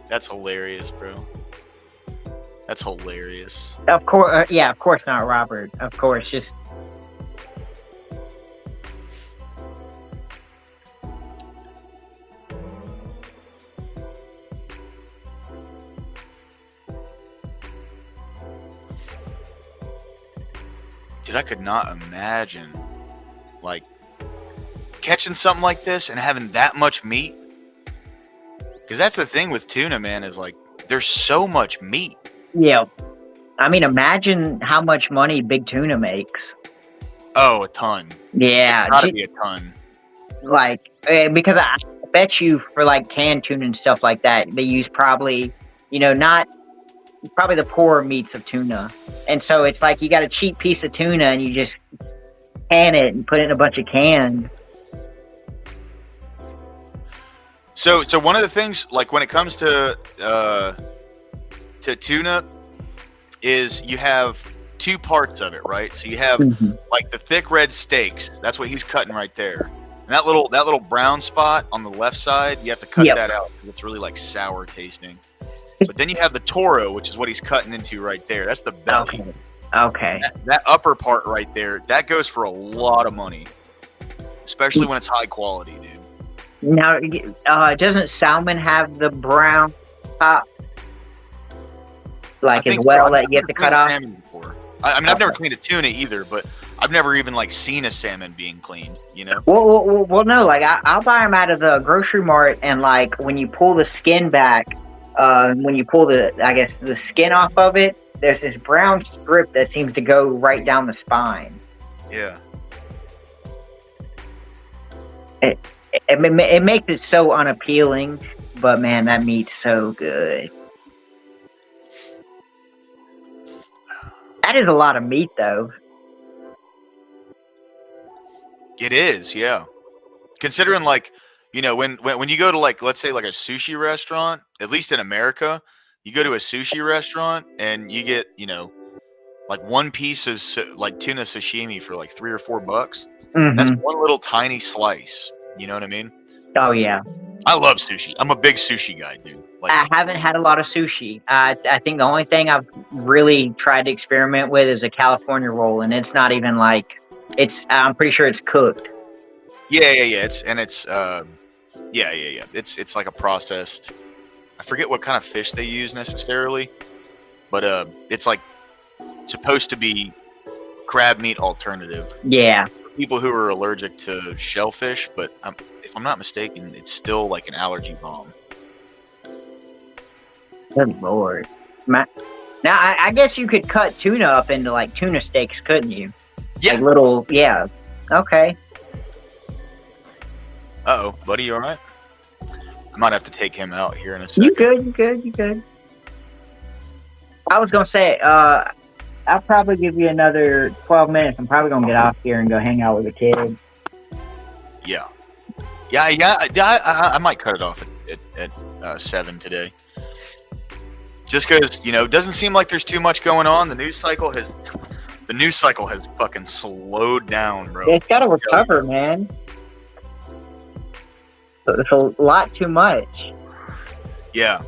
That's hilarious, bro. That's hilarious. Of course, yeah, of course not, Robert. Of course, just. Dude, I could not imagine, like, catching something like this and having that much meat. Because that's the thing with tuna, man, is like, there's so much meat. Yeah. I mean, imagine how much money big tuna makes. Oh, a ton. Yeah. It's gotta be a ton. Like, because I bet you for like canned tuna and stuff like that, they use probably, not probably the poorer meats of tuna. And so it's like you got a cheap piece of tuna and you just can it and put it in a bunch of cans. So one of the things, like when it comes to to tuna is you have two parts of it, right? So you have like the thick red steaks. That's what he's cutting right there. And that little brown spot on the left side, you have to cut Yep. that out. It's really like sour tasting. But then you have the toro, which is what he's cutting into right there. That's the belly. Okay. That upper part right there, that goes for a lot of money, especially when it's high quality, dude. Now, doesn't salmon have the brown top, like as well, that you have to cut off? Salmon before. I mean, I've never cleaned a tuna either, but I've never even like seen a salmon being cleaned. You know? Well, no. Like I'll buy them out of the grocery mart, and like when you pull the skin back, when you pull the skin off of it, there's this brown strip that seems to go right down the spine. Yeah. It makes it so unappealing, but man, that meat's so good. That is a lot of meat, though. It is, yeah. Considering, like, you know, when you go to, like, let's say, like a sushi restaurant, at least in America, you go to a sushi restaurant and you get, you know, like one piece of like tuna sashimi for like $3 or $4. That's one little tiny slice. You know what I mean? Oh yeah. I love sushi. I'm a big sushi guy, dude. Like, I haven't had a lot of sushi. I think the only thing I've really tried to experiment with is a California roll, and it's not even like I'm pretty sure it's cooked. Yeah. It's like a processed. I forget what kind of fish they use necessarily, but it's like supposed to be crab meat alternative. Yeah. For people who are allergic to shellfish, but if I'm not mistaken, it's still like an allergy bomb. Good lord. Now, I guess you could cut tuna up into like tuna steaks, couldn't you? Yeah. Like little, yeah. Okay. Uh-oh, buddy, you all right? I might have to take him out here in a second. You good. I was gonna say, I'll probably give you another 12 minutes. I'm probably gonna get off here and go hang out with the kids. Yeah. I might cut it off at 7 today. Just because, you know, it doesn't seem like there's too much going on. The news cycle has fucking slowed down, bro. It's gotta recover, man. It's a lot too much. Yeah.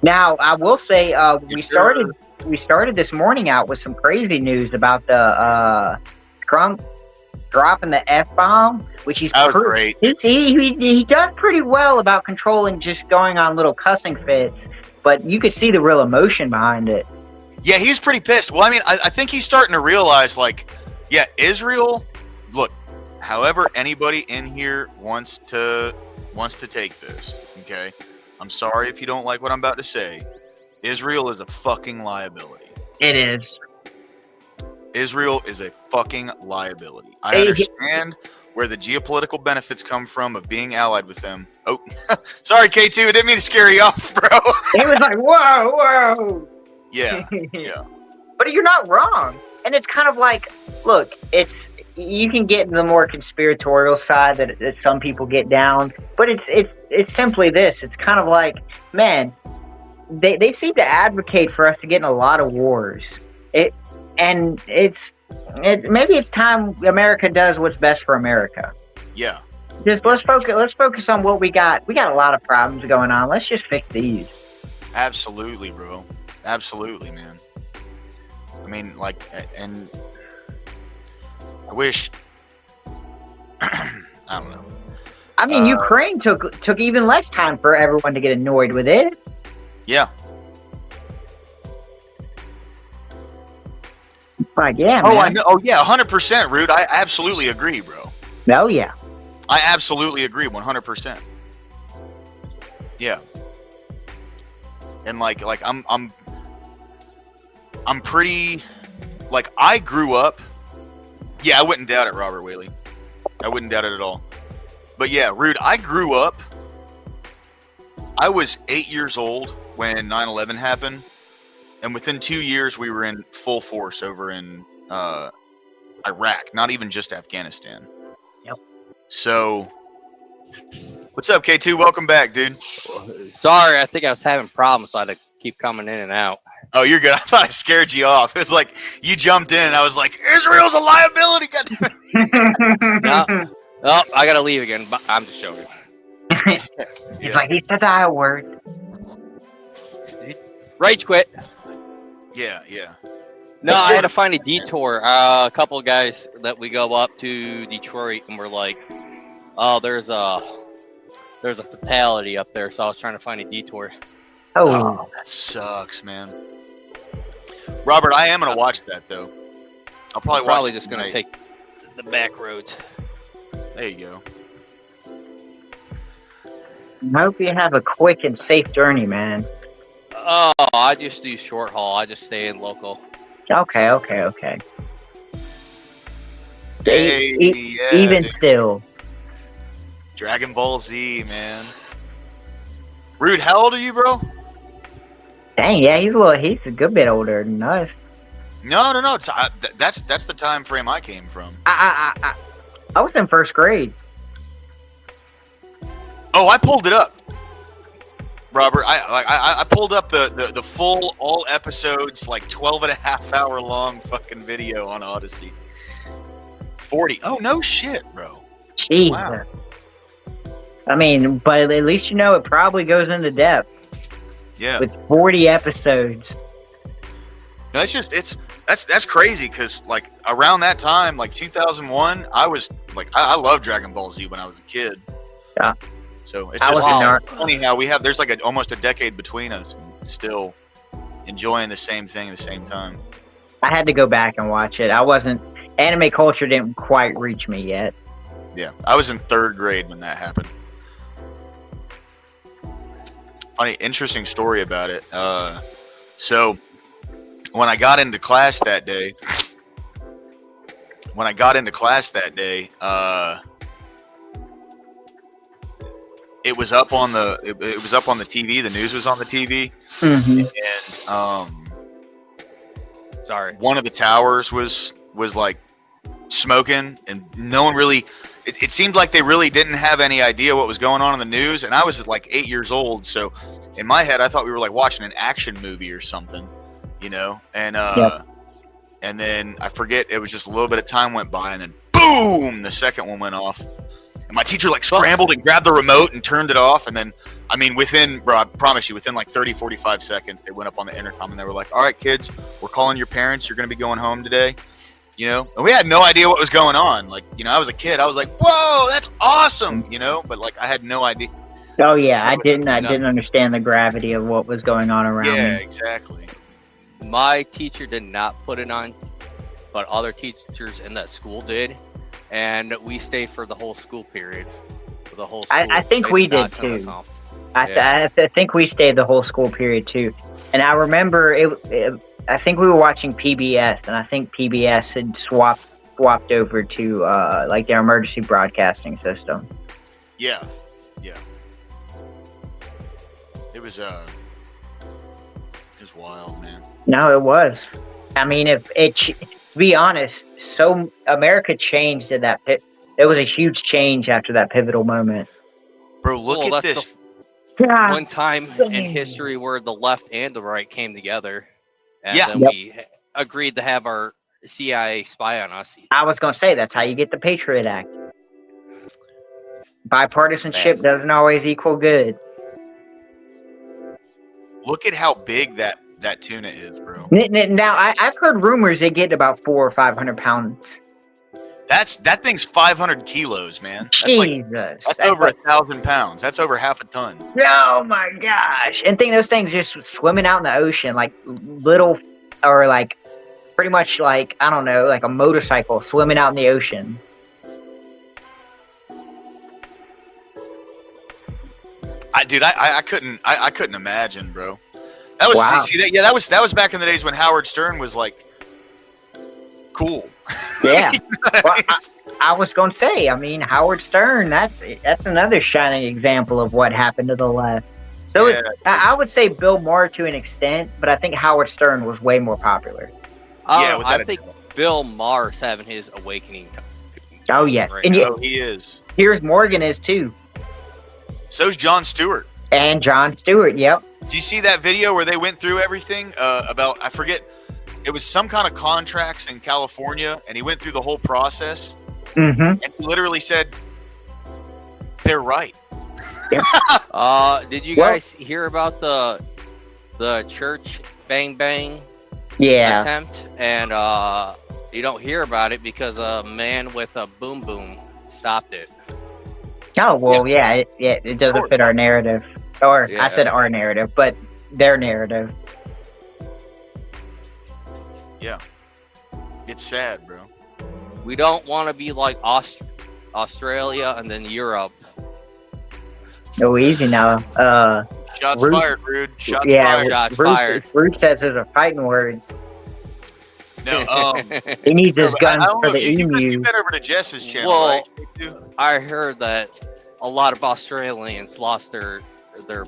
Now, I will say, we started this morning out with some crazy news about the Trump dropping the F-bomb, which That was great. He done pretty well about controlling just going on little cussing fits, but you could see the real emotion behind it. Yeah, he's pretty pissed. Well, I mean, I think he's starting to realize, like, yeah, Israel, look, however anybody in here wants to take this, okay? I'm sorry if you don't like what I'm about to say. Israel is a fucking liability. It is. Israel is a fucking liability. I understand where the geopolitical benefits come from of being allied with them. Oh, sorry, K2, I didn't mean to scare you off, bro. It was like, whoa. Yeah. But you're not wrong. And it's kind of like, look, you can get in the more conspiratorial side that some people get down, but it's simply this. It's kind of like, man, they seem to advocate for us to get in a lot of wars. Maybe it's time America does what's best for America. Yeah. Just let's focus on what we got. We got a lot of problems going on. Let's just fix these. Absolutely, bro. Absolutely, man. I mean, like, and I wish. I don't know. I mean, Ukraine took even less time for everyone to get annoyed with it. Yeah. Like, yeah, man. Oh, I know. Oh, yeah, 100%, Rude. I absolutely agree, bro. Oh, yeah. I absolutely agree, 100%. Yeah. And like I'm pretty, like, I grew up. Yeah, I wouldn't doubt it, Robert Whaley. I wouldn't doubt it at all. But yeah, Rude, I grew up. I was 8 years old when 9/11 happened. And within 2 years, we were in full force over in Iraq, not even just Afghanistan. Yep. So, What's up, K2? Welcome back, dude. Sorry, I think I was having problems, so I had to keep coming in and out. Oh, you're good. I thought I scared you off. It was like you jumped in, and I was like, Israel's a liability. Goddamn. No. Oh, I gotta leave again, but I'm just joking. He's like, he said that word. Rage quit. Yeah. No, I had to find a detour. A couple of guys that we go up to Detroit, and we're like, "Oh, there's a fatality up there," so I was trying to find a detour. Oh, That sucks, man. Robert, I am gonna watch that though. I'll probably watch it just gonna tonight. take the back roads. There you go. I hope you have a quick and safe journey, man. Oh, I just do short haul. I just stay in local. Okay. Hey, yeah, Even dude. still. Dragon Ball Z, man. Rude, how old are you, bro? Dang, yeah, he's a good bit older than us. No. That's the time frame I came from. I was in first grade. Oh, I pulled it up, Robert. I pulled up the full all episodes, like 12.5 hour long fucking video on Odyssey. 40. Oh no shit, bro. Jesus. Wow. I mean, but at least you know it probably goes into depth Yeah. with 40 episodes. No, that's crazy because like around that time, like 2001, I was like I loved Dragon Ball Z when I was a kid. Yeah. So it's I just was in our- funny how there's like almost a decade between us, and still enjoying the same thing at the same time. I had to go back and watch it. Anime culture didn't quite reach me yet. Yeah, I was in 3rd grade when that happened. Funny, interesting story about it. So when I got into class that day, it was up on the it was up on the TV. The news was on the TV, Mm-hmm. and Sorry. one of the towers was like smoking, and no one really. It seemed like they really didn't have any idea what was going on in the news, and I was like 8 years old, so in my head I thought we were like watching an action movie or something, you know. And Yep. and then I forget, it was just a little bit of time went by, and then boom, the second one went off, and my teacher like scrambled and grabbed the remote and turned it off, and then I mean I promise you, within like 30-45 seconds they went up on the intercom and they were like, "All right, kids, we're calling your parents. You're going to be going home today." You know, and we had no idea what was going on. Like, you know, I was a kid. I was like, "Whoa, that's awesome!" You know, but like, I had no idea. Oh yeah, I didn't understand the gravity of what was going on around Yeah, me. exactly. My teacher did not put it on, but other teachers in that school did, and we stayed for the whole school period. For the whole school. I think They we not did turn us too. off. I think we stayed the whole school period too. And I remember I think we were watching PBS, and I think PBS had swapped over to like their emergency broadcasting system. Yeah. It was wild, man. No, it was. I mean, to be honest, so America changed at that pit. There was a huge change after that pivotal moment. Bro, look Well, at that's this. Yeah. One time in history where the left and the right came together, and Yeah. then Yep. we agreed to have our CIA spy on us. I was going to say that's how you get the Patriot Act. Bipartisanship doesn't always equal good. Look at how big that tuna is, bro. Now, I've heard rumors they get about 400 or 500 pounds. That thing's 500 kilos, man. Jesus. That's over 1,000 pounds. That's over half a ton. Oh my gosh. And think those things just swimming out in the ocean like little, or like pretty much like, I don't know, like a motorcycle swimming out in the ocean. I couldn't imagine, bro. That was Wow. see, that was back in the days when Howard Stern was like cool. Yeah. Well, I was going to say, I mean, Howard Stern, that's another shining example of what happened to the left. So Yeah. I would say Bill Maher to an extent, but I think Howard Stern was way more popular. Yeah, I without a think Bill Maher's having his awakening. Oh, yes. Right And now. Oh, he is. Piers Morgan is too. So's Jon Stewart. And Jon Stewart. Yep. Did you see that video where they went through everything about, I forget, it was some kind of contracts in California, and he went through the whole process, Mm-hmm. and he literally said, they're right. Did you guys hear about the church bang bang Yeah. attempt? And you don't hear about it because a man with a boom boom stopped it. Oh well, yeah. It doesn't fit our narrative, or Yeah. I said our narrative, but their narrative. Yeah. It's sad, bro. We don't want to be like Australia and then Europe. No, easy now. Shots Ruth- fired, Rude. Shots yeah, fired. Shots Bruce, fired. Bruce says those are fighting words. No, He needs his I guns don't for know the if you've emu. been over to Jess's channel, Well, right? Too? I heard that a lot of Australians lost their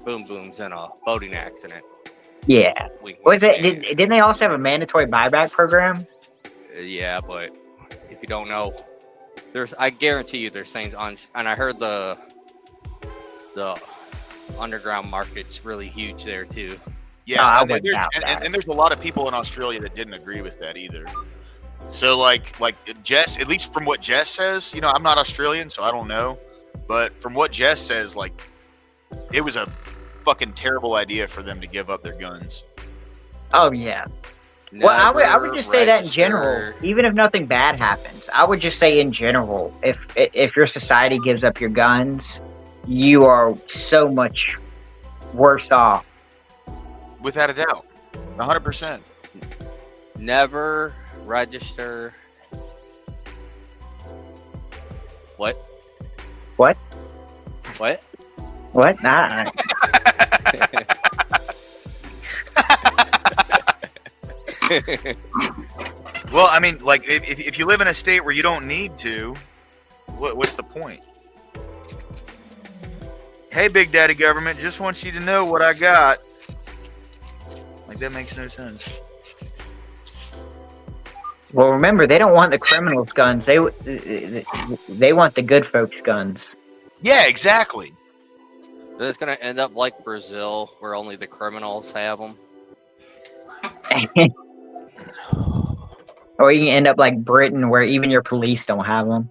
boom booms in a boating accident. Yeah. Week- Was it? Didn't they also have a mandatory buyback program? Yeah, but if you don't know, I guarantee you there's things on, and I heard the underground market's really huge there too. Yeah, I and, wouldn't there's, doubt and, that. and there's a lot of people in Australia that didn't agree with that either. So like Jess, at least from what Jess says, you know, I'm not Australian, so I don't know. But from what Jess says, like, it was a fucking terrible idea for them to give up their guns. Oh yeah. Well, I would Never just say that in register- general, even if nothing bad happens, I would just say in general, if your society gives up your guns, you are so much worse off. Without a doubt. 100%. Never register. What? What? What? What? Nah. Well, I mean, like, if you live in a state where you don't need to, what's the point? Hey, Big Daddy Government, just want you to know what I got. Like, that makes no sense. Well, remember, they don't want the criminals' guns. They want the good folks' guns. Yeah, exactly. It's gonna end up like Brazil, where only the criminals have them. Or you can end up like Britain, where even your police don't have them.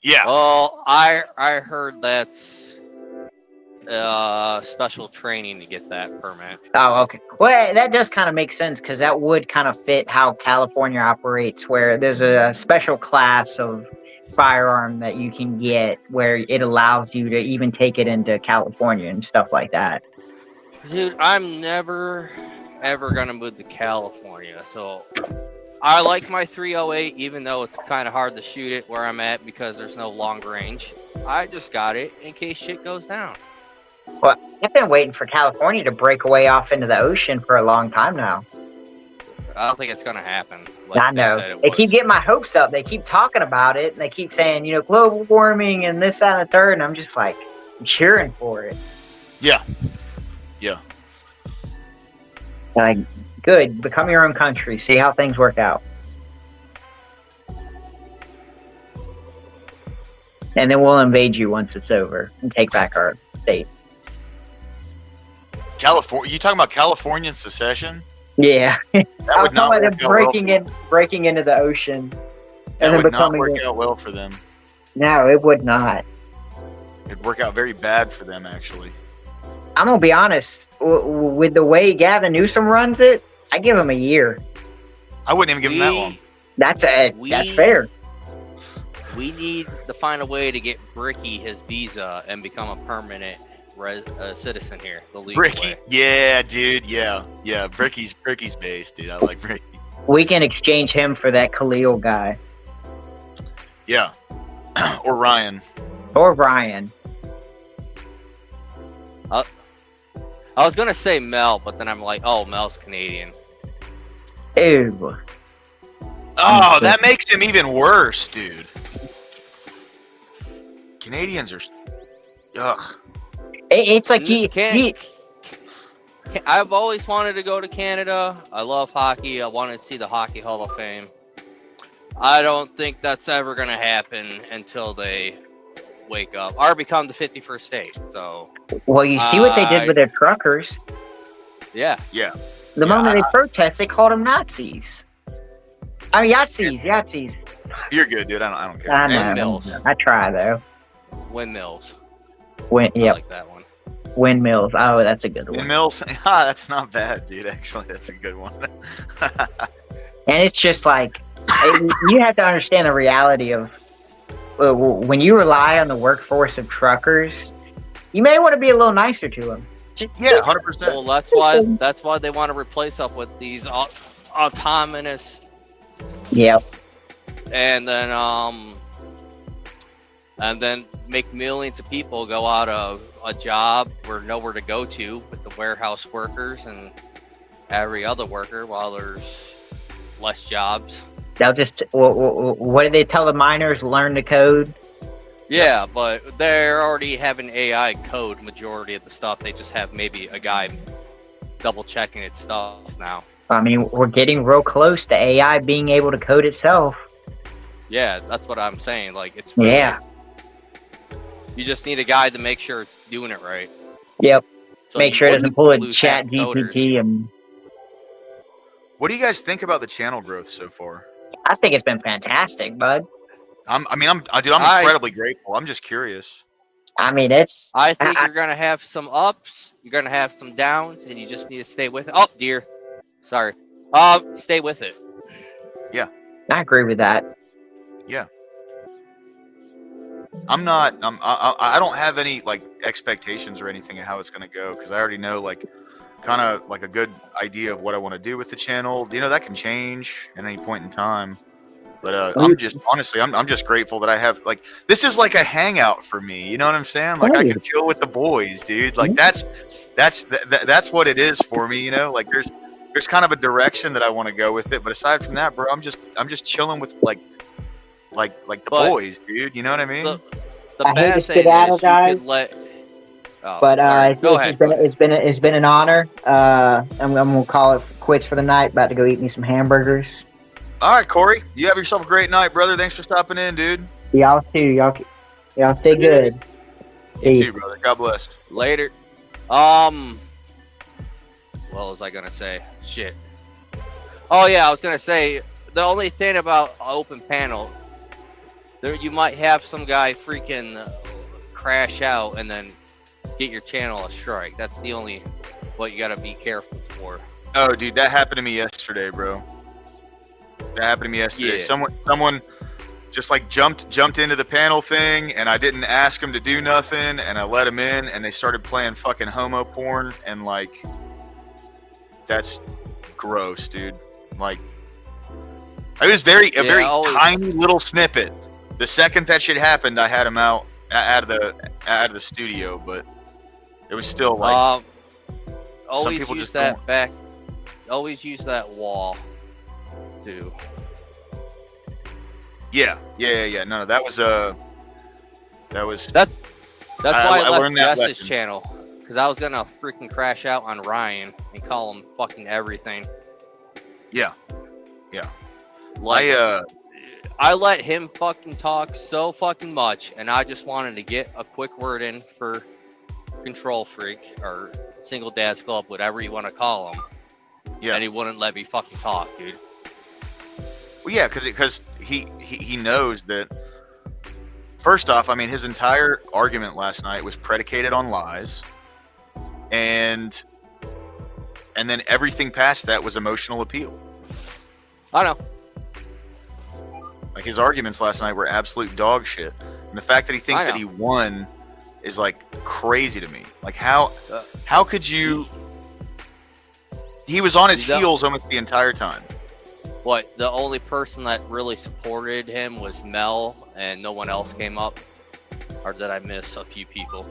Yeah. Well, I heard that's special training to get that permit. Oh, okay. Well, that does kind of make sense because that would kind of fit how California operates, where there's a special class of firearm that you can get where it allows you to even take it into California and stuff like that. Dude, I'm never ever gonna move to California, so I like my 308, even though it's kind of hard to shoot it where I'm at because there's no long range. I just got it in case shit goes down. Well, I've been waiting for California to break away off into the ocean for a long time now. I don't think it's gonna happen. Like I know. said it They was. keep getting my hopes up. They keep talking about it, and they keep saying, you know, global warming and this, that, and the third, and I'm just like, I'm cheering for it. Yeah. Yeah. Like, good, become your own country. See how things work out. And then we'll invade you once it's over and take back our state. California. You talking about Californian secession? Yeah. That I would was not talking work about out well for them breaking into the ocean. That and then would not becoming work out well for them. No, it would not. It'd work out very bad for them, actually. I'm gonna be honest. With the way Gavin Newsom runs it, I give him a year. I wouldn't even give them that long. That's fair. We need to find a way to get Bricky his visa and become a permanent citizen here. The legal Bricky, way. yeah, dude, yeah. Bricky's based, dude. I like Bricky. We can exchange him for that Khalil guy Yeah, or Ryan. or Ryan. I was gonna say Mel, but then I'm like, oh, Mel's Canadian. Ew. Oh, that makes him even worse, dude. Canadians are, ugh. It's like I've always wanted to go to Canada. I love hockey. I wanted to see the Hockey Hall of Fame. I don't think that's ever gonna happen until they wake up or become the 51st state. So Well, you see what they did with their truckers. yeah, The moment they protest, they called them Nazis. I mean, Yahtzees. You're good, dude. I don't care. I know. Windmills. I try though. windmills. Yep. I like that one. Windmills. Oh, that's a good one. Windmills? That's not bad, dude. Actually, that's a good one. And it's just like you have to understand the reality of when you rely on the workforce of truckers. You may want to be a little nicer to them. Yeah, 100%. Well, that's why they want to replace up with these autonomous. Yep. And then make millions of people go out of a job or nowhere to go to with the warehouse workers and every other worker while there's less jobs. They'll just what do they tell the miners? Learn to code. Yeah, but they're already having AI code majority of the stuff. They just have maybe a guy double checking its stuff now. I mean, we're getting real close to AI being able to code itself. Yeah, that's what I'm saying. Like it's really, Yeah. You just need a guy to make sure it's doing it right. Yep. So Make you sure it wouldn't doesn't pull a lose chat half coders. GPT and. What do you guys think about the channel growth so far? I think it's been fantastic, bud. I'm incredibly grateful. I'm just curious. I mean, it's. I think you're gonna have some ups, you're gonna have some downs, and you just need to stay with it. Oh dear, sorry. Stay with it. I agree with that. I don't have any like expectations or anything of how it's going to go because I already know like kind of like a good idea of what I want to do with the channel. You know, that can change at any point in time. But I'm just honestly, I'm just grateful that I have like this is like a hangout for me. You know what I'm saying? Like I can chill with the boys, dude. Like that's what it is for me. You know, like there's kind of a direction that I want to go with it. But aside from that, bro, I'm just chilling with like the boys, dude. You know what I mean? The I hate bad to thing skedaddle, is guys. you could let. Oh, But sorry. Go ahead. it's been an honor. I'm gonna call it quits for the night. About to go eat me some hamburgers. All right, Corey, you have yourself a great night, brother. Thanks for stopping in, dude. Y'all too. Y'all stay good. You Peace. too, brother. God bless. Later. What was I gonna say? Shit. Oh yeah, I was gonna say the only thing about open panel, there you might have some guy freaking crash out and then get your channel a strike. That's the only what you gotta be careful for. Oh, dude, that happened to me yesterday, bro. That happened to me yesterday. Yeah. Someone just like jumped into the panel thing, and I didn't ask them to do nothing, and I let them in, and they started playing fucking homo porn, and like, that's gross, dude. Like, it was very tiny little snippet. The second that shit happened, I had him out of the studio, but it was still like. Always people use just that don't. back. Always use that wall, too. Yeah. No, that was That's why I left learned that Jess's lesson. channel, because I was gonna freaking crash out on Ryan and call him fucking everything. Yeah. Like, I let him fucking talk so fucking much, and I just wanted to get a quick word in for Control Freak or Single Dad's Club, whatever you want to call him. Yeah. And he wouldn't let me fucking talk, dude. Well, yeah, because he knows that. First off, I mean, his entire argument last night was predicated on lies, and then everything past that was emotional appeal. I know. Like his arguments last night were absolute dog shit, and the fact that he thinks that he won is like crazy to me. Like how could you? He was on his heels almost the entire time. What, the only person that really supported him was Mel, and no one else came up? Or did I miss a few people?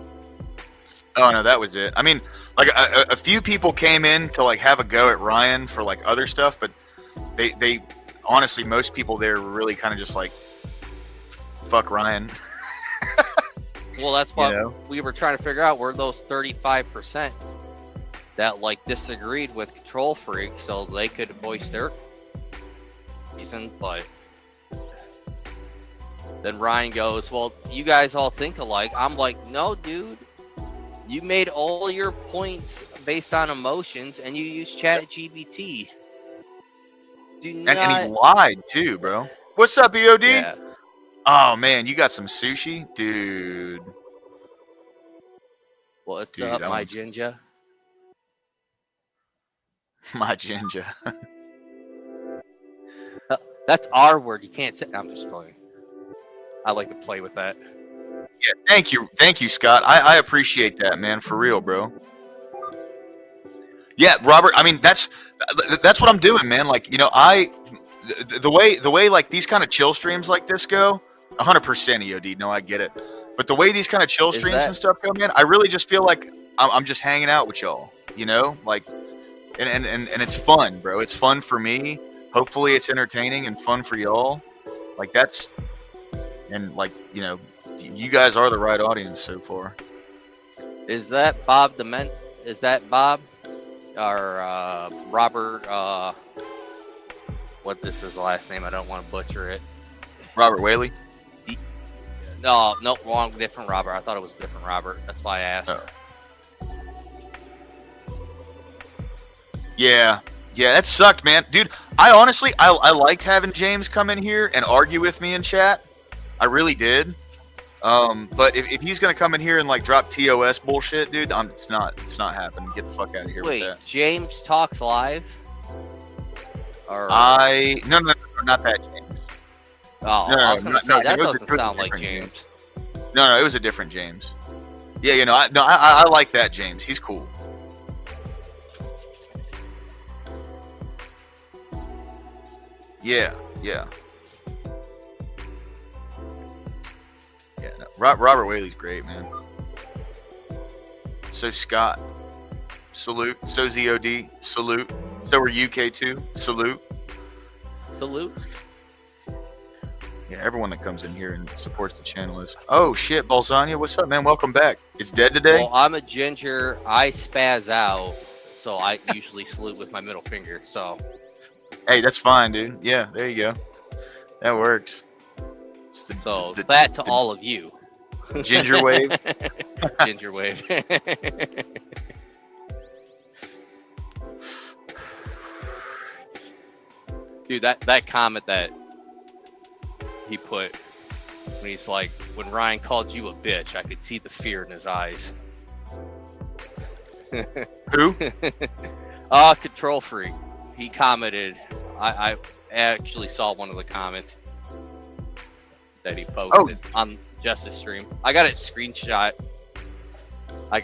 Oh no, that was it. I mean, like a few people came in to like have a go at Ryan for like other stuff, but they honestly, most people there were really kind of just like, fuck Ryan. Well, that's what we were trying to figure out. Were those 35% that like disagreed with Control Freak, so they could voice their reason, but Then Ryan goes, well, you guys all think alike. I'm like, no, dude. You made all your points based on emotions, and you use ChatGPT. Do not. And he lied too, bro. What's up, EOD? Yeah. Oh man, you got some sushi, dude. What's Dude, up, I my want some- ginger? My ginger. That's our word. You can't say. I'm just playing. I like to play with that. Yeah, thank you, Scott. I appreciate that, man, for real, bro. Yeah, Robert. I mean, that's what I'm doing, man. Like, you know, the way like these kind of chill streams like this go, 100% EOD. No, I get it. But the way these kind of chill Is streams that- and stuff go, man, I really just feel like I'm just hanging out with y'all. You know, like, and it's fun, bro. It's fun for me. Hopefully, it's entertaining and fun for y'all. Like that's, and like, you know, you guys are the right audience so far. Is that Bob Dement? Is that Bob or Robert? What this is his last name? I don't want to butcher it. Robert Whaley. No, wrong, different Robert. I thought it was a different Robert. That's why I asked. Oh. Yeah, that sucked, man. Dude, I honestly, I liked having James come in here and argue with me in chat. I really did. But if he's gonna come in here and like drop TOS bullshit, dude, it's not happening. Get the fuck out of here Wait, with that. James talks live? Or No, not that James. oh, no, I was gonna say no, that it was doesn't a sound like different James. No, it was a different James. Yeah, you know, I like that James. He's cool. Yeah. No, Robert Whaley's great, man. So Scott, salute. So ZOD, salute. So are UK2, salute. Salute. Yeah, everyone that comes in here and supports the channel is. Oh shit, Balzania, what's up, man? Welcome back. It's dead today. Well, I'm a ginger. I spaz out, so I usually salute with my middle finger. So Hey, that's fine, dude. Yeah, there you go. That works. It's the that to all of you. ginger wave. Ginger wave. Dude, that comment that he put when he's like, when Ryan called you a bitch, I could see the fear in his eyes. Who? Control Freak. He commented. I actually saw one of the comments that he posted on Justice Stream. I got it screenshot. I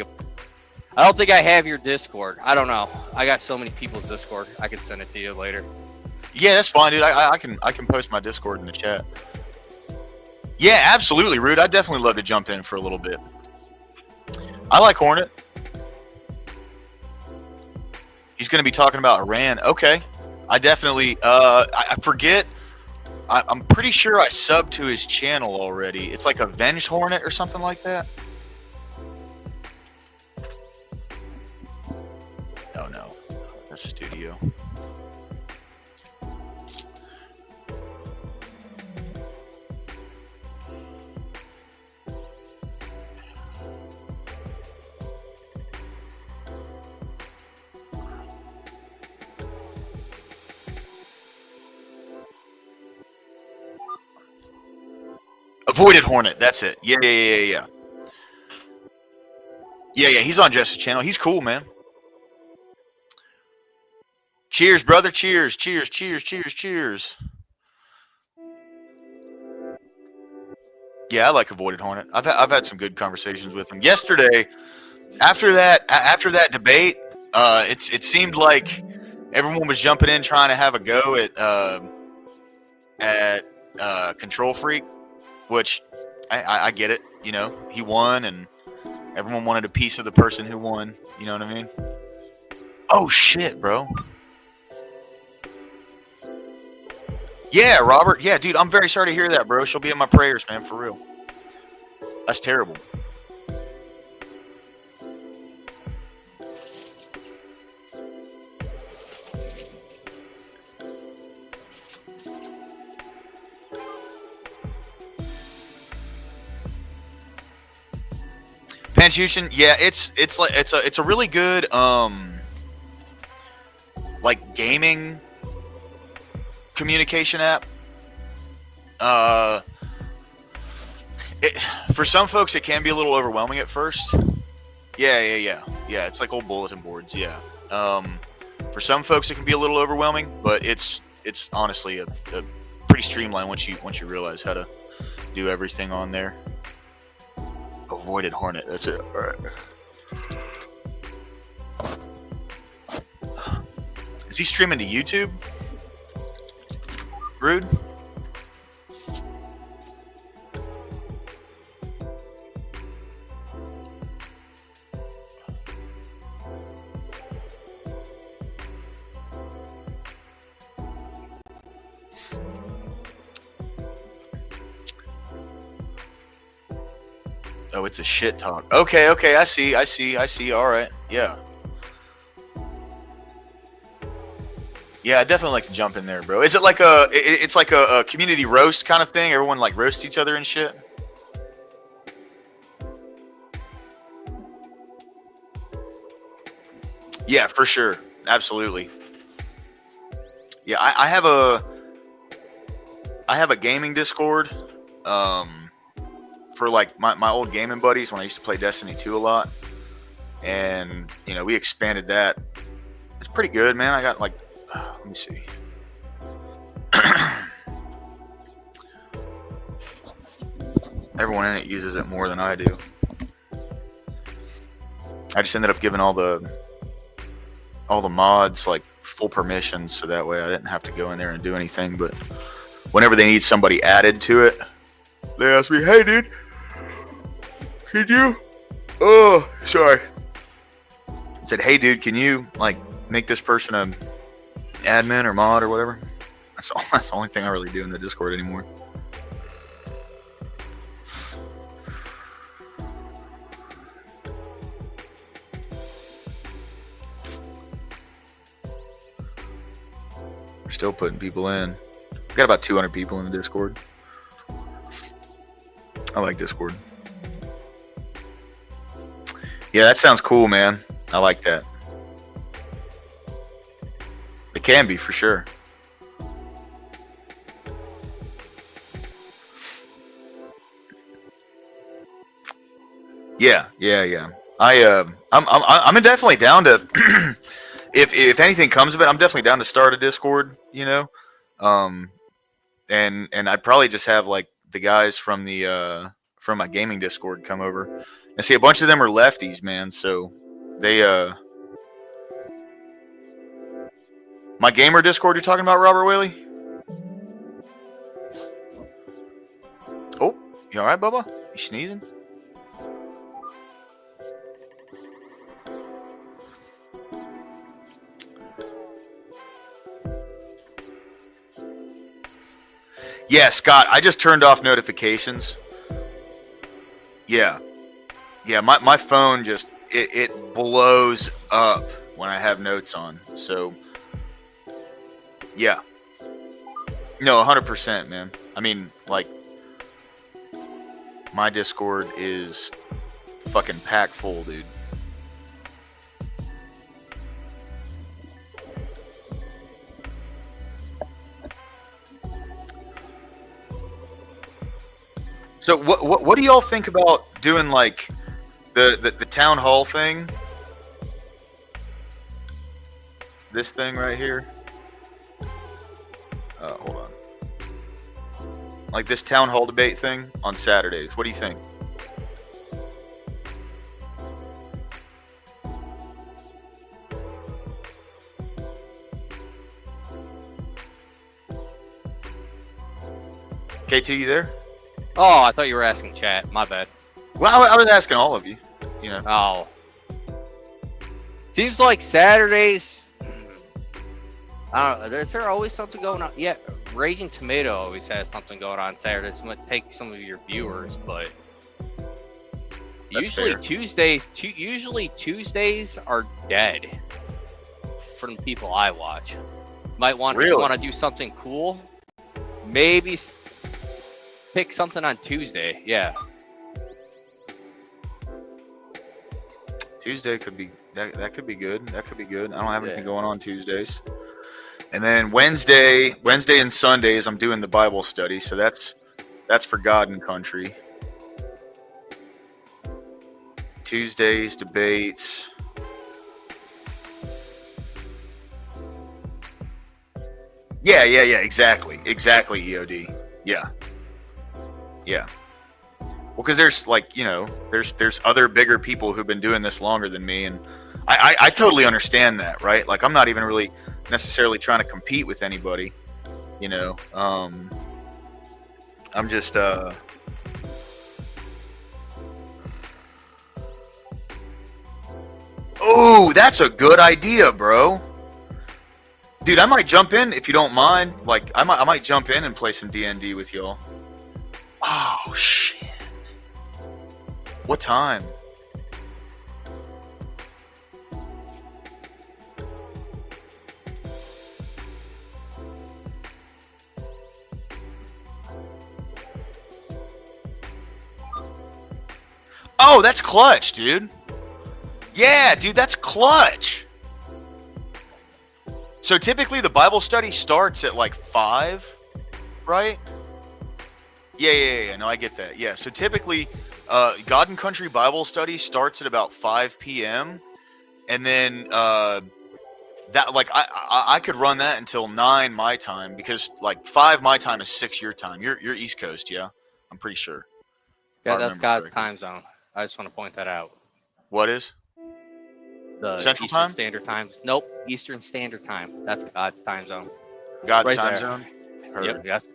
don't think I have your Discord. I don't know. I got so many people's Discord. I can send it to you later. Yeah, that's fine, dude. I can post my Discord in the chat. Yeah, absolutely, Rude. I'd definitely love to jump in for a little bit. I like Hornet. He's going to be talking about Iran. Okay. I definitely, I forget. I'm pretty sure I subbed to his channel already. It's like Avenged Hornet or something like that. Oh no, that's Studio. Avoided Hornet, that's it. Yeah. Yeah, he's on Justice channel. He's cool, man. Cheers, brother. Cheers. Yeah, I like Avoided Hornet. I've had some good conversations with him. Yesterday, after that debate, it seemed like everyone was jumping in trying to have a go at Control Freak, which I get it. You know, he won, and everyone wanted a piece of the person who won. You know what I mean? Oh shit, bro. Yeah, Robert. Yeah, dude, I'm very sorry to hear that, bro. She'll be in my prayers, man, for real. That's terrible. Panchuchin, yeah, it's a really good like gaming communication app. For some folks, it can be a little overwhelming at first. Yeah. It's like old bulletin boards. Yeah. For some folks, it can be a little overwhelming, but it's honestly a pretty streamlined once you realize how to do everything on there. Avoided Hornet. That's it. All right. Is he streaming to YouTube? Rude? Oh, it's a shit talk. Okay, I see. All right, yeah. Yeah, I definitely like to jump in there, bro. Is it like it's like a community roast kind of thing? Everyone like roasts each other and shit? Yeah, for sure. Absolutely. Yeah, I have a gaming Discord. For like my old gaming buddies when I used to play Destiny 2 a lot. And, you know, we expanded that. It's pretty good, man. I got like, let me see. Everyone in it uses it more than I do. I just ended up giving all the mods like full permissions, so that way I didn't have to go in there and do anything. But whenever they need somebody added to it, they ask me, "Hey, dude, can you?" Oh, sorry. I said, "Hey, dude, can you like make this person a admin or mod or whatever?" That's the only thing I really do in the Discord anymore. We're still putting people in. We've got about 200 people in the Discord. I like Discord. Yeah, that sounds cool, man. I like that. It can be, for sure. Yeah. I'm definitely down to if anything comes of it, I'm definitely down to start a Discord, you know. And I'd probably just have like the guys from my gaming Discord come over. And see, a bunch of them are lefties, man, so they my gamer Discord you're talking about, Robert Whaley? Oh, you alright, Bubba? You sneezing? Yeah, Scott, I just turned off notifications. Yeah, my phone just it blows up when I have notes on. So yeah, no, 100%, man. I mean, like, my Discord is fucking packed full, dude. So what do y'all think about doing like the town hall thing? This thing right here. Hold on. Like this town hall debate thing on Saturdays. What do you think? K2, you there? Oh, I thought you were asking chat. My bad. Well, I was asking all of you. You know. Oh. Seems like Saturdays. I don't know. Is there always something going on? Yeah, Raging Tomato always has something going on Saturdays. Might take some of your viewers, but That's usually fair. Tuesdays are dead from the people I watch. Might want Really? to do something cool. Maybe pick something on Tuesday. Yeah. Tuesday could be that could be good. That could be good. I don't have anything Yeah. going on Tuesdays. And then Wednesday and Sundays I'm doing the Bible study, so that's for God and country. Tuesdays debates. Yeah, exactly, EOD. Yeah. Well, because there's like, you know, there's other bigger people who've been doing this longer than me, and I totally understand that, right? Like, I'm not even really necessarily trying to compete with anybody, you know. I'm just Oh, that's a good idea, bro. Dude, I might jump in if you don't mind. Like, I might jump in and play some D&D with y'all. Oh shit. What time? Oh, that's clutch, dude. Yeah, dude, that's clutch. So typically the Bible study starts at like 5, right? Yeah. No, I get that. Yeah. So typically, God and Country Bible study starts at about 5 p.m. And then that, like, I could run that until 9 my time, because like 5 my time is 6 your time. You're East Coast, yeah? I'm pretty sure. Yeah, that's God's time zone. I just want to point that out. What is? The Central Eastern time? Standard Time. Nope, Eastern Standard Time. That's God's time zone. God's Right time there. zone? Heard. Yep. That's...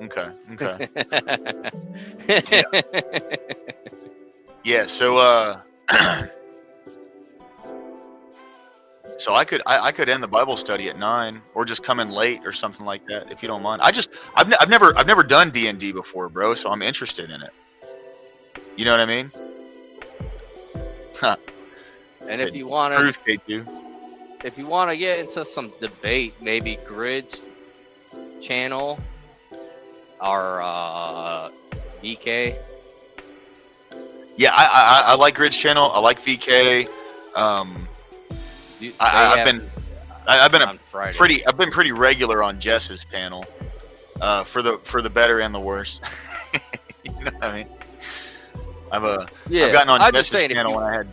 Okay. Yeah, so so I could end the Bible study at 9, or just come in late or something like that, if you don't mind. I've never done D&D before, bro, so I'm interested in it. You know what I mean? Huh. And if you want Truth, K2. if you want to get into some debate, maybe Grid's channel or VK. Yeah, I like Grid's channel. I like VK. I've been pretty regular on Jess's panel, for the better and the worse. You know what I mean? I've gotten on Jess's panel when I had.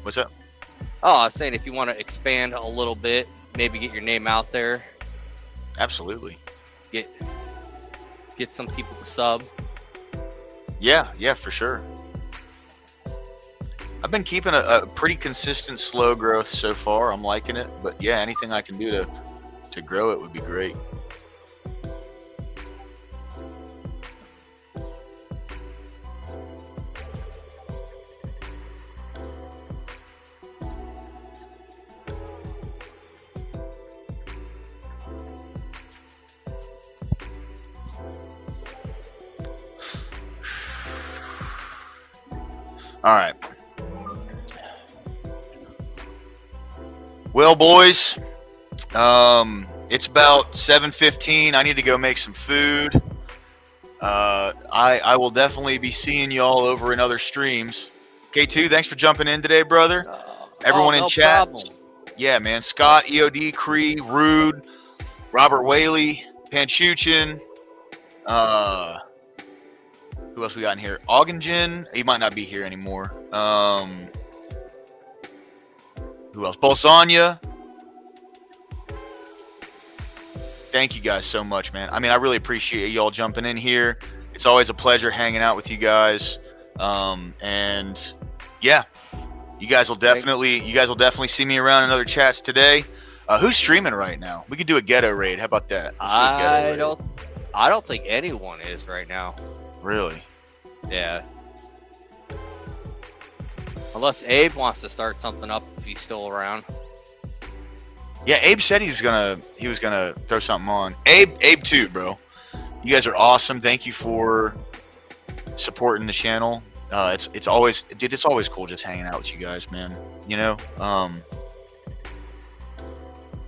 What's up? Oh, I was saying, if you want to expand a little bit, maybe get your name out there. Absolutely. Get some people to sub. Yeah, for sure. I've been keeping a pretty consistent slow growth so far. I'm liking it, but yeah, anything I can do to grow it would be great. All right. Well, boys, it's about 7:15. I need to go make some food. I will definitely be seeing y'all over in other streams. K2, thanks for jumping in today, brother. Everyone in chat. Problem. Yeah, man. Scott, EOD, Cree, Rude, Robert Whaley, Panchuchin. Who else we got in here? Augenjin. He might not be here anymore. Who else? Bolsanya. Thank you guys so much, man. I mean, I really appreciate y'all jumping in here. It's always a pleasure hanging out with you guys. And yeah, you guys will definitely see me around in other chats today. Who's streaming right now? We could do a ghetto raid. How about that? Let's do a ghetto raid. I don't think anyone is right now. Really? Yeah. Unless Abe wants to start something up if he's still around. Yeah, Abe said he was gonna throw something on. Abe too, bro. You guys are awesome. Thank you for supporting the channel. It's always cool just hanging out with you guys, man. You know,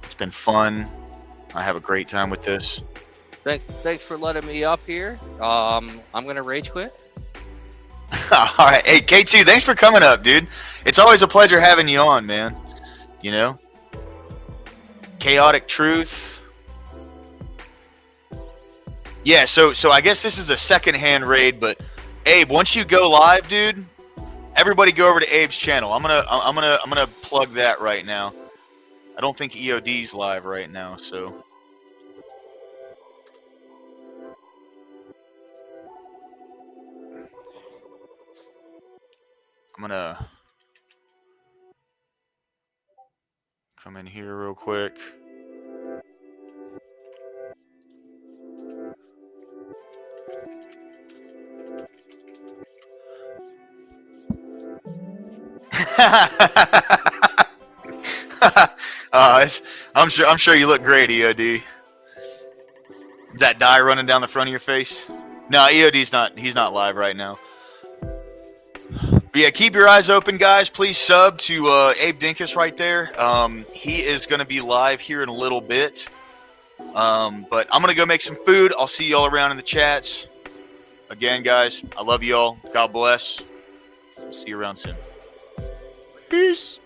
it's been fun. I have a great time with this. Thanks for letting me up here. I'm gonna rage quit. All right. Hey, K2, thanks for coming up, dude. It's always a pleasure having you on, man. You know? Chaotic Truth. Yeah, so I guess this is a secondhand raid, but Abe, once you go live, dude, everybody go over to Abe's channel. I'm gonna plug that right now. I don't think EOD's live right now, so I'm gonna come in here real quick. I'm sure you look great, EOD. That dye running down the front of your face? No, he's not live right now. But yeah, keep your eyes open, guys. Please sub to Abe Dinkus right there. He is going to be live here in a little bit. But I'm going to go make some food. I'll see y'all around in the chats. Again, guys, I love y'all. God bless. See you around soon. Peace.